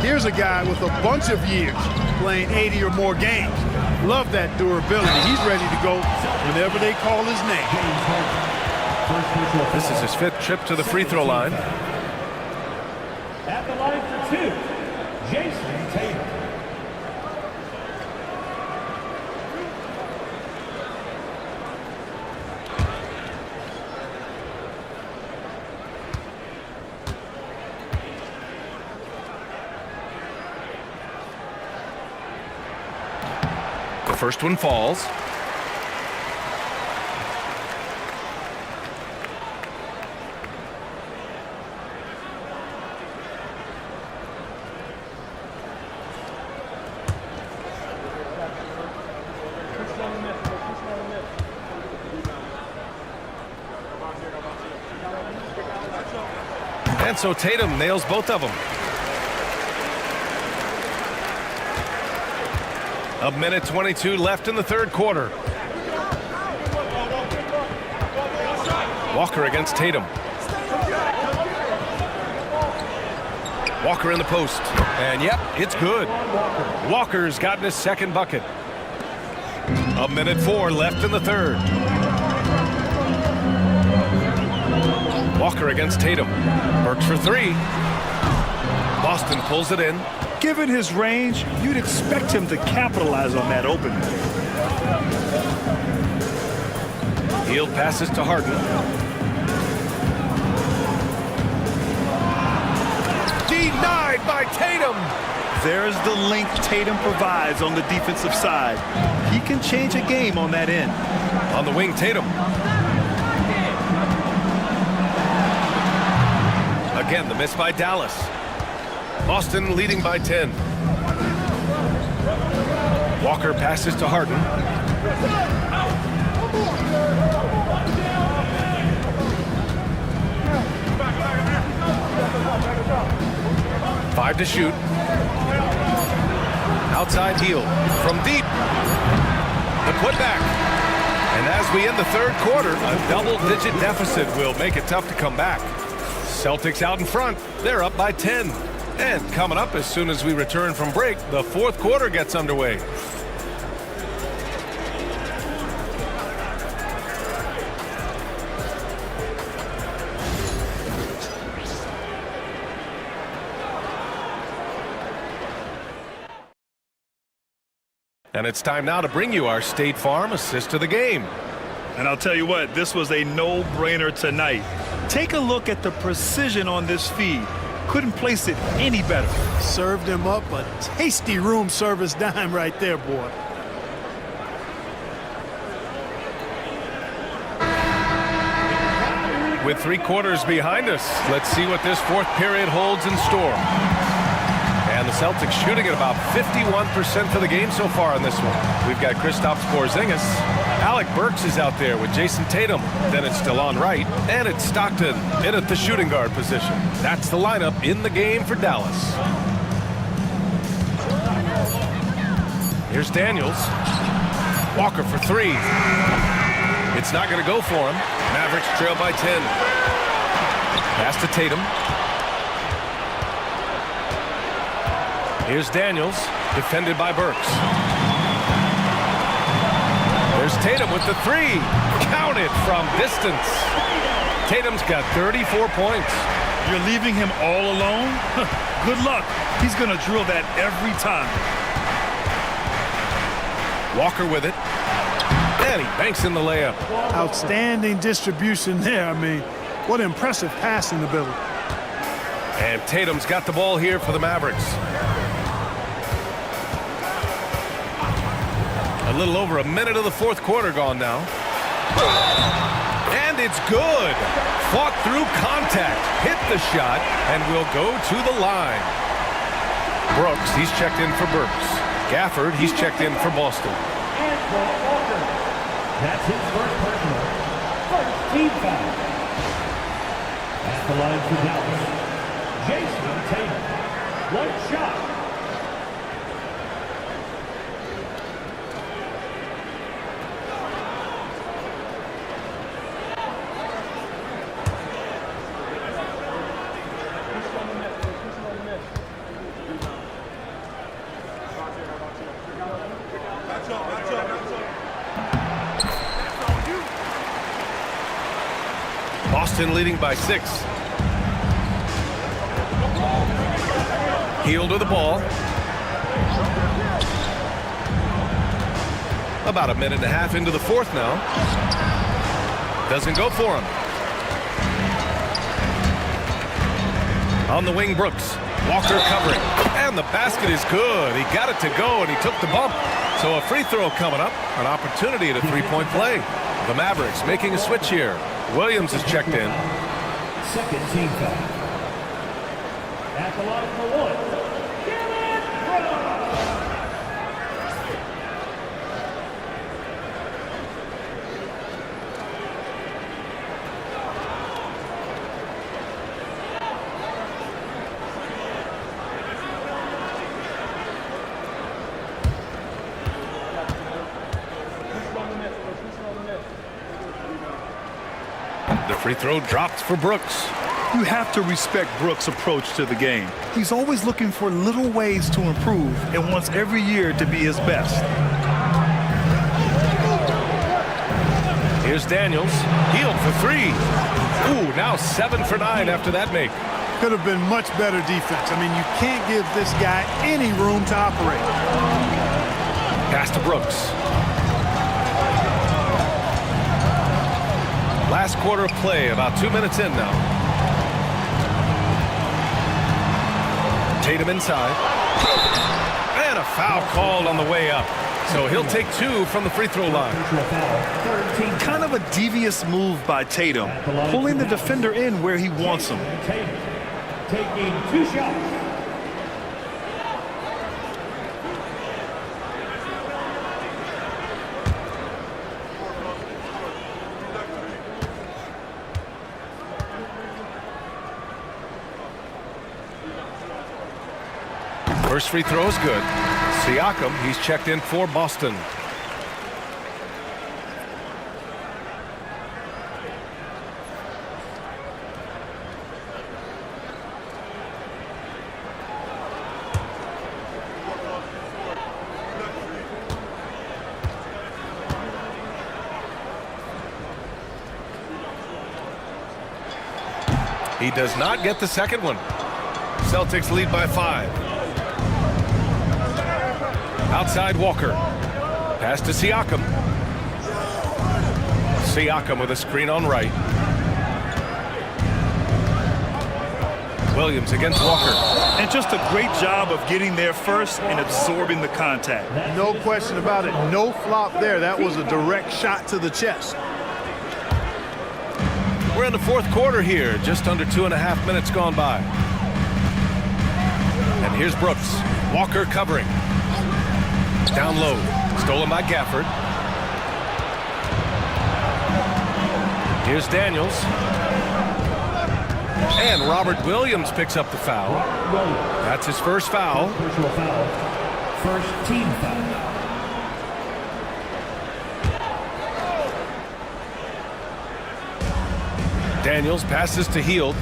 here's a guy with a bunch of years, playing 80 or more games. Love that durability. He's ready to go whenever they call his name. This is his 5th trip to the free throw line. At the line for 2, Jason Tatum. The first one falls. And so Tatum nails both of them. A minute 22 left in the third quarter. Walker against Tatum. Walker in the post. And yep, it's good. Walker's gotten his second bucket. A minute 4 left in the third. Walker against Tatum. Burks for 3. Boston pulls it in. Given his range, you'd expect him to capitalize on that opening. Hield passes to Harden. Denied by Tatum. There's the length Tatum provides on the defensive side. He can change a game on that end. On the wing, Tatum. Again, the miss by Dallas. Boston leading by 10. Walker passes to Harden. Five to shoot. Outside heel from deep. The putback. And as we end the third quarter, a double-digit deficit will make it tough to come back. Celtics out in front. They're up by 10. And coming up as soon as we return from break, the fourth quarter gets underway. And it's time now to bring you our State Farm assist of the game. And I'll tell you what, this was a no-brainer tonight. Take a look at the precision on this feed. Couldn't place it any better. Served him up a tasty room service dime right there, boy. With 3 quarters behind us, let's see what this fourth period holds in store. And the Celtics shooting at about 51% for the game so far in this one. We've got Kristaps Porzingis. Alec Burks is out there with Jason Tatum. Then it's DeLon Wright. And it's Stockton in at the shooting guard position. That's the lineup in the game for Dallas. Here's Daniels. Walker for 3. It's not going to go for him. Mavericks trail by 10. Pass to Tatum. Here's Daniels, defended by Burks. There's Tatum with the 3. Counted from distance. Tatum's got 34 points. You're leaving him all alone? Good luck. He's going to drill that every time. Walker with it. And he banks in the layup. Outstanding distribution there. I mean, what impressive passing ability. And Tatum's got the ball here for the Mavericks. A little over a minute of the fourth quarter gone now. And it's good. Fought through contact, hit the shot, and will go to the line. Brooks, he's checked in for Burks. Gafford, he's checked in for Boston. That's his first personal. First team foul. At the line for Dallas, Jason Tatum. One shot. Boston leading by 6. Hield with the ball. About a minute and a half into the fourth now. Doesn't go for him. On the wing, Brooks. Walker covering. And the basket is good. He got it to go, and he took the bump. So a free throw coming up. An opportunity at a three-point play. The Mavericks making a switch here. Williams is checked in. Second team foul. At the line for one. The free throw dropped for Brooks. You have to respect Brooks' approach to the game. He's always looking for little ways to improve and wants every year to be his best. Here's Daniels. Hield for 3. Ooh, now 7 for 9 after that make. Could have been much better defense. I mean, you can't give this guy any room to operate. Pass to Brooks. Last quarter of play, about 2 minutes in now. Tatum inside. And a foul called on the way up. So he'll take 2 from the free throw line. Kind of a devious move by Tatum, pulling the defender in where he wants him. Taking 2 shots. First free throw is good. Siakam, he's checked in for Boston. He does not get the second one. Celtics lead by 5. Outside Walker. Pass to Siakam. Siakam with a screen on right. Williams against Walker. And just a great job of getting there first and absorbing the contact. No question about it. No flop there. That was a direct shot to the chest. We're in the fourth quarter here. Just under 2.5 minutes gone by. And here's Brooks. Walker covering. Down low. Stolen by Gafford. Here's Daniels. And Robert Williams picks up the foul. That's his first foul. Personal foul. First team foul. Daniels passes to Hield.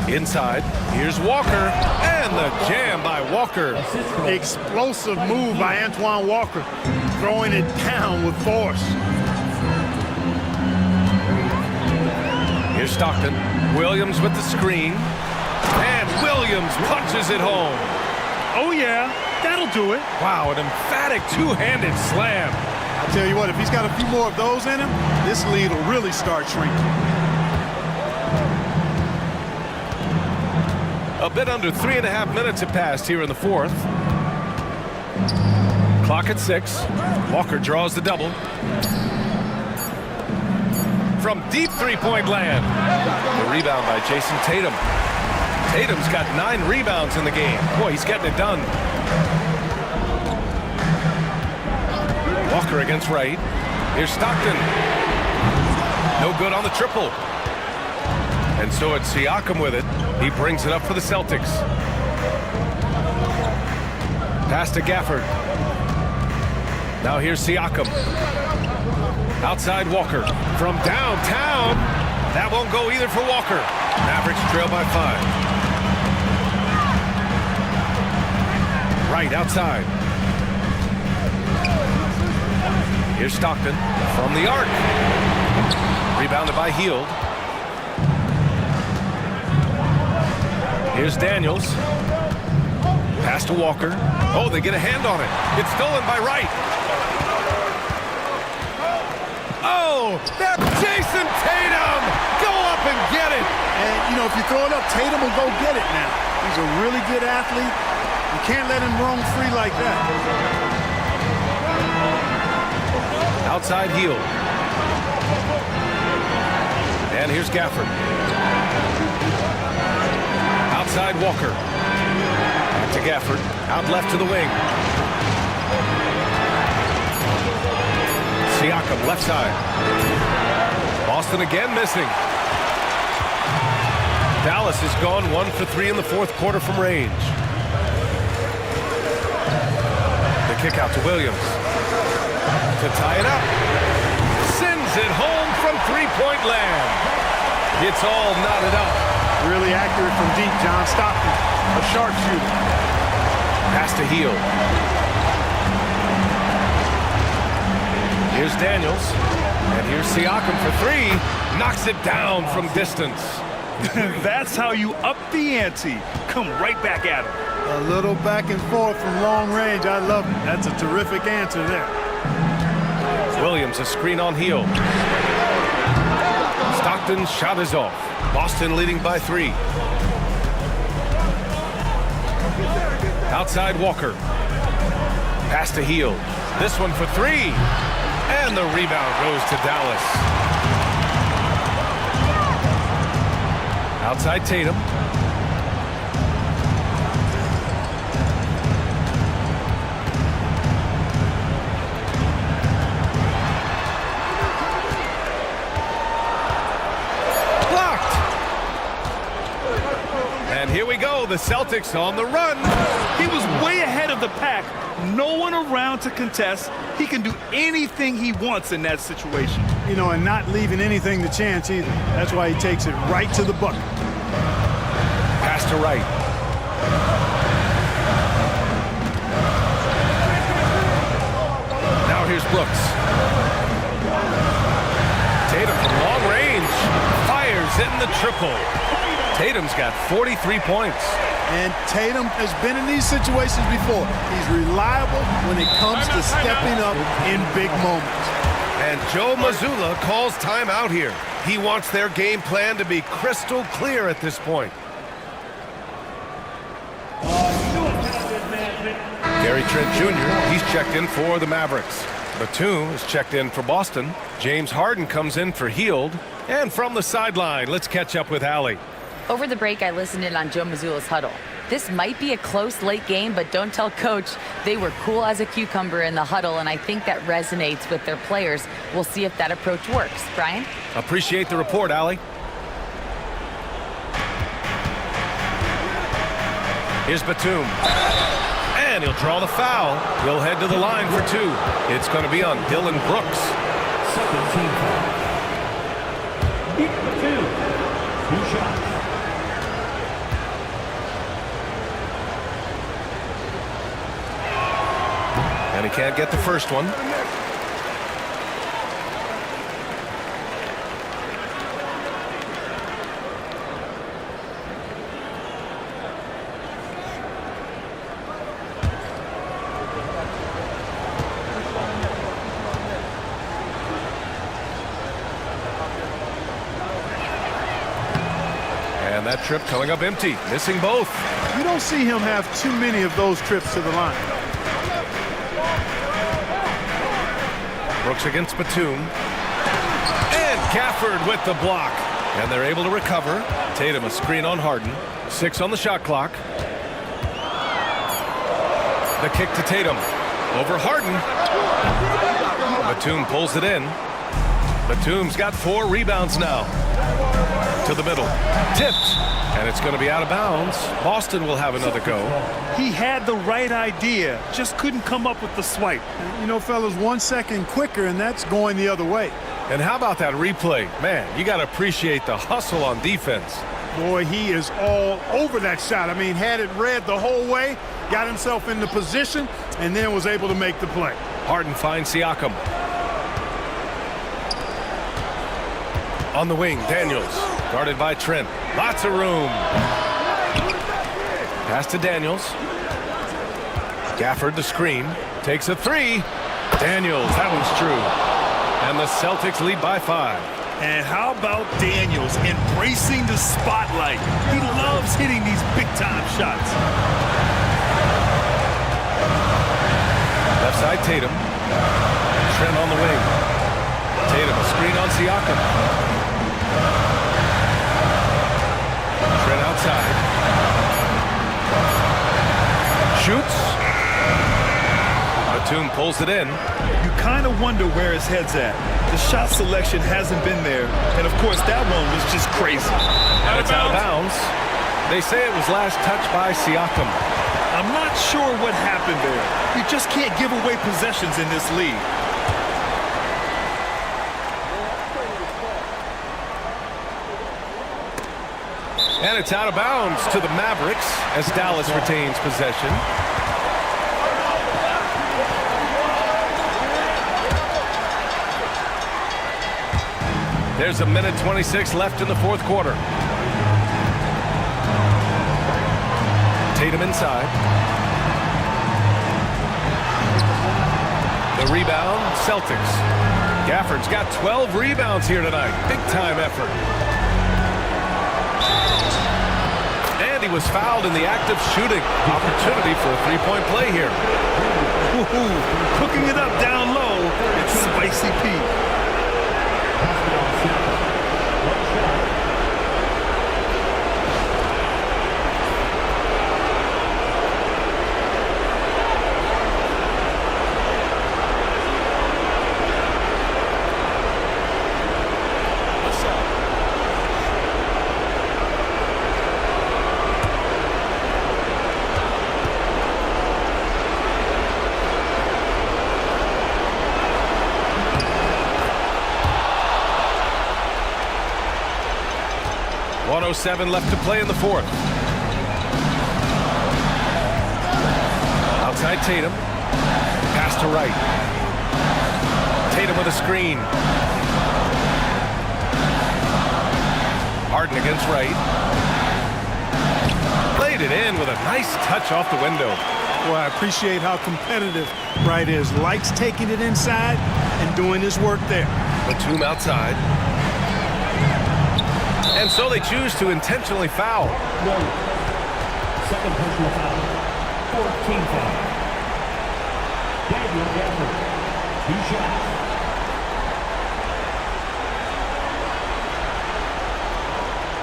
Inside. Here's Walker. And the jam by Walker. Explosive move by Antoine Walker. Throwing it down with force. Here's Stockton. Williams with the screen. And Williams punches it home. Oh, yeah. That'll do it. Wow, an emphatic two-handed slam. I tell you what, if he's got a few more of those in him, this lead will really start shrinking. A bit under 3.5 minutes have passed here in the fourth. Clock at 6. Walker draws the double. From deep three-point land. The rebound by Jason Tatum. Tatum's got 9 rebounds in the game. Boy, he's getting it done. Walker against Wright. Here's Stockton. No good on the triple. And so it's Siakam with it. He brings it up for the Celtics. Pass to Gafford. Now here's Siakam. Outside Walker. From downtown. That won't go either for Walker. Mavericks trail by 5. right outside. Here's Stockton from the arc. Rebounded by Hield. Here's Daniels. Pass to Walker. Oh, they get a hand on it. It's stolen by Wright. Oh, that's Jason Tatum. Go up and get it. And, you know, if you throw it up, Tatum will go get it now. He's a really good athlete. You can't let him roam free like that. Outside Hield. And here's Gafford. Outside Walker. Back to Gafford. Out left to the wing. Siakam left side. Boston again missing. Dallas has gone 1 for 3 in the fourth quarter from range. The kick out to Williams. To tie it up. Sends it home from three-point land. It's all knotted up. Really accurate from deep, John Stockton. A sharpshooter. Pass to Hield. Here's Daniels. And here's Siakam for three. Knocks it down from distance. That's how you up the ante. Come right back at him. A little back and forth from long range. I love it. That's a terrific answer there. Williams, a screen on Hield. Stockton's shot is off. Boston leading by 3. Outside Walker. Pass to Hield. This one for 3. And the rebound goes to Dallas. Outside Tatum. Blocked. And here we go. The Celtics on the run. He was way ahead of the pack. No one around to contest. He can do anything he wants in that situation. You know, and not leaving anything to chance either. That's why he takes it right to the bucket. Pass to Wright. Now here's Brooks. Tatum from long range. Fires in the triple. Tatum's got 43 points. And Tatum has been in these situations before. He's reliable when it comes to stepping up in big moments. And Joe Mazzulla calls timeout here. He wants their game plan to be crystal clear at this point. Gary Trent Jr., he's checked in for the Mavericks. Batum is checked in for Boston. James Harden comes in for Hield. And from the sideline, let's catch up with Allie. Over the break, I listened in on Joe Mazzulla's huddle. This might be a close late game, but don't tell Coach. They were cool as a cucumber in the huddle, and I think that resonates with their players. We'll see if that approach works. Brian? Appreciate the report, Allie. Here's Batum. And he'll draw the foul. He'll head to the line for 2. It's going to be on Dylan Brooks. Second team foul. Batum. 2 shots. And he can't get the first one. And that trip coming up empty, missing both. You don't see him have too many of those trips to the line. Brooks against Batum. And Gafford with the block. And they're able to recover. Tatum a screen on Harden. 6 on the shot clock. The kick to Tatum. Over Harden. Batum pulls it in. Batum's got 4 rebounds now. To the middle. Tipped. And it's going to be out of bounds. Boston will have another go. He had the right idea, just couldn't come up with the swipe. You know, fellas, 1 second quicker, and that's going the other way. And how about that replay? Man, you got to appreciate the hustle on defense. Boy, he is all over that shot. I mean, had it read the whole way, got himself in the position, and then was able to make the play. Harden finds Siakam. On the wing, Daniels, guarded by Trent. Lots of room. Pass to Daniels. Gafford the screen. Takes a three. Daniels, that one's true. And the Celtics lead by 5. And how about Daniels embracing the spotlight? He loves hitting these big-time shots. Left side, Tatum. Trent on the wing. Tatum, a screen on Siakam. Trent outside. Shoots. Batum pulls it in. You kind of wonder where his head's at. The shot selection hasn't been there. And, of course, that one was just crazy. And it's out of bounds. They say it was last touched by Siakam. I'm not sure what happened there. You just can't give away possessions in this league. And it's out of bounds to the Mavericks as Dallas retains possession. There's a minute 26 left in the fourth quarter. Tatum inside. The rebound, Celtics. Gafford's got 12 rebounds here tonight. Big time effort. And he was fouled in the act of shooting. Opportunity for a three-point play here. Cooking it up down low. It's Spicy Pete. .07 left to play in the fourth. Outside Tatum. Pass to right. Tatum with a screen. Harden against right. Played it in with a nice touch off the window. Well, I appreciate how competitive Wright is. Likes taking it inside and doing his work there. Batum outside. And so they choose to intentionally foul. No. Second personal foul. 14 foul. Daniel Gafford. 2 shots.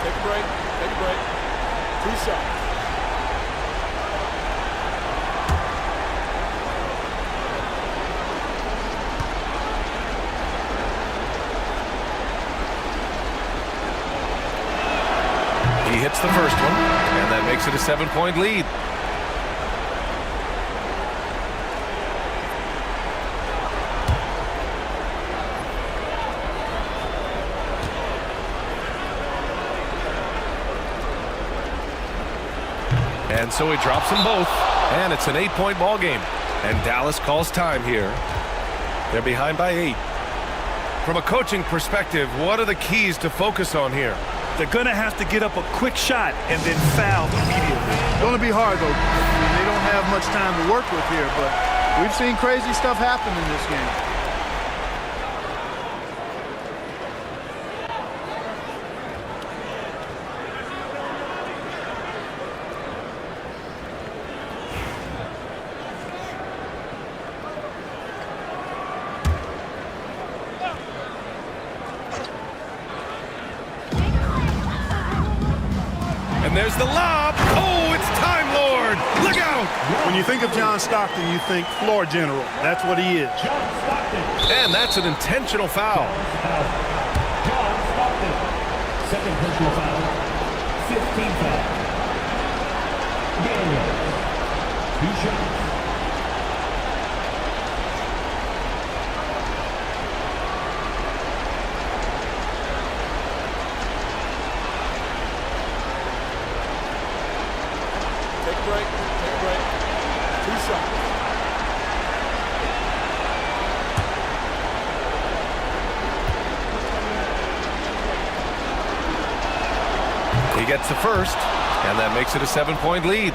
Take a break. Take a break. 2 shots. He hits the first one, and that makes it a 7-point lead. And so he drops them both, and it's an 8-point ball game. And Dallas calls time here. They're behind by 8. From a coaching perspective, what are the keys to focus on here? They're going to have to get up a quick shot and then foul immediately. It's going to be hard, though. They don't have much time to work with here, but we've seen crazy stuff happen in this game. And there's the lob. Oh, it's Time Lord. Look out. When you think of John Stockton, you think floor general. That's what he is. And that's an intentional foul. John Stockton. Second personal foul. 15 foul. Daniel. 2 shots. Take a break. Take a break. Two shots. He gets the first, and that makes it a 7-point lead.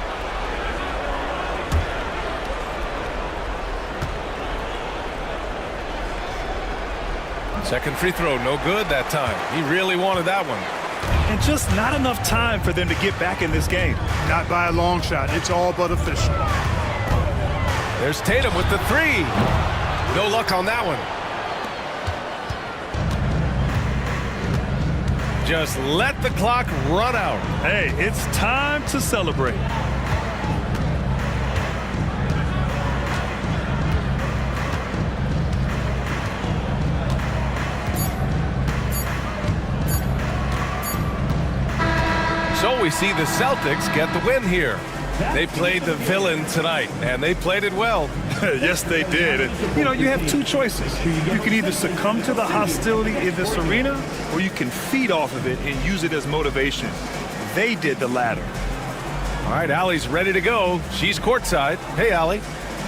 Second free throw, no good that time. He really wanted that one. And just not enough time for them to get back in this game. Not by a long shot. It's all but official. There's Tatum with the three. No luck on that one. Just let the clock run out. Hey, it's time to celebrate. So we see the Celtics get the win here. They played the villain tonight, and they played it well. Yes, they did. And, you have two choices. You can either succumb to the hostility in this arena, or you can feed off of it and use it as motivation. They did the latter. All right, Allie's ready to go. She's courtside. Hey, Allie.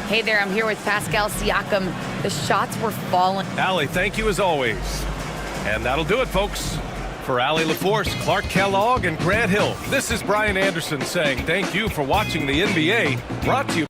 Hey there, I'm here with Pascal Siakam. The shots were falling. Allie, thank you as always. And that'll do it, folks. For Allie LaForce, Clark Kellogg, and Grant Hill, this is Brian Anderson saying thank you for watching the NBA, brought to you.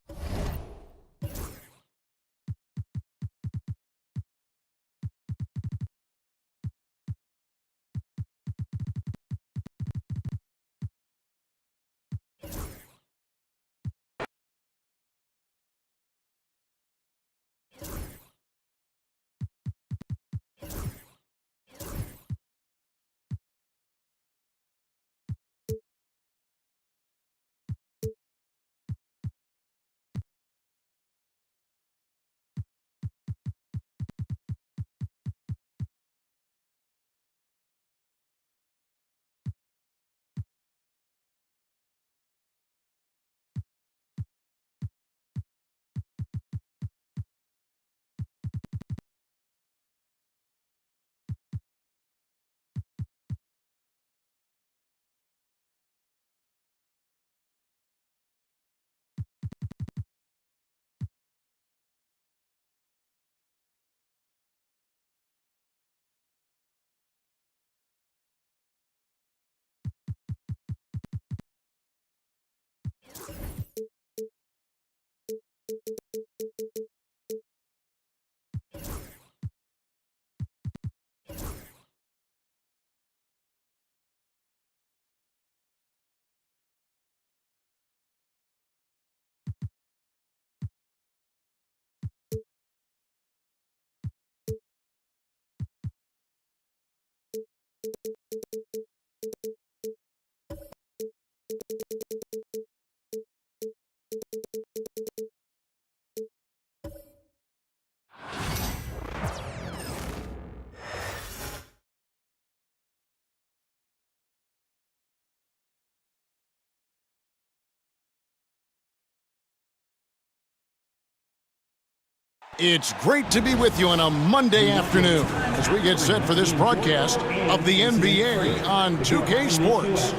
It's great to be with you on a Monday afternoon as we get set for this broadcast of the NBA on 2K Sports.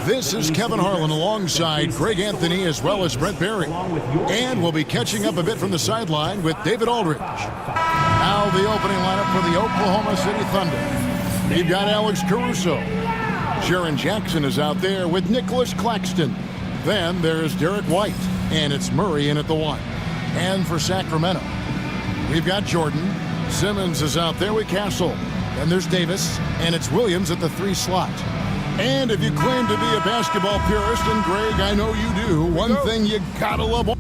This is Kevin Harlan alongside Greg Anthony as well as Brent Barry. And we'll be catching up a bit from the sideline with David Aldridge. Now the opening lineup for the Oklahoma City Thunder. You've got Alex Caruso. Jaren Jackson is out there with Nicholas Claxton. Then there's Derek White, and it's Murray in at the 1. And for Sacramento, we've got Jordan. Simmons is out there with Castle. Then there's Davis, and it's Williams at the 3 slot. And if you claim to be a basketball purist, and Greg, I know you do, one thing you gotta love.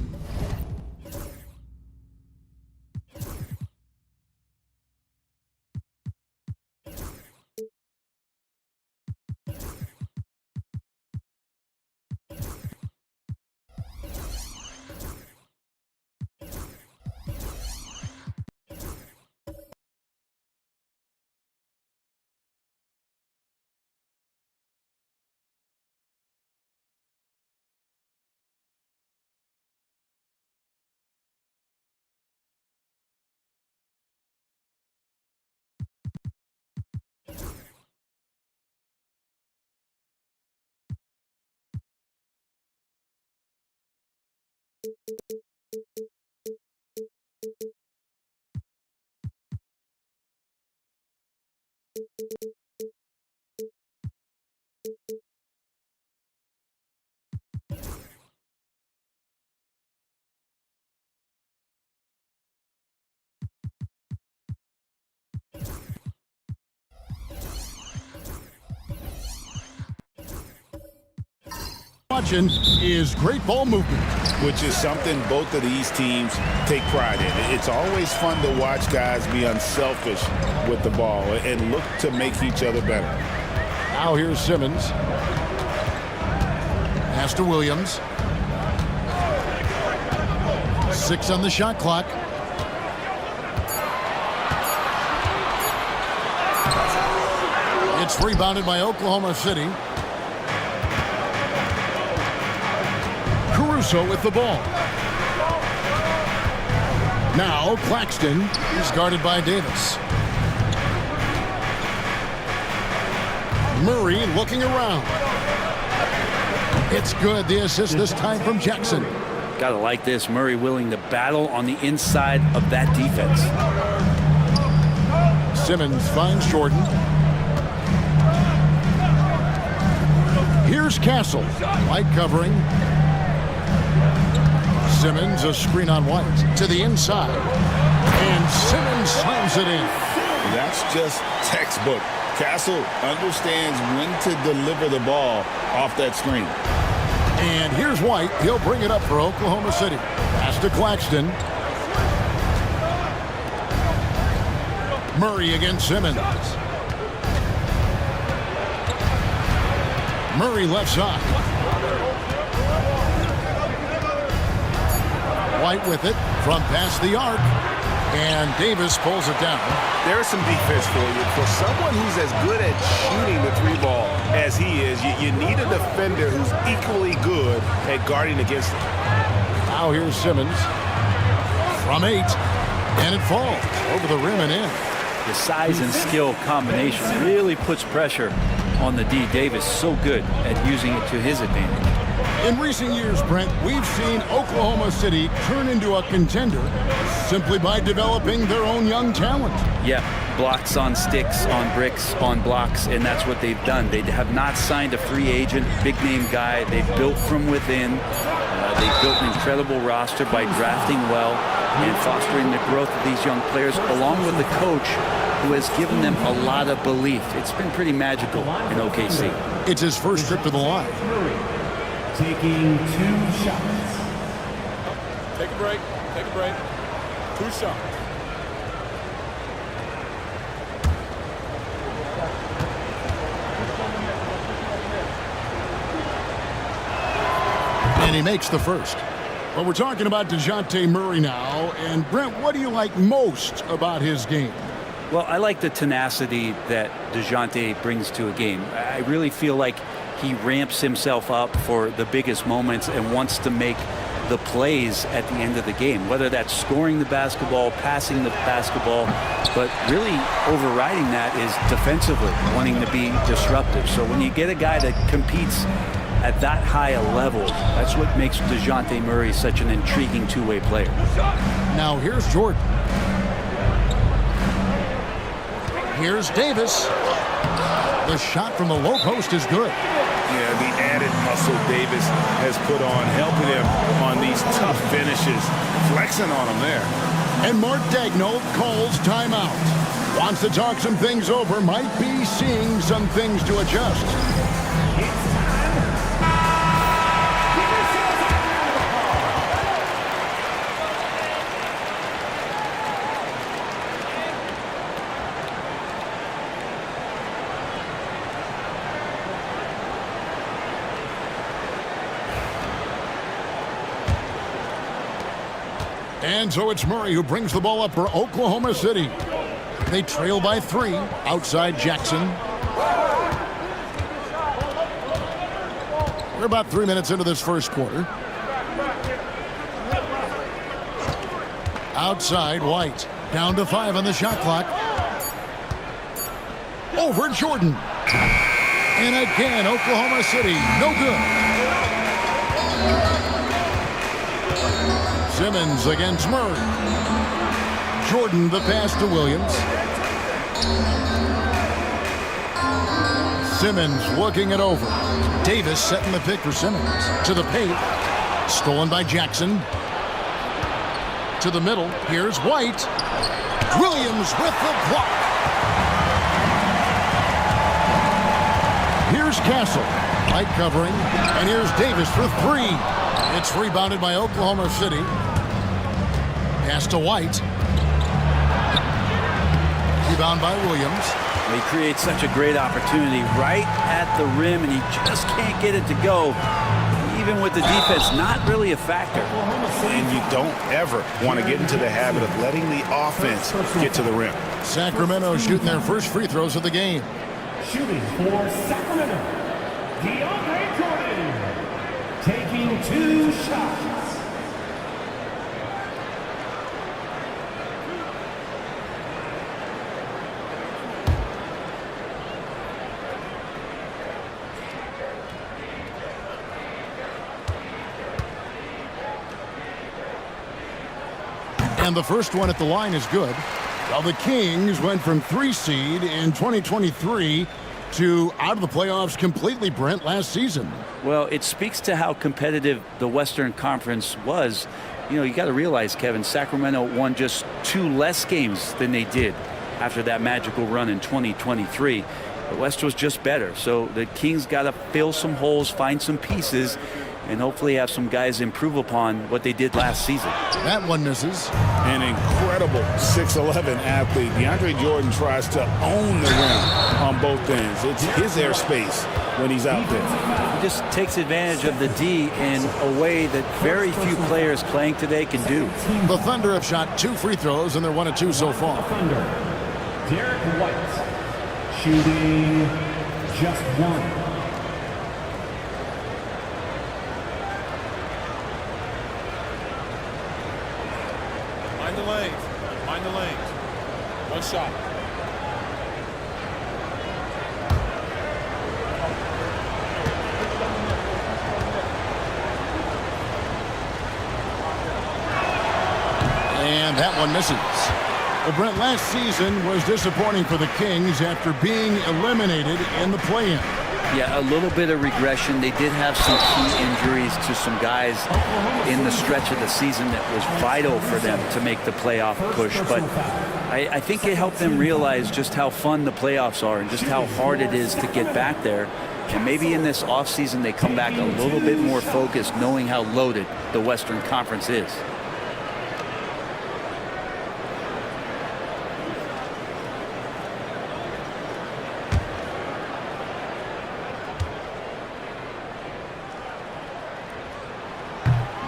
Watching is great ball movement, which is something both of these teams take pride in. It's always fun to watch guys be unselfish with the ball and look to make each other better. Now here's Simmons. Pass to Williams. 6 on the shot clock. It's rebounded by Oklahoma City. Caruso with the ball. Now Claxton is guarded by Davis. Murray looking around. It's good. The assist this time from Jackson. Gotta like this. Murray willing to battle on the inside of that defense. Simmons finds Jordan. Here's Castle. White covering. Simmons, a screen on White to the inside. And Simmons slams it in. That's just textbook. Castle understands when to deliver the ball off that screen. And here's White. He'll bring it up for Oklahoma City. Pass to Claxton. Murray against Simmons. Murray left side. White with it from past the arc. And Davis pulls it down. There's some defense for you. For someone who's as good at shooting the three ball as he is, you need a defender who's equally good at guarding against him. Now here's Simmons from 8. And it falls over the rim and in. The size and skill combination really puts pressure on the D. Davis so good at using it to his advantage. In recent years, Brent, we've seen Oklahoma City turn into a contender simply by developing their own young talent. Yeah, blocks on sticks, on bricks, on blocks, and that's what they've done. They have not signed a free agent, big-name guy. They've built from within. They've built an incredible roster by drafting well and fostering the growth of these young players, along with the coach who has given them a lot of belief. It's been pretty magical in OKC. It's his first trip to the line. Taking 2 shots. Take a break. Take a break. 2 shots. And he makes the first. Well, we're talking about DeJounte Murray now. And, Brent, what do you like most about his game? Well, I like the tenacity that DeJounte brings to a game. I really feel like he ramps himself up for the biggest moments and wants to make the plays at the end of the game, whether that's scoring the basketball, passing the basketball, but really overriding that is defensively wanting to be disruptive. So when you get a guy that competes at that high a level, that's what makes DeJounte Murray such an intriguing two-way player. Now here's Jordan. Here's Davis. The shot from the low post is good. Yeah, the added muscle Davis has put on, helping him on these tough finishes, flexing on him there. And Mark Daigneault calls timeout. Wants to talk some things over, might be seeing some things to adjust. And so it's Murray who brings the ball up for Oklahoma City. They trail by 3 outside Jackson. We're about 3 minutes into this first quarter. Outside White. Down to 5 on the shot clock. Over Jordan. And again, Oklahoma City, no good. Simmons against Murray. Jordan the pass to Williams. Simmons looking it over. Davis setting the pick for Simmons. To the paint. Stolen by Jackson. To the middle. Here's White. Williams with the block. Here's Castle. Light covering, and here's Davis for three. It's rebounded by Oklahoma City. Pass to White. Rebound by Williams. He creates such a great opportunity right at the rim, and he just can't get it to go. Even with the defense not really a factor. And you don't ever want to get into the habit of letting the offense get to the rim. Sacramento shooting their first free throws of the game. Shooting for Sacramento, DeAndre Jordan, taking 2 shots. And the first one at the line is good. Well, the Kings went from 3 seed in 2023 to out of the playoffs completely, Brent, last season. Well, it speaks to how competitive the Western Conference was. You know, you got to realize, Kevin, Sacramento won just 2 less games than they did after that magical run in 2023. The West was just better. So the Kings got to fill some holes, find some pieces, and hopefully have some guys improve upon what they did last season. That one misses. An incredible 6'11" athlete. DeAndre Jordan tries to own the rim on both ends. It's his airspace when he's out there. He just takes advantage of the D in a way that very few players playing today can do. The Thunder have shot 2 free throws, and they're 1 of 2 so far. Thunder, Derek White, shooting just 1. Mind the lanes. 1 shot. And that one misses. Well, Brent, last season was disappointing for the Kings after being eliminated in the play-in. Yeah, a little bit of regression. They did have some key injuries to some guys in the stretch of the season that was vital for them to make the playoff push. But I think it helped them realize just how fun the playoffs are and just how hard it is to get back there. And maybe in this offseason they come back a little bit more focused, knowing how loaded the Western Conference is.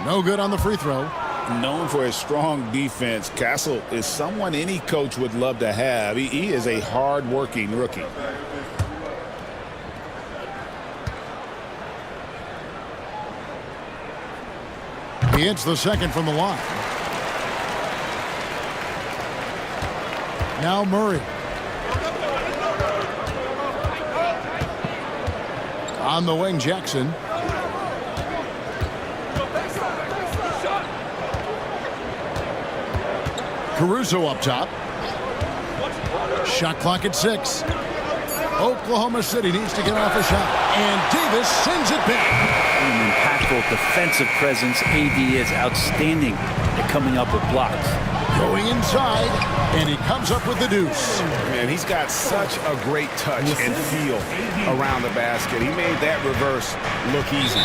No good on the free throw. Known for his strong defense, Castle is someone any coach would love to have. He is a hard-working rookie. He hits the second from the line. Now Murray. On the wing, Jackson. Caruso up top. Shot clock at 6. Oklahoma City needs to get off a shot. And Davis sends it back. An impactful defensive presence. AD is outstanding at coming up with blocks. Going inside, and he comes up with the deuce. Man, he's got such a great touch and feel around the basket. He made that reverse look easy.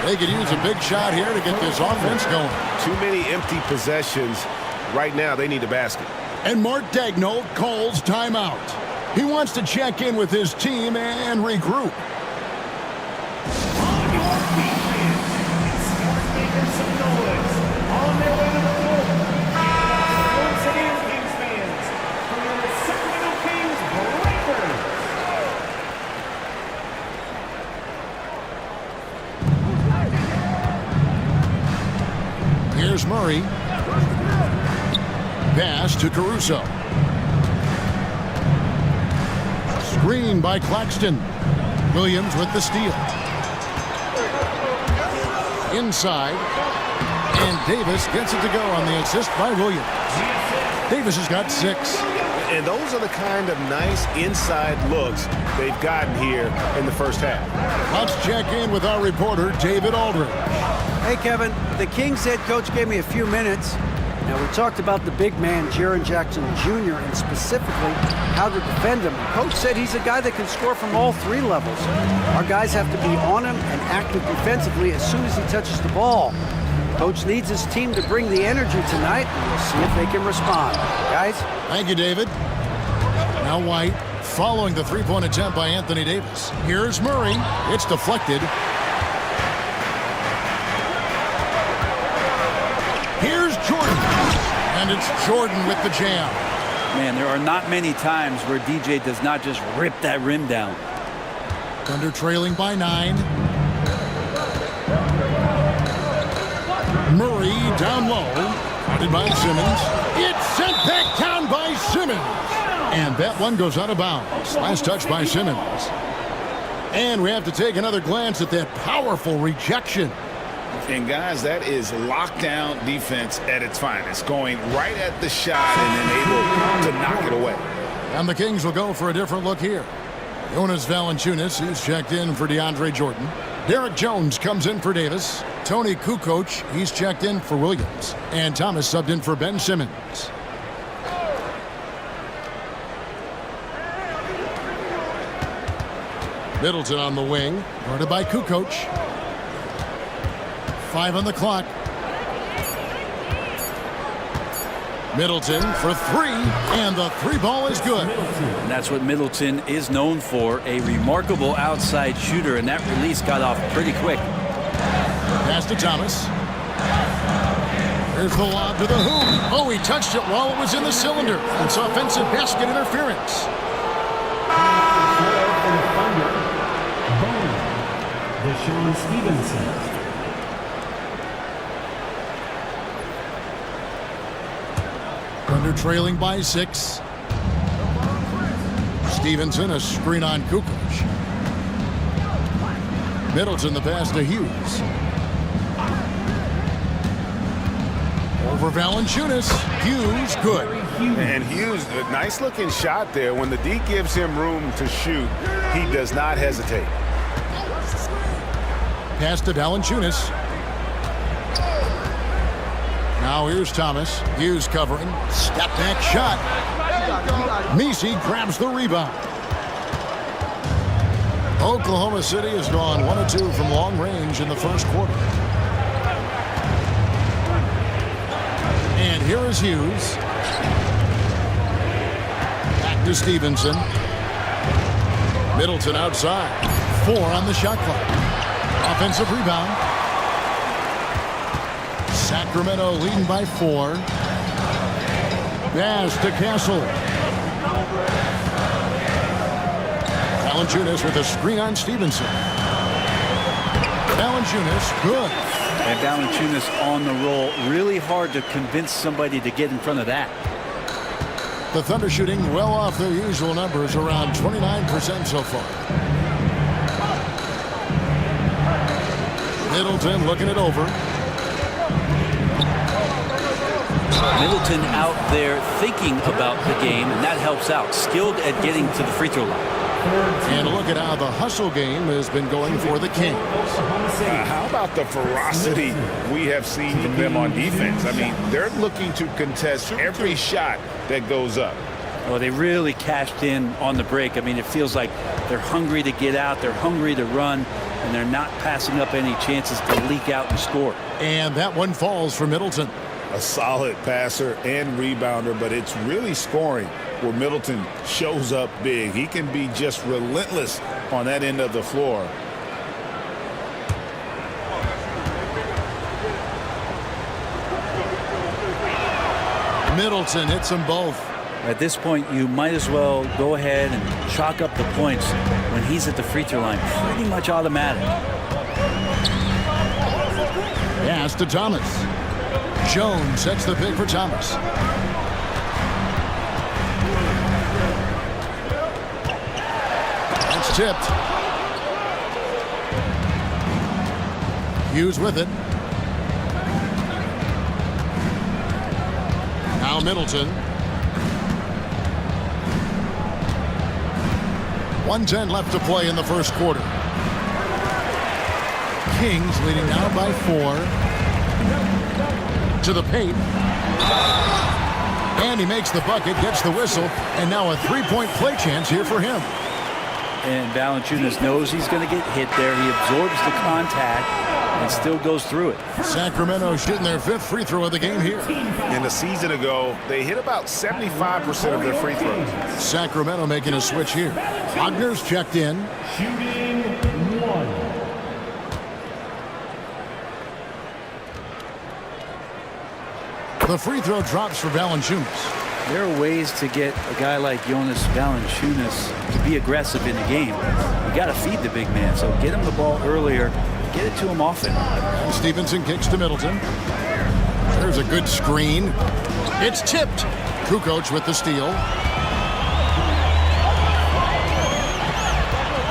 They could use a big shot here to get this offense going. Too many empty possessions. Right now, they need a basket. And Mark Daigneault calls timeout. He wants to check in with his team and regroup. On your defense, start making some noise. On their way to the floor. Once again, Kings fans, from the Sacramento Kings Breakers. Here's Murray. Pass to Caruso. Screen by Claxton. Williams with the steal. Inside. And Davis gets it to go on the assist by Williams. Davis has got 6. And those are the kind of nice inside looks they've gotten here in the first half. Let's check in with our reporter, David Aldridge. Hey, Kevin, the Kings head coach gave me a few minutes. Now, we talked about the big man, Jaren Jackson Jr., and specifically how to defend him. Coach said he's a guy that can score from all three levels. Our guys have to be on him and active defensively as soon as he touches the ball. Coach needs his team to bring the energy tonight, and we'll see if they can respond. Guys? Thank you, David. Now White following the three-point attempt by Anthony Davis. Here's Murray. It's deflected. Here's Jordan. And it's Jordan with the jam. Man, there are not many times where DJ does not just rip that rim down. Thunder trailing by 9. Murray down low. Guarded by Simmons. It's sent back down by Simmons. And that one goes out of bounds. Last touch by Simmons. And we have to take another glance at that powerful rejection. And guys, that is lockdown defense at its finest. Going right at the shot and then able to knock it away. And the Kings will go for a different look here. Jonas Valanciunas, he's checked in for DeAndre Jordan. Derek Jones comes in for Davis. Tony Kukoc, he's checked in for Williams. And Thomas subbed in for Ben Simmons. Middleton on the wing, guarded by Kukoc. 5 on the clock. Middleton for 3, and the 3 ball is good. And that's what Middleton is known for, a remarkable outside shooter, and that release got off pretty quick. Pass to Thomas. Here's the lob to the hoop. Oh, he touched it while it was in the cylinder. It's offensive basket interference. Deshaun Stevenson. Thunder trailing by 6. Stevenson, a screen on Kukoc. Middleton, the pass to Hughes. Over Valanciunas. Hughes, good. And Hughes, a nice looking shot there. When the D gives him room to shoot, he does not hesitate. Pass to Valanciunas. Now here's Thomas. Hughes covering. Step back shot. Messi grabs the rebound. Oklahoma City has gone 1 of 2 from long range in the first quarter. And here is Hughes. Back to Stevenson. Middleton outside. 4 on the shot clock. Offensive rebound. Sacramento leading by 4. Pass to Castle. Valanciunas with a screen on Stevenson. Valanciunas, good. And Valanciunas on the roll. Really hard to convince somebody to get in front of that. The Thunder shooting well off their usual numbers, around 29% so far. Middleton looking it over. Middleton out there thinking about the game, and that helps out. Skilled at getting to the free throw line. And look at how the hustle game has been going for the Kings. How about the ferocity we have seen from them on defense? I mean, they're looking to contest every shot that goes up. Well, they really cashed in on the break. I mean, it feels like they're hungry to get out, they're hungry to run, and they're not passing up any chances to leak out and score. And that one falls for Middleton. A solid passer and rebounder, but it's really scoring where Middleton shows up big. He can be just relentless on that end of the floor. Middleton hits them both. At this point, you might as well go ahead and chalk up the points when he's at the free throw line. Pretty much automatic. Pass to Thomas. Jones sets the pick for Thomas. It's tipped. Hughes with it. Now Middleton. 1:10 left to play in the first quarter. Kings leading now by 4. To the paint. And he makes the bucket, gets the whistle, and now a three-point play chance here for him. And Valanciunas knows he's going to get hit there. He absorbs the contact and still goes through it. Sacramento shooting their 5th free throw of the game here. And a season ago, they hit about 75% of their free throws. Sacramento making a switch here. Wagner's checked in. Shooting 1. The free throw drops for Valanciunas. There are ways to get a guy like Jonas Valanciunas to be aggressive in the game. You got to feed the big man, so get him the ball earlier, get it to him often. And Stevenson kicks to Middleton. There's a good screen. It's tipped. Kukoc with the steal.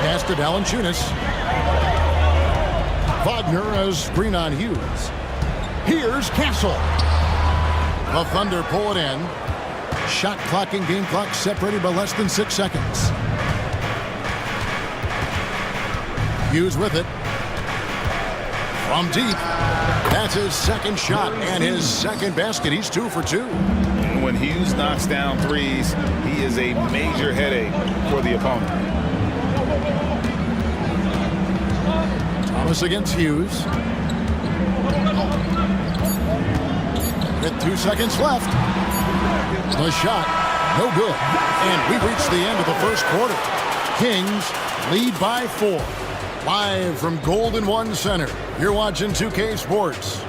Pass to Valanciunas. Wagner has screen on Hughes. Here's Castle. The Thunder pull it in. Shot clock and game clock separated by less than 6 seconds. Hughes with it. From deep. That's his second shot and his second basket. He's 2 for 2. When Hughes knocks down threes, he is a major headache for the opponent. Thomas against Hughes. With 2 seconds left. The shot, no good. And we reach the end of the first quarter. Kings lead by 4. Live from Golden One Center, you're watching 2K Sports.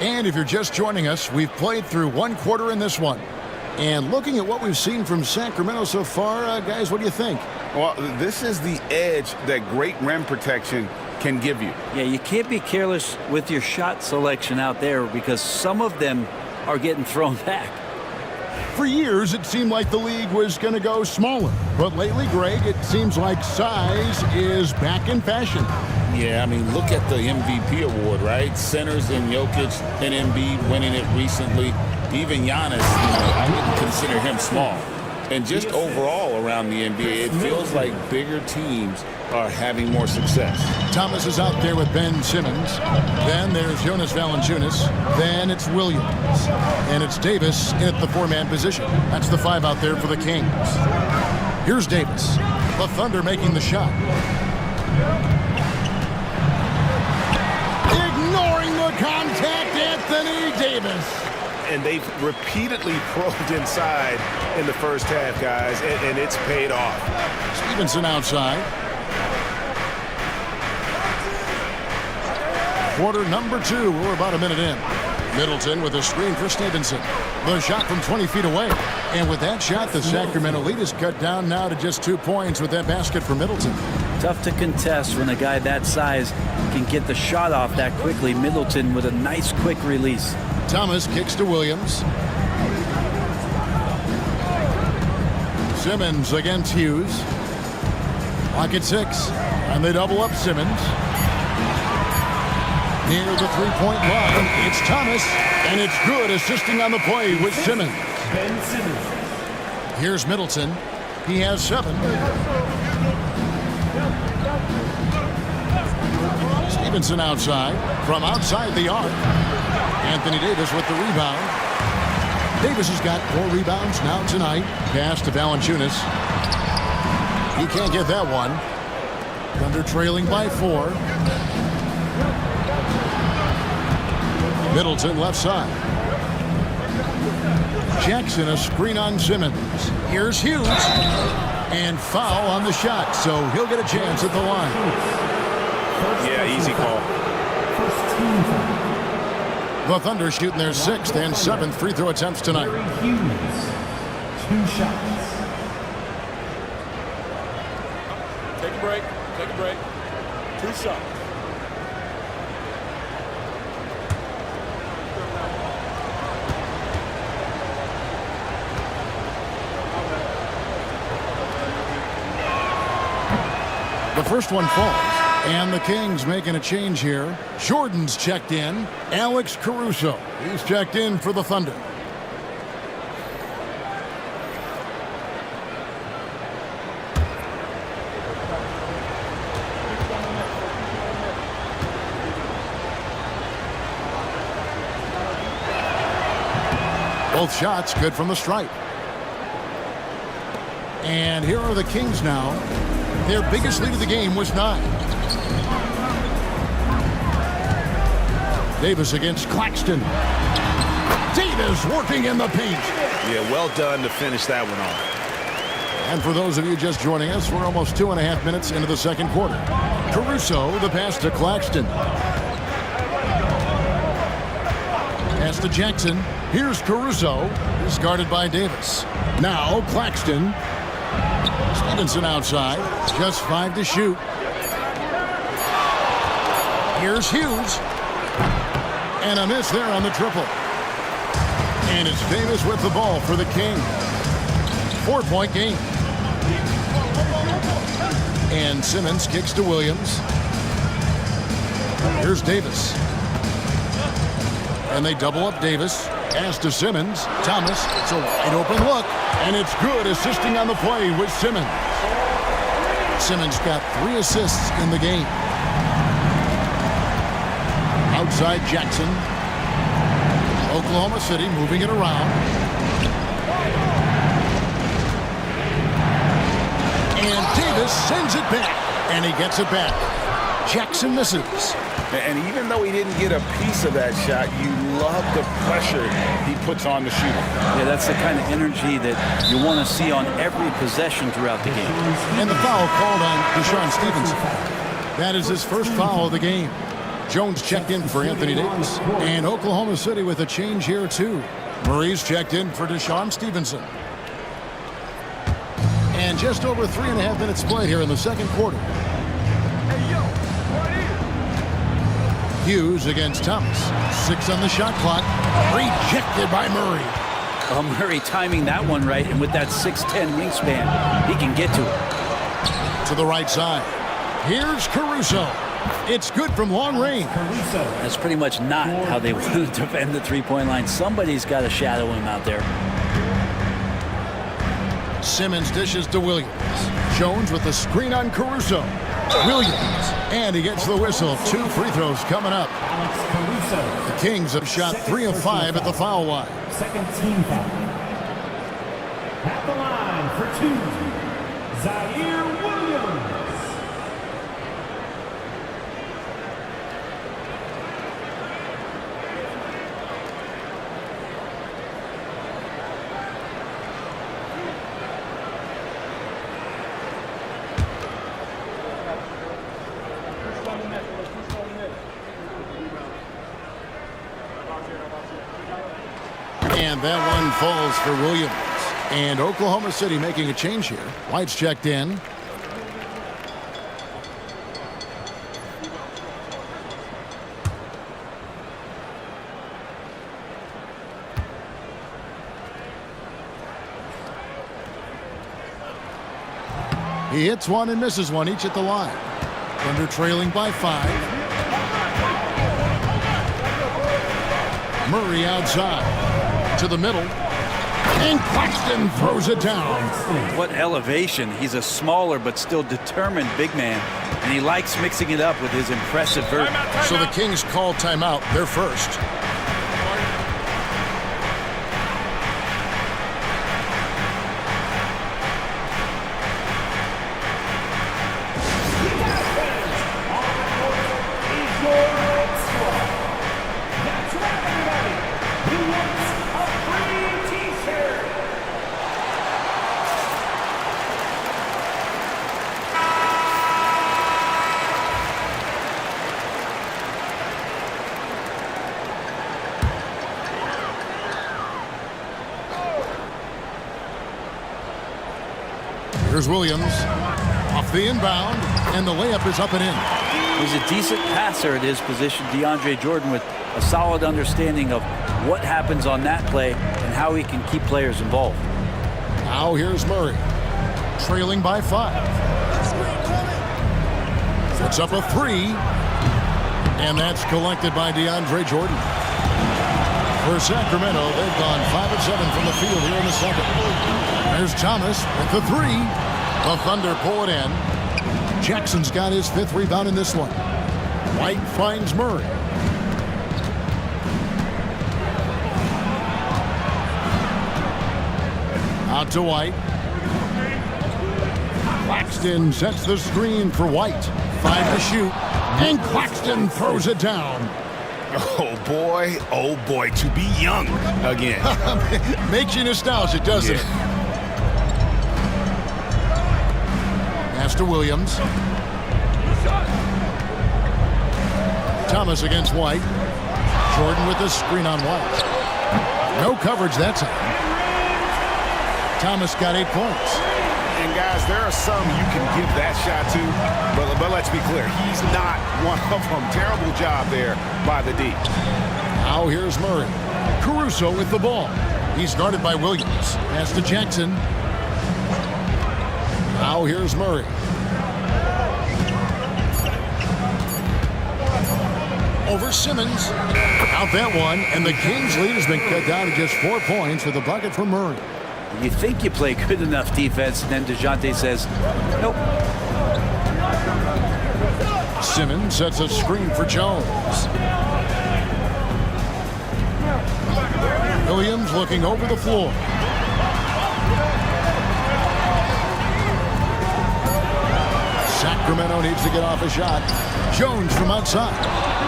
And if you're just joining us, we've played through 1 quarter in this one. And looking at what we've seen from Sacramento so far, guys, what do you think? Well, this is the edge that great rim protection can give you. Yeah, you can't be careless with your shot selection out there because some of them are getting thrown back. For years, it seemed like the league was going to go smaller. But lately, Greg, it seems like size is back in fashion. Yeah, I mean, look at the MVP award, right? Centers and Jokic and Embiid winning it recently. Even Giannis, I wouldn't consider him small. And just overall around the NBA, it feels like bigger teams are having more success. Thomas is out there with Ben Simmons. Then there's Jonas Valanciunas. Then it's Williams. And it's Davis at the 4-man position. That's the 5 out there for the Kings. Here's Davis. The Thunder making the shot. Ignoring the contact, Anthony Davis. And they've repeatedly probed inside in the first half, guys, and it's paid off. Stevenson outside. Quarter number 2. We're about a minute in. Middleton with a screen for Stevenson. The shot from 20 feet away. And with that shot, the Sacramento lead is cut down now to just 2 points with that basket for Middleton. Tough to contest when a guy that size can get the shot off that quickly. Middleton with a nice quick release. Thomas kicks to Williams. Simmons against Hughes. Clock at 6. And they double up Simmons. Near the 3-point line, it's Thomas. And it's good, assisting on the play with Simmons. Ben Simmons. Here's Middleton. He has 7. Stevenson outside. From outside the arc. Anthony Davis with the rebound. Davis has got 4 rebounds now tonight. Pass to Valanciunas. He can't get that one. Thunder trailing by 4. Middleton left side. Jackson a screen on Simmons. Here's Hughes. And foul on the shot, so he'll get a chance at the line. Yeah, easy call. The Thunder shooting their 6th and 7th free throw attempts tonight. 2 shots. Take a break. Take a break. 2 shots. The first one falls. And the Kings making a change here. Jordan's checked in. Alex Caruso, he's checked in for the Thunder. Both shots good from the stripe. And here are the Kings now. Their biggest lead of the game was 9. Davis against Claxton. Davis working in the paint. Yeah, well done to finish that one off. And for those of you just joining us, we're almost 2.5 minutes into the second quarter. Caruso, the pass to Claxton. Pass to Jackson. Here's Caruso. He's guarded by Davis. Now Claxton. Stevenson outside. Just 5 to shoot. Here's Hughes. And a miss there on the triple. And it's Davis with the ball for the Kings. 4-point game. And Simmons kicks to Williams. Here's Davis. And they double up Davis. Pass to Simmons. Thomas. It's a wide open look. And it's good, assisting on the play with Simmons. Simmons got 3 assists in the game. Outside Jackson. Oklahoma City moving it around. And Davis sends it back. And he gets it back. Jackson misses. And even though he didn't get a piece of that shot, you love the pressure he puts on the shooter. Yeah, that's the kind of energy that you want to see on every possession throughout the game. And the foul called on Deshaun Stevenson. That is his first foul of the game. Jones checked in for Anthony Davis. And Oklahoma City with a change here, too. Murray's checked in for Deshaun Stevenson. And just over 3.5 minutes played here in the second quarter. Hughes against Thomas. 6 on the shot clock. Rejected by Murray. Oh, Murray timing that one right, and with that 6'10 wingspan, he can get to it. To the right side. Here's Caruso. It's good from long range. That's pretty much not how they want to defend the three-point line. Somebody's got to shadow him out there. Simmons dishes to Williams. Jones with the screen on Caruso. Williams. And he gets the whistle. 2 free throws coming up. The Kings have shot 3 of 5 at the foul line. Second team foul. At the line for 2, Zaire Williams. And that one falls for Williams. And Oklahoma City making a change here. White's checked in. He hits one and misses one, each at the line. Thunder trailing by 5. Murray outside. To the middle. And Claxton throws it down. What elevation. He's a smaller but still determined big man. And he likes mixing it up with his impressive vert. So the Kings call timeout. They're first. Here's Williams off the inbound, and the layup is up and in. He's a decent passer at his position, DeAndre Jordan, with a solid understanding of what happens on that play and how he can keep players involved. Now here's Murray, trailing by 5. Puts up a three. And that's collected by DeAndre Jordan. For Sacramento, they've gone 5 of 7 from the field here in the second. There's Thomas with the three. The Thunder pull it in. Jackson's got his 5th rebound in this one. White finds Murray. Out to White. Claxton sets the screen for White. 5 to shoot. And Claxton throws it down. Oh boy, to be young again. Makes you nostalgic, doesn't it? Pass to Williams. Thomas against White. Jordan with the screen on White. No coverage that time. Thomas got 8 points. And guys, there are some you can give that shot to, but let's be clear, he's not one of them. Terrible job there by the D. Now here's Murray. Caruso with the ball. He's guarded by Williams. Pass to Jackson. Now here's Murray. Over Simmons. Out that one, and the Kings' lead has been cut down to just 4 points with a bucket from Murray. You think you play good enough defense, and then DeJounte says, nope. Simmons sets a screen for Jones. Williams looking over the floor. Sacramento needs to get off a shot. Jones from outside.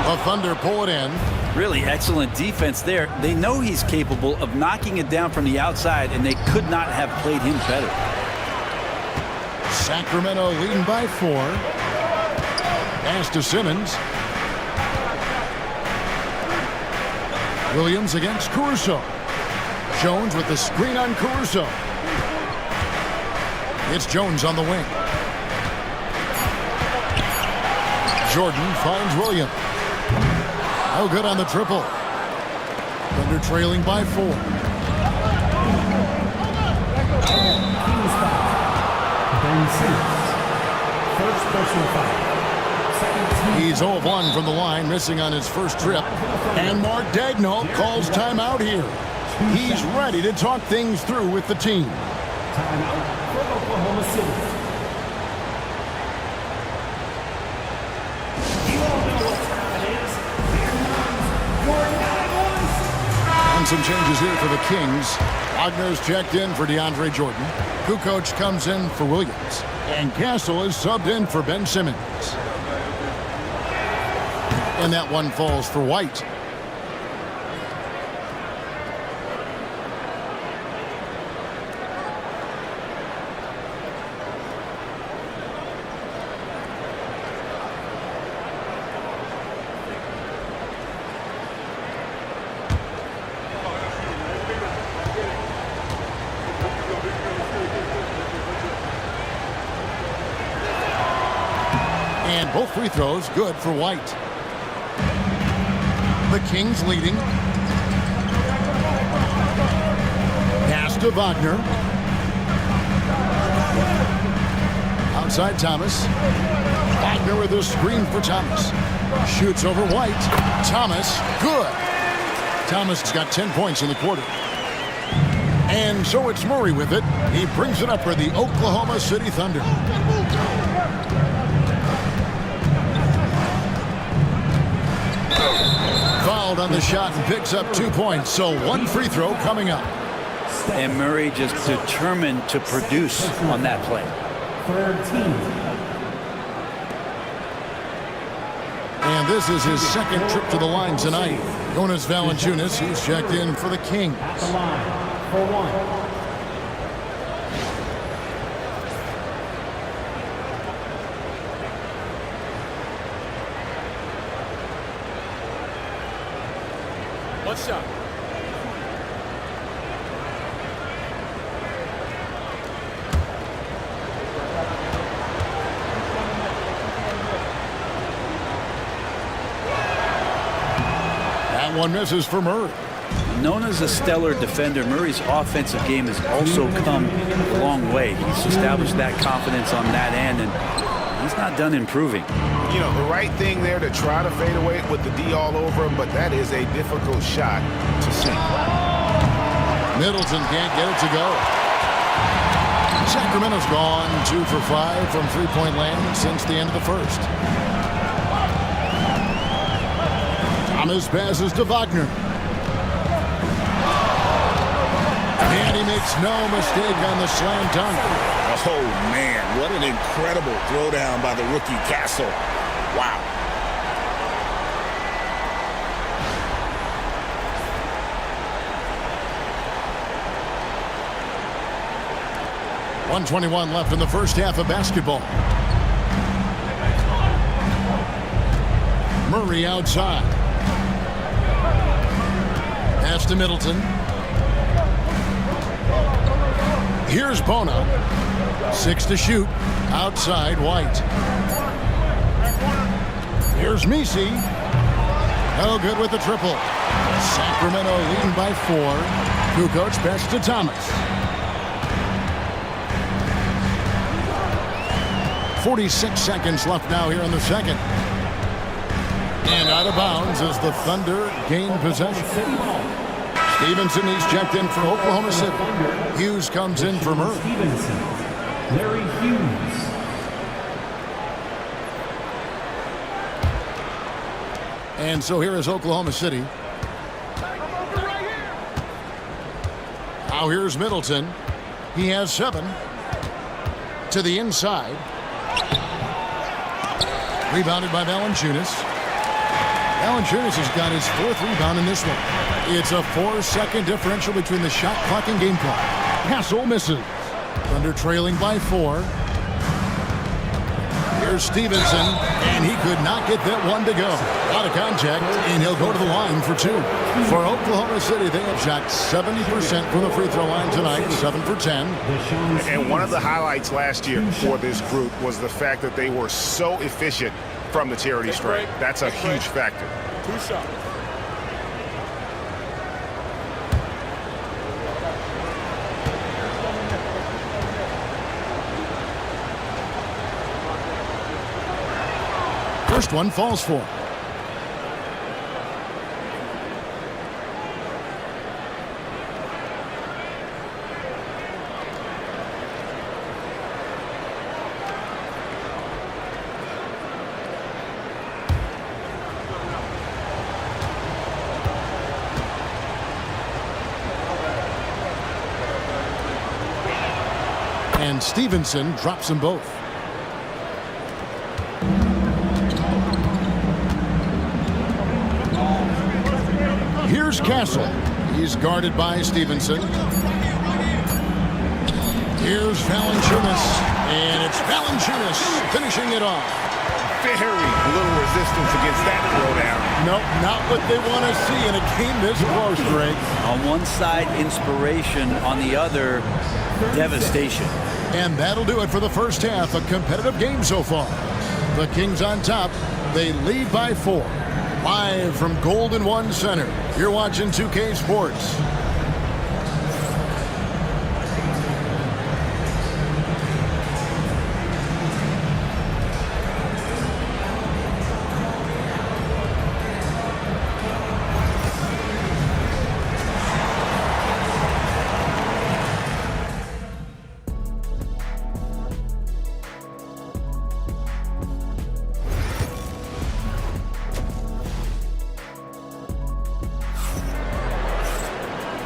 The Thunder pull it in. Really excellent defense there. They know he's capable of knocking it down from the outside, and they could not have played him better. Sacramento leading by 4. Pass to Simmons. Williams against Caruso. Jones with the screen on Caruso. It's Jones on the wing. Jordan finds Williams. Oh, good on the triple. Thunder trailing by 4. Ben Simmons. First personal foul. He's 0 of 1 from the line, missing on his first trip. And Mark Daigneault calls timeout here. He's ready to talk things through with the team. Timeout for Oklahoma City. Some changes here for the Kings. Wagner's checked in for DeAndre Jordan. Kukoc comes in for Williams. And Castle is subbed in for Ben Simmons. And that one falls for White. And both free throws good for White. The Kings leading. Pass to Wagner. Outside Thomas. Wagner with a screen for Thomas. Shoots over White. Thomas, good. Thomas has got 10 points in the quarter. And so it's Murray with it. He brings it up for the Oklahoma City Thunder. Fouled on the shot and picks up 2 points. So 1 free throw coming up. And Murray just determined to produce on that play. And this is his second trip to the line tonight. Jonas Valanciunas, he's checked in for the Kings. At the line for 1. One shot. That one misses for Murray. Known as a stellar defender, Murray's offensive game has also come a long way. He's established that confidence on that end, and he's not done improving. You know, the right thing there to try to fade away with the D all over him, but that is a difficult shot to sink. Middleton can't get it to go. Sacramento's gone 2 for 5 from three-point land since the end of the first. Thomas passes to Wagner. And he makes no mistake on the slam dunk. Oh, man, what an incredible throwdown by the rookie Castle. Wow. .121 left in the first half of basketball. Murray outside. Pass to Middleton. Here's Bona. 6 to shoot. Outside, White. Here's Misi. No good with the triple. Sacramento leading by 4. Kukoc pass to Thomas. 46 seconds left now here in the second. And out of bounds as the Thunder gain possession. Stevenson, he's checked in for Oklahoma City. Hughes comes in for Murray. Larry Hughes. And so here is Oklahoma City. Now here's Middleton. He has 7. To the inside. Rebounded by Valanciunas. Valanciunas has got his 4th rebound in this one. It's a 4-second differential between the shot clock and game clock. Castle misses. Thunder trailing by 4. Here's Stevenson, and he could not get that one to go. Out of contact, and he'll go to the line for 2. For Oklahoma City, they have shot 70% from the free throw line tonight, 7 for 10. And one of the highlights last year for this group was the fact that they were so efficient from the charity stripe. That's a huge factor. 2 shots. First one falls for. And Stevenson drops them both. Here's Castle. He's guarded by Stevenson. Here's Valanciunas. And it's Valanciunas finishing it off. Very little resistance against that throwdown. Nope, not what they want to see in a game this close, Greg. On one side, inspiration. On the other, devastation. And that'll do it for the first half. A competitive game so far. The Kings on top. They lead by 4. Live from Golden One Center. You're watching 2K Sports.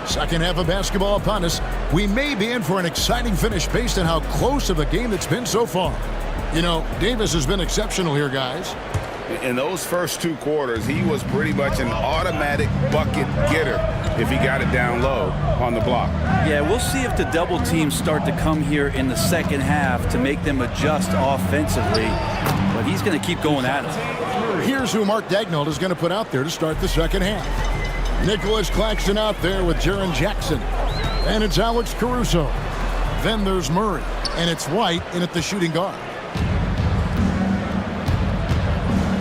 Second half of basketball upon us. We may be in for an exciting finish based on how close of a game it's been so far. You know, Davis has been exceptional here, guys. In those first 2 quarters, he was pretty much an automatic bucket getter if he got it down low on the block. Yeah, we'll see if the double teams start to come here in the second half to make them adjust offensively. But he's going to keep going at it. Here's who Mark Daigneault is going to put out there to start the second half. Nicholas Claxton out there with Jaren Jackson. And it's Alex Caruso. Then there's Murray. And it's White in at the shooting guard.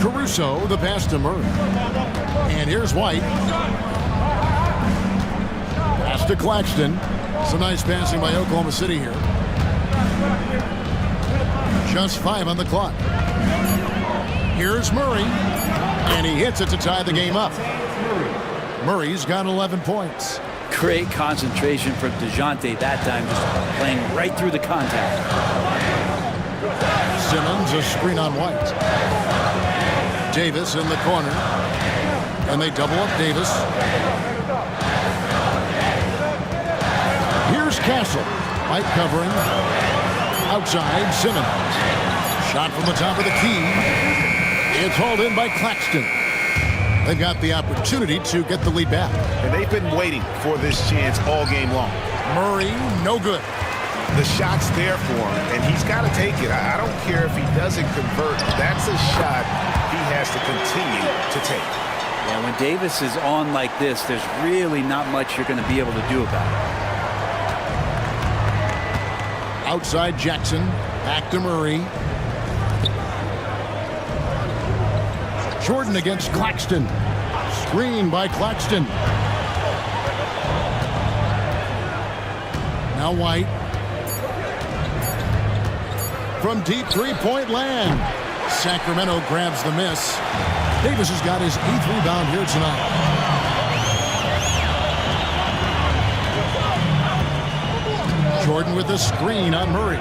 Caruso, the pass to Murray. And here's White. Pass to Claxton. Some nice passing by Oklahoma City here. Just 5 on the clock. Here's Murray, and he hits it to tie the game up. Murray's got 11 points. Great concentration from DeJounte that time, just playing right through the contact. Simmons, a screen on White. Davis in the corner, and they double up Davis. Here's Castle. White covering. Outside, Simmons. Shot from the top of the key. It's hauled in by Claxton. They've got the opportunity to get the lead back. And they've been waiting for this chance all game long. Murray, no good. The shot's there for him, and he's got to take it. I don't care if he doesn't convert. That's a shot he has to continue to take. Yeah, when Davis is on like this, there's really not much you're going to be able to do about it. Outside Jackson, back to Murray. Jordan against Claxton. Screen by Claxton. Now White. From deep three-point land. Sacramento grabs the miss. Davis has got his 8th rebound here tonight. Jordan with the screen on Murray.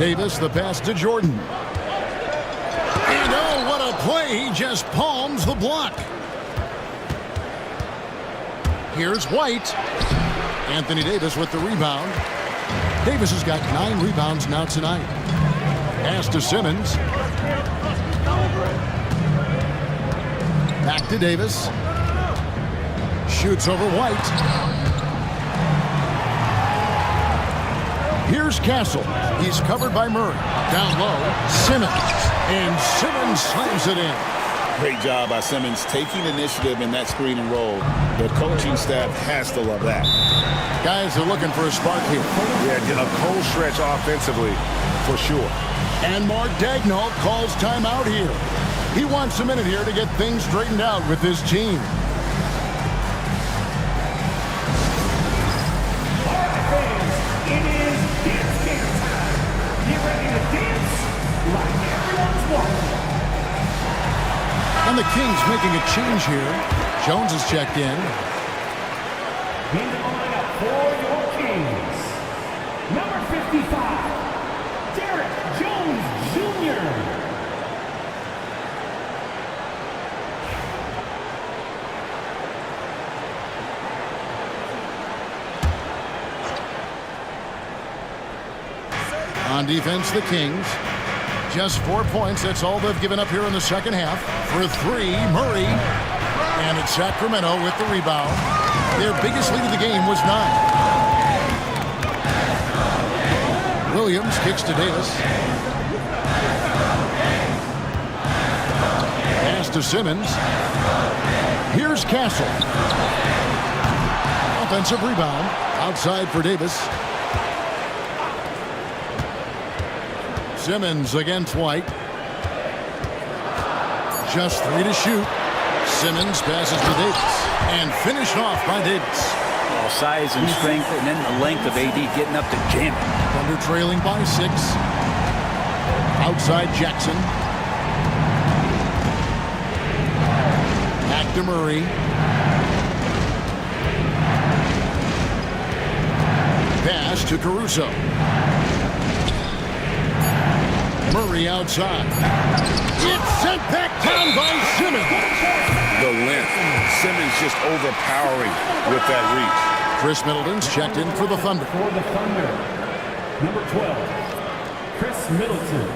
Davis, the pass to Jordan. And oh, what a play. He just palms the block. Here's White. Anthony Davis with the rebound. Davis has got 9 rebounds now tonight. Pass to Simmons. Back to Davis. Shoots over White. Here's Castle. He's covered by Murray. Down low, Simmons. And Simmons slams it in. Great job by Simmons taking initiative in that screen and roll. The coaching staff has to love that. Guys are looking for a spark here. Yeah, a cold stretch offensively, for sure. And Mark Daigneault calls timeout here. He wants a minute here to get things straightened out with his team. It is dance game time. Get ready to dance like everyone's watching. And the Kings making a change here. Jones has checked in. In the lineup for your Kings, number 55, Derek Jones Jr. On defense, the Kings. Just 4 points. That's all they've given up here in the second half. For 3, Murray. And it's Sacramento with the rebound. Their biggest lead of the game was 9. Williams kicks to Davis. Pass to Simmons. Here's Castle. Offensive rebound. Outside for Davis. Simmons against White. Just 3 to shoot. Simmons passes to Davis. And finished off by Davis. All size and strength, and then the length of AD getting up to jam it. Thunder trailing by 6. Outside Jackson. Back to Murray. Pass to Caruso. Murray outside. It's sent back down by Simmons. The length. Simmons just overpowering with that reach. Chris Middleton's checked in for the Thunder. For the Thunder, number 12, Chris Middleton.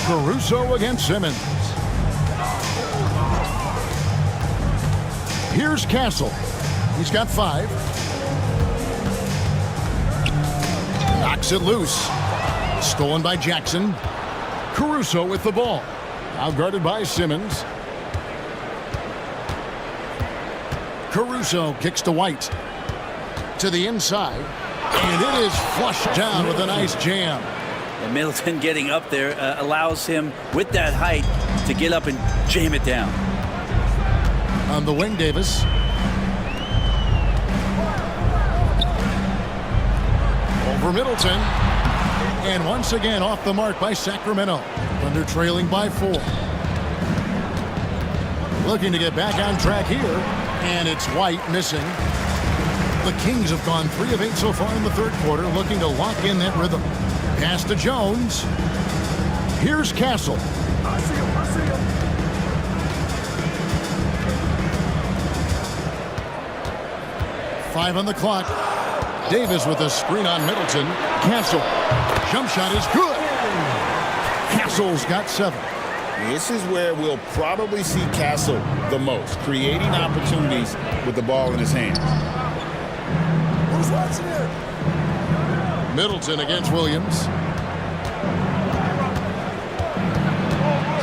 Caruso against Simmons. Here's Castle. He's got 5. Knocks it loose. Stolen by Jackson. Caruso with the ball. Now guarded by Simmons. Caruso kicks to White. To the inside. And it is flushed down with a nice jam. And Middleton getting up there allows him, with that height, to get up and jam it down. On the wing, Davis. for Middleton. And once again off the mark by Sacramento. Thunder trailing by 4. Looking to get back on track here. And it's White missing. The Kings have gone 3 of 8 so far in the third quarter, looking to lock in that rhythm. Pass to Jones. Here's Castle. I see him. 5 on the clock. Davis with a screen on Middleton. Castle. Jump shot is good. Castle's got 7. This is where we'll probably see Castle the most, creating opportunities with the ball in his hand. Who's watching here? Middleton against Williams.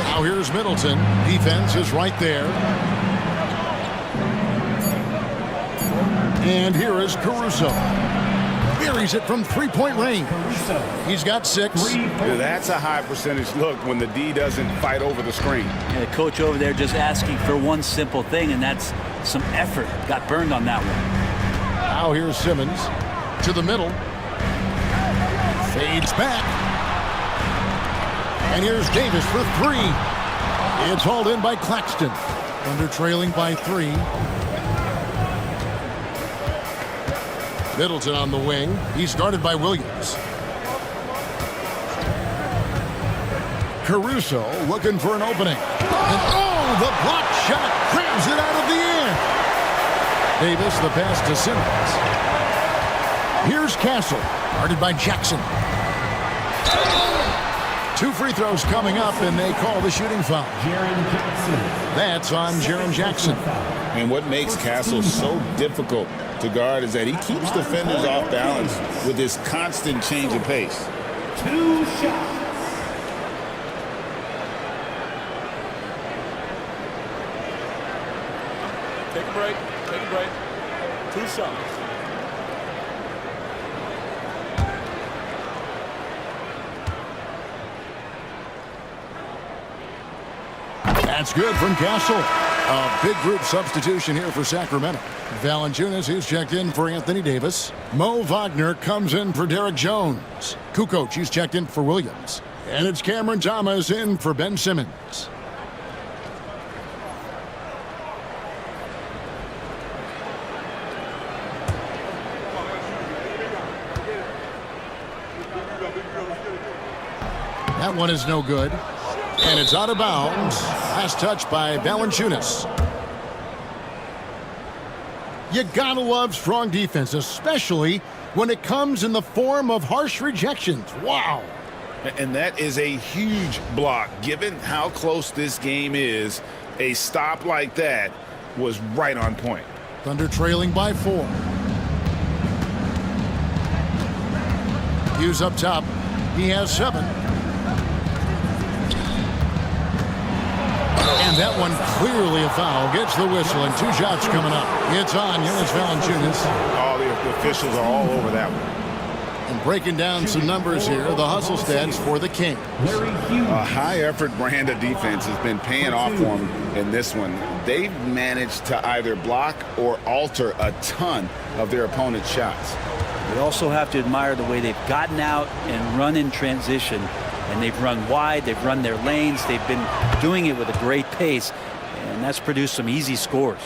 Now here's Middleton. Defense is right there. And here is Caruso. Buries it from 3-point range. He's got 6. That's a high percentage look when the D doesn't fight over the screen. Yeah, the coach over there just asking for one simple thing, and that's some effort. Got burned on that one. Now here's Simmons to the middle. Fades back. And here's Davis for 3. It's hauled in by Claxton. Thunder trailing by 3. Middleton on the wing. He's guarded by Williams. Caruso looking for an opening. And oh, the block shot grabs it out of the air. Davis, the pass to Simmons. Here's Castle, guarded by Jackson. 2 free throws coming up, and they call the shooting foul. That's on Jaren Jackson. And what makes Castle so difficult to guard is that he keeps defenders off balance with his constant change of pace. 2 shots. Take a break. 2 shots. That's good from Castle. A big group substitution here for Sacramento. Valanciunas, he's checked in for Anthony Davis. Mo Wagner comes in for Derek Jones. Kukoc, he's checked in for Williams. And it's Cameron Thomas in for Ben Simmons. That one is no good. And it's out of bounds. Last touch by Valanciunas. You gotta love strong defense, especially when it comes in the form of harsh rejections. Wow. And that is a huge block. Given how close this game is, a stop like that was right on point. Thunder trailing by 4. Hughes up top. He has 7. And that one clearly a foul. Gets the whistle, and 2 shots coming up. It's on Jonas Valanciunas. All the officials are all over that one. And breaking down some numbers here, the hustle stats for the Kings. A high-effort brand of defense has been paying off for them in this one. They've managed to either block or alter a ton of their opponent's shots. We also have to admire the way they've gotten out and run in transition. And they've run wide, they've run their lanes, they've been doing it with a great pace, and that's produced some easy scores.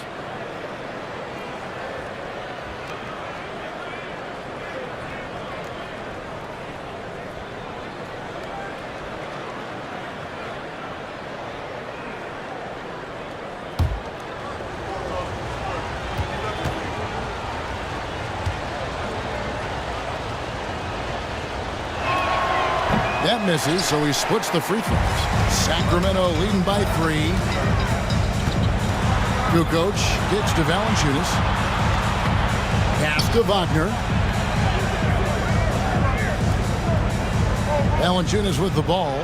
That misses, so he splits the free throws. Sacramento leading by 3. Kukoc gets to Valanciunas. Pass to Wagner. Valanciunas with the ball.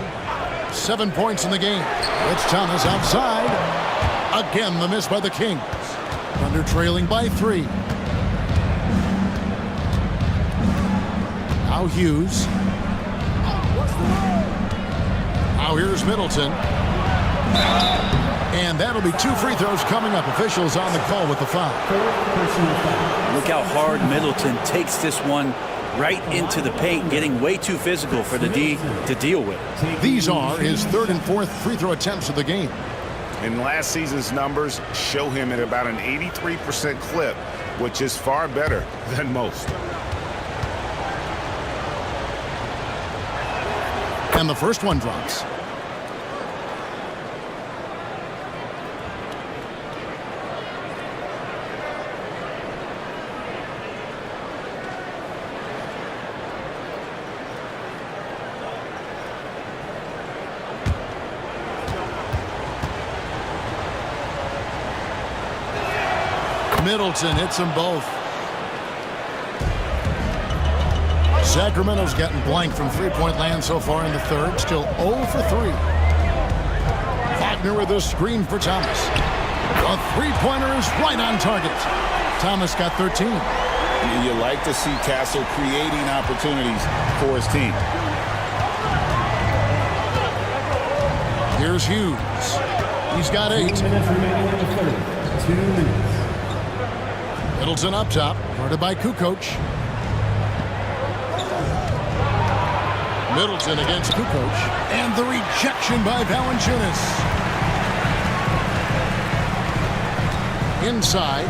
7 points in the game. It's Thomas outside. Again, the miss by the Kings. Thunder trailing by 3. Now Hughes. Now here's Middleton. And that'll be 2 free throws coming up. Officials on the call with the foul. Look how hard Middleton takes this one right into the paint, getting way too physical for the D to deal with. These are his third and fourth free throw attempts of the game. And last season's numbers show him at about an 83% clip, which is far better than most. And the first one drops. Middleton hits them both. Sacramento's gotten blank from three-point land so far in the third. Still 0 for 3. Wagner with a screen for Thomas. A three-pointer is right on target. Thomas got 13. You like to see Castle creating opportunities for his team. Here's Hughes. He's got 8. 2 minutes remaining in the third. 2 minutes. Middleton up top, guarded by Kukoc. Middleton against Kukoc. And the rejection by Valanciunas. Inside.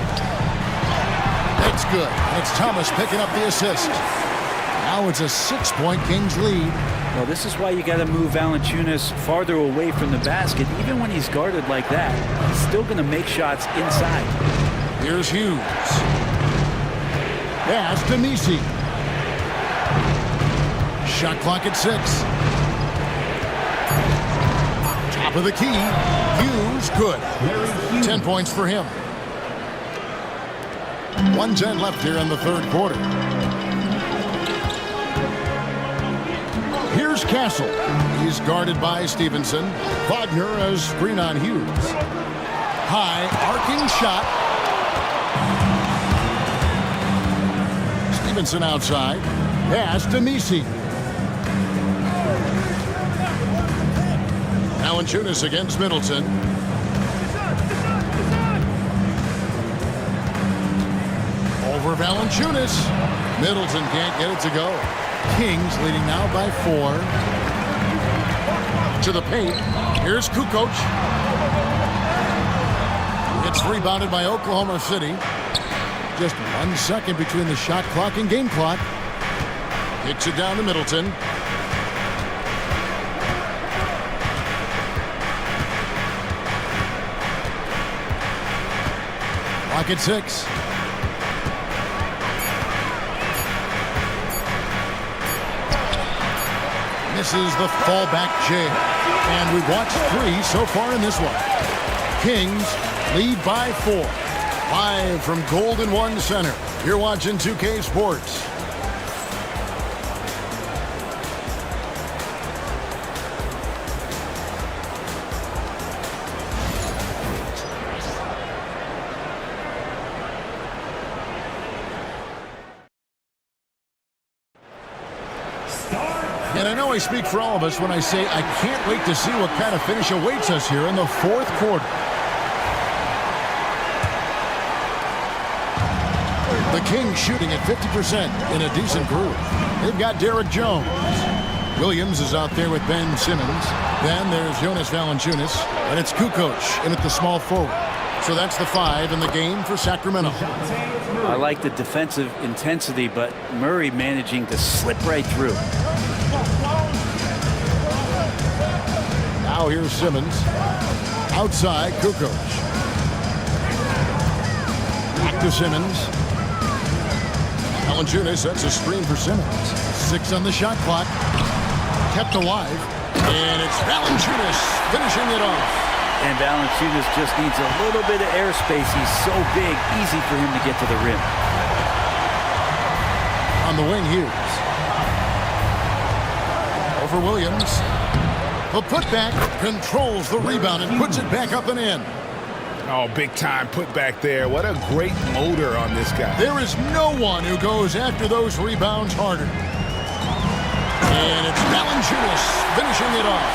It's good. It's Thomas picking up the assist. Now it's a 6-point Kings lead. Well, this is why you got to move Valanciunas farther away from the basket. Even when he's guarded like that, he's still going to make shots inside. Here's Hughes. Pass to Messi. Shot clock at 6. Top of the key. Hughes, good. 10 points for him. 1:10 left here in the third quarter. Here's Castle. He's guarded by Stevenson. Wagner has screen on Hughes. High arcing shot. Stevenson outside. Pass to Messi. Valanciunas against Middleton. Over Valanciunas. Middleton can't get it to go. Kings leading now by 4. To the paint. Here's Kukoc. It's rebounded by Oklahoma City. Just 1 second between the shot clock and game clock. Kicks it down to Middleton. Clock at 6. Misses the fallback jam. And we've watched 3 so far in this one. Kings lead by 4. Live from Golden One Center. You're watching 2K Sports. And I know I speak for all of us when I say I can't wait to see what kind of finish awaits us here in the fourth quarter. The Kings shooting at 50% in a decent groove. They've got Derek Jones. Williams is out there with Ben Simmons. Then there's Jonas Valanciunas. And it's Kukoc in at the small forward. So that's the 5 in the game for Sacramento. I like the defensive intensity, but Murray managing to slip right through. Now here's Simmons. Outside, Kukoc. Back to Simmons. Valanciunas, that's a screen for Simmons. 6 on the shot clock. Kept alive. And it's Valanciunas finishing it off. And Valanciunas just needs a little bit of airspace. He's so big, easy for him to get to the rim. On the wing, Hughes. Over Williams. The putback controls the rebound and puts it back up and in. Oh, big time putback there. What a great motor on this guy. There is no one who goes after those rebounds harder. And it's Valanciunas finishing it off.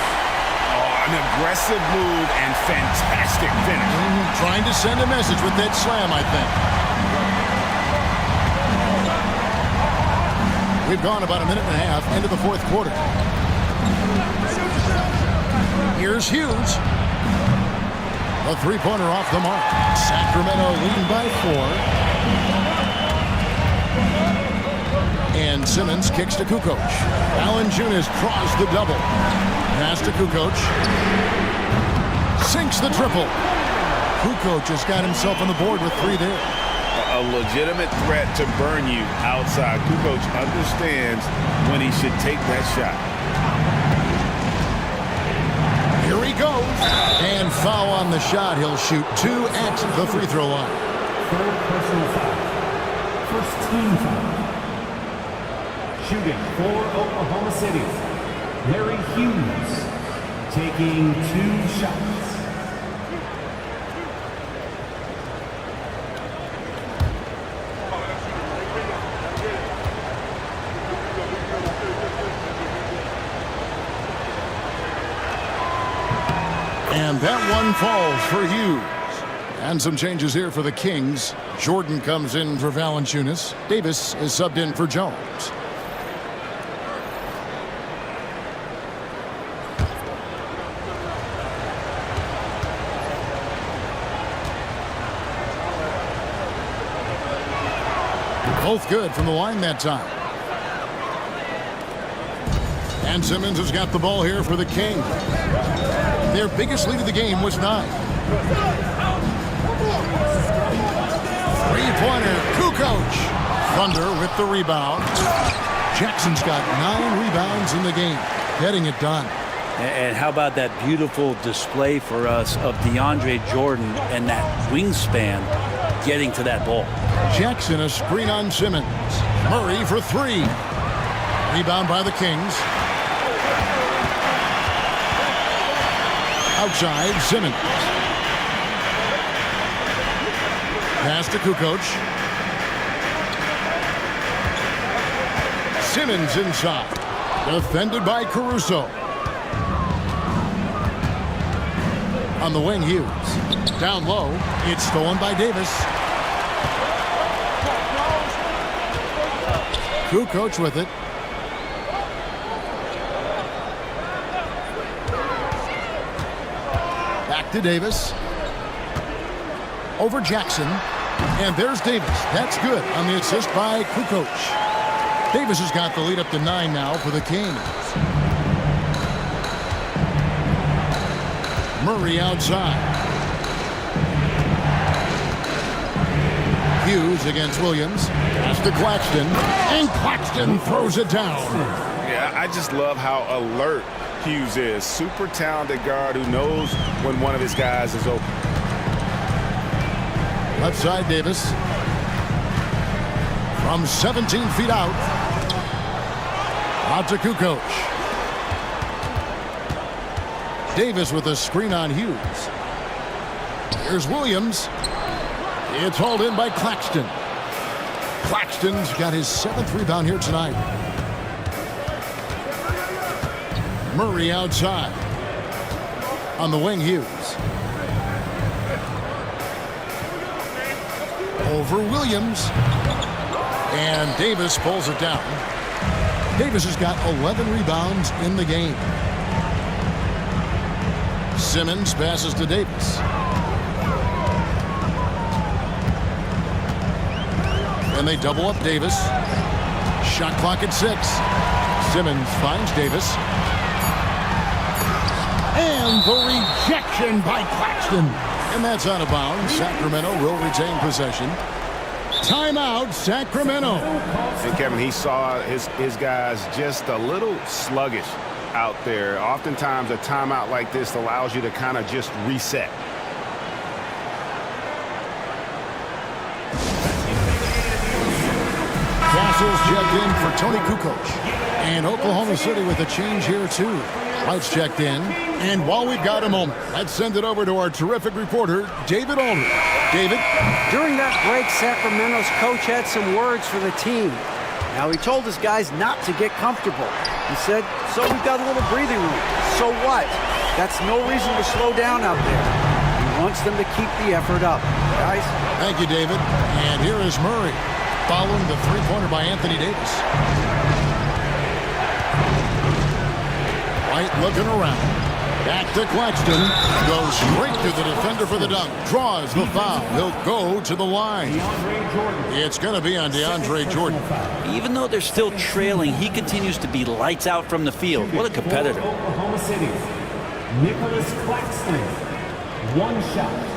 Oh, an aggressive move and fantastic finish. Trying to send a message with that slam, I think. We've gone about a minute and a half into the fourth quarter. Here's Hughes. A three-pointer off the mark. Sacramento leading by 4. And Simmons kicks to Kukoc. Valanciunas draws the double. Pass to Kukoc. Sinks the triple. Kukoc has got himself on the board with 3 there. A legitimate threat to burn you outside. Kukoc understands when he should take that shot. Here he goes. And foul on the shot. He'll shoot 2 at the free throw line. Third personal foul. First team foul. Shooting for Oklahoma City, Larry Hughes, taking 2 shots. And that one falls for Hughes. And some changes here for the Kings. Jordan comes in for Valanciunas. Davis is subbed in for Jones. Both good from the line that time. And Simmons has got the ball here for the Kings. Their biggest lead of the game was 9. Three-pointer, Kukoc. Thunder with the rebound. Jackson's got 9 rebounds in the game, getting it done. And how about that beautiful display for us of DeAndre Jordan and that wingspan getting to that ball. Jackson a screen on Simmons. Murray for 3. Rebound by the Kings. Outside, Simmons. Pass to Kukoc. Simmons inside. Defended by Caruso. On the wing, Hughes. Down low. It's stolen by Davis. Kukoc with it. Back to Davis. Over Jackson. And there's Davis. That's good on the assist by Kukoc. Davis has got the lead up to 9 now for the Kings. Murray outside. Hughes against Williams. Pass to Claxton. And Claxton throws it down. Yeah, I just love how alert Hughes is. Super talented guard who knows when one of his guys is open. Left side, Davis. From 17 feet out. Out to Kukoc. Davis with a screen on Hughes. Here's Williams. It's hauled in by Claxton. Claxton's got his 7th rebound here tonight. Murray outside. On the wing, Hughes. Over Williams. And Davis pulls it down. Davis has got 11 rebounds in the game. Simmons passes to Davis. And they double up Davis. Shot clock at 6. Simmons finds Davis. And the rejection by Claxton. And that's out of bounds. Sacramento will retain possession. Timeout, Sacramento. And Kevin, he saw his guys just a little sluggish out there. Oftentimes a timeout like this allows you to kind of just reset. Castles checked in for Tony Kukoc. And Oklahoma City with a change here too. Lights checked in. And while we've got a moment, let's send it over to our terrific reporter, David Aldridge. David? During that break, Sacramento's coach had some words for the team. Now, he told his guys not to get comfortable. He said, so we've got a little breathing room. So what? That's no reason to slow down out there. He wants them to keep the effort up. Guys? Thank you, David. And here is Murray. following the three-pointer by Anthony Davis. White looking around. Back to Claxton. Goes straight to the defender for the dunk. Draws the foul. He'll go to the line. It's going to be on DeAndre Jordan. Even though they're still trailing, he continues to be lights out from the field. What a competitor. Oklahoma City, Nicholas Claxton. One shot.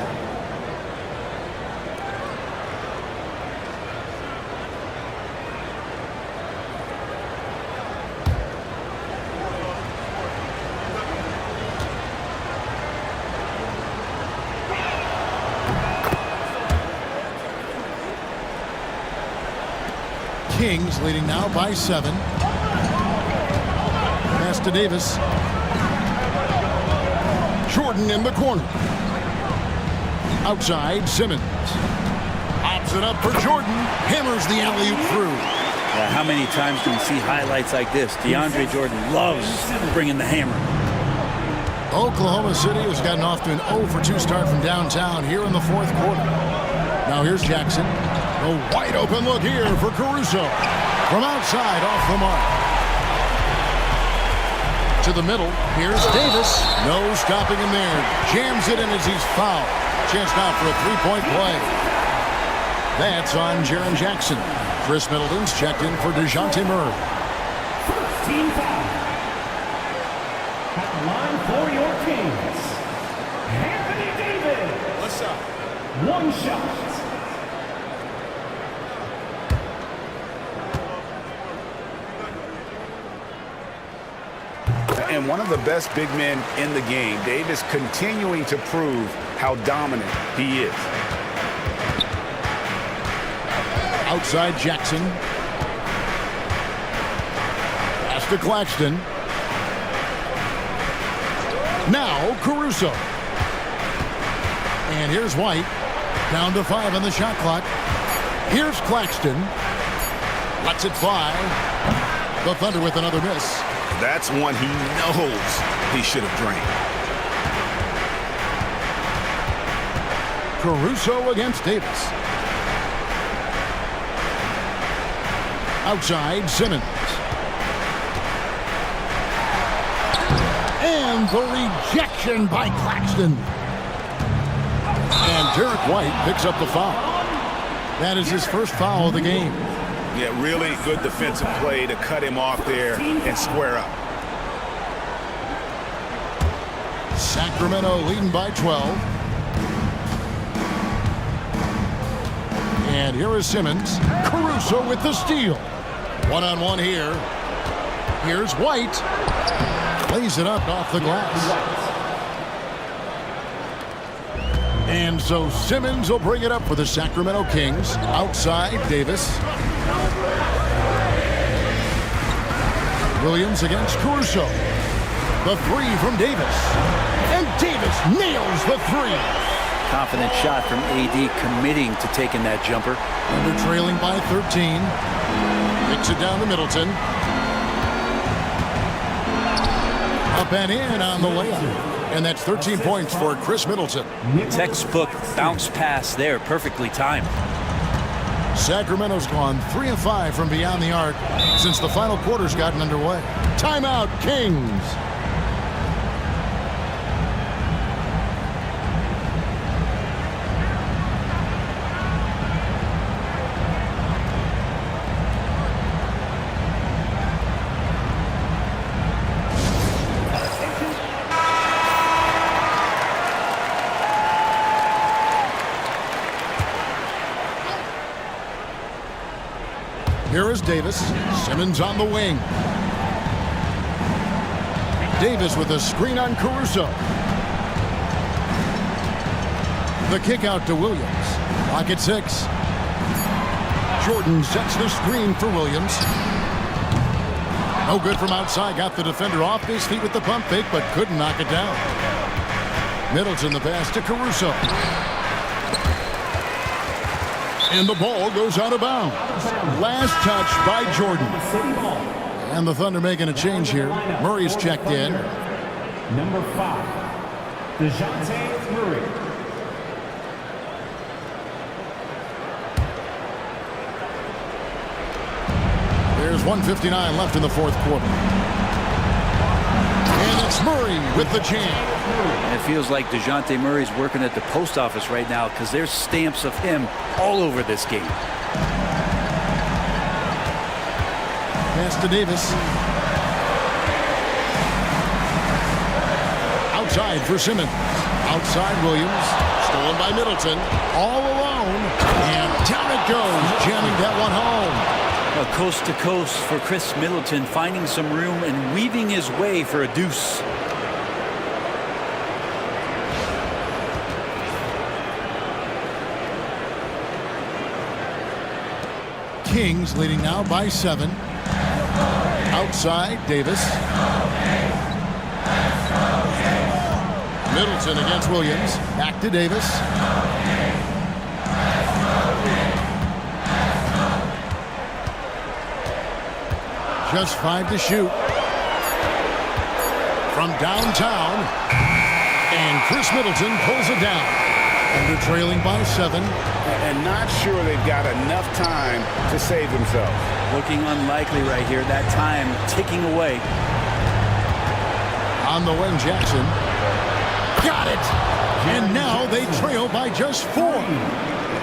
Kings leading now by 7. Pass to Davis. Jordan in the corner. Outside, Simmons. Pops it up for Jordan. Hammers the alley-oop through. How many times do we see highlights like this? DeAndre Jordan loves bringing the hammer. Oklahoma City has gotten off to an 0-for-2 start from downtown here in the fourth quarter. Now here's Jackson. A wide open look here for Caruso. From outside, off the mark. To the middle, here's Davis. No stopping him there. Jams it in as he's fouled. Chance now for a three-point play. That's on Jaren Jackson. Chris Middleton's checked in for DeJounte Murray. First team foul. At the line for your Kings, Anthony Davis. One shot. One shot. And one of the best big men in the game, Davis, continuing to prove how dominant he is. Outside Jackson. Pass to Claxton. Now Caruso. And here's White. Down to 5 on the shot clock. Here's Claxton. Lets it fly. The Thunder with another miss. That's one he knows he should have drained. Caruso against Davis. Outside, Simmons. And the rejection by Claxton. And Derek White picks up the foul. That is his first foul of the game. Yeah, really good defensive play to cut him off there and square up. Sacramento leading by 12. And here is Simmons. Caruso with the steal. One-on-one here. Here's White. Lays it up off the glass. And so Simmons will bring it up for the Sacramento Kings. Outside, Davis. Williams against Caruso. The three from Davis. And Davis nails the three. Confident shot from AD, committing to taking that jumper. Under trailing by 13. Kicks it down to Middleton. Up and in on the layup. And that's 13 points for Chris Middleton. Textbook bounce pass there, perfectly timed. Sacramento's gone 3 of 5 from beyond the arc since the final quarter's gotten underway. Timeout, Kings. Here is Davis. Simmons on the wing. Davis with a screen on Caruso. The kick out to Williams. Clock at 6. Jordan sets the screen for Williams. No good from outside. Got the defender off his feet with the pump fake, but couldn't knock it down. Middleton the pass to Caruso. And the ball goes out of bounds. Last touch by Jordan. And the Thunder making a change here. Murray's checked in. Number 5, DeJounte Murray. 1:59 left in the fourth quarter. And it's Murray with the jam. And it feels like DeJounte Murray's working at the post office right now because there's stamps of him all over this game. Pass to Davis. Outside for Simmons. Outside Williams. Stolen by Middleton. All alone. And down it goes. Jamming that one home. Coast to coast for Chris Middleton, finding some room and weaving his way for a deuce. Kings leading now by 7. Outside Davis. Middleton against Williams. Back to Davis. Just 5 to shoot. From downtown. And Chris Middleton pulls it down. And they're trailing by 7. And not sure they've got enough time to save themselves. Looking unlikely right here. That time ticking away. On the wing, Jackson. Got it! And now they trail by just 4.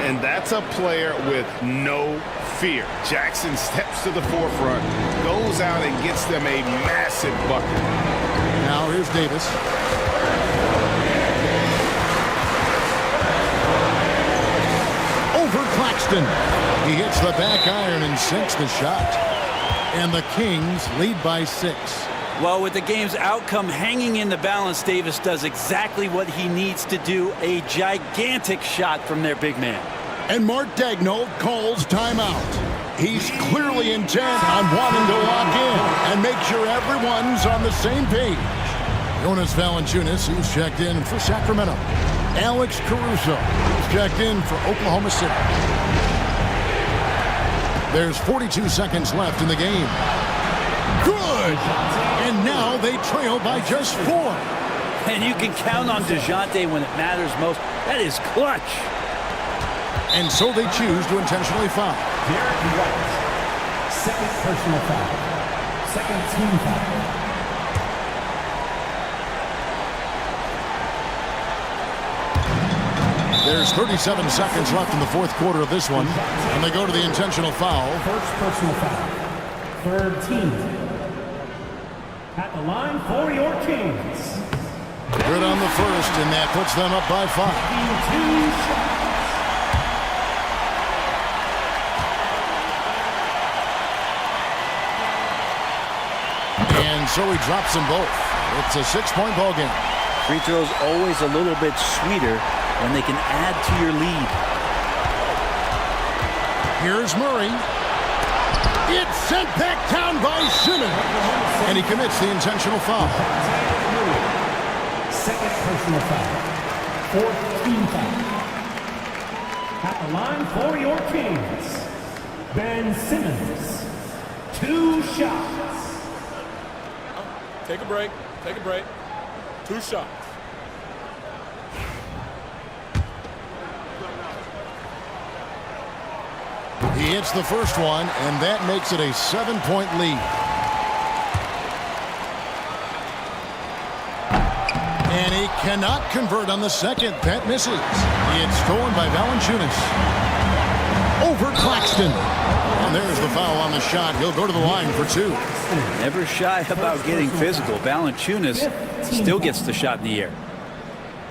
And that's a player with no fear. Jackson steps to the forefront, goes out and gets them a massive bucket. Now here's Davis. Over Claxton. He hits the back iron and sinks the shot. And the Kings lead by 6. Well, with the game's outcome hanging in the balance, Davis does exactly what he needs to do. A gigantic shot from their big man. And Mark Daigneault calls timeout. He's clearly intent on wanting to lock in and make sure everyone's on the same page. Jonas Valanciunas, who's checked in for Sacramento. Alex Caruso, who's checked in for Oklahoma City. There's 42 seconds left in the game. Good! And now they trail by just 4. And you can count on DeJounte when it matters most. That is clutch. And so they choose to intentionally foul. Derek White, second personal foul. Second team foul. There's 37 seconds left in the fourth quarter of this one. And they go to the intentional foul. First personal foul. Third team. At the line for your Kings. Good on the first, and that puts them up by 5. And so he drops them both. It's a 6-point ball game. Free throws always a little bit sweeter when they can add to your lead. Here's Murray. It's sent back down by Simmons. And he commits the intentional foul. Second personal foul. Fourth team foul. At the line for your Kings, Ben Simmons. 2 shots. Take a break. Take a break. 2 shots. He hits the first one, and that makes it a 7-point lead. And he cannot convert on the second. That misses. It's stolen by Valanciunas. Over Claxton. And there's the foul on the shot. He'll go to the line for 2. Never shy about getting physical. Valanciunas still gets the shot in the air.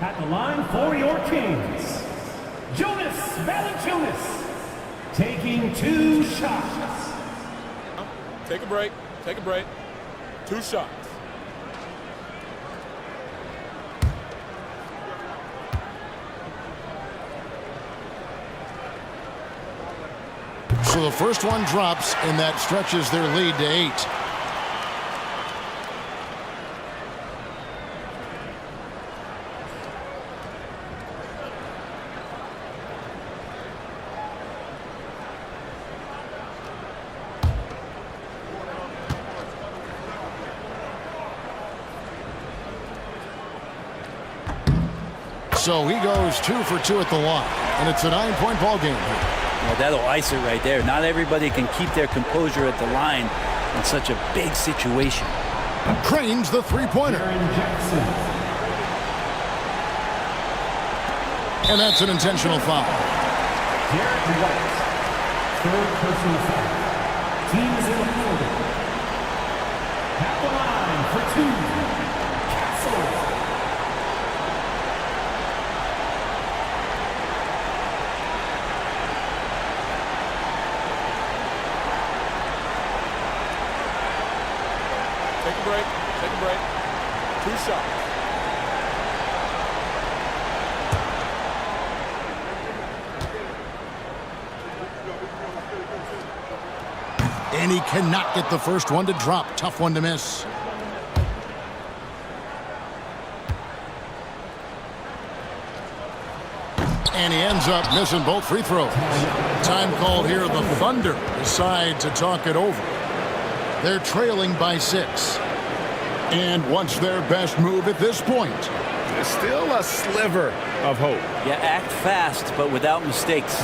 At the line for your Kings, Jonas Valanciunas. Taking 2 shots. Take a break. Take a break. 2 shots. So the first one drops, and that stretches their lead to 8. So he goes 2 for 2 at the line, and it's a 9-point ball game. Well, that'll ice it right there. Not everybody can keep their composure at the line in such a big situation. Cranes the three-pointer. And that's an intentional foul. Derek White, third personal foul. Team is in the building. At the line for two. Castle. Take a break. Take a break. 2 shots. And he cannot get the first one to drop. Tough one to miss. And he ends up missing both free throws. Time called here. The Thunder decide to talk it over. They're trailing by 6. And what's their best move at this point? There's still a sliver of hope. Yeah, act fast, but without mistakes.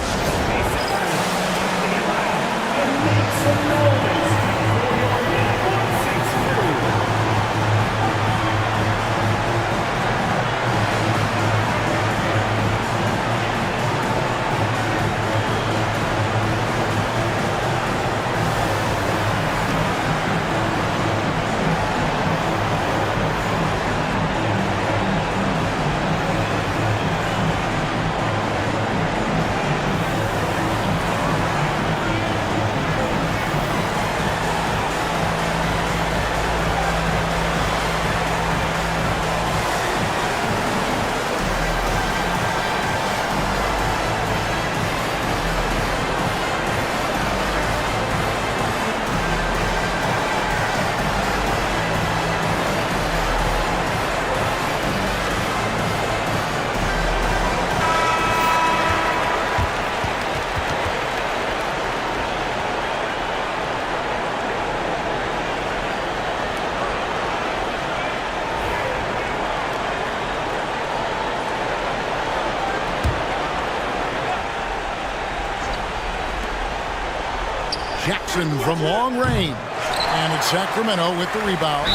Jackson from long range. And it's Sacramento with the rebound.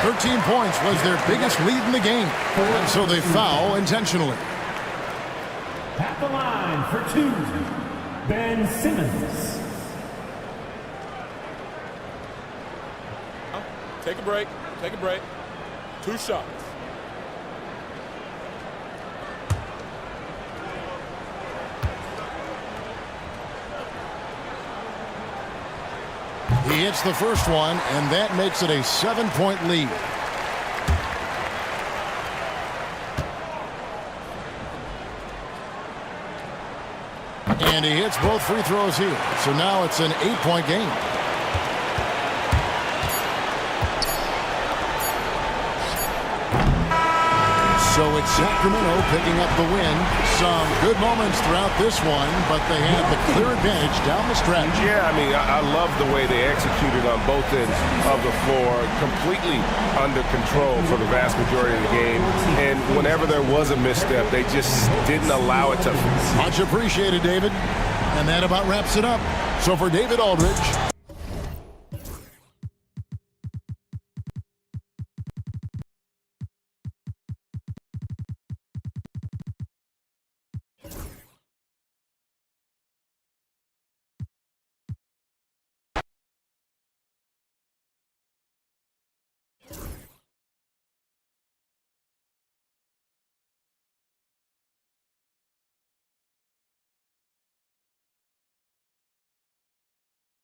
13 points was their biggest lead in the game. And so they foul intentionally. At the line for two, Ben Simmons. Take a break. Take a break. 2 shots. He hits the first one, and that makes it a 7-point lead. And he hits both free throws here. So now it's an 8-point game. So it's Sacramento picking up the win. Some good moments throughout this one, but they had the clear advantage down the stretch. Yeah, I mean, I love the way they executed on both ends of the floor. Completely under control for the vast majority of the game. And whenever there was a misstep, they just didn't allow it to. Much appreciated, David. And that about wraps it up. So for David Aldridge.